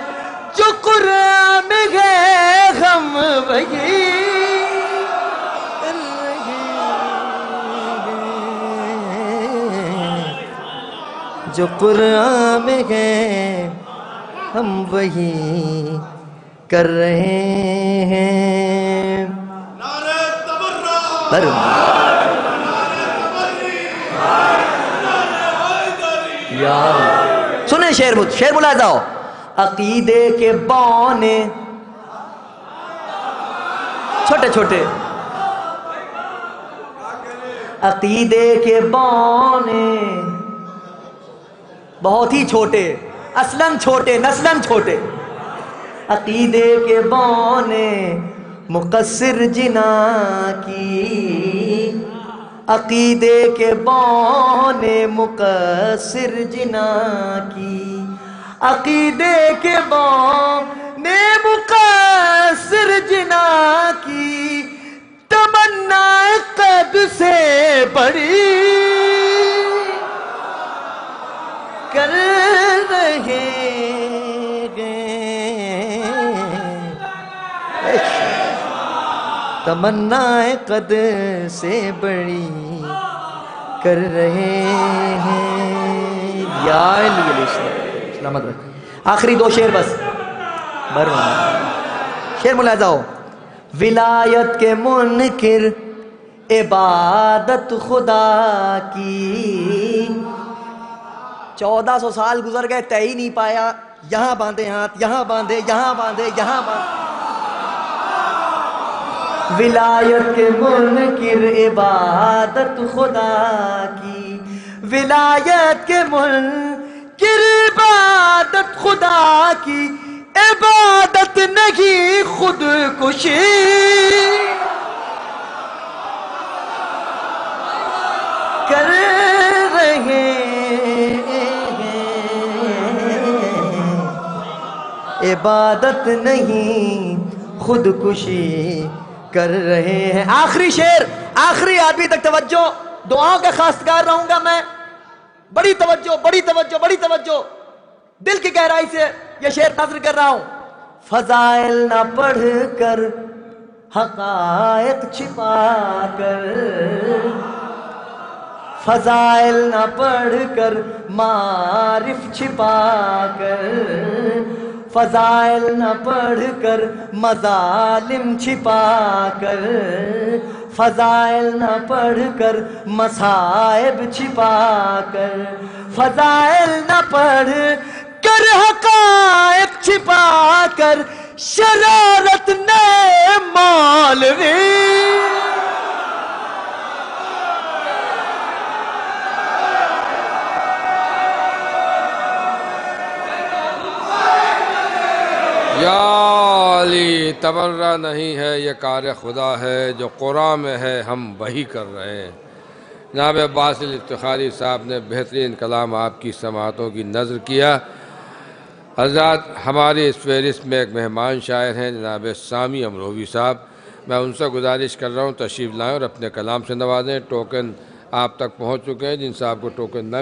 جو قرآن میں ہے ہم وہی. جو قرآن میں ہے ہم وہی کر رہے ہیں. سنیں شعر ملاحظہ ہو. عقیدے کے بونے چھوٹے عقیدے کے بونے بہت ہی چھوٹے, اصلاً چھوٹے نسلاً چھوٹے. عقیدے کے بونے مقصر جنا کی. عقیدے کے بونے مقصر جنا کی. عقیدے کے بونے مقصر جنا کی. تمنا قد سے بڑی کر رہے ہیں، تمنا قد سے بڑی کر رہے ہیں، یا علی سلامت رکھ۔ آخری دو شعر بس، شعر ملاحظہ ہو۔ ولایت کے منکر عبادت خدا کی، 1400 سال گزر گئے طے ہی نہیں پایا، یہاں باندھے ہاتھ، یہاں باندھے، یہاں باندھے، یہاں باندھے۔ ولایت کے منکر عبادت خدا کی، ولایت کے منکر عبادت خدا کی، عبادت نہیں خود کشی کر رہے ہیں، عبادت نہیں خودکشی کر رہے ہیں۔ آخری شعر، آخری آدمی تک توجہ، دعاؤں کا خواستگار رہوں گا میں، بڑی توجہ، بڑی توجہ، بڑی توجہ، دل کی گہرائی سے یہ شعر نظر کر رہا ہوں۔ فضائل نہ پڑھ کر حقائق چھپا کر، فضائل نہ پڑھ کر معارف چھپا کر، فضائل نہ پڑھ کر مظالم چھپا کر، فضائل نہ پڑھ کر مصائب چھپا کر، فضائل نہ پڑھ کر حقائق چھپا کر، شرارت نے مولوی یا علی، تبرہ نہیں ہے یہ کار خدا ہے، جو قرآن میں ہے ہم وہی کر رہے ہیں۔ جناب باسل افتخاری صاحب نے بہترین کلام آپ کی سماعتوں کی نظر کیا۔ حضرات، ہماری اس فہرست میں ایک مہمان شاعر ہیں جناب سامی امروی صاحب، میں ان سے گزارش کر رہا ہوں تشریف لائیں اور اپنے کلام سے نوازیں۔ ٹوکن آپ تک پہنچ چکے ہیں، جن صاحب کو ٹوکن نہ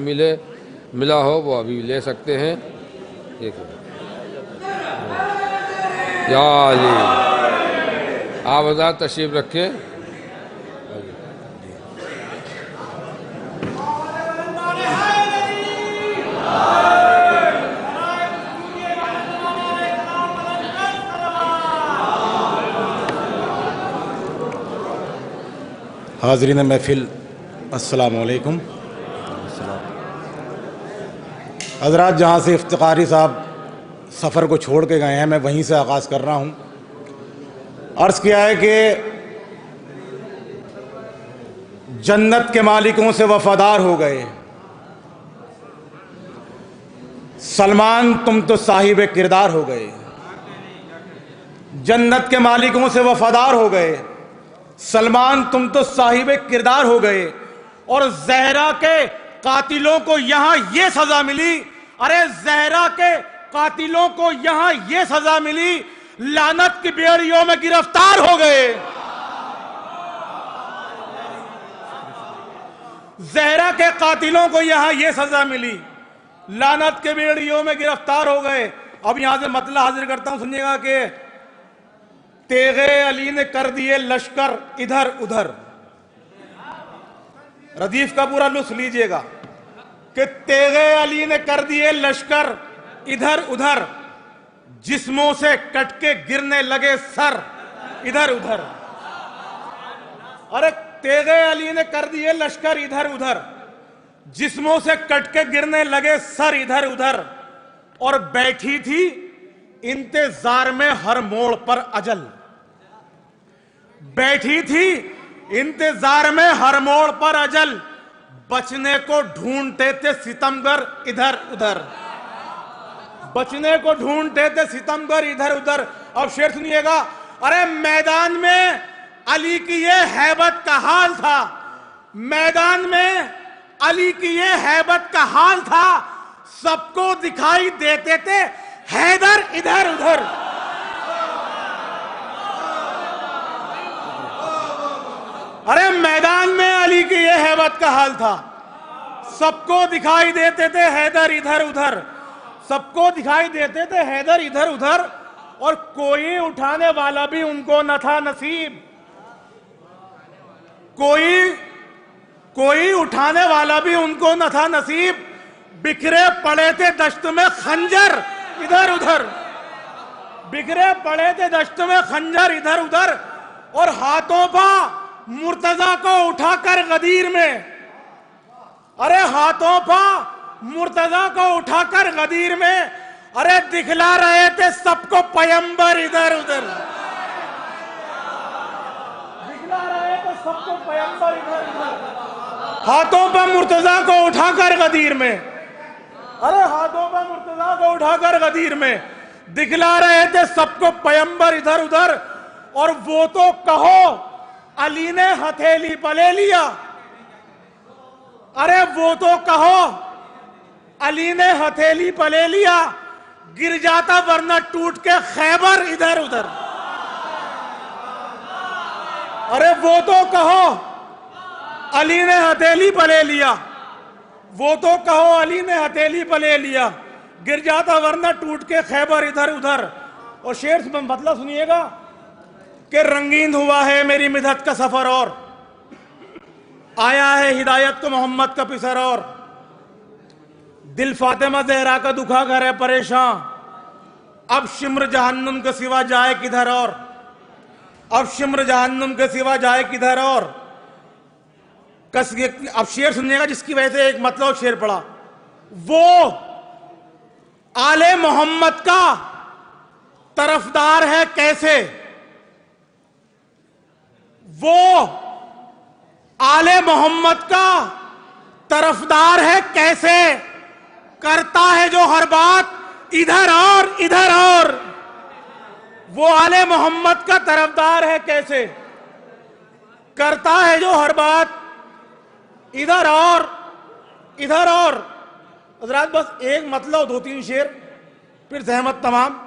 ملا ہو وہ ابھی لے سکتے ہیں۔ یا علی، آپ حضرات تشریف رکھیں۔ حاضرین محفل، السلام علیکم۔ حضرات، جہاں سے افتخاری صاحب سفر کو چھوڑ کے گئے ہیں میں وہیں سے آغاز کر رہا ہوں۔ عرض کیا ہے کہ جنت کے مالکوں سے وفادار ہو گئے، سلمان تم تو صاحب کردار ہو گئے۔ جنت کے مالکوں سے وفادار ہو گئے، سلمان تم تو صاحب کردار ہو گئے، اور زہرا کے قاتلوں کو یہاں یہ سزا ملی، ارے زہرا کے قاتلوں کو یہاں یہ سزا ملی، لعنت کی بیڑیوں میں گرفتار ہو گئے۔ زہرا کے قاتلوں کو یہاں یہ سزا ملی، لعنت کے بیڑیوں میں گرفتار ہو گئے۔ اب یہاں سے مطلب حاضر کرتا ہوں، سنیے گا کہ تیغ علی نے کر دیے لشکر ادھر ادھر۔ ردیف کا پورا لطف لیجئے گا کہ تیغ علی نے کر دیے لشکر ادھر ادھر، جسموں سے کٹ کے گرنے لگے سر ادھر ادھر۔ ارے تیغ علی نے کر دیے لشکر ادھر ادھر، جسموں سے کٹ کے گرنے لگے سر ادھر ادھر، اور بیٹھی تھی انتظار میں ہر موڑ پر اجل۔ بیٹھی تھی انتظار میں ہر موڑ پر اجل، بچنے کو ڈھونڈتے تھے ستمگر ادھر ادھر، بچنے کو ڈھونڈتے تھے ستمگر ادھر ادھر۔ اب شعر سنیے گا، ارے میدان میں علی کی یہ ہیبت کا حال تھا، میدان میں علی کی یہ ہیبت کا حال تھا، سب کو دکھائی دیتے تھے حیدر ادھر ادھر۔ ارے میدان میں علی کی یہ ہیبت کا حال تھا، سب کو دکھائی دیتے تھے حیدر ادھر ادھر، سب کو دکھائی دیتے تھے حیدر ادھر ادھر، اور کوئی اٹھانے والا بھی ان کو نہ تھا نصیب، کوئی اٹھانے والا بھی ان کو نہ تھا نصیب، بکھرے پڑے تھے دشت میں خنجر ادھر ادھر، بکھرے پڑے تھے دشت میں خنجر ادھر ادھر، اور ہاتھوں پا مرتضیٰ کو اٹھا کر غدیر میں، ارے ہاتھوں پا مرتضیٰ کو اٹھا کر غدیر میں، ارے دکھلا رہے تھے سب کو پیمبر ادھر ادھر، دکھلا رہے تھے سب کو پیمبر ادھر ادھر، ہاتھوں پہ مرتضیٰ کو اٹھا کر غدیر میں، ارے ہاتھوں پہ مرتضیٰ کو اٹھا کر غدیر میں، دکھلا رہے تھے سب کو پیمبر ادھر ادھر، اور وہ تو کہو علی نے ہتھیلی پہ لے لیا، ارے وہ تو کہو علی نے ہتھیلی پہ لے لیا، گر جاتا ورنہ ٹوٹ کے خیبر ادھر ادھر، ارے وہ تو کہو علی نے ہتھیلی پہ لے لیا، وہ تو کہو علی نے ہتھیلی پہ لے لیا، گر جاتا ورنہ ٹوٹ کے خیبر ادھر ادھر۔ اور شعر سے مطلب سنیے گا کہ رنگین ہوا ہے میری مدحت کا سفر، اور آیا ہے ہدایت کو محمد کا پسر، اور دل فاطمہ زہرا کا دکھا گھر ہے پریشان، اب شمر جہنم کے سوا جائے کدھر، اور اب شمر جہنم کے سوا جائے کدھر، اور اب شعر سنیے گا جس کی وجہ سے ایک مطلب شعر پڑا، وہ آل محمد کا طرفدار ہے کیسے، وہ آل محمد کا طرفدار ہے کیسے، کرتا ہے جو ہر بات ادھر اور ادھر، اور وہ آل محمد کا طرفدار ہے کیسے، کرتا ہے جو ہر بات ادھر اور ادھر، اور حضرات بس ایک مطلب دو تین شعر پھر زحمت تمام،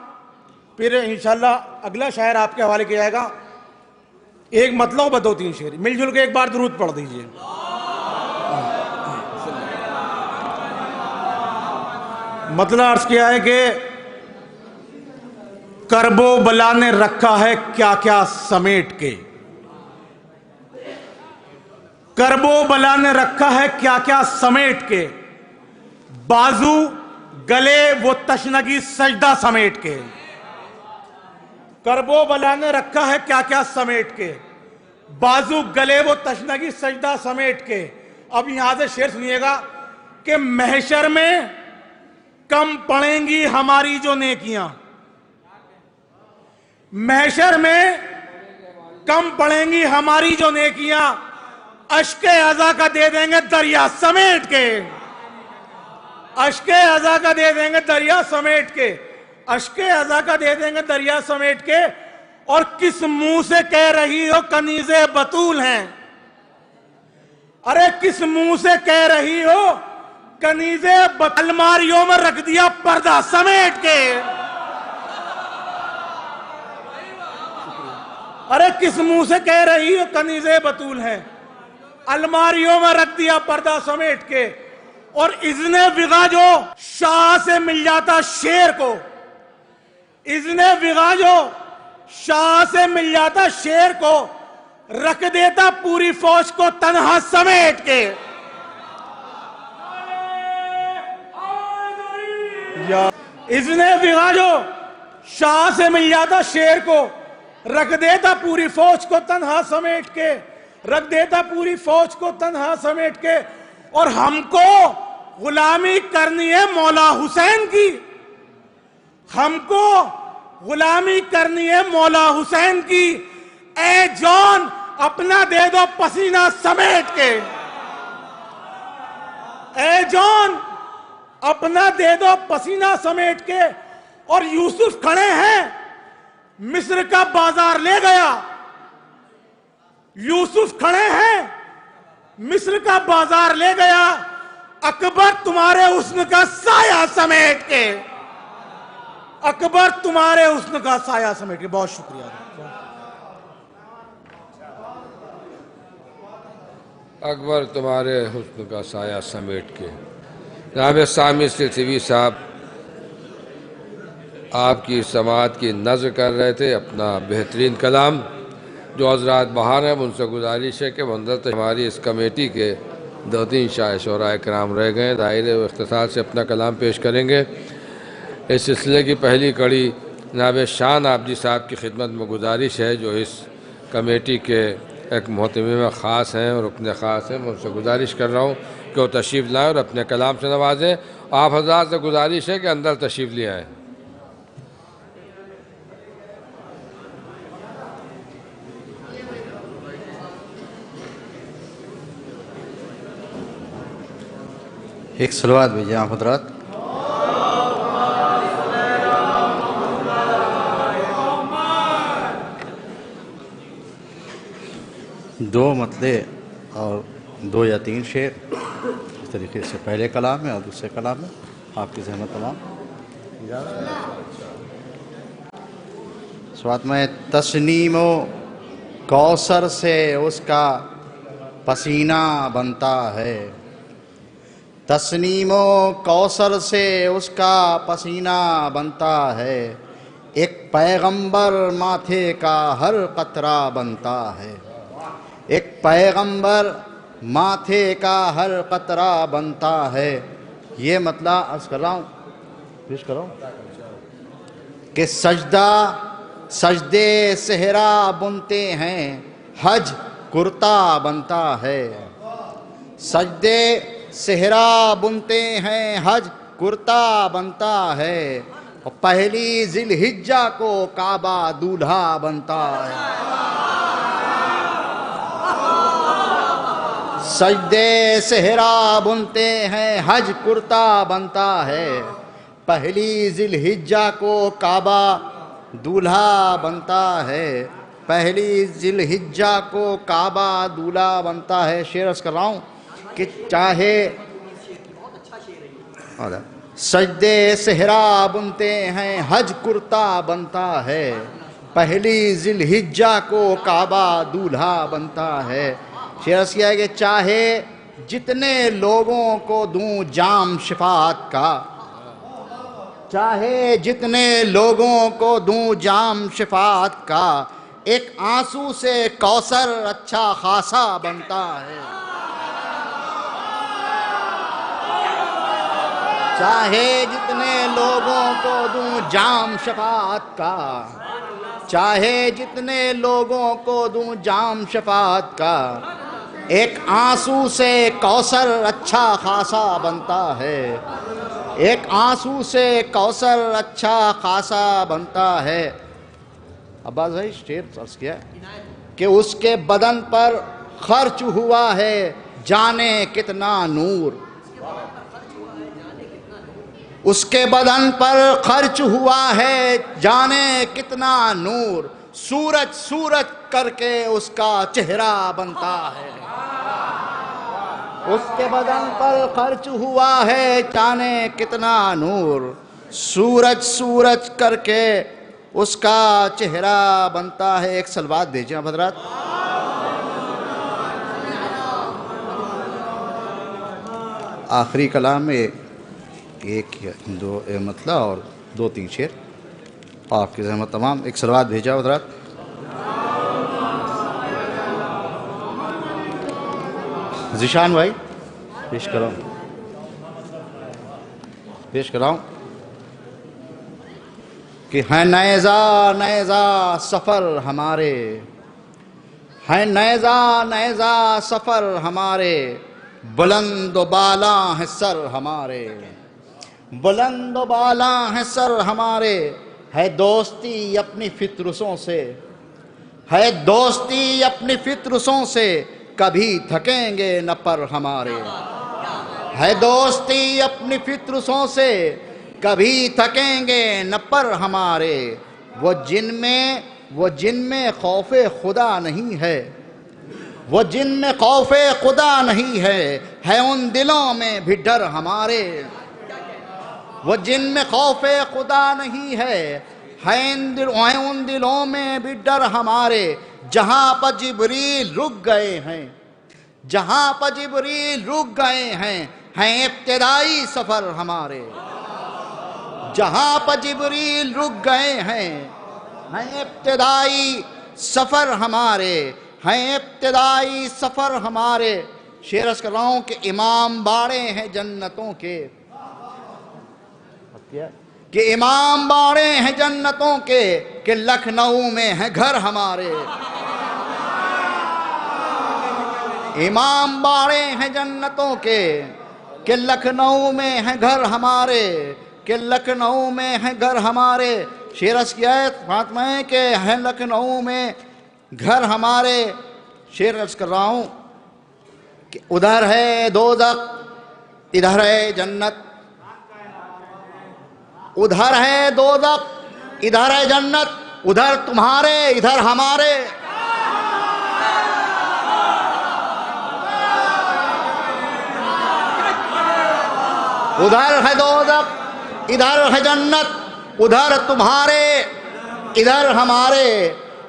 پھر انشاءاللہ اگلا شاعر آپ کے حوالے کیا جائے گا، ایک مطلب بس دو تین شعر مل جل کے ایک بار درود پڑھ دیجئے۔ مطلب عرض کیا ہے کہ کرب و بلا نے رکھا ہے کیا کیا سمیٹ کے، کرب و بلا نے رکھا ہے کیا کیا سمیٹ کے، بازو گلے وہ تشنگی سجدہ سمیٹ کے، کرب و بلا نے رکھا ہے کیا کیا سمیٹ کے، بازو گلے وہ تشنگی سجدہ سمیٹ کے۔ اب یہاں سے شعر سنیے گا کہ محشر میں کم پڑیں گی ہماری جو نیکیاں، محشر میں کم پڑیں گی ہماری جو نیکیاں، اشک عزا کا دے دیں گے دریا سمیٹ کے، اشک عزا کا دے دیں گے دریا سمیٹ کے، اشک عزا کا دے دیں گے دریا سمیٹ کے، اور کس منہ سے کہہ رہی ہو کنیز بطول ہیں، ارے کس منہ سے کہہ رہی ہو کنیز بطول، الماریوں میں رکھ دیا پردہ سمیٹ کے، ارے کس منہ سے کہہ رہی ہو کنیز بطول ہیں، الماریوں میں رکھ دیا پردہ سمیٹ کے۔ اور اذن وغا جو شاہ سے مل جاتا شیر کو، اذن وغا جو شاہ سے مل جاتا شیر کو، رکھ دیتا پوری فوج کو تنہا سمیٹ کے، اذن وغا جو شاہ سے مل جاتا شیر کو، رکھ دیتا پوری فوج کو تنہا سمیٹ کے، رکھ دیتا پوری فوج کو تنہا سمیٹ کے۔ اور ہم کو غلامی کرنی ہے مولا حسین کی، ہم کو غلامی کرنی ہے مولا حسین کی، اے جان اپنا دے دو پسینہ سمیٹ کے، اے جان اپنا دے دو پسینہ سمیٹ کے۔ اور یوسف کھڑے ہیں مصر کا بازار لے گیا، یوسف کھڑے ہیں مصر کا بازار لے گیا، اکبر تمہارے حسن کا سایہ سمیٹ کے، اکبر تمہارے حسن کا سایہ سمیٹ کے۔ بہت شکریہ۔ اکبر تمہارے حسن کا سایہ سمیٹ کے۔ جناب سامی سلسوی صاحب آپ کی سماعت کی نظر کر رہے تھے اپنا بہترین کلام۔ جو حضرات باہر ہیں ان سے گزارش ہے کہ منظر ہماری اس کمیٹی کے 2-3 شعراء کرام رہ گئے، دائرے و اختصار سے اپنا کلام پیش کریں گے۔ اس سلسلے کی پہلی کڑی جناب شان آبدی صاحب کی خدمت میں گزارش ہے، جو اس کمیٹی کے ایک محتمم خاص ہیں اور رکن خاص ہیں۔ میں ان سے گزارش کر رہا ہوں کہ وہ تشریف لائیں اور اپنے کلام سے نوازیں۔ آپ حضرات سے گزارش ہے کہ اندر تشریف لے آئیں۔ ایک صلوات بھیجیں آپ حضرات۔ دو مطلع اور 2 یا 3 شعر اس طریقے سے پہلے کلام میں اور دوسرے کلام میں آپ کی زحمت تمام۔ سوات میں تسنیم و کوثر سے اس کا پسینہ بنتا ہے، تسنیم و کوثر سے اس کا پسینہ بنتا ہے، ایک پیغمبر ماتھے کا ہر قطرہ بنتا ہے، ایک پیغمبر ماتھے کا ہر قطرہ بنتا ہے۔ یہ مطلب عرض کر رہا ہوں، پیش کر رہا ہوں کہ سجدے صحرا بنتے ہیں، حج کرتا بنتا ہے، سجدے صحرا بنتے ہیں، حج کرتا بنتا ہے، اور پہلی ذی الحجہ کو کعبہ دولہا بنتا ہے۔ سجدے صحرا بنتے ہیں، حج کرتا بنتا ہے، پہلی ذی الحجہ کو کعبہ دولہا بنتا ہے، پہلی ذی الحجہ کو کعبہ دولہا بنتا ہے۔ شعر عرض کر رہا ہوں کہ چاہے سجدے صحرا بنتے ہیں، حج کرتا بنتا ہے، پہلی ذی الحجہ کو کعبہ دولہا بنتا ہے۔ شعر کیا ہے کہ چاہے جتنے لوگوں کو دوں جام شفاعت کا، چاہے جتنے لوگوں کو دوں جام شفاعت کا، ایک آنسو سے کوثر اچھا خاصا بنتا ہے، چاہے جتنے لوگوں کو دوں جام شفاعت کا، چاہے جتنے لوگوں کو دوں جام شفاعت کا، ایک آنسو سے کوثر اچھا خاصا بنتا ہے، ایک آنسو سے کوثر اچھا خاصا بنتا ہے۔ عباس بھائی شعر عرض کیا کہ اس کے بدن پر خرچ ہوا ہے جانے کتنا نور، اس کے بدن پر خرچ ہوا ہے جانے کتنا نور، سورج سورج کر کے اس کا چہرہ بنتا ہے، اس کے بدن پر خرچ ہوا ہے جانے کتنا نور، سورج سورج کر کے اس کا چہرہ بنتا ہے۔ ایک صلوات بھیجیں آپ حضرات۔ آخری کلام میں ایک دو مطلع اور 2-3 شعر آپ کی زحمت تمام۔ ایک صلوات بھیجا حضرات۔ ذیشان بھائی پیش کراؤں کہ ہیں نیزہ نیزہ سفر ہمارے، ہیں نیزہ نیزہ سفر ہمارے، بلند و بالا ہے سر ہمارے، بلند و بالا ہے سر ہمارے، ہے دوستی اپنی فطرسوں سے، ہے دوستی اپنی فطرسوں سے، کبھی تھکیں گے نہ پر ہمارے، ہے دوستی اپنی فطرسوں سے، کبھی تھکیں گے نہ پر ہمارے، وہ جن میں خوف خدا نہیں ہے، وہ جن میں خوف خدا نہیں ہے ان دلوں میں بھی ڈر ہمارے، وہ جن میں خوف خدا نہیں ہے ان دلوں میں بھی ڈر ہمارے، جہاں پر جبریل رک گئے ہیں، جہاں پر جبریل رک گئے ہیں ابتدائی سفر ہمارے، جہاں پر جبریل رک گئے ہیں ابتدائی سفر ہمارے، ہیں ابتدائی سفر ہمارے۔ شعر عرض کر رہا ہوں کہ امام باڑے ہیں جنتوں کے، کہ امام باڑے ہیں جنتوں کے، کہ لکھنؤ میں ہیں گھر ہمارے، امام باڑے ہیں جنتوں کے، کہ لکھنؤ میں ہیں گھر ہمارے، کہ لکھنؤ میں ہیں گھر ہمارے۔ شعر عرض کیا ہے فاطمہ کہ ہیں لکھنؤ میں گھر ہمارے۔ شعر عرض کر رہا ہوں کہ ادھر ہے دوزخ ادھر ہے جنت، ادھر ہے دوزخ ادھر ہے جنت، ادھر تمہارے ادھر ہمارے۔ ادھر ہے دوزخ ادھر ہے جنت، ادھر تمہارے ادھر ہمارے،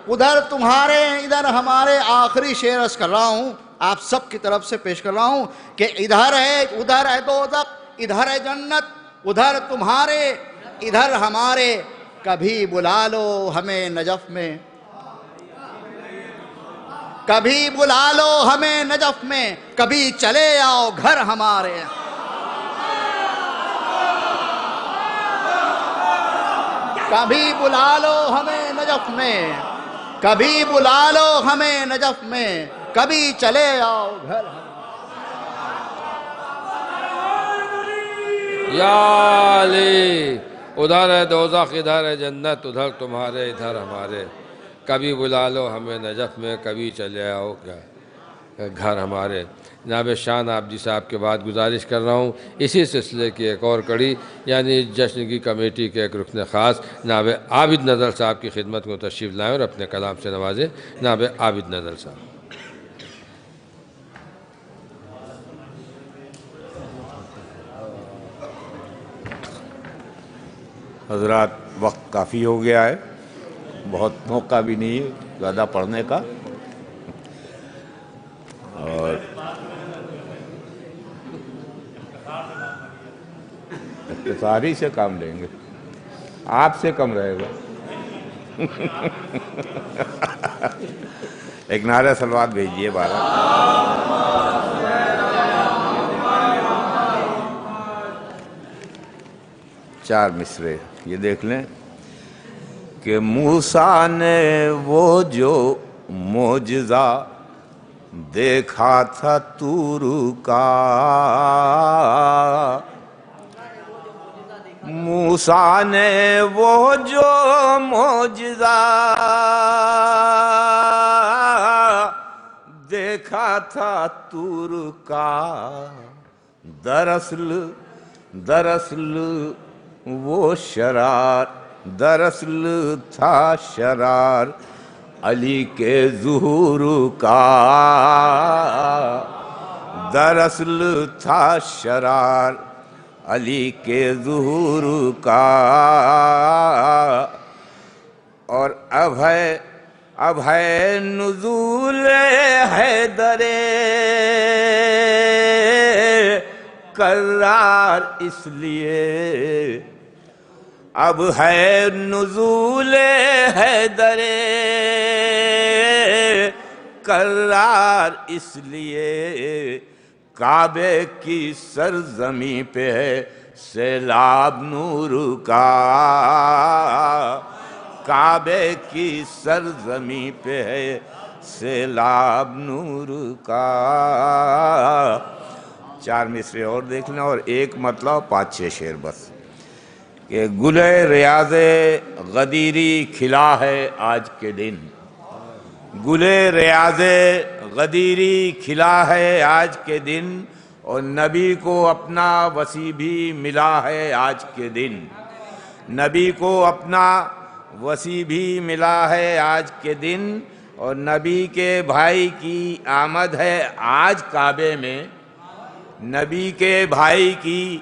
ادھر تمہارے ادھر ہمارے۔ آخری شعر عرض کر رہا ہوں آپ سب کی طرف سے پیش کر رہا ہوں کہ ادھر ہے دوزخ ادھر ہے جنت، ادھر تمہارے ادھر ہمارے۔ کبھی بلا لو ہمیں نجف میں، کبھی بلا لو ہمیں نجف میں، کبھی چلے آؤ گھر ہمارے۔ کبھی بلا لو ہمیں نجف میں، کبھی بلا لو ہمیں نجف میں، کبھی چلے آؤ گھر۔ یا علی ادھر ہے دوزخ ادھر ہے جنت، ادھر تمہارے ادھر ہمارے، کبھی بلا لو ہمیں نجف میں، کبھی چلے آؤ گھر ہمارے۔ جناب شان عابدی صاحب کے بعد گزارش کر رہا ہوں اسی سلسلے کی ایک اور کڑی، یعنی جشن کی کمیٹی کے ایک رکن خاص جناب عابد نذر صاحب کی خدمت کو تشریف لائیں اور اپنے کلام سے نوازیں۔ جناب عابد نذر صاحب۔ حضرات وقت کافی ہو گیا ہے، بہت موقع بھی نہیں ہے زیادہ پڑھنے کا، اور اختصاری سے کام لیں گے، آپ سے کم رہے گا۔ ایک نعرہ صلوات بھیجیے 12۔ چار مصرے یہ دیکھ لیں کہ موسیٰ نے وہ جو معجزہ دیکھا تھا طور کا، موسیٰ نے وہ جو معجزہ دیکھا تھا طور کا، دراصل وہ شرار، دراصل تھا شرار علی کے ظہور کا، دراصل تھا شرار علی کے ظہور کا۔ اور اب ہے نزول حیدر کرار، اس لیے اب ہے نزول حیدر کرار، اس لیے کعبے کی سرزمین پہ ہے سیلاب نور کا، کعبے کی سرزمین پہ ہے سیلاب نور کا۔ چار مصرے اور دیکھ لیں اور ایک مطلب 5-6 شعر بس، کہ گلے ریاض غدیری کھلا ہے آج کے دن، گلے ریاض غدیری کھلا ہے آج کے دن، اور نبی کو اپنا وصی بھی ملا ہے آج کے دن، نبی کو اپنا وصی بھی ملا ہے آج کے دن، اور نبی کے بھائی کی آمد ہے آج کعبے میں، نبی کے بھائی کی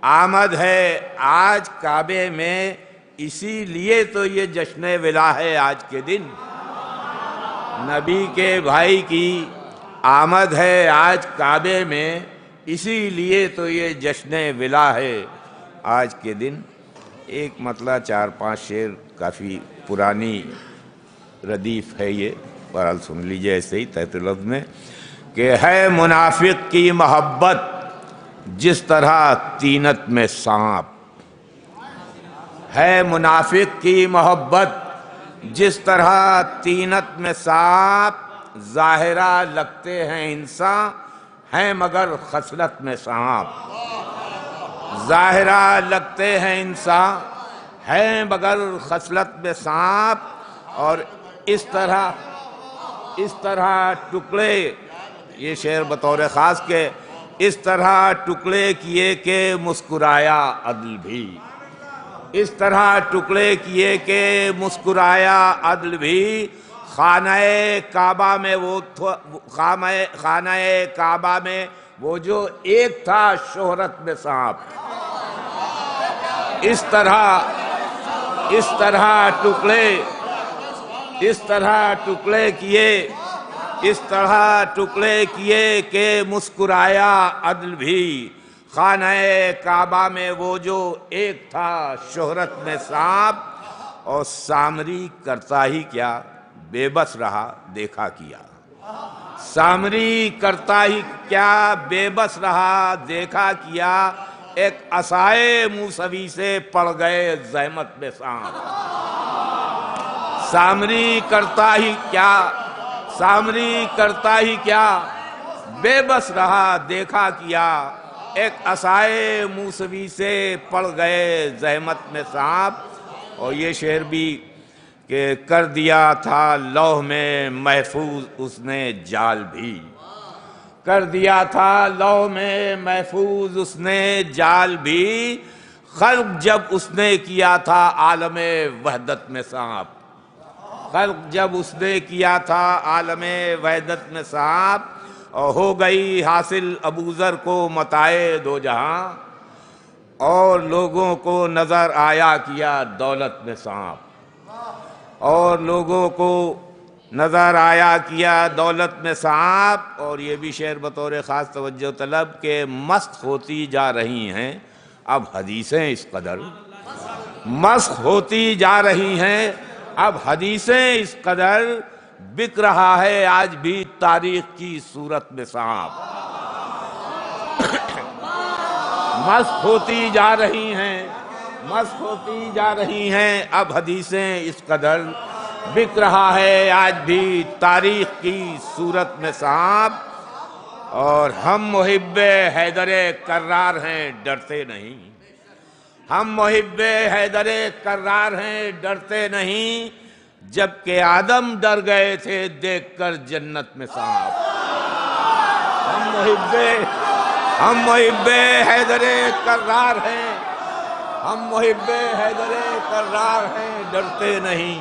آمد ہے آج کعبے میں، اسی لیے تو یہ جشن ولا ہے آج کے دن، نبی کے بھائی کی آمد ہے آج کعبے میں، اسی لیے تو یہ جشن ولا ہے آج کے دن۔ ایک مطلع 4-5 شعر، کافی پرانی ردیف ہے یہ، بہرحال سن لیجئے ایسے ہی تحت لفظ میں کہ ہے منافق کی محبت جس طرح طینت میں سانپ، ہے منافق کی محبت جس طرح طینت میں سانپ، ظاہرہ لگتے ہیں انسان ہیں مگر خصلت میں سانپ، ظاہرہ لگتے ہیں انسان ہیں مگر خصلت میں سانپ۔ اور اس طرح ٹکڑے، یہ شعر بطور خاص کے، اس طرح ٹکڑے کیے کہ مسکرایا عدل بھی، اس طرح ٹکڑے کیے کہ مسکرایا عدل بھی، خانہ کعبہ میں کعبہ میں وہ جو ایک تھا شہرت میں سانپ۔ اس طرح ٹکڑے کیے کہ مسکرایا عدل بھی، خانہ کعبہ میں وہ جو ایک تھا شہرت میں سانپ، اور سامری کرتا ہی کیا بے بس رہا دیکھا کیا، سامری کرتا ہی کیا بے بس رہا دیکھا کیا، ایک عصائے موسوی سے پڑ گئے زحمت میں سانپ، سامری کرتا ہی کیا بے بس رہا دیکھا کیا، ایک عصائے موسوی سے پڑ گئے زحمت میں سانپ۔ اور یہ شعر بھی کہ کر دیا تھا لوح میں محفوظ اس نے جال بھی، کر دیا تھا لوح میں محفوظ اس نے جال بھی، خلق جب اس نے کیا تھا عالم وحدت میں سانپ، خلق جب اس نے کیا تھا عالم وحدت میں سانپ، اور ہو گئی حاصل ابوذر کو متاع دو جہاں، اور لوگوں کو نظر آیا کیا دولت میں سانپ، اور لوگوں کو نظر آیا کیا دولت میں سانپ۔ اور یہ بھی شعر بطور خاص توجہ طلب کہ مسخ ہوتی جا رہی ہیں اب حدیثیں اس قدر، مسخ ہوتی جا رہی ہیں اب حدیثیں اس قدر، بک رہا ہے آج بھی تاریخ کی صورت میں سانپ، مسخ ہوتی جا رہی ہیں اب حدیثیں اس قدر، بک رہا ہے آج بھی تاریخ کی صورت میں سانپ۔ اور ہم محب حیدر کرار ہیں ڈرتے نہیں، ہم محب حیدر کرار ہیں ڈرتے نہیں، جبکہ آدم ڈر گئے تھے دیکھ کر جنت میں سانپ، ہم محب حیدر کرار ہیں، ہم محب حیدر کرار ہیں ڈرتے نہیں،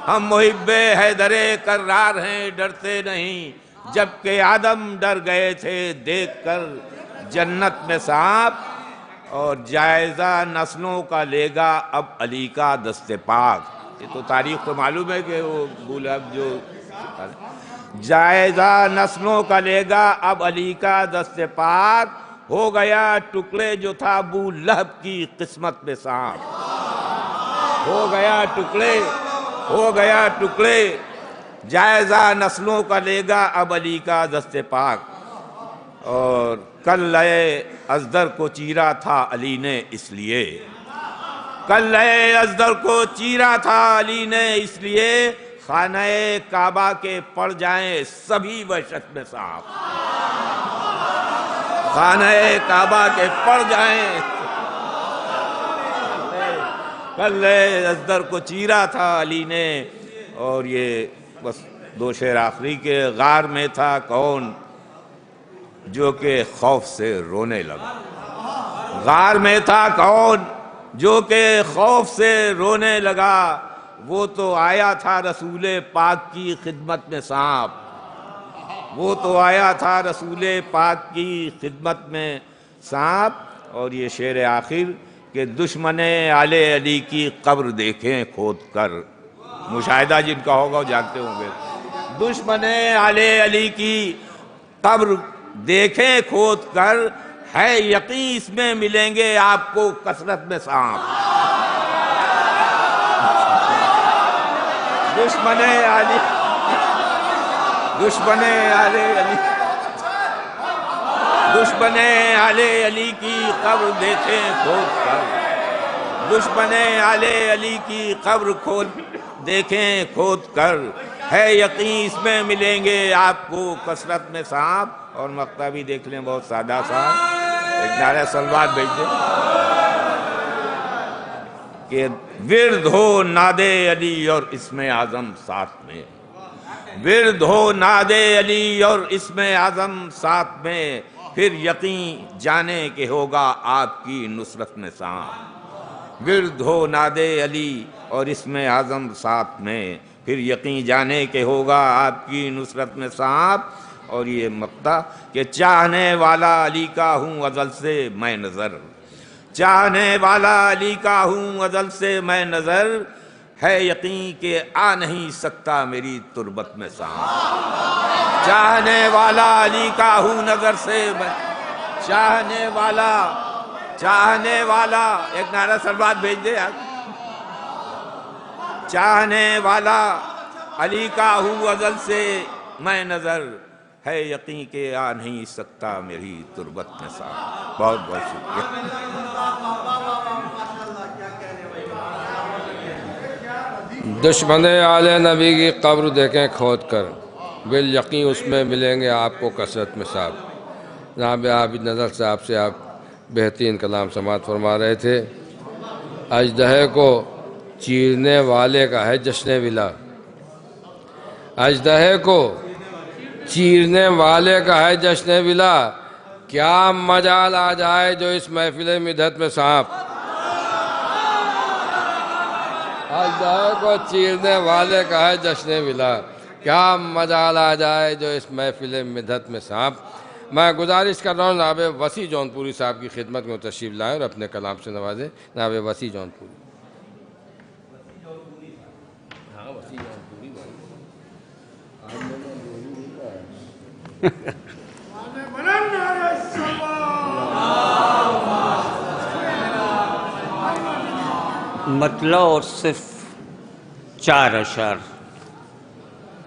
ہم محب حیدر کرار ہیں ڈرتے نہیں، جبکہ آدم ڈر گئے تھے دیکھ کر جنت میں سانپ۔ اور جائزہ نسلوں کا لے گا اب علی کا دست پاک، یہ تو تاریخ تو معلوم ہے کہ وہ اب جو جائزہ نسلوں کا لے گا اب علی کا دست پاک، ہو گیا ٹکڑے جو تھا ابو لہب کی قسمت میں سانپ، ہو گیا ٹکڑے جائزہ نسلوں کا لے گا اب علی کا دست پاک۔ اور کل لئے ازدر کو چیرا تھا علی نے اس لیے، کل لئے ازدر کو چیرا تھا علی نے اس لیے، خانہ کعبہ کے پڑ جائیں سبھی وحشت میں سانپ، خانہ کعبہ کے پڑ جائیں، کل لئے ازدر کو چیرا تھا علی نے۔ اور یہ بس 2 شعر آخری کے، غار میں تھا کون جو کہ خوف سے رونے لگا، غار میں تھا کون جو کہ خوف سے رونے لگا، وہ تو آیا تھا رسول پاک کی خدمت میں سانپ، وہ تو آیا تھا رسول پاک کی خدمت میں سانپ۔ اور یہ شعر آخر کہ دشمن آل علی کی قبر دیکھیں کھود کر، مشاہدہ جن کا ہوگا وہ جانتے ہوں گے، دشمن آل علی کی قبر دیکھیں کھود کر، ہے یقین اس میں ملیں گے آپ کو کثرت میں سانپ۔ دشمن علی، دشمن علی علی، دشمن علی علی کی قبر دیکھیں کھود کر، دشمن علی علی کی قبر دیکھیں کھود کر، ہے یقین اس میں ملیں گے آپ کو کثرت میں سانپ۔ اور مقطع بھی دیکھ لیں، بہت سادہ سا، ایک نعرہ صلوات بھیج دیں کہ ورد ہو ناد علی اور اسم اعظم ساتھ میں، ورد ہو ناد علی اور اسم اعظم ساتھ میں، پھر یقین جانے کہ ہوگا آپ کی نصرت میں سانپ۔ ورد ہو ناد علی اور اسم اعظم ساتھ میں، پھر یقین جانے کہ ہوگا آپ کی نصرت میں سانپ۔ اور یہ مقطع کہ چاہنے والا علی کا ہوں ازل سے میں نظر، چاہنے والا علی کا ہوں ازل سے میں نظر، ہے یقین کہ آ نہیں سکتا میری تربت میں سانپ۔ چاہنے والا علی کا ہوں نظر سے میں، چاہنے والا ایک نعرہ سلوات بھیج دے آپ۔ چاہنے والا علی کا ہوں ازل سے میں نظر، ہے یقین کہ آ نہیں سکتا میری تربت میں سانپ۔ بہت بہت شکریہ۔ دشمن آل نبی کی قبر دیکھیں کھود کر، بالیقین اس میں ملیں گے آپ کو کثرت میں سانپ۔ جناب عابد نظر صاحب سے آپ بہترین کلام سماعت فرما رہے تھے۔ اژدہے کو چیرنے والے کا ہے جشن ولا، اژدہے کو چیرنے والے کا ہے جشن ولا، کیا مجال آ جائے جو اس محفل مدحت میں سانپ۔ اژدہے کو چیرنے والے کا ہے جشن ولا، کیا مجال آ جائے جو اس محفل مدحت میں سانپ۔ میں گزارش کر رہا ہوں جناب وسیع جون پوری صاحب کی خدمت میں تشریف لائیں اور اپنے کلام سے نوازیں۔ جناب وسیع جون پوری۔ مطلع اور صرف 4 اشعار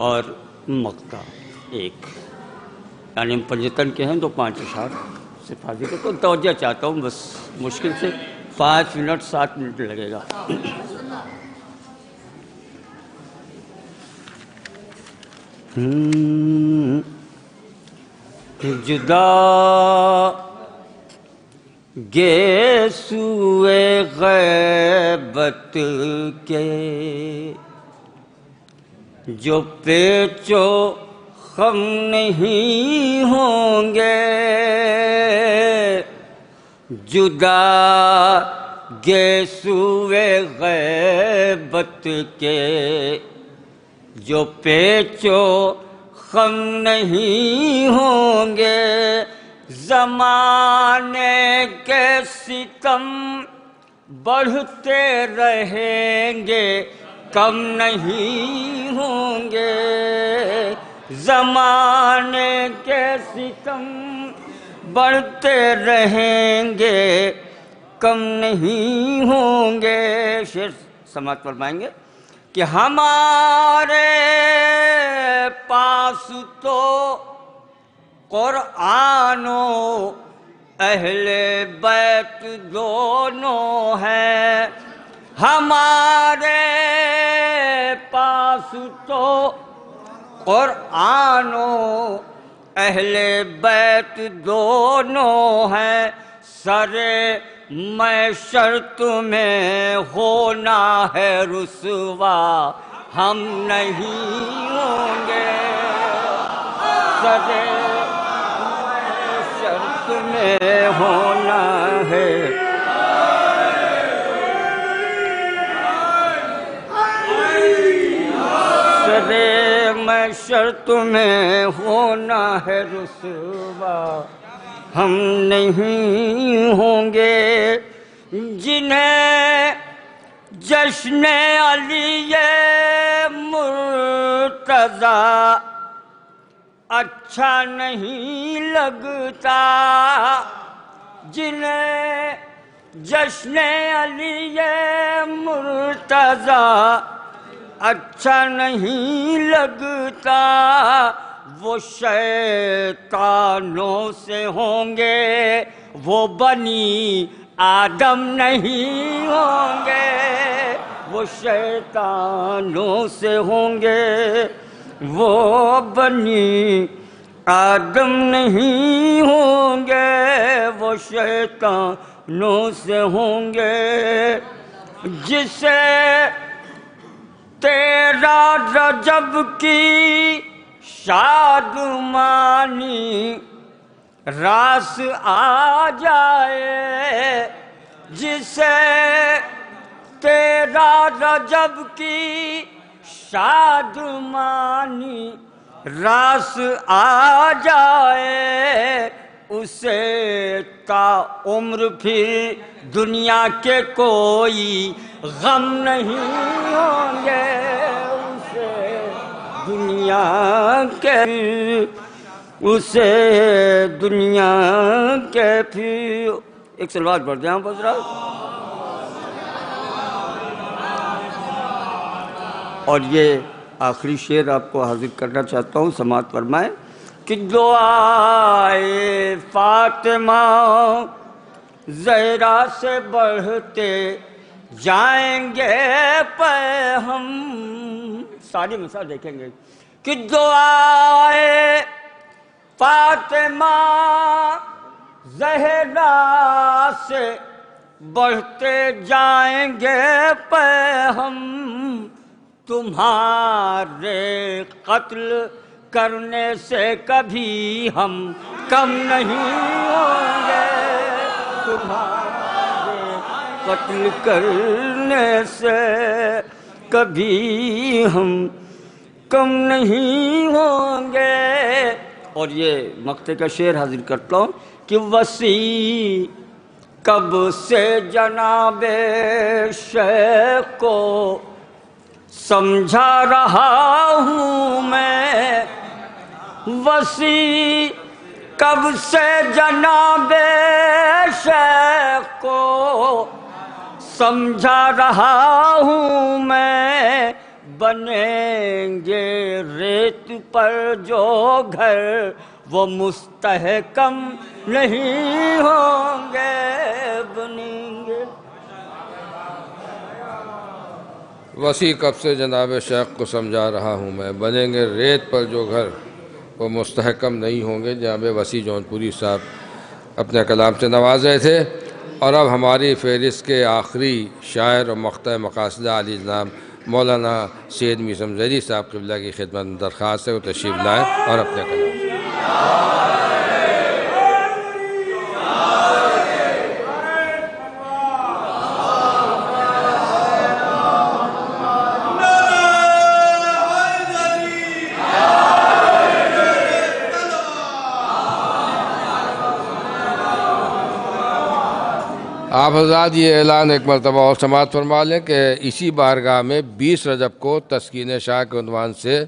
اور مقطع ایک، یعنی ہم پنجتن کے ہیں تو 5 اشعار صرف حاضر ہے۔ تو توجہ چاہتا ہوں، بس مشکل سے 5 منٹ 7 منٹ لگے گا۔ جدا گے سوئے غیبت کے، جو پیچو خم نہیں ہوں گے، جدا گے سوئے غیبت کے، جو پیچو خم نہیں ہوں گے، زمانے کے ستم بڑھتے رہیں گے، کم نہیں ہوں گے، زمانے کے ستم بڑھتے رہیں گے، کم نہیں ہوں گے۔ شعر سماعت فرمائیں گے کہ ہمارے پاس تو قرآن و اہل بیت دونوں ہیں، ہمارے پاس تو قرآن و اہل بیت دونوں ہیں، سر میں شرط میں ہونا ہے رسوا ہم نہیں ہوں گے، سر میں شرط میں ہونا ہے، سر میں شرط میں ہونا ہے رسوا ہم نہیں ہوں گے، جنہیں جشن علی مرتضیٰ اچھا نہیں لگتا جنہیں جشن علی مرتضیٰ اچھا نہیں لگتا، وہ شیطانوں سے ہوں گے وہ بنی آدم نہیں ہوں گے، وہ شیطانوں سے ہوں گے وہ بنی آدم نہیں ہوں گے، وہ شیطانوں سے ہوں گے، جسے تیرا رجب کی شادمانی راس آ جائے، جسے تیرا رجب کی شادمانی راس آ جائے، اسے تا عمر پھر دنیا کے کوئی غم نہیں ہوں گے، اسے دنیا کے پھر ایک سلوات پڑھ دیں آپ حضرات۔ اور یہ آخری شعر آپ کو حاضر کرنا چاہتا ہوں، سماعت فرمائیں کہ دعائے فاطمہ زہرا سے بڑھتے جائیں گے پہ ہم، ساری مثال دیکھیں گے کہ دعائے فاطمہ زہرا سے بڑھتے جائیں گے پہ ہم، تمہارے قتل کرنے سے کبھی ہم کم نہیں ہوں گے، تمہارے قتل کرنے سے کبھی ہم کم نہیں ہوں گے۔ اور یہ مقطع کا شعر حاضر کرتا ہوں کہ وسیع کب سے جناب شیخ کو سمجھا رہا ہوں میں، وسیع کب سے جناب شیخ کو سمجھا رہا ہوں میں، بنیں گے ریت پر جو گھر وہ مستحکم نہیں ہوں گے، بنیں گے۔ وسیع کب سے جناب شیخ کو سمجھا رہا ہوں میں، بنیں گے ریت پر جو گھر وہ مستحکم نہیں ہوں گے۔ جناب وسیع جونپوری صاحب اپنے کلام سے نواز رہے تھے۔ اور اب ہماری فہرست کے آخری شاعر و مقطع مقاصدہ علی جناب مولانا سید میثم ذیلی صاحب قبلہ کی خدمت میں درخواست ہے وہ تشریف لائیں اور اپنے کلام آپ حضرات یہ اعلان ایک مرتبہ اور سماعت فرما لیں کہ اسی بارگاہ میں 20 رجب کو تسکین شاہ کے عنوان سے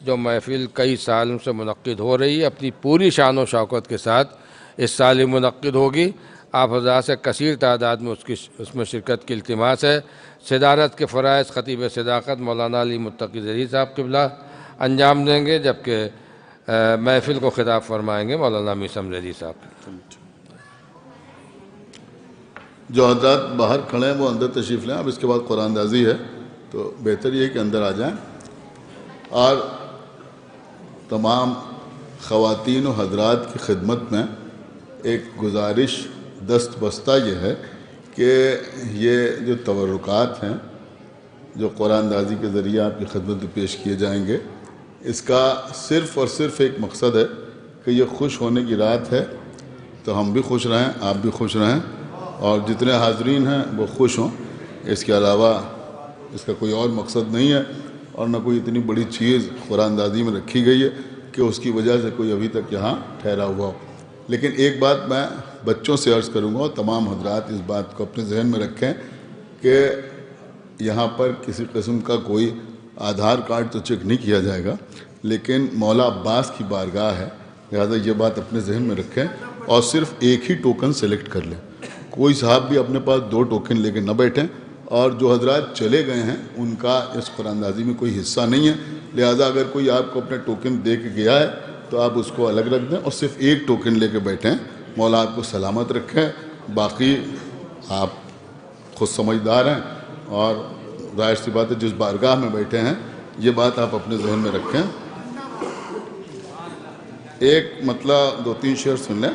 جو محفل کئی سالوں سے منعقد ہو رہی ہے اپنی پوری شان و شوکت کے ساتھ اس سال ہی منعقد ہوگی۔ آپ حضرات سے کثیر تعداد میں اس میں شرکت کی التماس ہے۔ صدارت کے فرائض خطیب صداقت مولانا علی متقی ذیلی صاحب قبلہ انجام دیں گے، جبکہ محفل کو خطاب فرمائیں گے مولانا میثم ذیلی صاحب۔ جو حضرات باہر کھڑے ہیں وہ اندر تشریف لیں، اب اس کے بعد قرآن اندازی ہے تو بہتر یہ ہے کہ اندر آ جائیں۔ اور تمام خواتین و حضرات کی خدمت میں ایک گزارش دست بستہ یہ ہے کہ یہ جو تبرکات ہیں جو قرآن اندازی کے ذریعے آپ کی خدمت میں پیش کیے جائیں گے، اس کا صرف اور صرف ایک مقصد ہے کہ یہ خوش ہونے کی رات ہے تو ہم بھی خوش رہیں، آپ بھی خوش رہیں اور جتنے حاضرین ہیں وہ خوش ہوں۔ اس کے علاوہ اس کا کوئی اور مقصد نہیں ہے اور نہ کوئی اتنی بڑی چیز قرآن اندازی میں رکھی گئی ہے کہ اس کی وجہ سے کوئی ابھی تک یہاں ٹھہرا ہوا ہو۔ لیکن ایک بات میں بچوں سے عرض کروں گا اور تمام حضرات اس بات کو اپنے ذہن میں رکھیں کہ یہاں پر کسی قسم کا کوئی آدھار کارڈ تو چیک نہیں کیا جائے گا، لیکن مولا عباس کی بارگاہ ہے، لہذا یہ بات اپنے ذہن میں رکھیں اور صرف ایک ہی ٹوکن سلیکٹ کر لیں. کوئی صاحب بھی اپنے پاس 2 ٹوکن لے کے نہ بیٹھیں، اور جو حضرات چلے گئے ہیں ان کا اس قرآن اندازی میں کوئی حصہ نہیں ہے، لہذا اگر کوئی آپ کو اپنے ٹوکن دے کے گیا ہے تو آپ اس کو الگ رکھ دیں اور صرف ایک ٹوکن لے کے بیٹھیں. مولا آپ کو سلامت رکھیں. باقی آپ خود سمجھدار ہیں اور ظاہر سی بات ہے جس بارگاہ میں بیٹھے ہیں یہ بات آپ اپنے ذہن میں رکھیں. ایک مطلب 2-3 شعر سن لیں.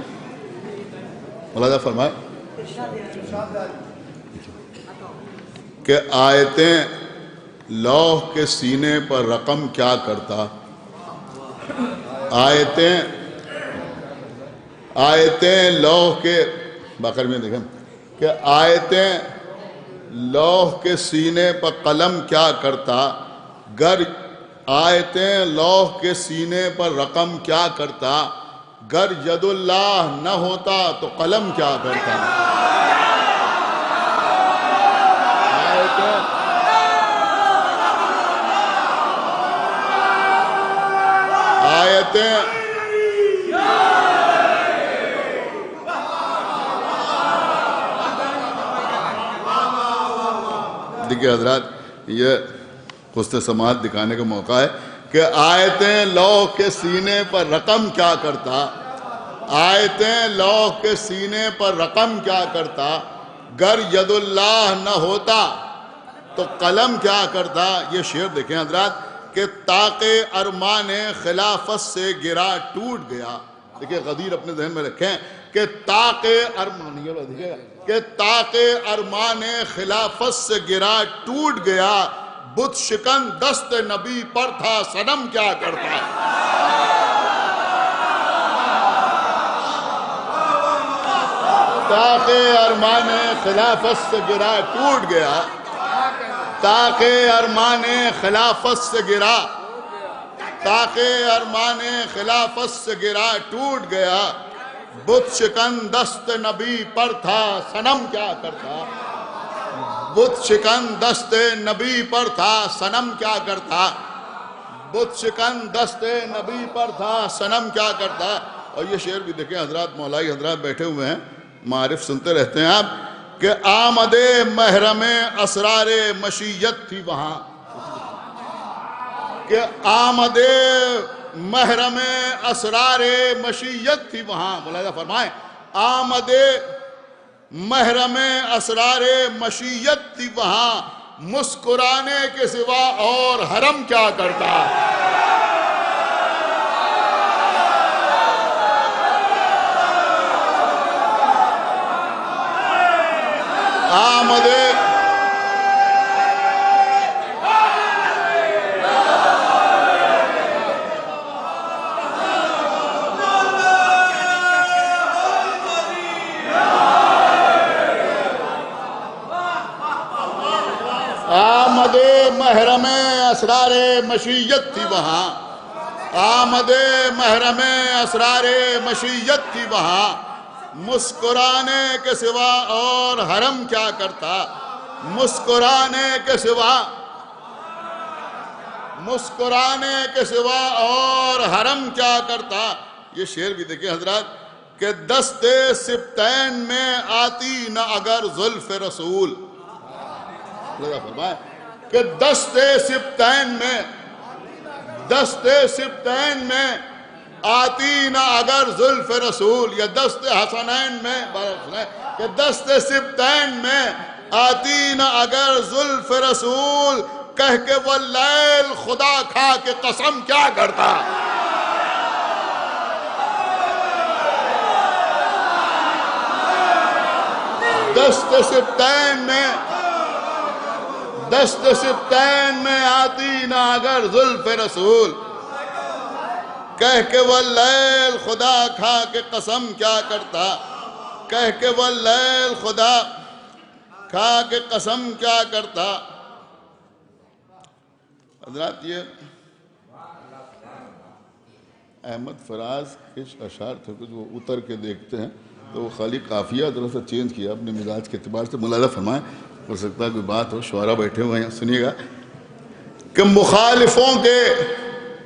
مولانا فرمائے کہ آیتیں لوح کے سینے پر رقم کیا کرتا، آیتیں لوح کے باقر میں دیکھیں کہ آیتیں لوح کے سینے پر قلم کیا کرتا، گر آیتیں لوح کے سینے پر رقم کیا کرتا، گر ید اللہ نہ ہوتا تو قلم کیا کرتا. آیتیں دیکھیں حضرات، یہ حسن سماعت دکھانے کا موقع ہے کہ آیتیں لوح کے سینے پر رقم کیا کرتا، آیتیں لوح کے سینے پر رقم کیا کرتا، گر ید اللہ نہ ہوتا تو قلم کیا کرتا. یہ شعر دیکھیں حضرات کہ تاکہ ارمان خلافت سے گرا ٹوٹ گیا. دیکھیں غدیر اپنے ذہن میں رکھیں کہ تاکہ ارمان خلافت سے گرا ٹوٹ گیا، بت شکن دست نبی پر تھا صنم کیا کرتا. تاکہ ارمان خلافت سے گرا ٹوٹ گیا، تاکہ ارمان خلافت سے گرا، تاکہ ارمان خلافت سے گرا ٹوٹ گیا، بت شکن دست نبی پر تھا صنم کیا کرتا. بت شکن دست نبی پر تھا صنم کیا کرتا، بت شکن دست نبی پر تھا صنم کیا کرتا. اور یہ شعر بھی دیکھیں حضرات، مولائی حضرات بیٹھے ہوئے ہیں، معارف سنتے رہتے ہیں آپ کہ آمد محرم اسرار مشیت تھی وہاں، کہ آمد محرم اسرار مشیت تھی وہاں. مولانا فرمائیں آمد محرم اسرار مشیت تھی وہاں، مسکرانے کے سوا اور حرم کیا کرتا. آمد محرم اسرار مشیت تھی وہاں، آمد محرم اسرار مشیت تھی وہاں، مسکرانے کے سوا اور حرم کیا کرتا. مسکرانے کے سوا، مسکرانے کے سوا اور حرم کیا کرتا. یہ شعر بھی دیکھیں حضرات کہ دست سبتین میں آتی نہ اگر زلف رسول. کہ دست سبتین میں، دست سبتین میں آتی نہ اگر زلف رسول، یا دست حسنین میں کہ دست سبتین میں آتی نہ اگر زلف رسول، کہہ کے وہ لیل خدا کھا کے قسم کیا کرتا. دست سبتین میں، دست سبتین میں آتی نہ اگر زلف رسول، کہہ کے وہ لیل خدا کھا کے قسم کیا کرتا. کہہ کے وہ لیل خدا کھا کے قسم کیا کرتا. حضرات یہ احمد فراز کے اشعار تھے کہ جو اتر کے دیکھتے ہیں تو وہ خالی قافیہ ذرا سا چینج کیا اپنے مزاج کے اعتبار سے. ملاحظہ فرمائیں، ہو سکتا ہے کوئی بات ہو، شعراء بیٹھے ہوئے ہیں، سنیے گا کہ مخالفوں کے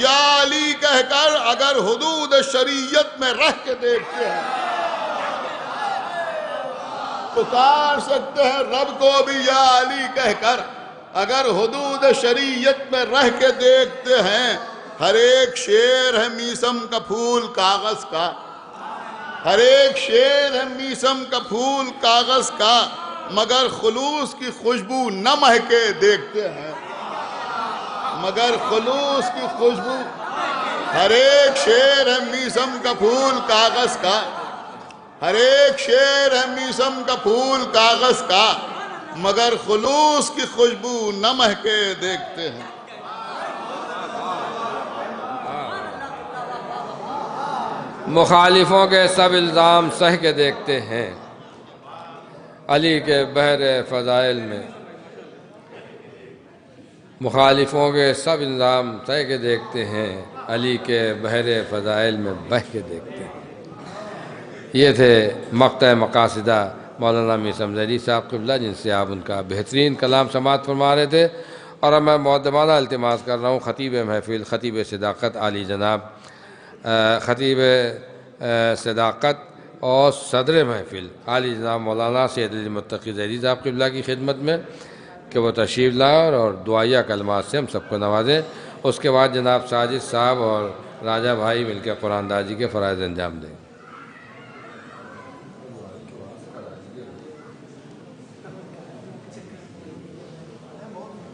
یا علی کہہ کر اگر حدود شریعت میں رہ کے دیکھتے ہیں، پکار سکتے ہیں رب کو بھی یا علی کہہ کر اگر حدود شریعت میں رہ کے دیکھتے ہیں۔ ہر ایک شعر ہے میسم کا پھول کاغذ کا، ہر ایک شعر ہے میسم کا پھول کاغذ کا، مگر خلوص کی خوشبو نہ مہکے دیکھتے ہیں، مگر خلوص کی خوشبو۔ ہر ایک شعر ہے میسم کا پھول کاغذ کا، ہر ایک شعر ہے میسم کا پھول کاغذ کا، مگر خلوص کی خوشبو نہ مہکے دیکھتے ہیں۔ مخالفوں کے سب الزام سہ کے دیکھتے ہیں، علی کے بحر فضائل میں مخالفوں کے سب الزام سہ کے دیکھتے ہیں، علی کے بحر فضائل میں بہہ کے دیکھتے ہیں۔ یہ تھے مقطع مقاصدہ مولانا میثم ذیلی صاحب قبلہ، جن سے آپ ان کا بہترین کلام سماعت فرما رہے تھے۔ اور اب میں مؤدبانہ التماس کر رہا ہوں خطیب محفل، خطیب صداقت عالی جناب خطیب صداقت اور صدر محفل عالی جناب مولانا سید علی متقی ذیلی صاحب قبلہ کی خدمت میں کہ وہ تشریف لائیں اور دعائیہ کلمات سے ہم سب کو نوازیں۔ اس کے بعد جناب ساجد صاحب اور راجہ بھائی مل کے قرآن دازی کے فرائض انجام دیں۔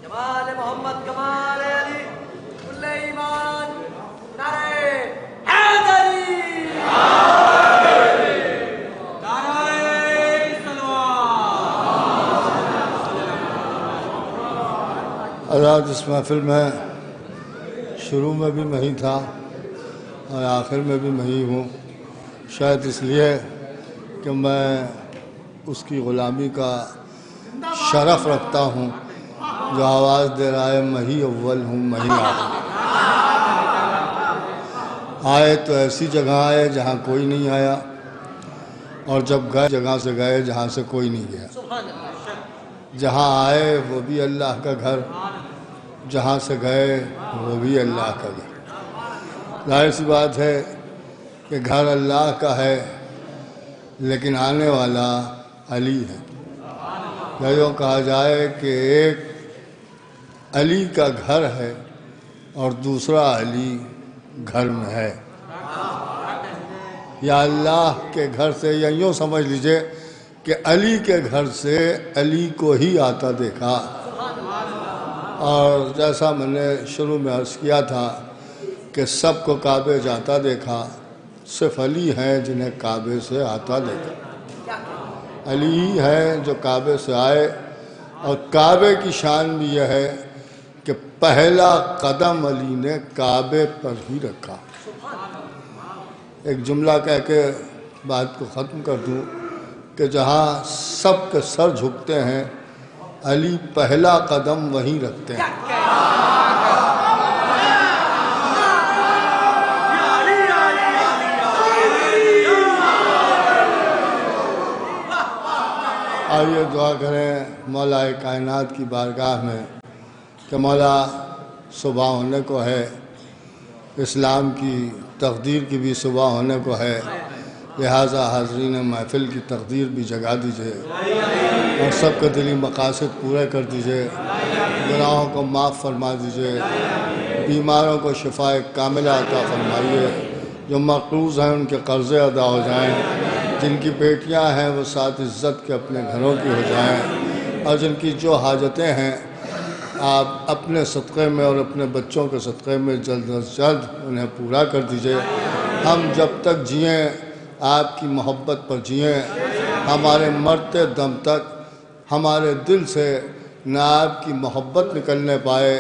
کمال محمد کمال علی کل ایمان نعرہ حیدری حضرات اس محفل میں شروع میں بھی میں ہی تھا اور آخر میں بھی میں ہی ہوں، شاید اس لیے کہ میں اس کی غلامی کا شرف رکھتا ہوں جو آواز دے رہا ہے میں ہی اول ہوں میں ہی آخر۔ آئے تو ایسی جگہ آئے جہاں کوئی نہیں آیا، اور جب گئے جگہ سے گئے جہاں سے کوئی نہیں گیا۔ جہاں آئے وہ بھی اللہ کا گھر، جہاں سے گئے وہ بھی اللہ کا گھر۔ ظاہر سی بات ہے کہ گھر اللہ کا ہے لیکن آنے والا علی ہے۔ یا یوں کہا جائے کہ ایک علی کا گھر ہے اور دوسرا علی گھر میں ہے۔ یا اللہ کے گھر سے، یا یوں سمجھ لیجئے کہ علی کے گھر سے علی کو ہی آتا دیکھا۔ اور جیسا میں نے شروع میں عرض کیا تھا کہ سب کو کعبے جاتا دیکھا، صرف علی ہیں جنہیں کعبے سے آتا دیکھا۔ علی ہی ہے جو کعبے سے آئے، اور کعبے کی شان بھی یہ ہے کہ پہلا قدم علی نے کعبے پر ہی رکھا۔ ایک جملہ کہہ کے بات کو ختم کر دوں کہ جہاں سب کے سر جھکتے ہیں علی پہلا قدم وہیں رکھتے ہیں۔ آئیے دعا کریں مولا کائنات کی بارگاہ میں کہ مولا صبح ہونے کو ہے، اسلام کی تقدیر کی بھی صبح ہونے کو ہے، لہٰذا حاضرین محفل کی تقدیر بھی جگا دیجئے اور سب کے دلی مقاصد پورے کر دیجئے، گناہوں کو معاف فرما دیجئے، بیماروں کو شفاء کاملہ عطا فرمائیے، جو مقروض ہیں ان کے قرضے ادا ہو جائیں، جن کی بیٹیاں ہیں وہ ساتھ عزت کے اپنے گھروں کی ہو جائیں، اور جن کی جو حاجتیں ہیں آپ اپنے صدقے میں اور اپنے بچوں کے صدقے میں جلد از جلد انہیں پورا کر دیجئے۔ ہم جب تک جئیں آپ کی محبت پر جئیں، ہمارے مرتے دم تک ہمارے دل سے نہ آپ کی محبت نکلنے پائے،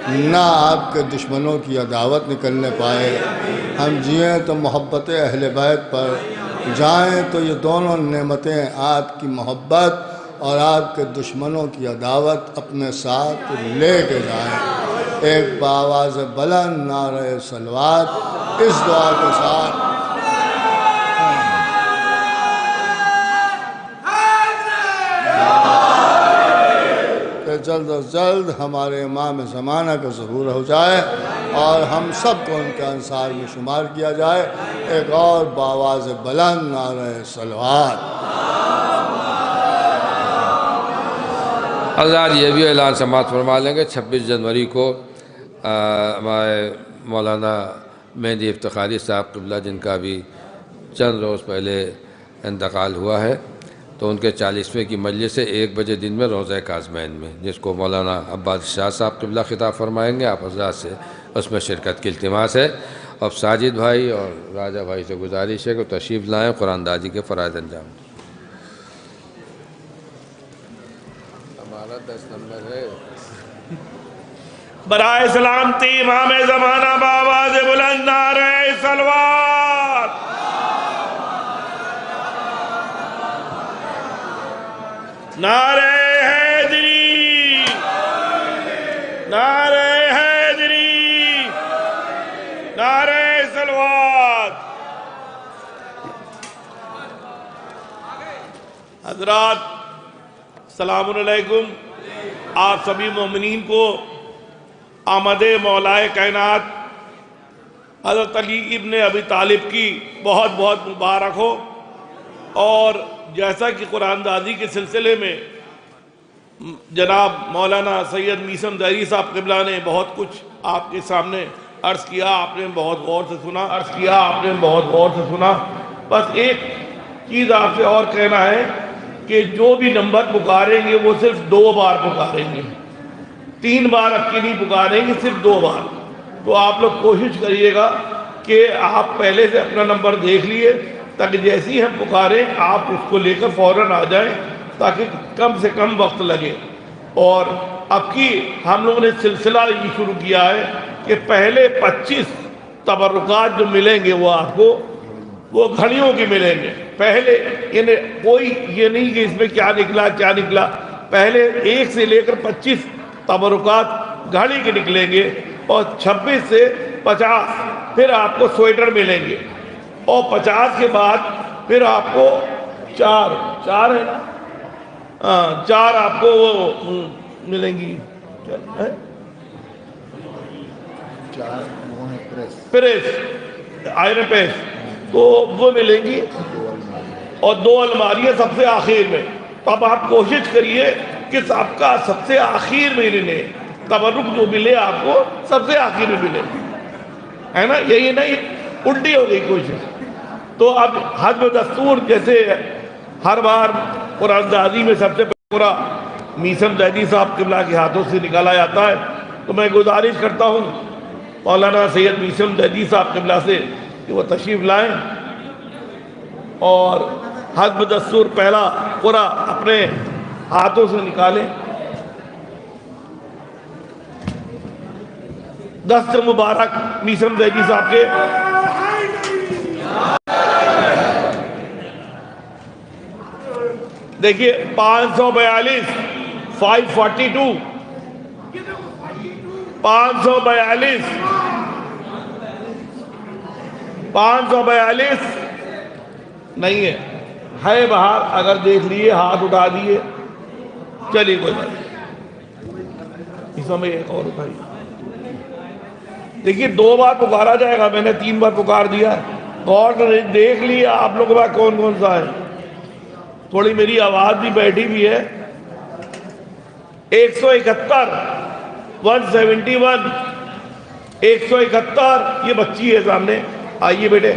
نہ آپ کے دشمنوں کی عداوت نکلنے پائے۔ ہم جئیں تو محبت اہل بیت پر، جائیں تو یہ دونوں نعمتیں آپ کی محبت اور آپ کے دشمنوں کی عداوت اپنے ساتھ لے کے جائیں۔ ایک بآواز بلند نعرہ صلوات اس دعا کے ساتھ کہ جلد از جلد ہمارے امام زمانہ کا ظہور ہو جائے اور ہم سب کو ان کے انصار میں شمار کیا جائے. ایک اور بآواز بلند نعرہ صلوات. حضرات یہ بھی اعلان سماعت فرما لیں گے 26 جنوری کو ہمارے مولانا مہدی افتخاری صاحب قبلہ جن کا بھی چند روز پہلے انتقال ہوا ہے، تو ان کے 40ویں کی مجلس سے 1 بجے دن میں روضہ کاظمین میں، جس کو مولانا عباس شاہ صاحب قبلہ خطاب فرمائیں گے. آپ حضرات سے اس میں شرکت کی التماس ہے. اب ساجد بھائی اور راجہ بھائی سے گزارش ہے کہ تشریف لائیں، قرآن دادی کے فرائض انجام دیں. ہمارا 10 نمبر ہے. برائے سلامتی امام زمانہ بآواز بلند نعرہ صلوات. نعرہ حیدری، نعرہ حیدری، نعرہ صلوات. حضرات السلام علیکم. آپ سبھی مومنین کو آمد مولائے کائنات حضرت علی ابن ابی طالب کی بہت بہت مبارک ہو. اور جیسا کہ قرآن دادی کے سلسلے میں جناب مولانا سید میثم ظہری صاحب قبلہ نے بہت کچھ آپ کے سامنے عرض کیا، آپ نے بہت غور سے سنا. بس ایک چیز آپ سے اور کہنا ہے کہ جو بھی نمبر پکاریں گے وہ صرف 2 بار پکاریں گے، 3 بار اب کی نہیں پکاریں گے، صرف 2 بار. تو آپ لوگ کوشش کریے گا کہ آپ پہلے سے اپنا نمبر دیکھ لیے، تاکہ جیسے ہی ہم پکاریں آپ اس کو لے کر فوراً آ جائیں، تاکہ کم سے کم وقت لگے. اور اب کی ہم لوگوں نے سلسلہ یہ شروع کیا ہے کہ پہلے 25 تبرکات جو ملیں گے وہ آپ کو وہ گھڑیوں کی ملیں گے. پہلے کوئی یہ نہیں کہ اس میں کیا نکلا، پہلے 1 سے لے کر 25 تبرکات گھڑی کے نکلیں گے، اور 26 سے 50 پھر آپ کو سویٹر ملیں گے، اور 50 کے بعد پھر آپ کو 4 ہے نا، 4 آپ کو وہ ملیں گی، پریس، آئرن پریس، تو وہ ملیں گی، اور 2 الماریاں سب سے آخر میں. تو اب آپ کوشش کریے کہ آپ کا سب سے آخر میں ملے، تبرک جو ملے آپ کو سب سے آخر میں ملے، ہے نا. یہی نہیں الٹی ہو گئی کوشش. تو اب حسب دستور جیسے ہر بار قرآن دادی میں سب سے پورا میثم ظہری صاحب قبلہ کے ہاتھوں سے نکالا جاتا ہے، تو میں گزارش کرتا ہوں مولانا سید میثم ظہری صاحب قبلہ سے کہ وہ تشریف لائیں اور حسب دستور پہلا پورا اپنے ہاتھوں سے نکالیں. دست مبارک میثم ظہری صاحب کے. دیکھیے 542 542 542 نہیں ہے باہر، اگر دیکھ لیے ہاتھ اٹھا دیے. چلیے کوئی بات نہیں، اس میں ایک اور اٹھائیے. دیکھیے 2 بار پکارا جائے گا، میں نے 3 بار پکار دیا ہے. غور سے دیکھ لیے آپ لوگ کا کون کون سا ہے. تھوڑی میری آواز بھی بیٹھی بھی ہے. 171 171 171 یہ بچی ہے سامنے. آئیے بیٹے.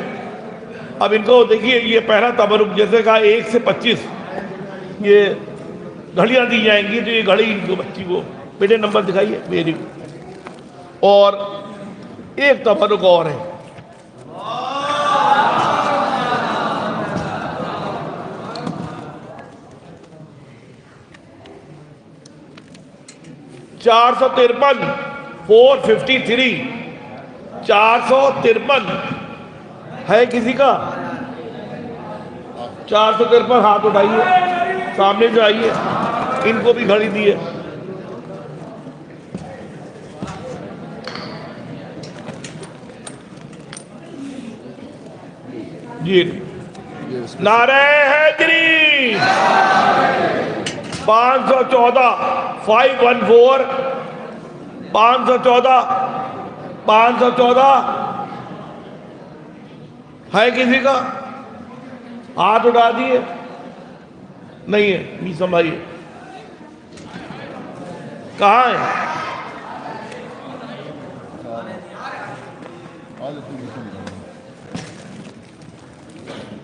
اب ان کو دیکھیے یہ پہلا تبرک جیسے کہا 1 سے 25 یہ گھڑیاں دی جائیں گی. تو یہ گھڑی ان کو بچی کو بیٹے نمبر دکھائیے میری. اور ایک تبرک اور ہے. (453) 453 453 ہے کسی کا؟ 453 ہاتھ اٹھائیے، سامنے جو آئیے. ان کو بھی گھڑی دی ہے. جی نعرہ حیدری. 514 514 514 ہے کسی کا؟ ہاتھ اٹھا دیے. نہیں ہے. نہیں سنبھالیے کہاں ہے؟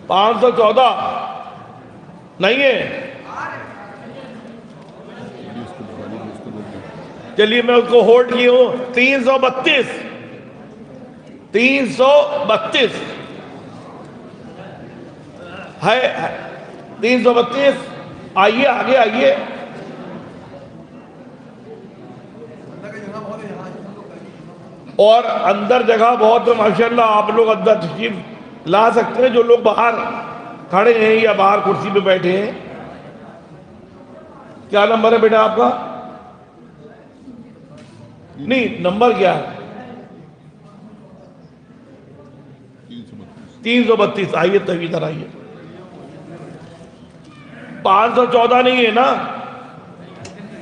514 نہیں ہے. چلیے میں اس کو ہولڈ کی ہوں. 332 ہے. 332 آئیے آگے آئیے. اور اندر جگہ بہت ہے ماشاءاللہ. آپ لوگ اندر تشریف لا سکتے ہیں جو لوگ باہر کھڑے ہیں یا باہر کرسی پہ بیٹھے ہیں. کیا نمبر ہے بیٹا آپ کا؟ نہیں نمبر کیا ہے؟ 332. آئیے تب ادھر آئیے. 514 نہیں ہے نا؟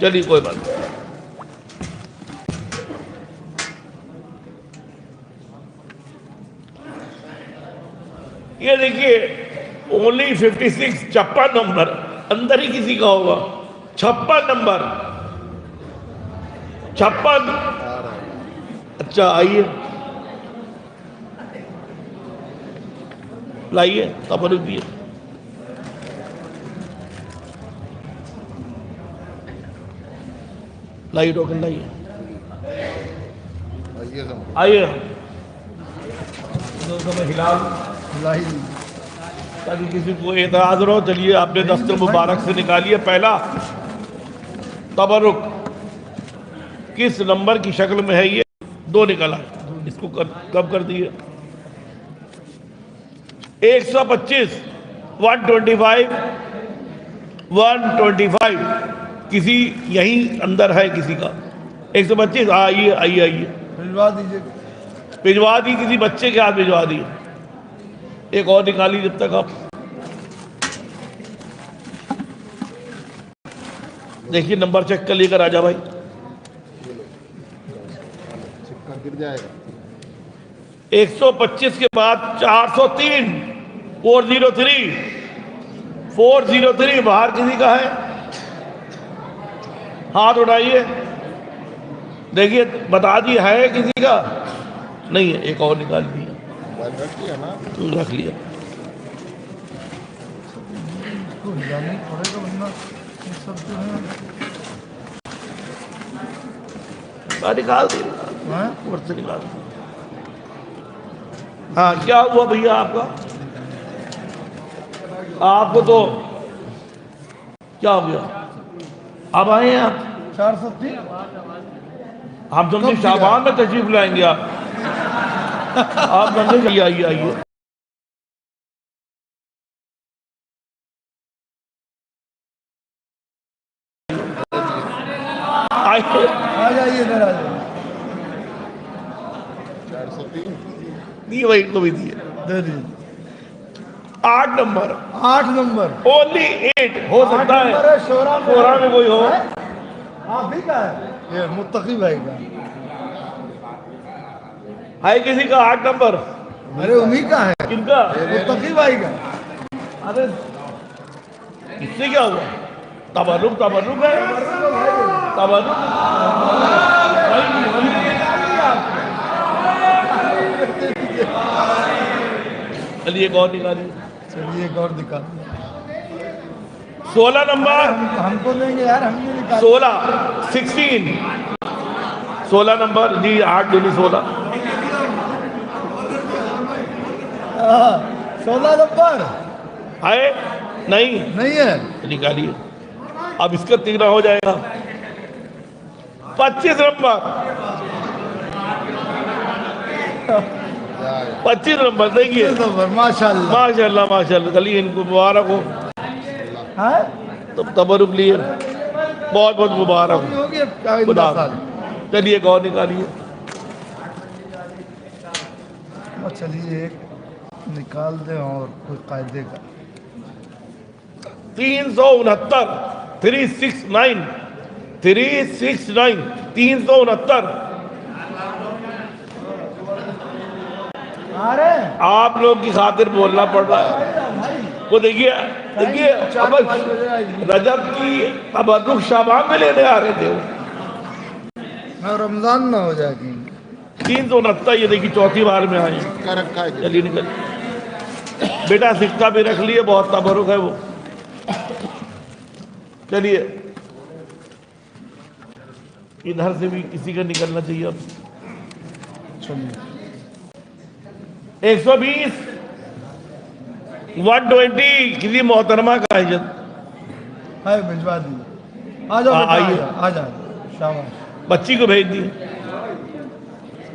چلیے کوئی بات نہیں. یہ دیکھیے اونلی 56 56 نمبر اندر ہی کسی کا ہوگا. 56 نمبر 56. اچھا آئیے لائیے تبرک دیے. لائیے ٹوکن لائیے. آئیے تاکہ کسی کو اعتراض نہ ہو. چلیے آپ نے دستر مبارک سے نکالیے. پہلا تبرک کس نمبر کی شکل میں ہے؟ یہ 2 نکلا. اس کو کب کر دیے؟ 125 125 125 کسی یہیں اندر ہے کسی کا؟ 125. آئیے آئیے آئیے بھجوا دیجیے. بھجوا دی کسی بچے کے ہاتھ بھجوا دیے. ایک اور نکالی جب تک آپ دیکھیے. نمبر چیک کر لے کر آجا بھائی. گر جائے گا. 125 کے بعد 403 403 403 باہر کسی کا ہے؟ ہاتھ اٹھائیے. دیکھیے بتا دی ہے کسی کا؟ نہیں ہے. ایک اور نکال دیا. رکھ لیا. نکال دیا. ہاں کیا ہوا بھیا آپ کا؟ آپ کو تو کیا ہو گیا؟ اب آئے ہیں آپ 403. ہم سمجھے شعبان میں تشریف لائیں گے. آپ سمجھے. آئیے آئیے نہیں بھائی کو بھی دیے. 8 نمبر اونلی 8 ہو سکتا ہے. شورا میں کوئی ہو. آپ ہی کا ہے یہ متقی بھائی کا ہے کسی کا 8 نمبر؟ ارے انہی کا ہے. کن کا؟ متقی بھائی کا. ارے اس سے کیا ہوا؟ تبرک تبرک ہے. تبرک چلیے ایک اور نکالیے. چلیے ایک اور نکال. 16 نمبر ہم کو دیں گے یار. ہم نے نکال 16 نمبر جی. 8 دونی 16 16 نمبر ہے. نہیں ہے. نکالیے. اب اس کا 13 ہو جائے گا. 25 نمبر 25 نمبر دیکھیے. ماشاءاللہ ماشاءاللہ ماشاءاللہ. چلیے ان کو مبارک ہو. تبرک لیے. بہت بہت مبارک ہو. چلیے ایک اور نکالیے. چلیے ایک نکال دیں اور کوئی قاعدے کا. 369 369 369 369 آپ لوگ کی خاطر بولنا پڑ رہا ہے. وہ دیکھیے اب رجب کی تبرک شعبان میں لینے آ رہے تھے وہ. رمضان نہ ہو جائے گی. 369 یہ دیکھیے چوتھی بار میں آئے. چلیے نکل بیٹا سکہ بھی رکھ لیے, بہت تبرک ہے وہ. چلیے ادھر سے بھی کسی کا نکلنا چاہیے. اب 120 120 کسی محترمہ کا عزت بھجوا دیجیے. آ جاؤ آئیے, آ جاؤ. شاباش. بچی کو بھیج دیے.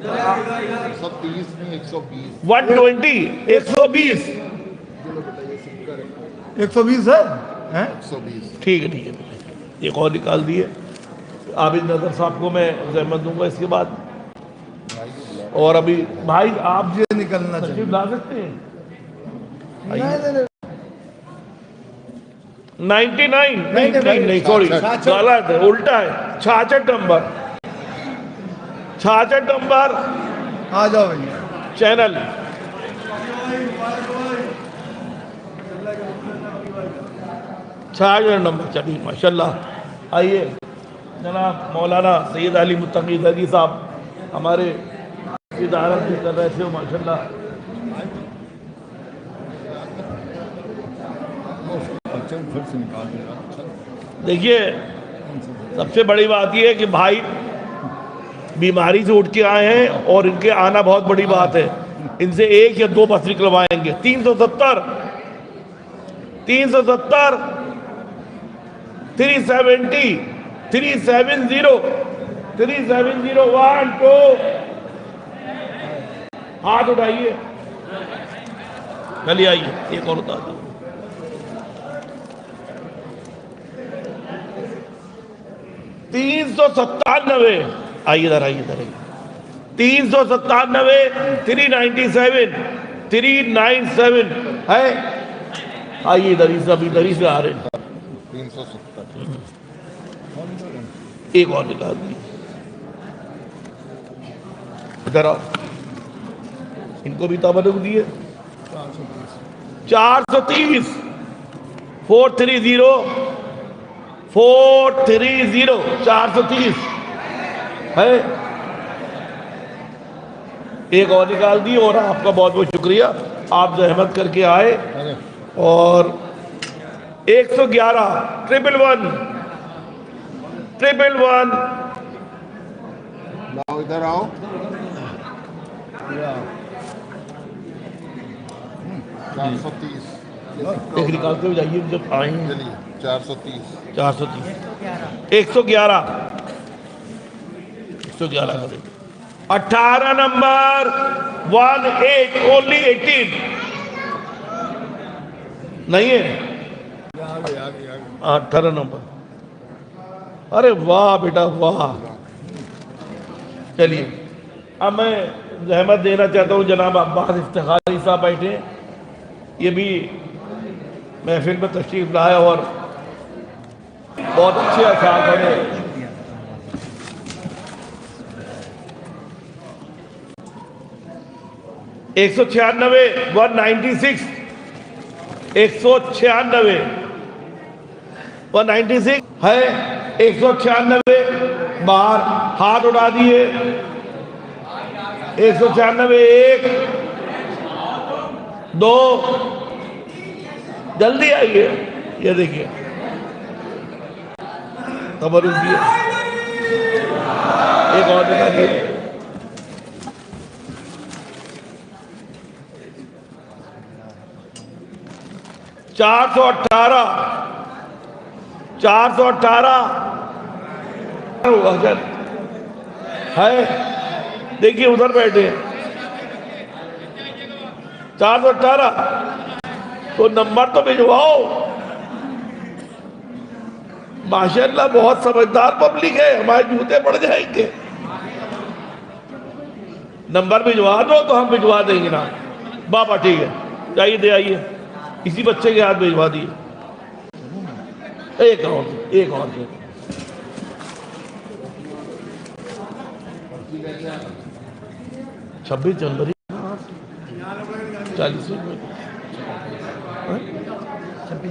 120 120 ہے. ٹھیک ہے ٹھیک ہے. ایک اور نکال دیے. عابد نظر صاحب کو میں زحمت دوں گا اس کے بعد. اور ابھی بھائی آپ یہ نکلنا چاہیے. لا سکتے ہیں. 99 نہیں سوری غلط ہے, الٹا ہے. 66 نمبر 66 نمبر. آ جاؤ بھائی چینل. نمبر. چلیے ماشاء اللہ. آئیے جناب مولانا سید علی متقی دردی صاحب ہمارے ادارت بھی کر رہے تھے ماشاء اللہ. دیکھیے سب سے بڑی بات یہ ہے کہ بھائی بیماری سے اٹھ کے آئے ہیں اور ان کے آنا بہت بڑی بات ہے. ان سے 1 یا 2 بس نکلوائیں گے. 370 370 370 1 2 ہاتھ اٹھائیے. چلیے آئیے ایک اور اٹھا دیں. 397 آئیے ادھر آئیے ادھر آئیے. 397 397 397 ہے. آئیے ادھر سے آ رہے ہیں. 370 ایک اور نکال دی. ادھر آؤ. ان کو بھی تبرک دیے. 430 430 430 ہے. ایک اور نکال دی. اور آپ کا بہت بہت شکریہ, آپ زحمت کر کے آئے. اور 111 111 ادھر آؤ. 430 ایک نکالتے ہوئے جائیے جب آئیں. 430 111 18 نمبر 18 only 18 نہیں ہے. 18 نمبر. ارے واہ بیٹا واہ. چلیے اب میں زحمت دینا چاہتا ہوں جناب عباس افتخاری صاحب بیٹھے. یہ بھی محفل میں تشریف لائے اور بہت اچھے اشعار پڑھے. ایک 196 196 196 196 ہے. 196 باہر ہاتھ اٹھا دیے. 196 1 2 جلدی آئیے. یہ دیکھیے تبرک دیے. ایک اور دکھا دیے. 418 ہے. دیکھیے ادھر بیٹھے 418 تو نمبر تو بھجواؤ. ماشاءاللہ بہت سمجھدار پبلک ہے, ہمارے جوتے پڑ جائیں گے. نمبر بھجوا دو تو ہم بھجوا دیں گے نا. بابا ٹھیک ہے جائیے دے آئیے. اسی بچے کے ہاتھ بھجوا دیے. ایک اور 26 جنوری 40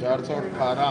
418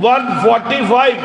145।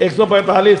145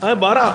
3 12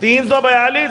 342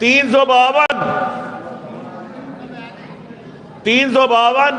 352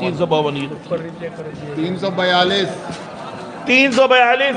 352 342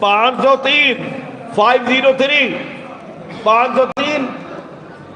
503 503 503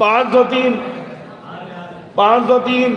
503 503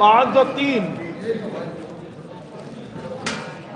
503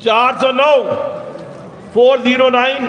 409 409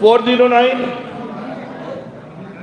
409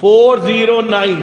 409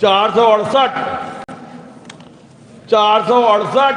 468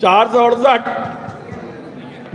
468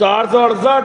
468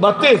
32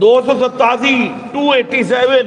287 287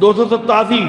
287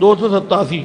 287।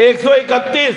131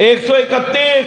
131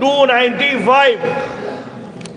295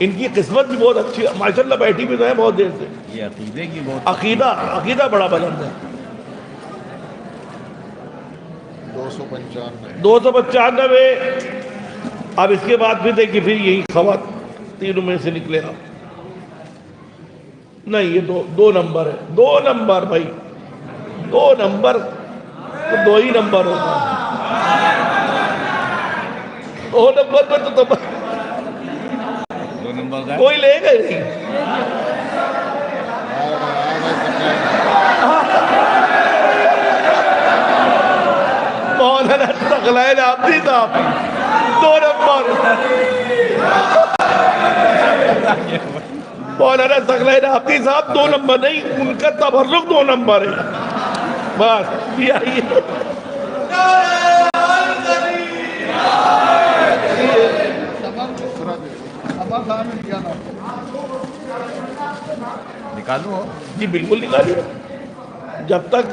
ان کی قسمت بھی بہت اچھی ہے ماشاءاللہ، بیٹھی بھی تو ہے بہت دیر سے. یہ عقیدے کی بہت عقیدہ بڑا بلند ہے. 295. اب اس کے بعد پھر دیکھیے پھر یہی خواتین میں سے نکلے آپ. نہیں یہ دو نمبر ہے. 2 نمبر بھائی، 2 نمبر تو 2 ہی نمبر ہوتا ہے. 2 نمبر پہ تو کوئی لے گا نہیں. مولانا ثقلین آبدی صاحب 2 نمبر. مولانا ثقلین آبدی صاحب 2 نمبر نہیں، ان کا تبرک 2 نمبر ہے. بس یہ آئیے. نکالوں جی بالکل نکالیے. جب تک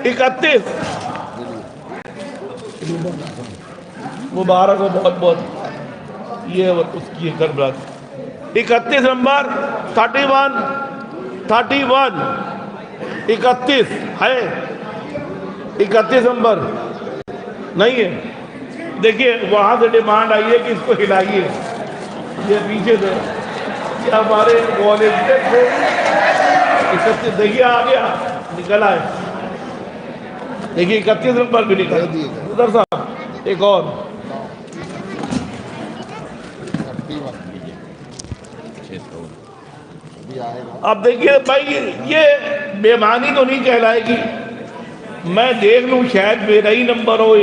31 مبارک ہو بہت بہت. یہ اس کی کربلا 31 نمبر 31 31 ہے. 31 نمبر نہیں ہے. دیکھیے وہاں سے ڈیمانڈ آئی ہے کہ اس کو ہلائیے. یہ پیچھے سے ہمارے والدین کو 31 دیکھیے آ گیا نکل آئے. دیکھیے 31 نمبر بھی نکل. ادھر صاحب ایک اور. اب دیکھیے بھائی یہ بےمانی تو نہیں کہلائے گی. میں دیکھ لوں شاید میرا ہی نمبر ہو.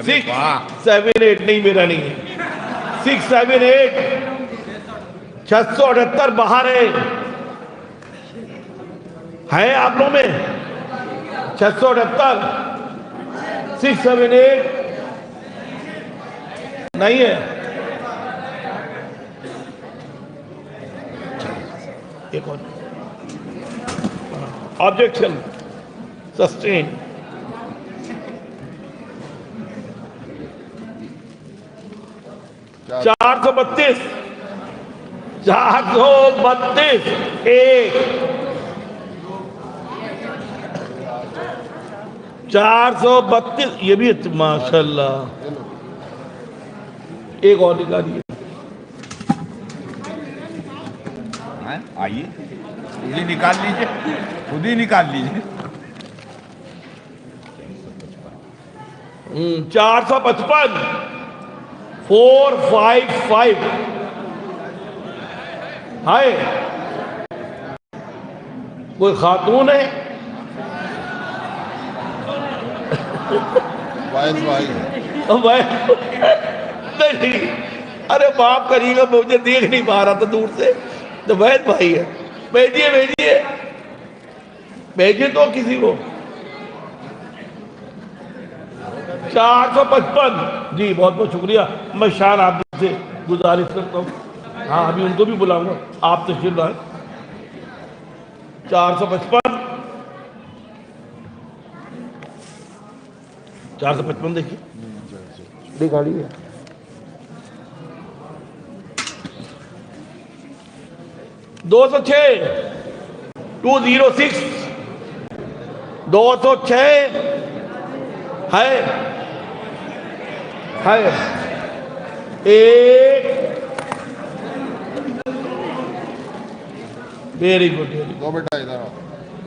6 7 8 نہیں میرا نہیں ہے. 6 7 8 678 باہر ہے آپ لوگوں میں. 678 6 7 8 نہیں ہے. ایک اور آبجیکشن سسٹین. چار سو 32 ایک 432 یہ بھی ماشاءاللہ. ایک اور نکالیے. آئیے خود ہی نکال لیجئے، خود ہی نکال لیجئے. 455 455 ہائے. کوئی خاتون ہے؟ نہیں ارے باپ کریے گا، مجھے دیکھ نہیں پا رہا تھا دور سے. تو وحید بھائی ہے. بھیجیے تو کسی کو. 455 جی بہت بہت شکریہ. میں شان آپ سے گزارش کرتا ہوں. ہاں ابھی ان کو بھی بلاؤں گا. آپ تشریف لائیں. 455 دیکھیے دکھا لیے. 206 206 206 ہے ایک. Very good.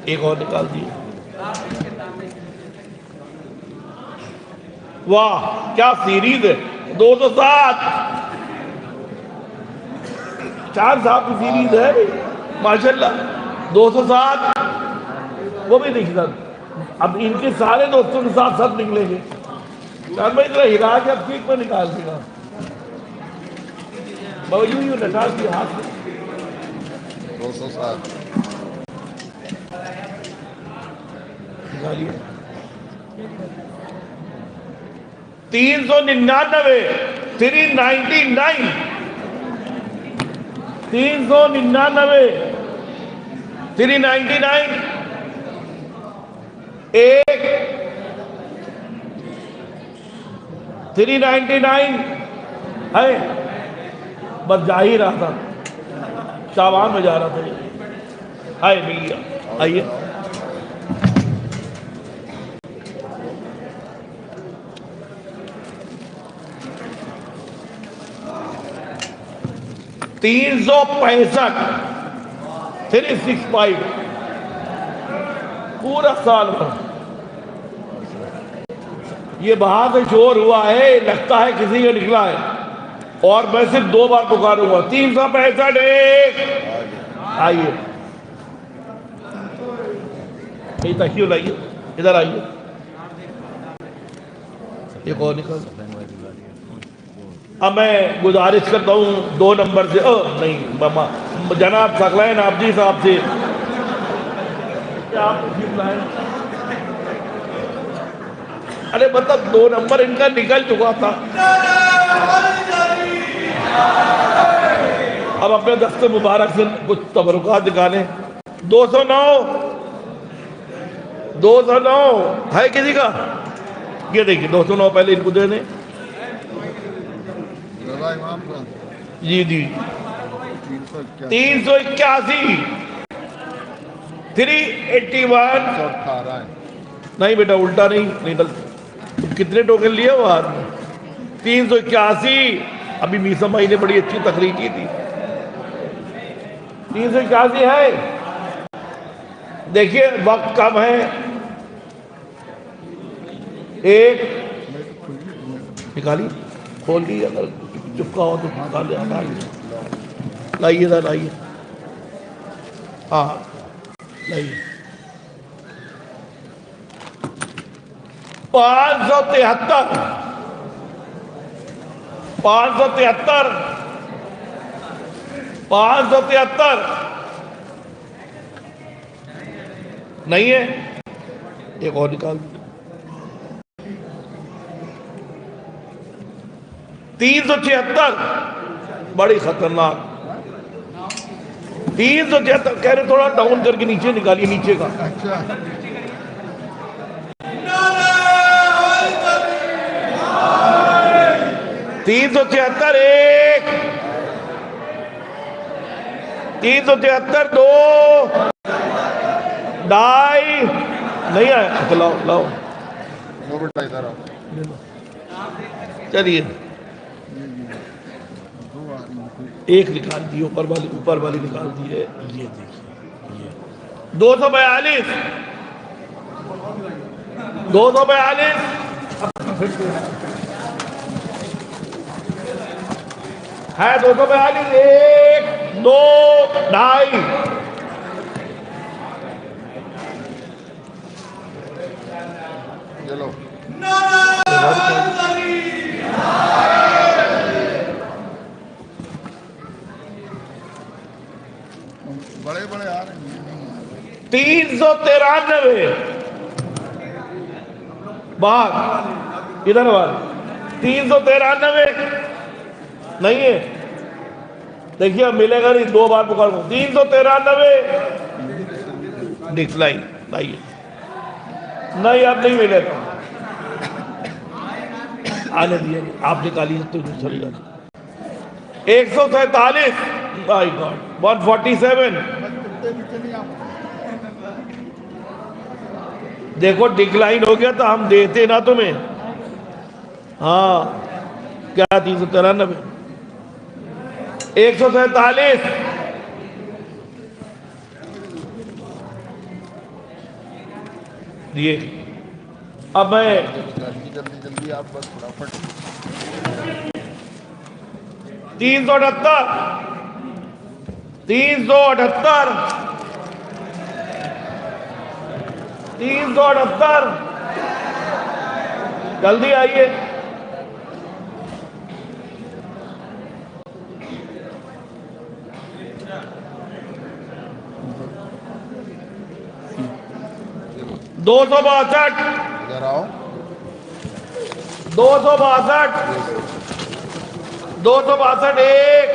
ایک اور نکال دیے. واہ کیا سیریز ہے. 207 4 صاحب کی سیریز ہے ماشاءاللہ. 207 وہ بھی نہیں سر. اب ان کے سارے دوستوں کے ساتھ سب نکلیں گے. بھائی ذرا ہلا کے اب کیک میں نکال دے گا. یوں نٹال کے ہاتھ میں. 207 نکالیے. 399 399 399 ایک 399 ہے. بس جا ہی رہا تھا، شعبان میں جا رہا تھا. ہائے مل گیا. آئیے. تین سو 365 پورا سال بھر. یہ باہر سے شور ہوا ہے، لگتا ہے کسی کا نکلا ہے، اور میں صرف 2 بار پکاروں گا. 365 ایک. آئیے تشریف لائیے، ادھر آئیے. ایک اور نکل. اب میں گزارش کرتا ہوں 2 نمبر سے نہیں جناب ثقلین آبدی صاحب سے آپ تشریف لائیں. ارے مطلب 2 نمبر ان کا نکل چکا تھا. اب اپنے دستر مبارک سے کچھ تبرکات دکھانے. 209 ہے کسی کا؟ یہ دیکھیے 209 پہلے ان کو دے دیں. جی جی 381 381 نہیں بیٹا الٹا نہیں نکل. کتنے ٹوکن لیے وہ آدمی؟ 381. ابھی میسا بھائی نے بڑی اچھی تقریر کی تھی. 381 ہے. دیکھیے وقت کم ہے. ایک نکالی کھول دی، اگر چپکا ہو تو نکال دے. لائیے تھا لائیے. ہاں لائیے. 573 نہیں ہے. ایک اور نکال. 376 بڑی خطرناک. 376 کہہ رہے تھوڑا ڈاؤن کر کے نیچے نکالیے نیچے کا. 376 ایک. 373 2 ڈھائی نہیں آیا. لاؤ لاؤ چلیے. ایک نکال دی اوپر والی نکال دی ہے. یہ دیکھیے 242 ہے. 242 ایک 2 ڈھائی. چلو بڑے بڑے آ رہے ہیں. 393 باہر ادھر بار. 393 نہیں ہے. دیکھیے اب ملے گا نہیں. 2 بار پکڑ گا. 393 ڈکلائن لائیے. نہیں اب نہیں ملے گا. آنے دیے آپ نکالیے تو چلی جاتی. 147 مائی گاڈ. 147 دیکھو ڈکلائن ہو گیا تو ہم دیتے نا تمہیں. ہاں کیا 393 147 یہ. اب میں جلدی آپ بس فٹافٹ. 378 جلدی آئیے. دو سو 62 ادھر آؤ. 262 ایک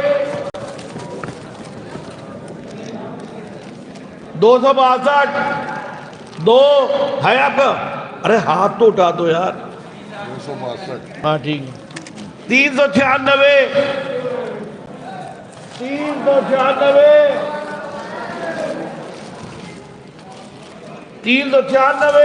262 2 ہے آپ کا. ارے ہاتھ تو اٹھا دو یار. 262 ہاں ٹھیک ہے. 396 396 396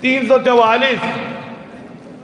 344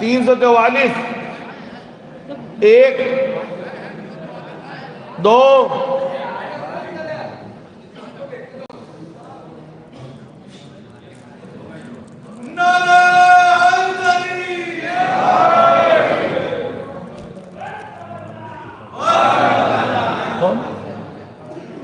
344 1 2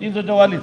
344।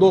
2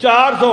400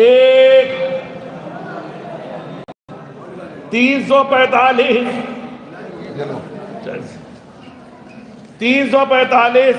1 345 345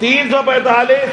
345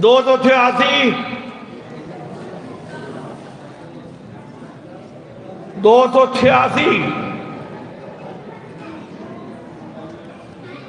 286 286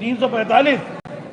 345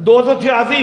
286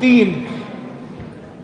3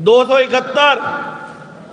271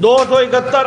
271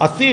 80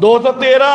213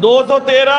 213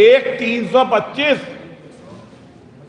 1 325।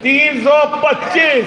325।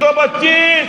225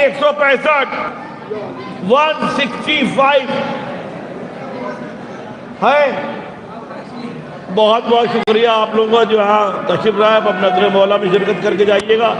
165 165 ہے. بہت بہت شکریہ آپ لوگوں کا جو یہاں تشریف لائے. اب نظر مولا میں شرکت کر کے جائیے گا.